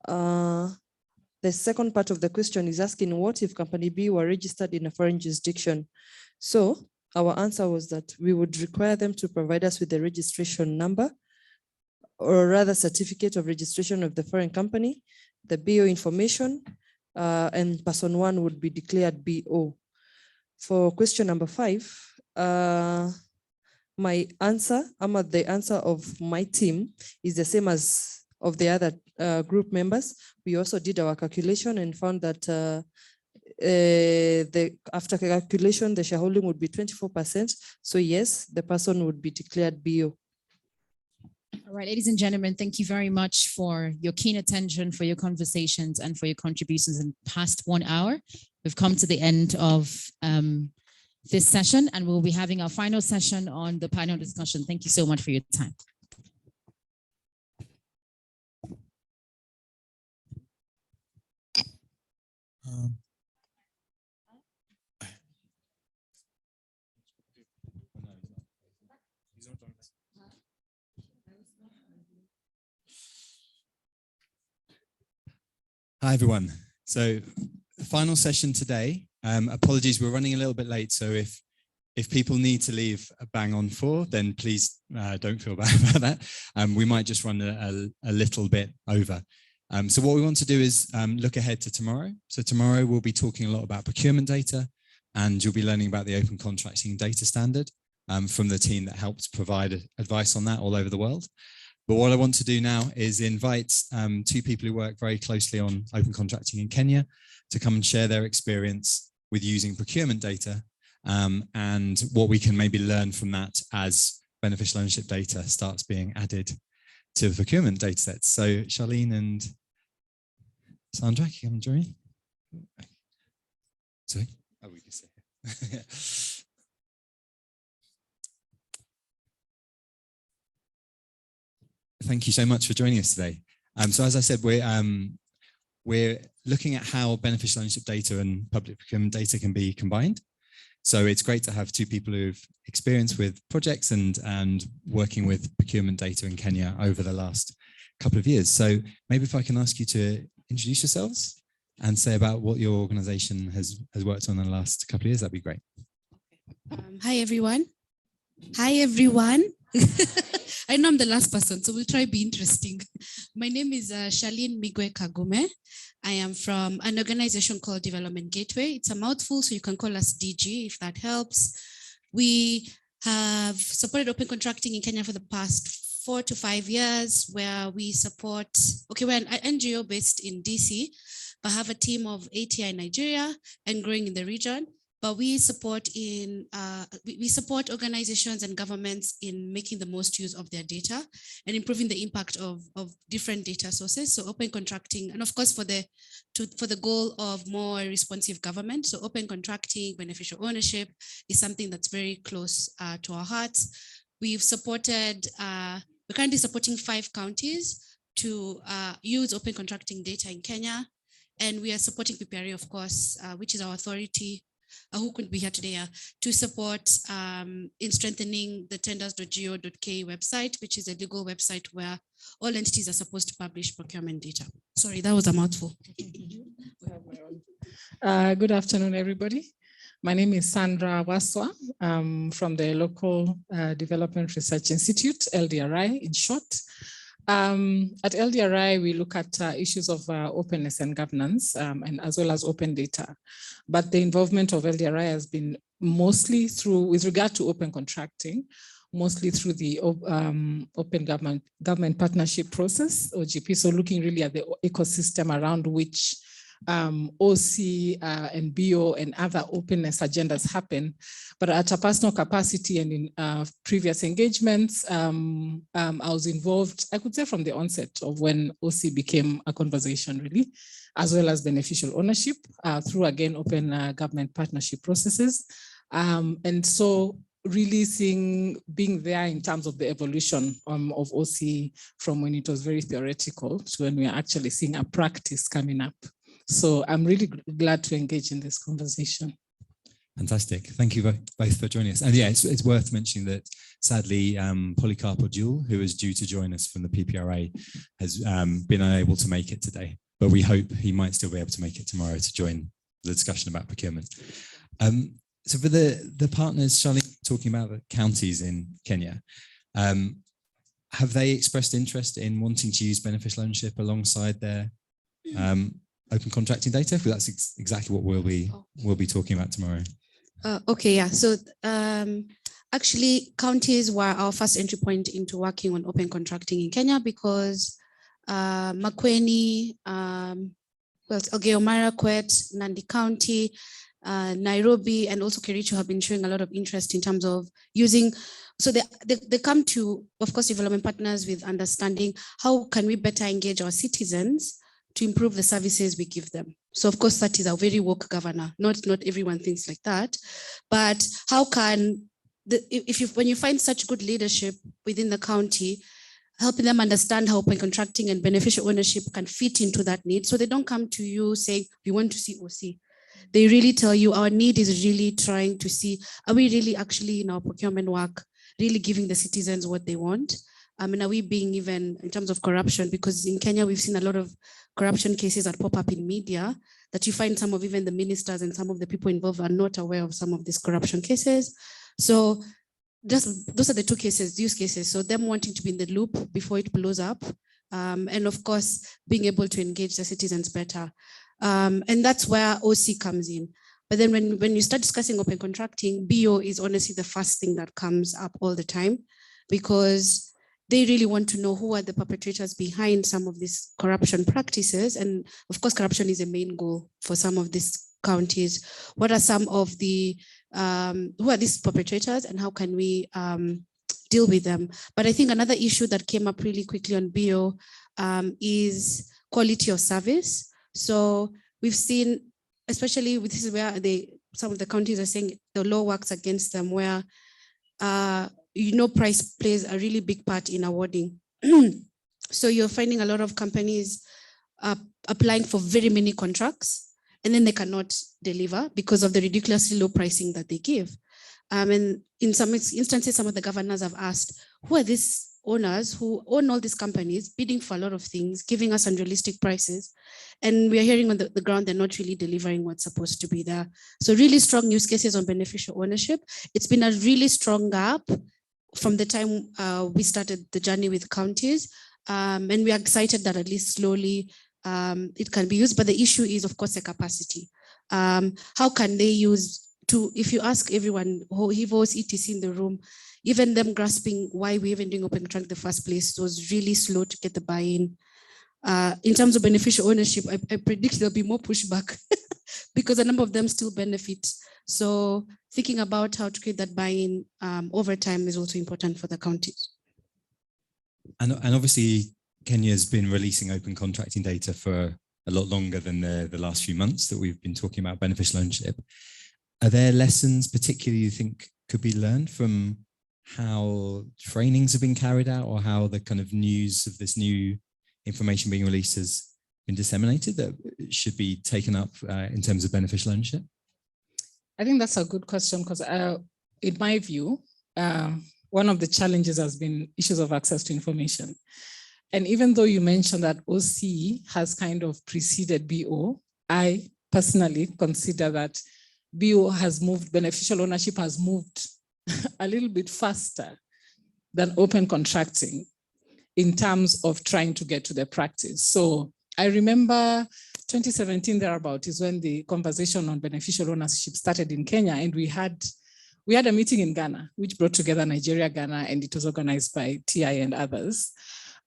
The second part of the question is asking what if company B were registered in a foreign jurisdiction? So our answer was that we would require them to provide us with the registration number, or rather certificate of registration of the foreign company, the BO information, and person 1 would be declared BO. For question number 5, my answer, the answer of my team is the same as of the other group members. We also did our calculation and found that after calculation, the shareholding would be 24%. So yes, the person would be declared BO. All right, ladies and gentlemen, thank you very much for your keen attention, for your conversations, and for your contributions in the past 1 hour. We've come to the end of this session, and we'll be having our final session on the panel discussion. Thank you so much for your time. Hi, everyone. So the final session today, apologies, we're running a little bit late. So if people need to leave bang on 4, then please don't feel bad about that. We might just run a little bit over. So what we want to do is look ahead to tomorrow. So tomorrow we'll be talking a lot about procurement data, and you'll be learning about the Open Contracting Data Standard from the team that helped provide advice on that all over the world. But what I want to do now is invite 2 people who work very closely on open contracting in Kenya to come and share their experience with using procurement data and what we can maybe learn from that as beneficial ownership data starts being added to the procurement data sets. So Charlene and Sandra, can you come and join me? Sorry? Oh, we can see. Thank you so much for joining us today. So as I said, we're looking at how beneficial ownership data and public procurement data can be combined. So it's great to have 2 people who've experience with projects and working with procurement data in Kenya over the last couple of years. So maybe if I can ask you to introduce yourselves and say about what your organization has worked on in the last couple of years, that'd be great. Hi, everyone. Hi, everyone. I know I'm the last person, so we'll try to be interesting. My name is Charlene Migwe-Kagume. I am from an organization called Development Gateway. It's a mouthful, so you can call us DG if that helps. We have supported open contracting in Kenya for the past 4 to 5 years, where we support, we're an NGO based in DC, but have a team of 80 in Nigeria and growing in the region. But we support we support organizations and governments in making the most use of their data and improving the impact of different data sources. So open contracting, and of course for the goal of more responsive government. So open contracting, beneficial ownership is something that's very close to our hearts. We've supported, we're currently supporting 5 counties to use open contracting data in Kenya. And we are supporting PPRA, of course, which is our authority, who could be here today, to support in strengthening the tenders.go.ke website, which is a legal website where all entities are supposed to publish procurement data. Sorry, that was a mouthful. Good afternoon, everybody. My name is Sandra Waswa. I'm from the Local Development Research Institute, LDRI in short. At LDRI, we look at issues of openness and governance, and as well as open data. But the involvement of LDRI has been mostly through, with regard to open contracting, mostly through the Open Government Partnership process, OGP. So looking really at the ecosystem around which OC and BO and other openness agendas happen. But at a personal capacity and in previous engagements, I was involved, I could say from the onset of when OC became a conversation really, as well as beneficial ownership through again, open government partnership processes. And so really being there in terms of the evolution of OC from when it was very theoretical to when we are actually seeing a practice coming up. So I'm really glad to engage in this conversation. Fantastic. Thank you both for joining us. And yeah, it's worth mentioning that sadly, Polycarp Jewel, who is due to join us from the PPRA, has been unable to make it today, but we hope he might still be able to make it tomorrow to join the discussion about procurement. So for the partners, Charlene, talking about the counties in Kenya, have they expressed interest in wanting to use beneficial ownership alongside their open contracting data? Because that's exactly what we'll be talking about tomorrow. Okay, yeah. So actually, counties were our first entry point into working on open contracting in Kenya because Makueni, Elgeyo Marakwet, Nandi County, Nairobi, and also Kericho have been showing a lot of interest in terms of using. So they come to, of course, development partners with understanding how can we better engage our citizens to improve the services we give them. So of course, that is a very woke governor. Not everyone thinks like that, but how can, when you find such good leadership within the county, helping them understand how open contracting and beneficial ownership can fit into that need. So they don't come to you saying, we want to see OC. They really tell you our need is really trying to see, are we really actually in our procurement work, really giving the citizens what they want? And are we being even in terms of corruption? Because in Kenya, we've seen a lot of corruption cases that pop up in media that you find some of even the ministers and some of the people involved are not aware of some of these corruption cases. So just those are the two use cases. So them wanting to be in the loop before it blows up. And of course, being able to engage the citizens better. And that's where OC comes in. But then when you start discussing open contracting, BO is honestly the first thing that comes up all the time because they really want to know who are the perpetrators behind some of these corruption practices. And of course, corruption is a main goal for some of these counties. What are some of the, who are these perpetrators and how can we deal with them? But I think another issue that came up really quickly on BO is quality of service. So we've seen, especially with this is where some of the counties are saying the law works against them, where price plays a really big part in awarding. So you're finding a lot of companies applying for very many contracts, and then they cannot deliver because of the ridiculously low pricing that they give. And in some instances, some of the governors have asked, who are these owners who own all these companies, bidding for a lot of things, giving us unrealistic prices? And we are hearing on the ground, they're not really delivering what's supposed to be there. So really strong use cases on beneficial ownership. It's been a really strong gap from the time we started the journey with counties. And we are excited that at least slowly it can be used. But the issue is, of course, the capacity. How can they use if you ask everyone, HIVOs, ETC in the room, even them grasping why we even doing open contract in the first place, it was really slow to get the buy-in. In terms of beneficial ownership, I predict there'll be more pushback because a number of them still benefit. So thinking about how to create that buy-in over time is also important for the counties. And obviously, Kenya's been releasing open contracting data for a lot longer than the last few months that we've been talking about beneficial ownership. Are there lessons particularly you think could be learned from how trainings have been carried out or how the kind of news of this new information being released has been disseminated that should be taken up in terms of beneficial ownership? I think that's a good question because in my view, one of the challenges has been issues of access to information. And even though you mentioned that OC has kind of preceded BO, I personally consider that BO has moved, beneficial ownership has moved a little bit faster than open contracting in terms of trying to get to the practice. So I remember 2017 thereabout is when the conversation on beneficial ownership started in Kenya, and we had a meeting in Ghana, which brought together Nigeria, Ghana, and it was organized by TI and others.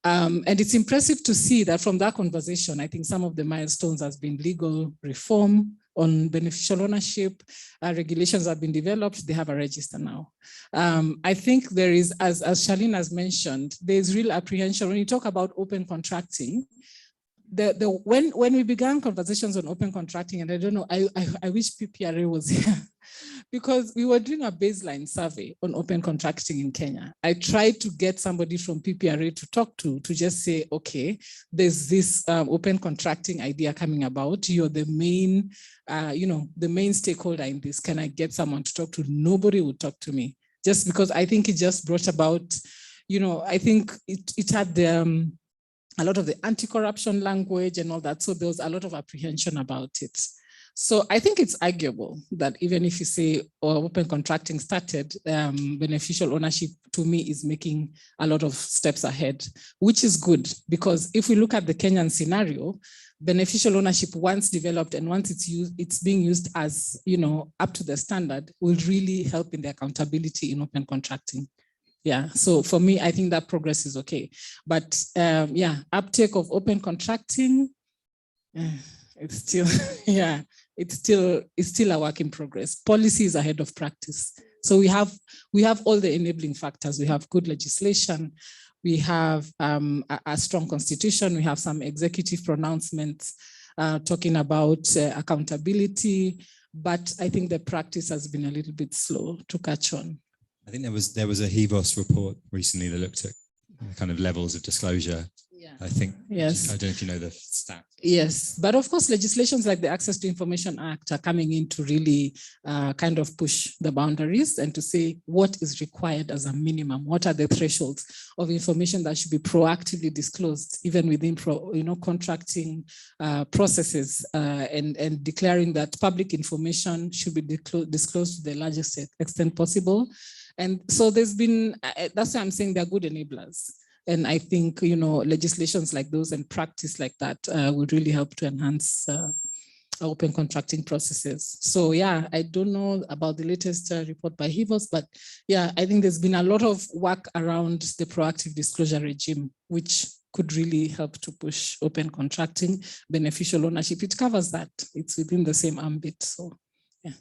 And it's impressive to see that from that conversation, I think some of the milestones has been legal reform on beneficial ownership, regulations have been developed, they have a register now. I think there is, as Charlene has mentioned, there's real apprehension when you talk about open contracting. When we began conversations on open contracting, and I don't know, I wish PPRA was here, because we were doing a baseline survey on open contracting in Kenya. I tried to get somebody from PPRA to talk to just say, okay, there's this open contracting idea coming about. You're the main, the main stakeholder in this. Can I get someone to talk to? Nobody would talk to me, just because I think it just brought about, I think it had the, a lot of the anti-corruption language and all that. So there was a lot of apprehension about it. So I think it's arguable that even if you say open contracting started, beneficial ownership to me is making a lot of steps ahead, which is good, because if we look at the Kenyan scenario, beneficial ownership once developed and once it's being used as, up to the standard, will really help in the accountability in open contracting. Yeah, so for me, I think that progress is okay. But uptake of open contracting, it's still, it's still a work in progress. Policy is ahead of practice. So we have all the enabling factors. We have good legislation. We have a strong constitution. We have some executive pronouncements talking about accountability, but I think the practice has been a little bit slow to catch on. I think there was a HEVOS report recently that looked at kind of levels of disclosure. Yeah. I think, yes. I don't know if you know the stats. Yes, but of course, legislations like the Access to Information Act are coming in to really kind of push the boundaries and to say what is required as a minimum. What are the thresholds of information that should be proactively disclosed, even within contracting processes, and declaring that public information should be disclosed to the largest extent possible. And so there's been, that's why I'm saying they're good enablers. And I think, legislations like those and practice like that would really help to enhance open contracting processes. So yeah, I don't know about the latest report by HEVOS, but yeah, I think there's been a lot of work around the proactive disclosure regime, which could really help to push open contracting. Beneficial ownership, it covers that. It's within the same ambit, so yeah.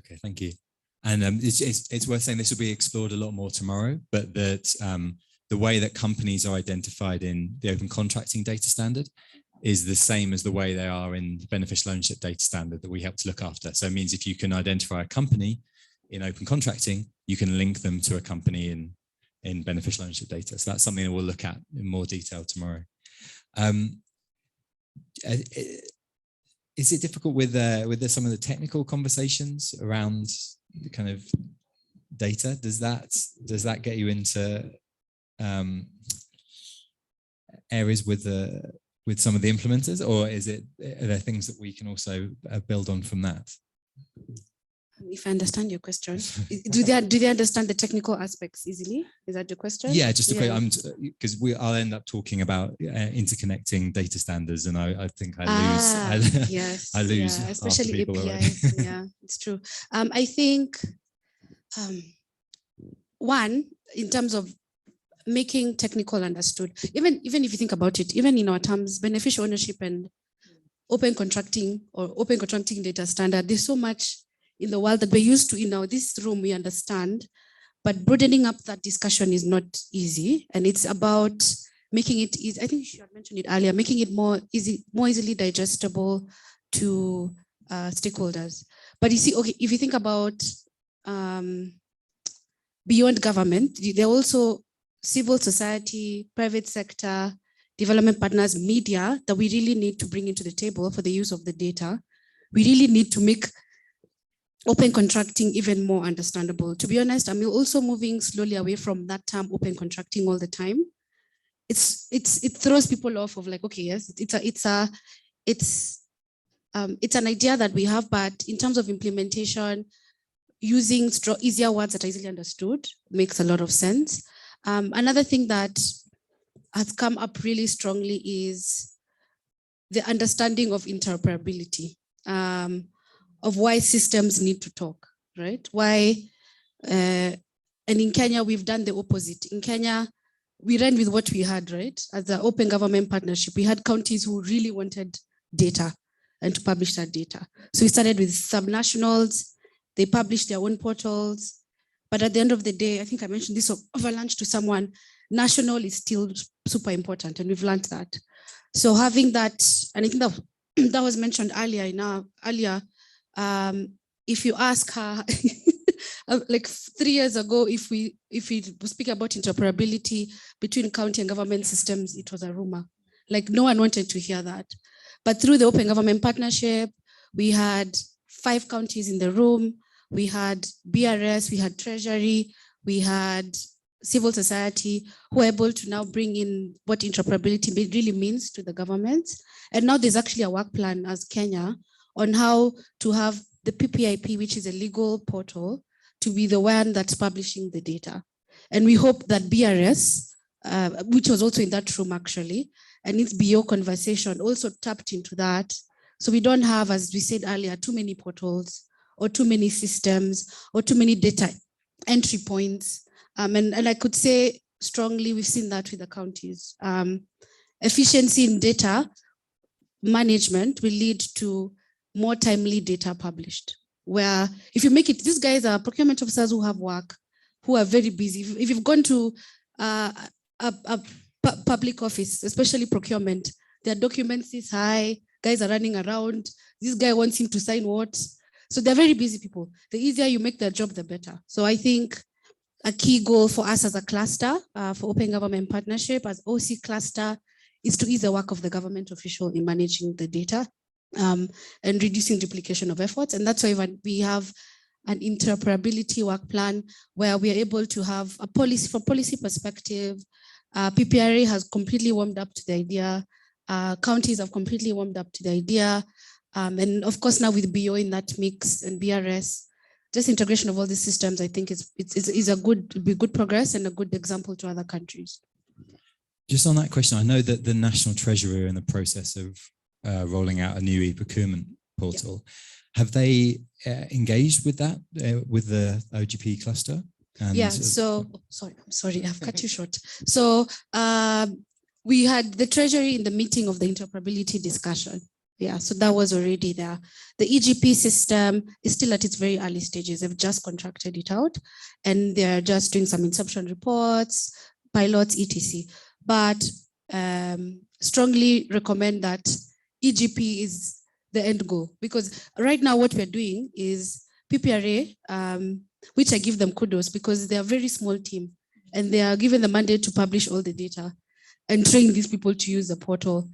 Okay, thank you. And it's worth saying this will be explored a lot more tomorrow, but that the way that companies are identified in the open contracting data standard is the same as the way they are in the beneficial ownership data standard that we help to look after. So it means if you can identify a company in open contracting, you can link them to a company in beneficial ownership data. So that's something that we'll look at in more detail tomorrow. Is it difficult with some of the technical conversations around the kind of data? Does that get you into areas with some of the implementers, or are there things that we can also build on from that? If I understand your question, do they understand the technical aspects easily? Is that your question? Yeah, just a quick, because I'll end up talking about interconnecting data standards, and I think I lose. Yes, I lose, yeah, especially APIs. Yeah, it's true. I think one, in terms of making technical understood, even if you think about it, even in our terms, beneficial ownership and open contracting or open contracting data standard, there's so much in the world that we're used to. In this room, we understand, but broadening up that discussion is not easy, and it's about making it easy. I think you had mentioned it earlier, making it more easily digestible to stakeholders. But you see, okay, if you think about beyond government, there are also civil society, private sector, development partners, media that we really need to bring into the table for the use of the data. We really need to make open contracting even more understandable. To be honest, I'm also moving slowly away from that term open contracting all the time. It throws people off of like, okay, yes, it's an idea that we have, but in terms of implementation, using easier words that are easily understood makes a lot of sense. Another thing that has come up really strongly is the understanding of interoperability, of why systems need to talk, right? Why, and in Kenya, we've done the opposite. In Kenya, we ran with what we had, right? As the open government partnership, we had counties who really wanted data and to publish that data. So we started with subnationals, they published their own portals. But at the end of the day, I think I mentioned this over lunch to someone, national is still super important, and we've learned that. So having that, and I think that was mentioned earlier, if you ask her, like 3 years ago, if we speak about interoperability between county and government systems, it was a rumor. Like no one wanted to hear that. But through the Open Government Partnership, we had 5 counties in the room. We had BRS, we had Treasury, we had civil society who are able to now bring in what interoperability really means to the government. And now there's actually a work plan as Kenya on how to have the PPIP, which is a legal portal, to be the one that's publishing the data. And we hope that BRS, which was also in that room actually, and its BO conversation also tapped into that. So we don't have, as we said earlier, too many portals or too many systems or too many data entry points. And I could say strongly, we've seen that with the counties. Efficiency in data management will lead to more timely data published, where if you make it, these guys are procurement officers who have work, who are very busy. If you've gone to a public office, especially procurement, their documents is high, guys are running around, this guy wants him to sign what? So they're very busy people. The easier you make their job, the better. So I think a key goal for us as a cluster, for Open Government Partnership, as OC cluster, is to ease the work of the government official in managing the data and reducing duplication of efforts. And that's why we have an interoperability work plan where we are able to have a policy, from policy perspective. PPRA has completely warmed up to the idea. Counties have completely warmed up to the idea. And of course, now with BO in that mix and BRS, just integration of all these systems, I think is a good progress and a good example to other countries. Just on that question, I know that the National Treasury are in the process of rolling out a new e-procurement portal. Yeah. Have they engaged with that, with the OGP cluster? And yeah, so, sorry, I've cut you short. So we had the Treasury in the meeting of the interoperability discussion. Yeah, so that was already there. The EGP system is still at its very early stages. They've just contracted it out and they're just doing some inception reports, pilots, etc. But strongly recommend that EGP is the end goal, because right now what we're doing is PPRA, which I give them kudos because they're a very small team and they are given the mandate to publish all the data and train these people to use the portal.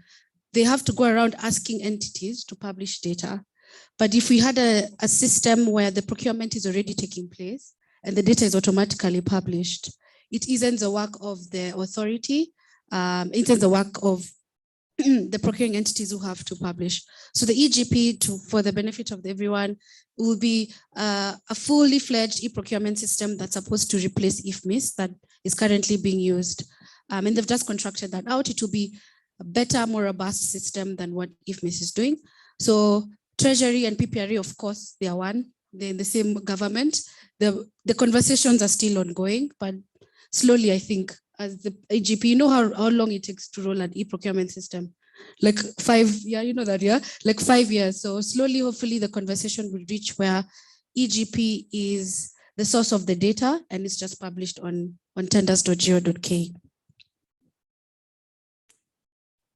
They have to go around asking entities to publish data. But if we had a system where the procurement is already taking place and the data is automatically published, it isn't the work of the authority, it is the work of the procuring entities who have to publish. So the EGP, for the benefit of everyone, will be a fully fledged e-procurement system that's supposed to replace IFMIS that is currently being used. And they've just contracted that out. It will be a better, more robust system than what IFMIS is doing. So Treasury and PPRA, of course, they are one. They're in the same government. The conversations are still ongoing, but slowly, I think, as the AGP, you know how long it takes to roll an e-procurement system? Like 5 years, yeah, you know that, yeah? Like 5 years. So slowly, hopefully, the conversation will reach where EGP is the source of the data and it's just published on tenders.go.ke.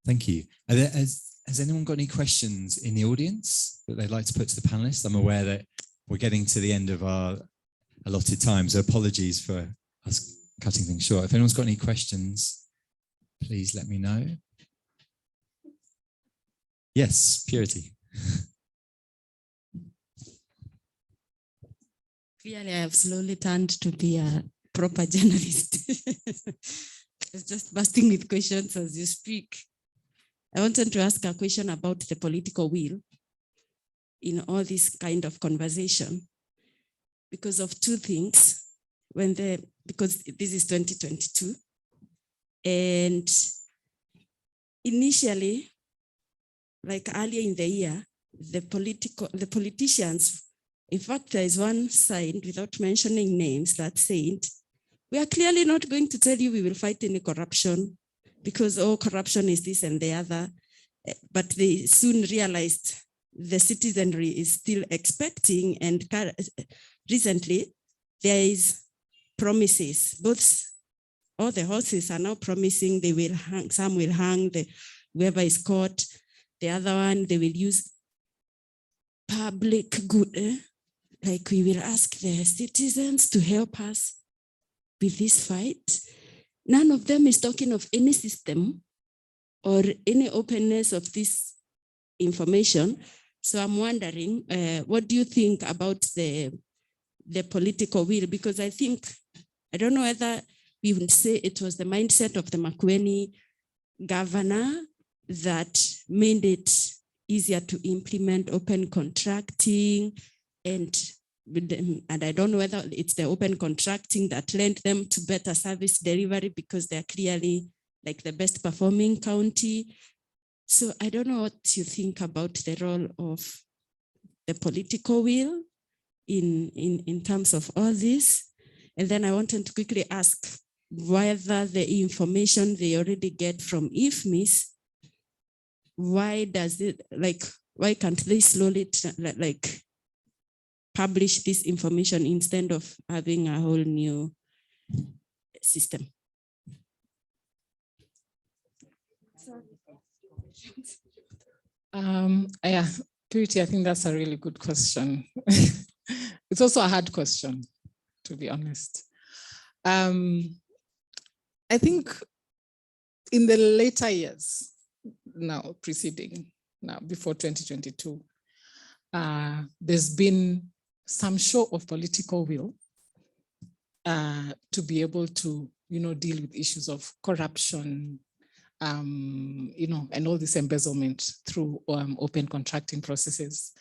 Thank you. Has anyone got any questions in the audience that they'd like to put to the panelists? I'm aware that we're getting to the end of our allotted time, so apologies for us cutting things short. If anyone's got any questions, please let me know. Yes, Purity. Clearly, I have slowly turned to be a proper journalist. It's just bursting with questions as you speak. I wanted to ask a question about the political will in all this kind of conversation because of two things. Because this is 2022, and initially, like earlier in the year, the politicians, in fact, there is one side without mentioning names that said, we are clearly not going to tell you we will fight any corruption because corruption is this and the other. But they soon realized the citizenry is still expecting, and recently there is promises. All the horses are now promising they will hang, some will hang whoever is caught. The other one, they will use public good, like we will ask the citizens to help us with this fight. None of them is talking of any system or any openness of this information. So I'm wondering, what do you think about the political will? Because I don't know whether we would say it was the mindset of the Makueni governor that made it easier to implement open contracting, and I don't know whether it's the open contracting that lent them to better service delivery because they're clearly like the best performing county. So I don't know what you think about the role of the political will in terms of all this. And then I wanted to quickly ask whether the information they already get from IFMIS, why can't they slowly publish this information instead of having a whole new system? Yeah, Purity, I think that's a really good question. It's also a hard question, to be honest. I think in the later years, now preceding, now before 2022, there's been some show of political will to be able to, deal with issues of corruption, and all this embezzlement through open contracting processes.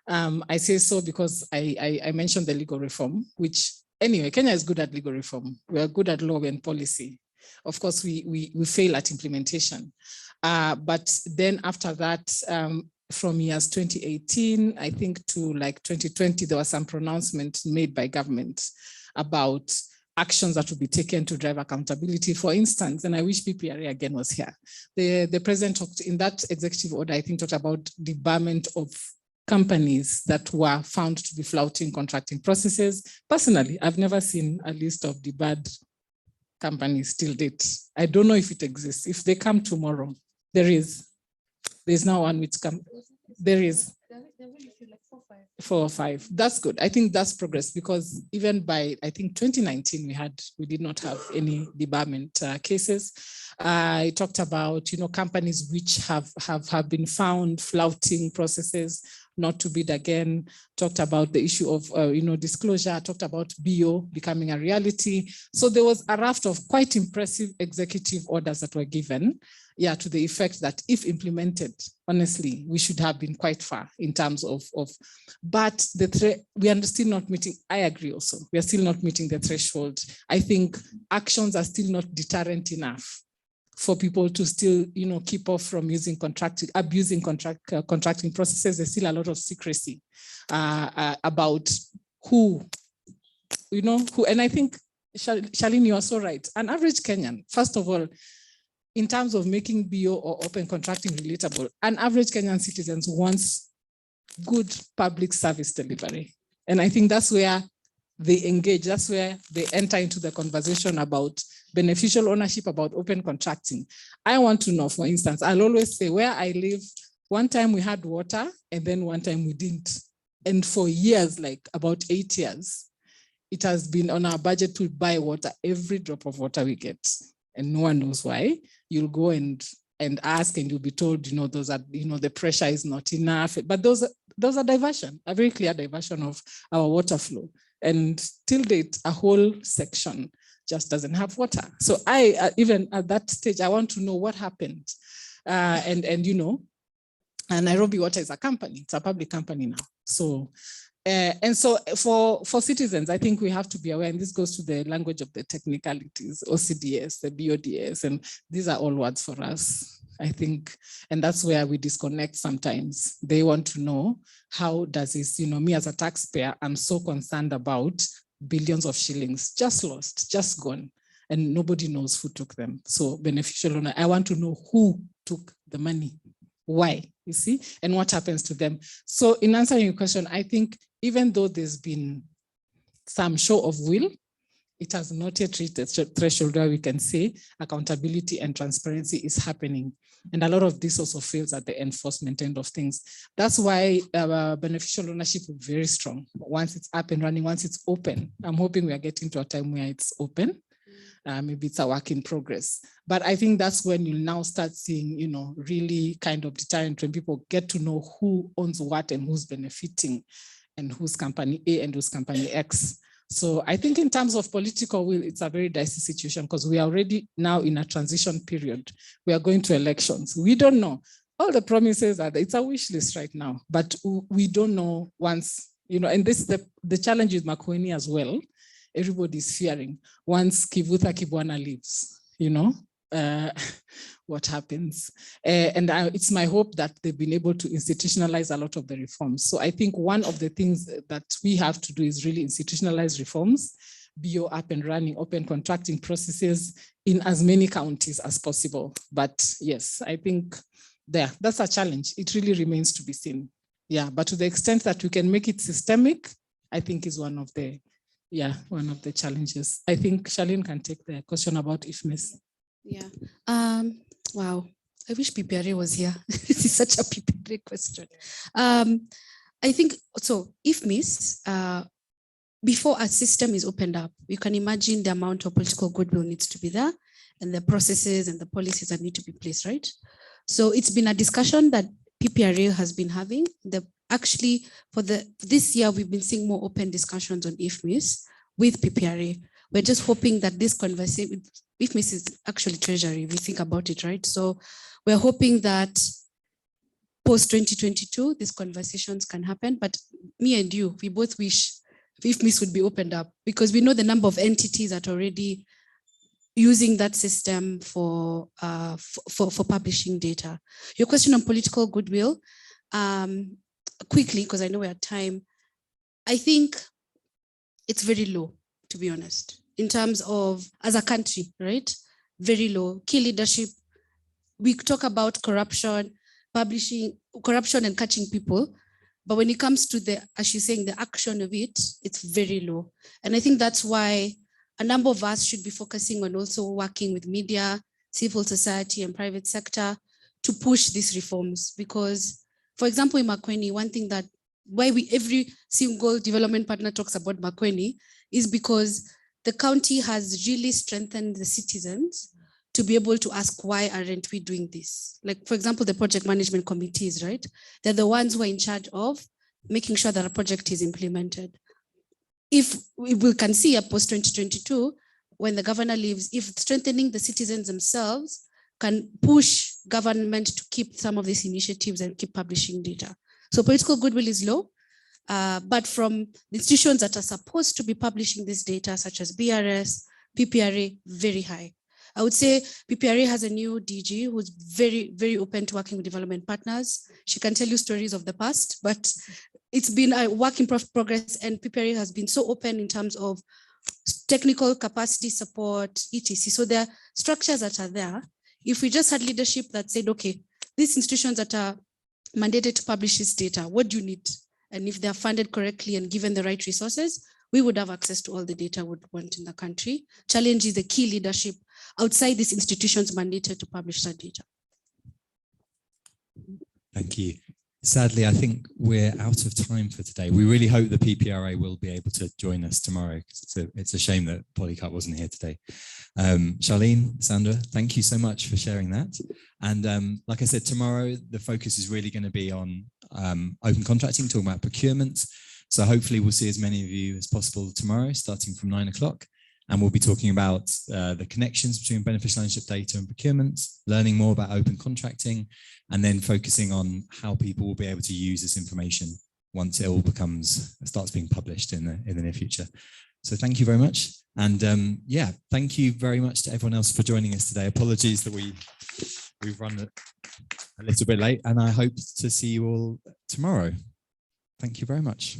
I say so because I mentioned the legal reform, which anyway, Kenya is good at legal reform. We are good at law and policy. Of course, we fail at implementation. But then after that, from years 2018, I think to like 2020, there was some pronouncement made by government about actions that would be taken to drive accountability. For instance, and I wish PPRA again was here. The president talked in that executive order, I think talked about debarment of companies that were found to be flouting contracting processes. Personally, I've never seen a list of debarred companies till date. I don't know if it exists. If they come tomorrow, there's now one which come. There is 4 or 5. That's good. I think that's progress because even by, I think 2019, we did not have any debarment cases. I talked about, companies which have been found flouting processes, not to bid again, talked about the issue of, disclosure, talked about BO becoming a reality. So there was a raft of quite impressive executive orders that were given, to the effect that if implemented, honestly, we should have been quite far in terms of but we are still not meeting, I agree also, we are still not meeting the threshold. I think actions are still not deterrent enough for people to still, keep off from abusing contracting processes. There's still a lot of secrecy about who, and I think, Charlene, you are so right. An average Kenyan, first of all, in terms of making BO or open contracting relatable, an average Kenyan citizen wants good public service delivery. And I think that's where they engage, that's where they enter into the conversation about beneficial ownership, about open contracting. I want to know, for instance, I'll always say where I live, one time we had water and then one time we didn't. And for years, like about 8 years, it has been on our budget to buy water, every drop of water we get. And no one knows why. You'll go and ask and you'll be told, those are, the pressure is not enough. But those are diversion, a very clear diversion of our water flow. And till date, a whole section just doesn't have water. So I, even at that stage, I want to know what happened. And Nairobi Water is a company, it's a public company now. So, and so for citizens, I think we have to be aware, and this goes to the language of the technicalities, OCDS, the BODS, and these are all words for us, I think, and that's where we disconnect sometimes. They want to know, how does this, me as a taxpayer, I'm so concerned about billions of shillings just lost, just gone, and nobody knows who took them. So beneficial owner, I want to know who took the money, why, you see, and what happens to them. So in answering your question, I think even though there's been some show of will, it has not yet reached the threshold where we can say accountability and transparency is happening. And a lot of this also fails at the enforcement end of things. That's why beneficial ownership is very strong. Once it's up and running, once it's open, I'm hoping we are getting to a time where it's open. Maybe it's a work in progress. But I think that's when you'll now start seeing, you know, really kind of deterrent when people get to know who owns what and who's benefiting and who's company A and who's company X. So I think in terms of political will, it's a very dicey situation because we are already now in a transition period. We are going to elections. We don't know. All the promises are, it's a wish list right now, but we don't know once, you know, and this is the challenge with Makueni as well. Everybody's fearing once Kivutha Kibwana leaves, you know, what happens. And it's my hope that they've been able to institutionalize a lot of the reforms. So I think one of the things that we have to do is really institutionalize reforms, BO up and running, open contracting processes in as many counties as possible. But yes, I think that's a challenge. It really remains to be seen. Yeah, but to the extent that we can make it systemic, I think is one of the challenges. I think Charlene can take the question about IFMIS. Yeah. Wow. I wish PPRA was here. This is such a PPRA question. I think so. IFMIS, before a system is opened up, you can imagine the amount of political goodwill needs to be there, and the processes and the policies that need to be placed, right? So it's been a discussion that PPRA has been having. Actually, for this year, we've been seeing more open discussions on IFMIS with PPRA. We're just hoping that this conversation, IFMIS is actually treasury, if we think about it, right? So we're hoping that post 2022, these conversations can happen. But me and you, we both wish IFMIS would be opened up because we know the number of entities that are already using that system for publishing data. Your question on political goodwill, quickly, because I know we're at time, I think it's very low, to be honest, in terms of, as a country, right? Very low. Key leadership, we talk about corruption, corruption and catching people, but when it comes to the, as you're saying, the action of it, it's very low. And I think that's why a number of us should be focusing on also working with media, civil society and private sector to push these reforms. Because, for example, in Makueni, one thing that why every single development partner talks about Makueni is because the county has really strengthened the citizens to be able to ask, why aren't we doing this? Like, for example, the project management committees, right? They're the ones who are in charge of making sure that a project is implemented. If we can see a post 2022, when the governor leaves, if strengthening the citizens themselves can push government to keep some of these initiatives and keep publishing data. So political goodwill is low, but from the institutions that are supposed to be publishing this data, such as BRS, PPRA, very high. I would say PPRA has a new DG who's very, very open to working with development partners. She can tell you stories of the past, but it's been a work in progress, and PPRA has been so open in terms of technical capacity support, etc. So there are structures that are there. If we just had leadership that said, okay, these institutions that are mandated to publish this data, what do you need? And if they're funded correctly and given the right resources, we would have access to all the data we would want in the country. Challenge is the key leadership outside these institutions mandated to publish that data. Thank you. Sadly, I think we're out of time for today. We really hope the PPRA will be able to join us tomorrow. It's a shame that Polycarp wasn't here today. Charlene, Sandra, thank you so much for sharing that. And like I said, tomorrow, the focus is really going to be on open contracting, talking about procurement. So hopefully we'll see as many of you as possible tomorrow, starting from 9 o'clock. And we'll be talking about the connections between beneficial ownership data and procurement, learning more about open contracting, and then focusing on how people will be able to use this information once it all starts being published in the near future. So thank you very much. And yeah, thank you very much to everyone else for joining us today. Apologies that we've run a little bit late, and I hope to see you all tomorrow. Thank you very much.